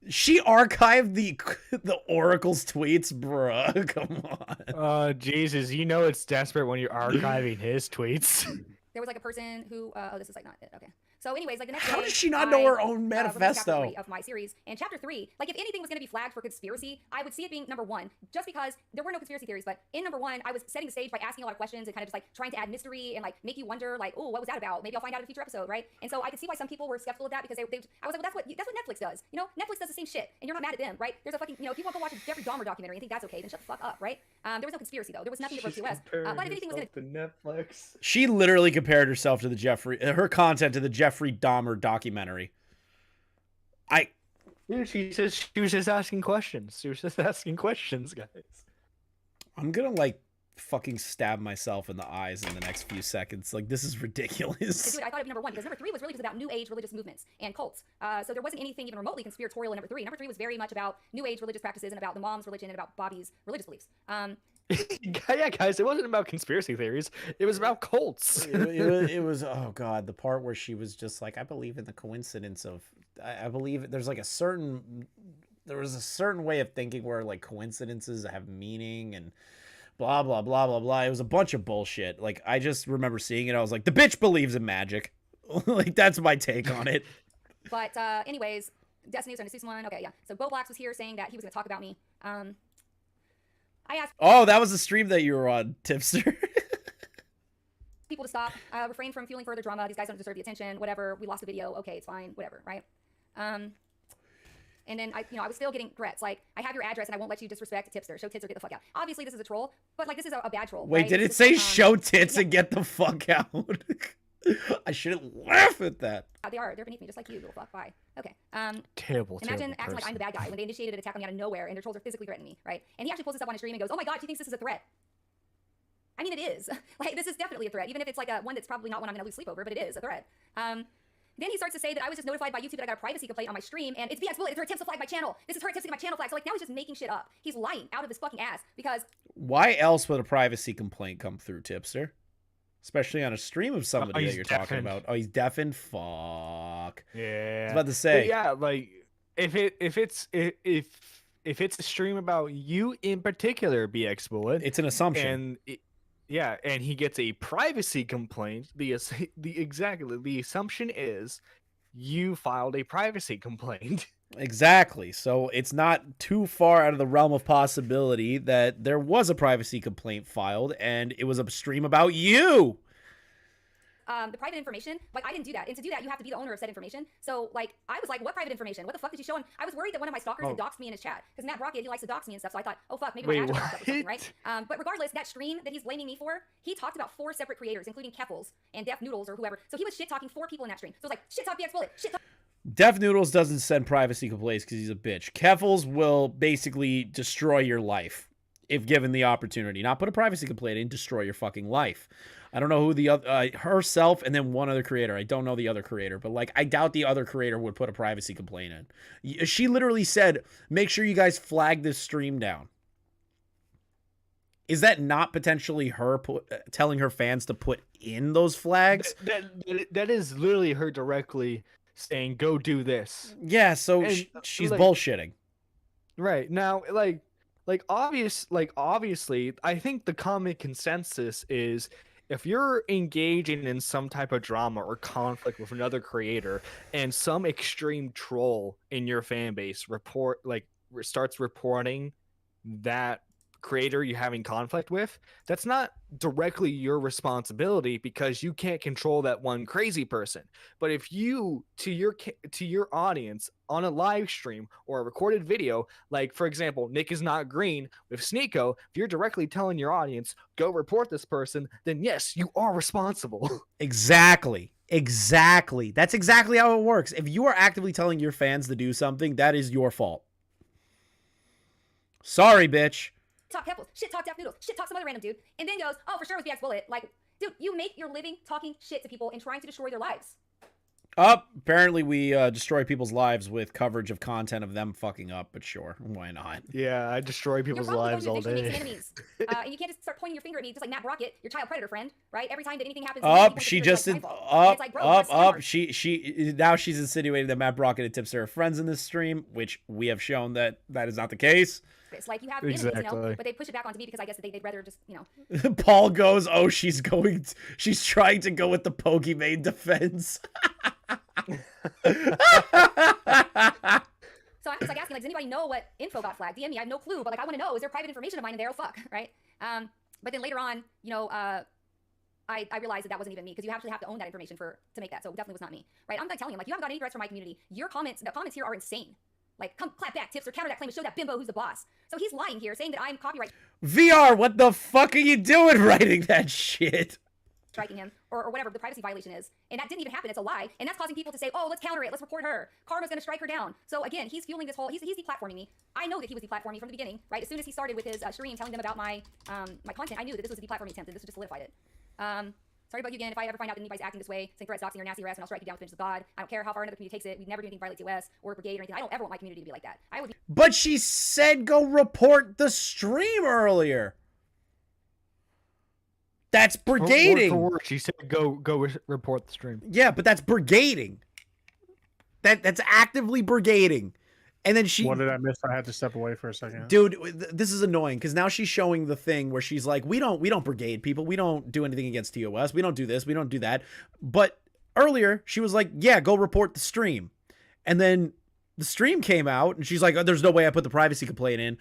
She archived the Oracle's tweets, bruh. Come on. Oh, Jesus. You know it's desperate when you're archiving his tweets. There was like a person who, oh, this is like not it. Okay. So anyways, like the next How day, does she not know her own released chapter manifesto? 3 of my series. And chapter 3, like if anything was going to be flagged for conspiracy, I would see it being number 1, just because there were no conspiracy theories. But in number 1, I was setting the stage by asking a lot of questions and kind of just like trying to add mystery and like make you wonder, like, oh, what was that about? Maybe I'll find out in a future episode, right? And so I could see why some people were skeptical of that because I was like, well, that's what Netflix does. You know, Netflix does the same shit, and you're not mad at them, right? There's a fucking, you know, if you want to go watch a Jeffrey Dahmer documentary and think that's okay, then shut the fuck up, right? There was no conspiracy though. There was nothing that broke the US. But if anything was going to Netflix. She literally compared herself to her content to the Jeffrey Dahmer documentary. She says she was just asking questions. She was just asking questions, guys. I'm gonna like fucking stab myself in the eyes in the next few seconds. Like, this is ridiculous. to do it, I thought it'd be number 1 because number 3 was really just about New Age religious movements and cults. So there wasn't anything even remotely conspiratorial in number 3. Number 3 was very much about New Age religious practices and about the mom's religion and about Bobby's religious beliefs. Yeah, guys, it wasn't about conspiracy theories. It was about cults. It was oh god, the part where she was just like, I believe in the coincidence of I believe there's like there was a certain way of thinking where like coincidences have meaning and blah blah blah blah blah. It was a bunch of bullshit. Like, I just remember seeing it, I was like, the bitch believes in magic. Like, that's my take on it. But anyways, Destiny's on the season 1. Okay, yeah. So Bo Blacks was here saying that he was going to talk about me. I asked Oh, that was the stream that you were on, Tipster. people to stop, refrain from fueling further drama. These guys don't deserve the attention. Whatever. We lost the video. Okay, it's fine. Whatever, right? And then I was still getting threats like, I have your address and I won't let you disrespect Tipster. Show tits or get the fuck out. Obviously, this is a troll, but like this is a bad troll. Wait, right? did it This say is, show tits and get the fuck out? I shouldn't laugh at that. They're beneath me, just like you, little fuck. Bye. Okay. Terrible. Imagine terrible acting like I'm the bad guy when they initiated an attack on me out of nowhere and their trolls are physically threatening me, right? And he actually pulls this up on a stream and goes, "Oh my god, she thinks this is a threat." I mean, it is. Like, this is definitely a threat, even if it's like one that's probably not one I'm gonna lose sleep over, but it is a threat. Then he starts to say that I was just notified by YouTube that I got a privacy complaint on my stream, and it's BxBullet. It's her attempts to flag my channel. This is her attempts to get my channel flagged. So like now he's just making shit up. He's lying out of his fucking ass because. Why else would a privacy complaint come through, Tipster? Especially on a stream of somebody that you're talking about. Oh, he's deafened. Fuck. Yeah. I was about to say. But yeah, like if it's a stream about you in particular, BxBullet, it's an assumption. And and he gets a privacy complaint. The assumption is you filed a privacy complaint. Exactly. So it's not too far out of the realm of possibility that there was a privacy complaint filed and it was a stream about you. The private information, like I didn't do that. And to do that, you have to be the owner of said information. So like, I was like, what private information? What the fuck did you show him? I was worried that one of my stalkers had doxed me in his chat. Because Matt Brockett, he likes to dox me and stuff. So I thought, oh fuck, maybe my address was up or something, right? But regardless, that stream that he's blaming me for, he talked about 4 separate creators, including Keffels and Def Noodles or whoever. So he was shit talking 4 people in that stream. So it was like, shit talk BxBullet, shit talk. Def Noodles doesn't send privacy complaints because he's a bitch. Keffels will basically destroy your life if given the opportunity. Not put a privacy complaint in, destroy your fucking life. I don't know who the other, herself and then one other creator. I don't know the other creator, but like, I doubt the other creator would put a privacy complaint in. She literally said, make sure you guys flag this stream down. Is that not potentially her telling her fans to put in those flags? That is literally her directly saying, go do this. Yeah, so she's like, bullshitting. Right. Now, obviously, I think the common consensus is if you're engaging in some type of drama or conflict with another creator and some extreme troll in your fan base starts reporting that creator you're having conflict with, that's not directly your responsibility because you can't control that one crazy person. But if you to your audience on a live stream or a recorded video, like for example Nick is not green with Sneeko, if you're directly telling your audience go report this person, then yes, you are responsible. Exactly that's exactly how it works. If you are actively telling your fans to do something, that is your fault. Sorry, bitch. Talk Keffels, shit talk Def Noodles, shit talk some other random dude, and then goes, oh, for sure it was BxBullet. Like, dude, you make your living talking shit to people and trying to destroy their lives. Apparently we destroy people's lives with coverage of content of them fucking up, but sure, why not? Yeah, I destroy people's lives all day. Enemies. And you can't just start pointing your finger at me just like Matt Brockett, your child predator friend, right? Every time that anything happens, she just now she's insinuating that Matt Brockett and Tipster are friends in this stream, which we have shown that is not the case. It's like you have enemies, but they push it back onto me because I guess they'd rather just, Paul goes, oh, she's trying to go with the Pokemon defense. So I'm just like asking, like, does anybody know what info got flagged? DM me, I have no clue, but like I want to know, is there private information of mine in there? Oh fuck, right? But then later on, I realized that wasn't even me because you actually have to own that information to make that. So it definitely was not me, right? I'm like telling him, like, you haven't got any threats from my community. Your comments, the comments here are insane. Like, come clap back, Tipster, counter that claim and show that bimbo who's the boss. So he's lying here, saying that I'm copyright VR, what the fuck are you doing writing that shit? Striking him, or whatever the privacy violation is. And that didn't even happen, it's a lie. And that's causing people to say, oh, let's counter it, let's report her. Karma's gonna strike her down. So again, he's fueling this whole, he's deplatforming me. I know that he was deplatforming from the beginning, right? As soon as he started with his stream telling them about my my content, I knew that this was a deplatforming attempt, and this just solidified it. Sorry about you again. If I ever find out that anybody's acting this way, saying threats, doxing, or nasty harassment, I'll strike you down with the vengeance of God. I don't care how far another community takes it. We never do anything to violate TOS or brigade or anything. I don't ever want my community to be like that. I would be. But she said go report the stream earlier. That's brigading. Word for word, she said go report the stream. Yeah, but that's brigading. That's actively brigading. And then What did I miss? I had to step away for a second. Dude, this is annoying because now she's showing the thing where she's like, we don't brigade people. We don't do anything against TOS. We don't do this. We don't do that. But earlier she was like, yeah, go report the stream. And then the stream came out, and she's like, oh, there's no way I put the privacy complaint in.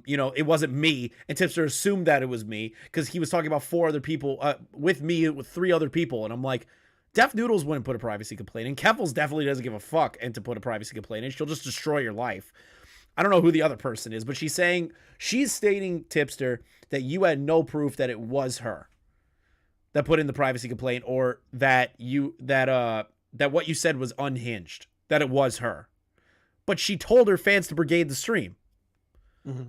You know, it wasn't me. And Tipster assumed that it was me because he was talking about 4 other people with me, with 3 other people. And I'm like, Def Noodles wouldn't put a privacy complaint in. Keffels definitely doesn't give a fuck and to put a privacy complaint in. She'll just destroy your life. I don't know who the other person is, but she's stating, Tipster, that you had no proof that it was her that put in the privacy complaint, or that what you said was unhinged, that it was her. But she told her fans to brigade the stream. Mm-hmm.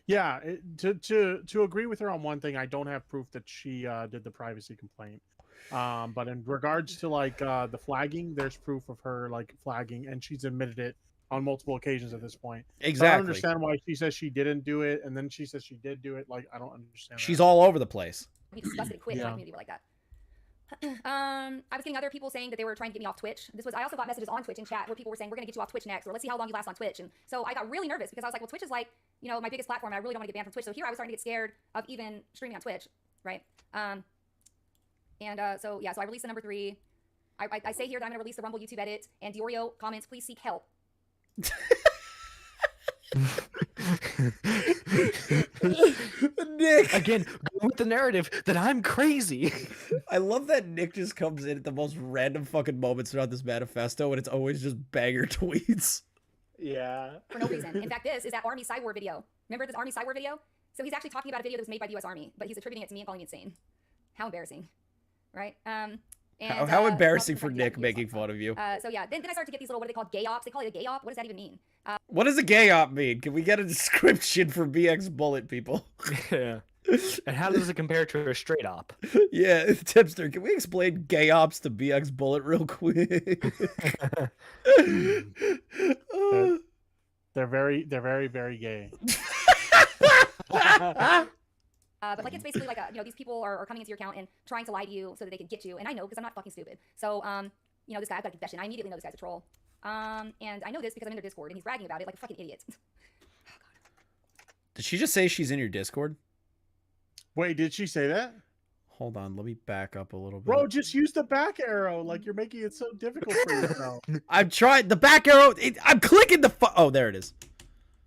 Yeah, to agree with her on one thing, I don't have proof that she did the privacy complaint. But in regards to like the flagging, there's proof of her like flagging, and she's admitted it on multiple occasions at this point. Exactly. So I don't understand why she says she didn't do it, and then she says she did do it. Like, I don't understand. She's all over the place. We discussed it, quit. My community were like that. I was getting other people saying that they were trying to get me off Twitch. I also got messages on Twitch in chat where people were saying, we're going to get you off Twitch next, or let's see how long you last on Twitch. And so I got really nervous because I was like, well, Twitch is like, you know, my biggest platform, and I really don't want to get banned from Twitch. So here I was starting to get scared of even streaming on Twitch, right? So I released the number 3. I say here that I'm going to release the Rumble YouTube edit, and Diorio comments, please seek help. Nick, again, go with the narrative that I'm crazy. I love that Nick just comes in at the most random fucking moments throughout this manifesto, and it's always just banger tweets. Yeah. For no reason. In fact, this is that Army Cyber video. Remember this Army Cyber video? So he's actually talking about a video that was made by the U.S. Army, but he's attributing it to me and calling me insane. How embarrassing, right? How embarrassing for Nick making fun of you. Then I started to get these little, what are they called, gay ops? They call it a gay op. What does that even mean? What does a gay op mean? Can we get a description for BxBullet people? Yeah. And how does it compare to a straight op? Yeah, Tipster, can we explain gay ops to BxBullet real quick? They're very, very gay. But like, it's basically like you know, these people are coming into your account and trying to lie to you so that they can get you. And I know, because I'm not fucking stupid. So, you know, this guy, I've got a confession. I immediately know this guy's a troll. And I know this because I'm in their Discord and he's bragging about it like a fucking idiot. Did she just say she's in your Discord? Wait, did she say that? Hold on, let me back up a little bit. Bro, just use the back arrow. Like, you're making it so difficult for yourself. I've tried the back arrow. I'm clicking the oh, there it is.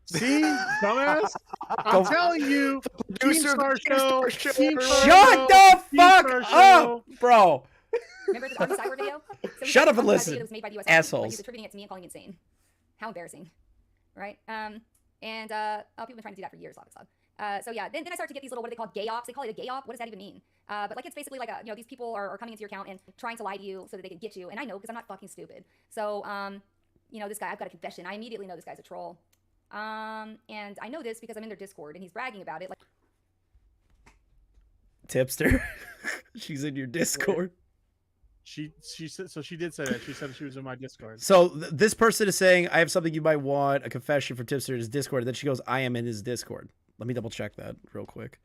See, dumbass? I'm telling you, Team Star Show. Shut the fuck up, bro. Remember the Army Cyber video? So Shut up and listen, it was made by the US Army, assholes. He's attributing it to me and calling me insane. How embarrassing, right? People have been trying to do that for years, obviously. Then I started to get these little, what are they called, gay ops? They call it a gay op. What does that even mean? But like, it's basically like you know, these people are coming into your account and trying to lie to you so that they can get you. And I know, because I'm not fucking stupid. So, you know, this guy, I've got a confession. I immediately know this guy's a troll. And I know this because I'm in their Discord and he's bragging about it. Like, Tipster, she's in your Discord. She said, so she did say that. She said she was in my Discord. So this person is saying, I have something you might want, a confession from Tipster in his Discord. And then she goes, I am in his Discord. Let me double check that real quick.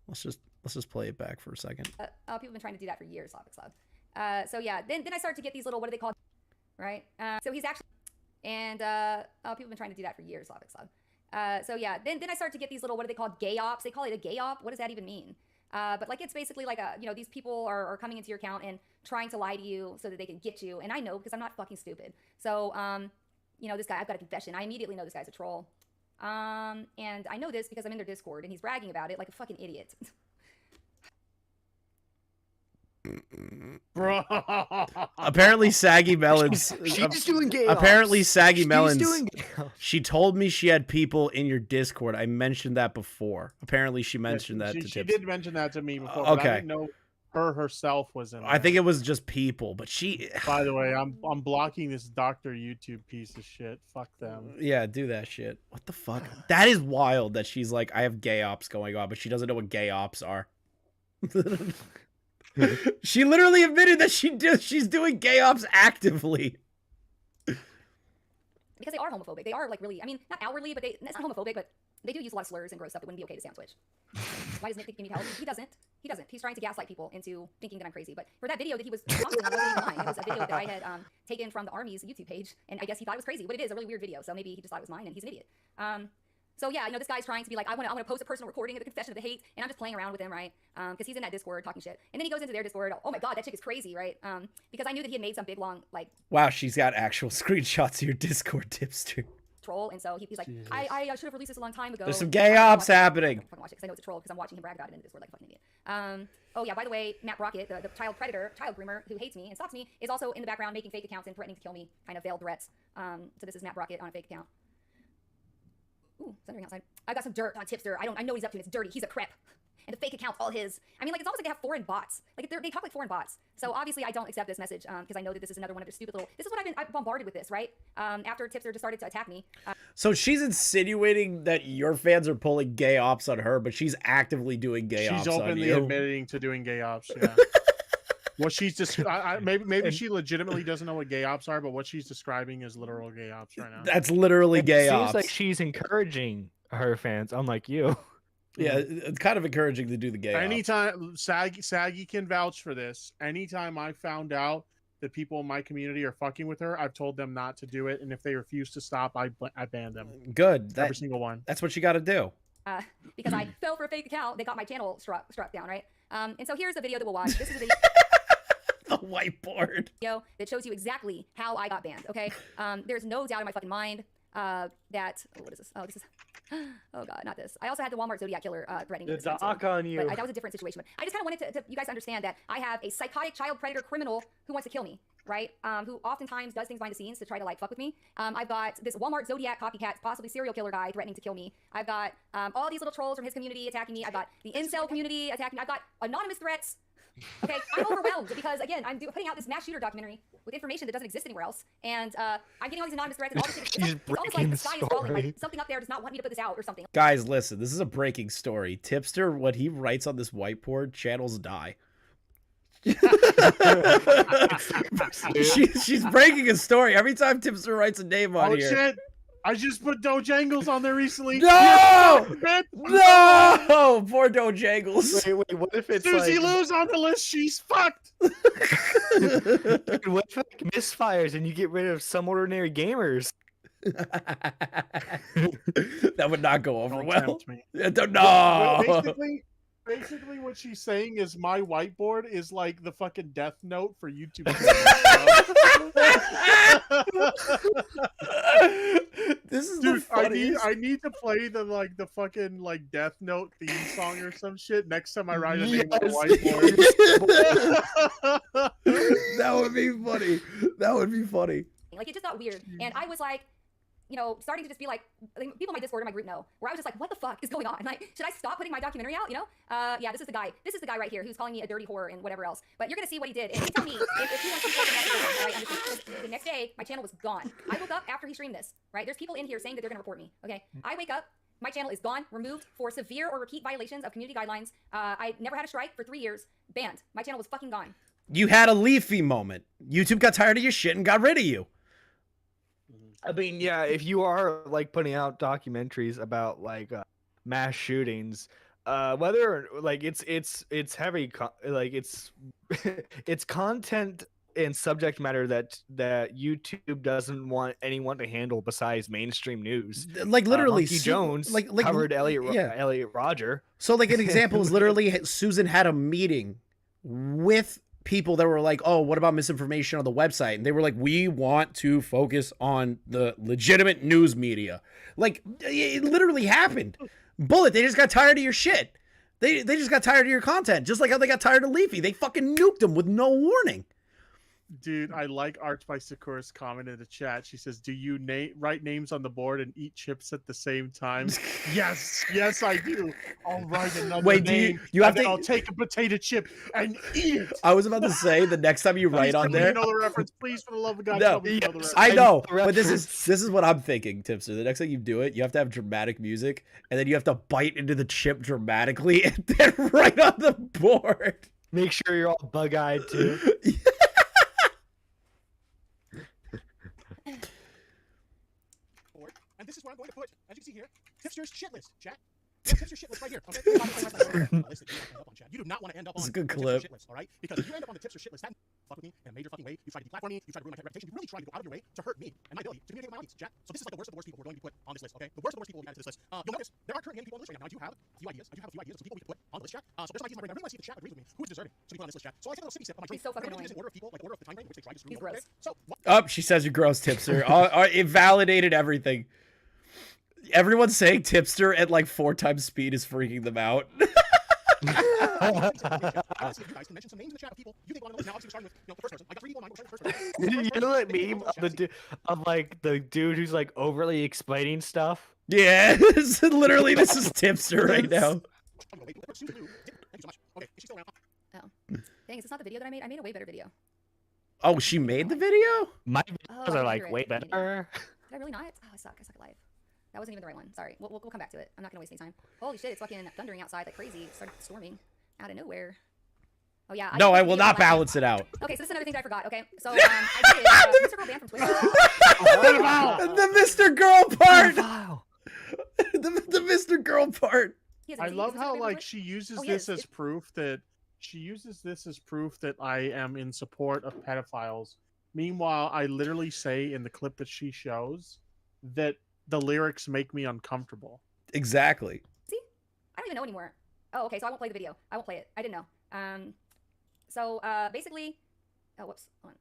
Let's just play it back for a second. people have been trying to do that for years, obviously. Then I started to get these little, what are they called, right? So he's actually, and people have been trying to do that for years, obviously. Then I started to get these little, what are they called, gay ops? They call it a gay op. What does that even mean? But like, it's basically like you know, these people are coming into your account and trying to lie to you so that they can get you. And I know, because I'm not fucking stupid. So, you know, this guy, I've got a confession. I immediately know this guy's a troll. And I know this because I'm in their Discord and he's bragging about it like a fucking idiot. Bro. Apparently Saggy Melons She's doing gay apparently ops. Saggy She's Melons doing gay ops. she told me she had people in your Discord. I mentioned that before. Apparently she mentioned that to She Tips. did mention that to me before. But Okay. I didn't know her herself was in there. I think it was just people, but she By the way, I'm blocking this Dr. YouTube piece of shit. Fuck them. yeah, do that shit. What the fuck? That is wild that she's like, I have gay ops going on, but she doesn't know what gay ops are. She literally admitted that she's doing gay ops actively. Because they are homophobic. They are like really, I mean, not outwardly, but it's not homophobic, but they do use a lot of slurs and gross stuff that wouldn't be okay to say on Twitch. Why does Nick think he need help? He doesn't. He doesn't. He's trying to gaslight people into thinking that I'm crazy. But for that video that he was commenting on, it wasn't even mine. It was a video that I had taken from the Army's YouTube page, and I guess he thought it was crazy. But it is a really weird video, so maybe he just thought it was mine, and he's an idiot. So yeah, this guy's trying to be like, I want to post a personal recording of the confession of the hate, and I'm just playing around with him, right? Because he's in that Discord talking shit, and then he goes into their Discord. Oh my god, that chick is crazy, right? Because I knew that he had made some big long like. Wow, she's got actual screenshots of your Discord, Tipster. Troll, and so he's like, I should have released this a long time ago. There's some gay ops happening. Fucking watch it, because I know it's a troll, because I'm watching him brag about it in the Discord like a fucking idiot. Oh yeah, by the way, Matt Brockett, the child predator, child groomer who hates me and stalks me, is also in the background making fake accounts and threatening to kill me, kind of veiled threats. So this is Matt Brockett on a fake account. Ooh, thundering outside. I got some dirt on Tipster. I know what he's up to, and it's dirty. He's a crep. And the fake account's all his. I mean, like, it's almost like they have foreign bots. Like, they talk like foreign bots. So obviously I don't accept this message, because I know that this is another one of their stupid little. This is what I've bombarded with this, right? After Tipster just started to attack me. So she's insinuating that your fans are pulling gay ops on her, but she's actively doing gay ops on you. She's openly admitting to doing gay ops, yeah. What she's just maybe she legitimately doesn't know what gay ops are, but what she's describing is literal gay ops right now. That's literally gay ops. Seems like she's encouraging her fans, unlike you. Yeah, it's kind of encouraging to do the gay ops. Anytime Saggy can vouch for this. Anytime I found out that people in my community are fucking with her, I've told them not to do it, and if they refuse to stop, I ban them. Good. Every single one. That's what you got to do. Because I fell for a fake account, they got my channel struck down, right? And so here's the video that we'll watch. This is a video. The whiteboard. That shows you exactly how I got banned. Okay. There's no doubt in my fucking mind that. What is this? Oh, this is. Oh god, not this. I also had the Walmart Zodiac killer threatening me. The doc on you. But that was a different situation. But I just kind of wanted to you guys understand that I have a psychotic child predator criminal who wants to kill me, right? Who oftentimes does things behind the scenes to try to like fuck with me. I've got this Walmart Zodiac copycat, possibly serial killer guy threatening to kill me. I've got all these little trolls from his community attacking me. I've got the incel community attacking me. I've got anonymous threats. Okay, I'm overwhelmed because again, I'm putting out this mass shooter documentary with information that doesn't exist anywhere else, and I'm getting all these anonymous threats and all this shit. It's almost like the sky is falling. Like something up there does not want me to put this out or something. Guys, listen, this is a breaking story. Tipster, what he writes on this whiteboard, channels die. she's breaking a story every time Tipster writes a name on here. Shit! I just put Dojangles on there recently. No! No! Poor Dojangles. Wait, what if it's Susie like... Lou's on the list? She's fucked. Dude, what if it misfires and you get rid of some ordinary gamers? That would not go over Don't well. tempt me. No. Basically, what she's saying is my whiteboard is like the fucking death note for YouTube. This is Dude, the funniest. I need to play the fucking like death note theme song or some shit next time I write a name on the whiteboard. That would be funny. That would be funny. Like it just got weird, and I was like, starting to just be like, people in my Discord and my group know, where I was just like, what the fuck is going on? Like, should I stop putting my documentary out? Yeah, this is the guy. This is the guy right here who's calling me a dirty whore and whatever else. But you're gonna see what he did, and he tell me if he wants to support the next day, right? The next day, my channel was gone. I woke up after he streamed this, right? There's people in here saying that they're gonna report me. Okay, I wake up. My channel is gone, removed for severe or repeat violations of community guidelines. I never had a strike for 3 years. Banned. My channel was fucking gone. You had a Leafy moment. YouTube got tired of your shit and got rid of you. I mean, yeah, if you are like putting out documentaries about like mass shootings, whether like it's heavy, like it's content and subject matter that YouTube doesn't want anyone to handle besides mainstream news. Like literally, Monkey Jones like covered Elliot Rodger. So like an example is literally Susan had a meeting with people that were like, oh, what about misinformation on the website? And they were like, we want to focus on the legitimate news media. Like, it literally happened. Bullet, they just got tired of your shit. They just got tired of your content, just like how they got tired of Leafy. They fucking nuked them with no warning. Dude, I like Arch by Sakura's comment in the chat. She says, do you write names on the board and eat chips at the same time? Yes, I do. I'll write another name. You have to... I'll take a potato chip and eat it. I was about to say, the next time you write on there... You know the reference. Please, for the love of God, no, tell me you know the reference. I know, but this is what I'm thinking, Tipster. The next time you do it, you have to have dramatic music, and then you have to bite into the chip dramatically, and then write on the board. Make sure you're all bug-eyed, too. And this is what I'm going to put, as you can see here, Tipster's shit list, chat. Tipster's shit list right here. Okay? Listen, you do not want to end up on chat. You do not want to end up on It's a good the clip. Tipster shit list, all right? Because if you end up on the Tipster shit list, that fuck with me in a major fucking way. You try to deplatform me. You try to ruin my reputation. You really try to go out of your way to hurt me and my ability to communicate with my audience. Chat. So this is like the worst of the worst people we're going to be put on this list. Okay, the worst of the worst people will be added to this list. You'll notice there aren't currently any people on this right now. I do have a few ideas. of some people we can put on the list, chat. So there's some ideas in my brain. I really want to see if the chat agrees with me. Who is deserving to be put on this list, chat? So I take a little sippy sip of my drink. He's so fucking I'm annoying. in order of people, like order of the time frame in which they try to screw me over. gross. Okay? So She says you're gross, Tipster. It validated everything. Everyone saying Tipster at like 4 times speed is freaking them out. You know that meme of like the dude who's like overly explaining stuff? Yeah, literally this is Tipster right now. Oh. Dang, is this not the video that I made? I made a way better video. Oh, she made the video? My Oh, videos I are like remember way it. better. Did I really not? Oh, I suck. I suck at live. That wasn't even the right one. Sorry. We'll come back to it. I'm not gonna waste any time. Holy shit, it's fucking thundering outside like crazy. It started storming out of nowhere. Oh yeah. No, did I the will video not last night. balance it out. Okay, so this is another thing that I forgot. Okay, so I did Mr. Girl banned from Twitter. The Mr. Girl part. The Mr. Girl part. I love how like she uses this as proof that I am in support of pedophiles. Meanwhile, I literally say in the clip that she shows that the lyrics make me uncomfortable. Exactly. See? I don't even know anymore. Oh, okay, so I won't play the video. I won't play it. I didn't know. So basically, oh, whoops. Hold on.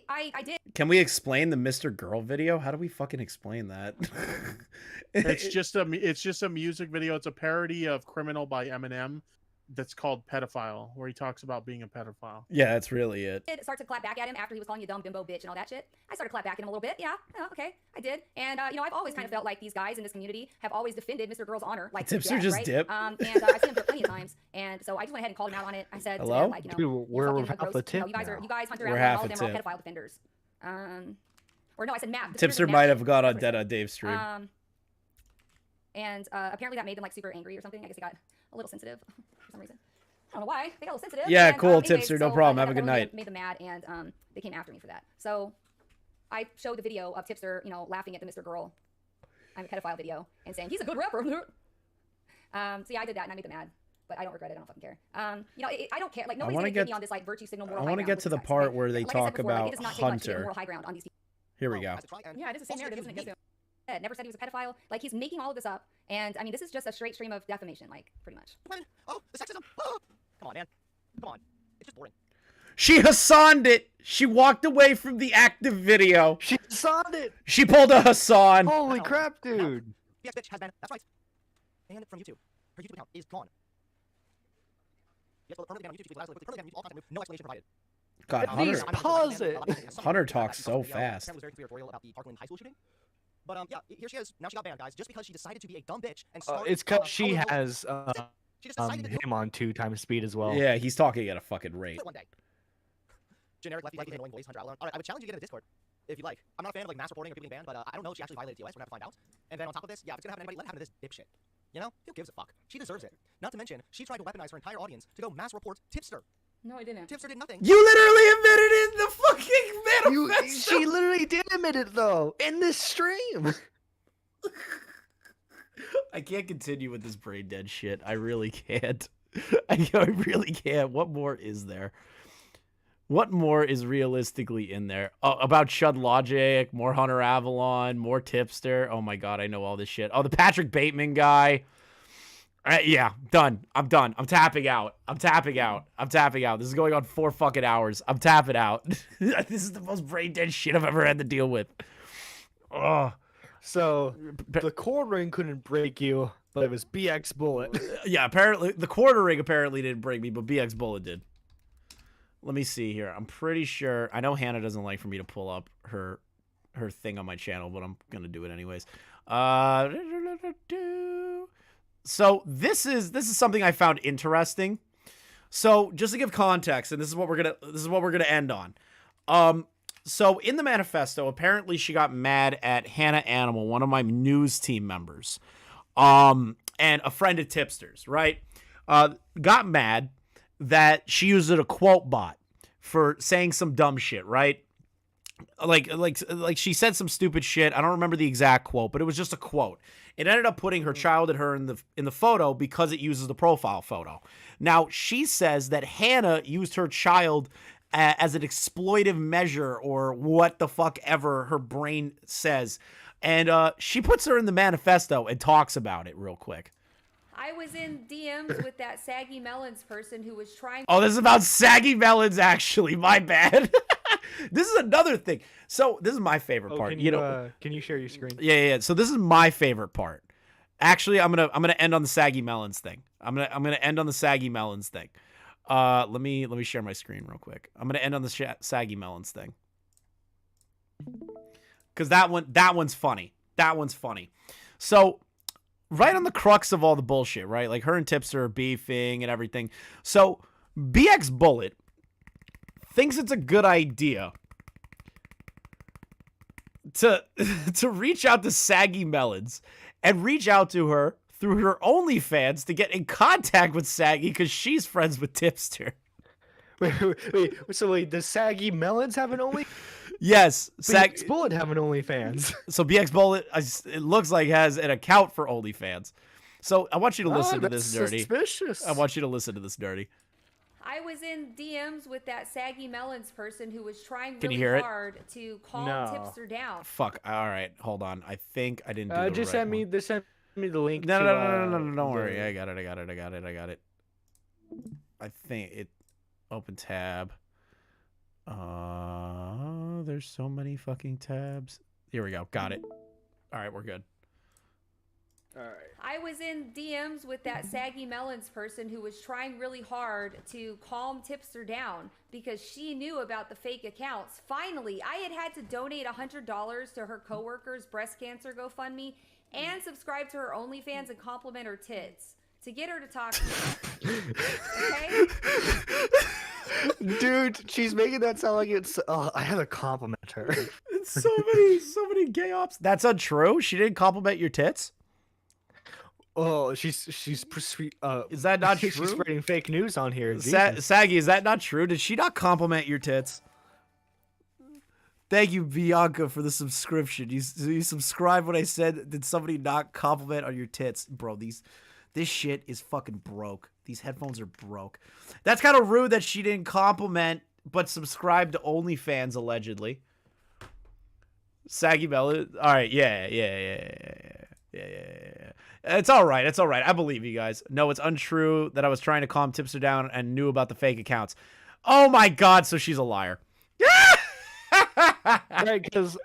I did. Can we explain the Mr. Girl video? How do we fucking explain that? It's just a music video. It's a parody of "Criminal" by Eminem. That's called Pedophile, where he talks about being a pedophile. Yeah, that's really it. I did start to clap back at him after he was calling you dumb bimbo bitch and all that shit. I started to clap back at him a little bit. Yeah, okay, I did. And you know, I've always kind of felt like these guys in this community have always defended Mr. Girl's honor, like to Tipster death, just right? dip. And I've seen him do it plenty of times. And so I just went ahead and called him out on it. I said, to Hello? him, like, you know, Dude, we're you're fucking half gross. a tip you guys hunt We're around half all a of them are all tip. pedophile defenders. Or no, I said Matt. Tipster might have got on Dead on Dave's stream. And apparently that made them like super angry or something. I guess they got a little sensitive for some reason. I don't know why. They got a little sensitive. Yeah, and, cool, anyways, Tipster. No so, problem. that Have a good really night. Made them mad, and they came after me for that. So I showed the video of Tipster, you know, laughing at the Mr. Girl, I'm a pedophile video, and saying he's a good rapper. So yeah, I did that, and I made them mad. But I don't regret it. I don't fucking care. You know, I don't care. Like nobody's gonna get me on this like virtue signal moral I high want to ground get to with the these guys, part okay? where they Like I said talk before, like, about it does not take much to get Hunter. moral high ground on these people. Here we go. Yeah, it doesn't say narrative, doesn't it? Never said he was a pedophile. Like he's making all of this up, and I mean, this is just a straight stream of defamation, like pretty much. Oh, the sexism. Oh. Come on, man. Come on. It's just boring. She Hassaned it. She walked away from the active video. She Hassaned it. She pulled a Hassan. Holy crap, dude. Yes, bitch has been. That's right. And from YouTube. Her YouTube account is gone. Yes, well, permanently banned on YouTube. She's permanently banned on YouTube. All content, no explanation provided. God, At least pause it. Hunter talks so fast. Apparently, was very conspiratorial about the Parkland High School shooting. But yeah, here she is. Now she got banned, guys, just because she decided to be a dumb bitch and started. It's because she has She just decided to do him on 2 times speed as well. Yeah, he's talking at a fucking rate. one day. Generic lefty annoying voice, Hunter Outlaw. All right, I would challenge you to get in the Discord if you like. I'm not a fan of like mass reporting or people getting banned, but I don't know if she actually violated TOS. We're gonna have to find out. And then on top of this, yeah, if it's gonna happen to anybody, let it happen to this dipshit. You know, who gives a fuck? She deserves it. Not to mention, she tried to weaponize her entire audience to go mass report Tipster. No, I didn't. Tipster did nothing. You literally admitted it in the fucking manifesto. She literally did admit it though in this stream. I can't continue with this brain dead shit. I really can't. I really can't. What more is there? What more is realistically in there? Oh, about Chud Logic, more Hunter Avalon, more Tipster. Oh my god, I know all this shit. Oh, the Patrick Bateman guy. Yeah, done. I'm done. I'm tapping out. I'm tapping out. I'm tapping out. This is going on 4 fucking hours. I'm tapping out. This is the most brain dead shit I've ever had to deal with. Oh. So the cord ring couldn't break you, but it was BxBullet. Yeah, apparently the quarter ring apparently didn't break me, but BxBullet did. Let me see here. I'm pretty sure. I know Hannah doesn't like for me to pull up her thing on my channel, but I'm gonna do it anyways. So this is something I found interesting. So just to give context, and this is what we're gonna end on. So in the manifesto, apparently she got mad at Hannah Animal, one of my news team members, and a friend of Tipster's, right? Got mad that she used a quote bot for saying some dumb shit, right? Like she said some stupid shit. I don't remember the exact quote, but it was just a quote. It ended up putting her child and her in the photo because it uses the profile photo. Now she says that Hannah used her child as an exploitive measure or what the fuck ever her brain says. And she puts her in the manifesto and talks about it real quick. I was in DMs with that Saggy Melons person who was trying. Oh, this is about saggy melons, actually. My bad. This is another thing. So this is my favorite part. Can you share your screen? Yeah. So this is my favorite part. Actually, I'm gonna end on the saggy melons thing. I'm gonna end on the saggy melons thing. Let me share my screen real quick. I'm gonna end on the saggy melons thing because that one's funny. That one's funny. So. Right on the crux of all the bullshit, right? Like her and Tipster are beefing and everything. So BxBullet thinks it's a good idea to reach out to Saggy Melons and reach out to her through her OnlyFans to get in contact with Saggy because she's friends with Tipster. Wait. So does Saggy Melons have an Only? Yes, BxBullet have an OnlyFans. So BxBullet, it looks like, has an account for OnlyFans. So I want you to listen to this, Nerdy. Suspicious. I want you to listen to this, Nerdy. I was in DMs with that Saggy Melons person who was trying Can you really hear it? hard to calm Tipster down. Fuck. All right, hold on. I think I didn't do the Just right send me the link. No, to, don't worry. I got it. I think it. Open tab. There's so many fucking tabs. Here we go. Got it. All right, we're good. All right. I was in DMs with that Saggy Melons person who was trying really hard to calm Tipster down because she knew about the fake accounts. Finally, I had to donate $100 to her coworker's breast cancer GoFundMe and subscribe to her OnlyFans and compliment her tits to get her to talk to me. Okay? Dude, she's making that sound like it's. I had to compliment her. It's so many gay ops. That's untrue. She didn't compliment your tits. Oh, she's is that not true? She's spreading fake news on here. Saggy, is that not true? Did she not compliment your tits? Thank you, Bianca, for the subscription. You subscribed when I said, did somebody not compliment on your tits? Bro, this shit is fucking broke. These headphones are broke. That's kind of rude that she didn't compliment, but subscribe to OnlyFans, allegedly. Saggy Bella. All right, yeah. It's all right. It's all right. I believe you guys. No, it's untrue that I was trying to calm Tipster down and knew about the fake accounts. Oh my God, so she's a liar. Right, because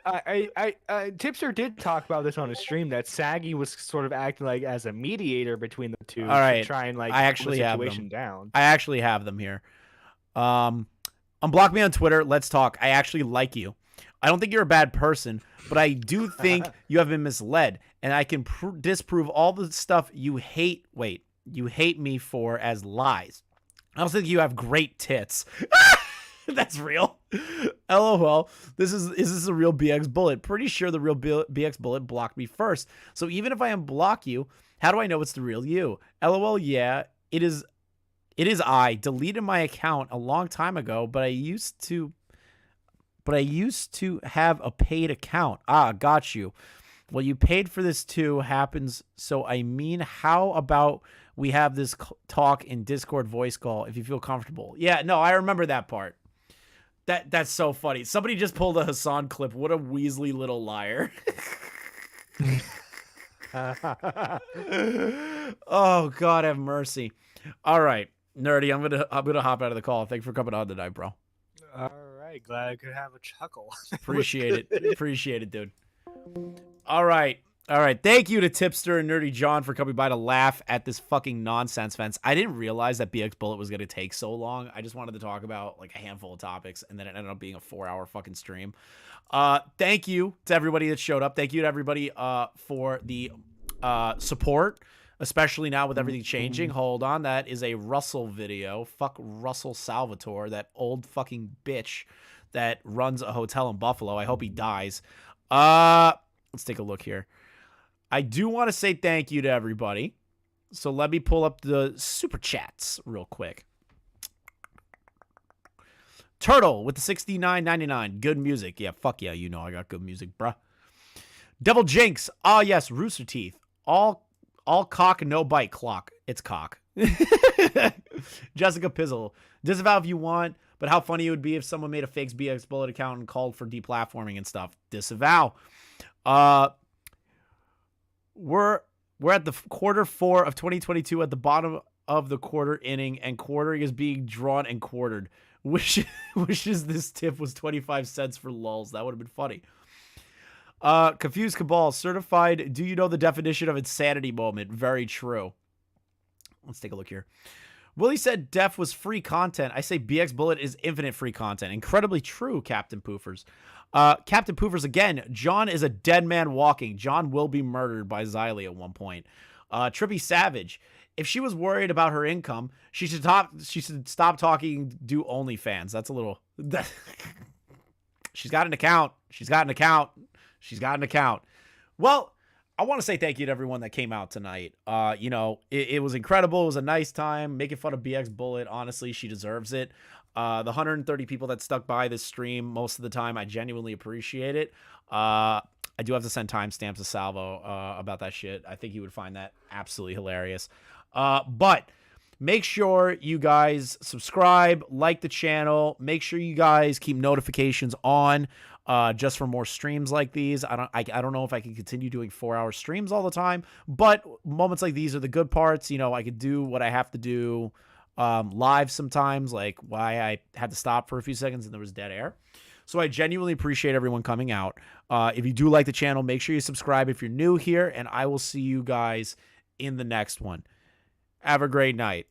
Tipster did talk about this on his stream that Saggy was sort of acting like as a mediator between the two. All right, to try and I actually calm have the situation them down. I actually have them here. Unblock me on Twitter. Let's talk. I actually like you. I don't think you're a bad person, but I do think you have been misled, and I can disprove all the stuff you hate. Wait, you hate me for as lies. I also think you have great tits. That's real. LOL. Is this a real BxBullet? Pretty sure the real BxBullet blocked me first. So even if I unblock you, how do I know it's the real you? LOL. Yeah, it is. I deleted my account a long time ago, but I used to have a paid account. Ah, got you. Well, you paid for this too. Happens. So I mean, how about we have this talk in Discord voice call if you feel comfortable? Yeah, no, I remember that part. That's so funny. Somebody just pulled a Hassan clip. What a Weasley little liar. Oh, God have mercy. All right, Nerdy, I'm gonna hop out of the call. Thanks for coming on tonight, bro. All right, glad I could have a chuckle. Appreciate it. Appreciate it, dude. All right. Thank you to Tipster and NerdyJohn for coming by to laugh at this fucking nonsense fence. I didn't realize that BxBullet was going to take so long. I just wanted to talk about like a handful of topics, and then it ended up being a 4-hour fucking stream. Thank you to everybody that showed up. Thank you to everybody for the support, especially now with everything changing. Hold on. That is a Russell video. Fuck Russell Salvatore, that old fucking bitch that runs a hotel in Buffalo. I hope he dies. Let's take a look here. I do want to say thank you to everybody. So let me pull up the super chats real quick. Turtle with the $69.99. Good music. Yeah, fuck yeah, you know I got good music, bruh. Devil Jinx. Ah, yes, Rooster Teeth. All cock, no bite clock. It's cock. Jessica Pizzle. Disavow if you want, but how funny it would be if someone made a fake BxBullet account and called for deplatforming and stuff. Disavow. We're at the quarter 4 of 2022 at the bottom of the quarter inning, and quartering is being drawn and quartered. Wishes this tip was 25 cents for lulz. That would have been funny. Confused Cabal. Certified. Do you know the definition of insanity moment? Very true. Let's take a look here. Willie said Def was free content. I say BxBullet is infinite free content. Incredibly true, Captain Poofers. Captain Poofers again. John is a dead man walking. John will be murdered by Xylee at one point. Trippy Savage. If she was worried about her income, she should stop talking. Do OnlyFans. That's a little. She's got an account. She's got an account. She's got an account. Well, I want to say thank you to everyone that came out tonight. You know, it was incredible. It was a nice time. Making fun of BxBullet. Honestly, she deserves it. The 130 people that stuck by this stream most of the time, I genuinely appreciate it. I do have to send timestamps to Salvo about that shit. I think he would find that absolutely hilarious. But make sure you guys subscribe, like the channel. Make sure you guys keep notifications on. Just for more streams like these. I don't know if I can continue doing 4-hour streams all the time, but moments like these are the good parts. You know, I could do what I have to do live sometimes, like why I had to stop for a few seconds and there was dead air. So I genuinely appreciate everyone coming out. If you do like the channel, make sure you subscribe if you're new here, and I will see you guys in the next one. Have a great night.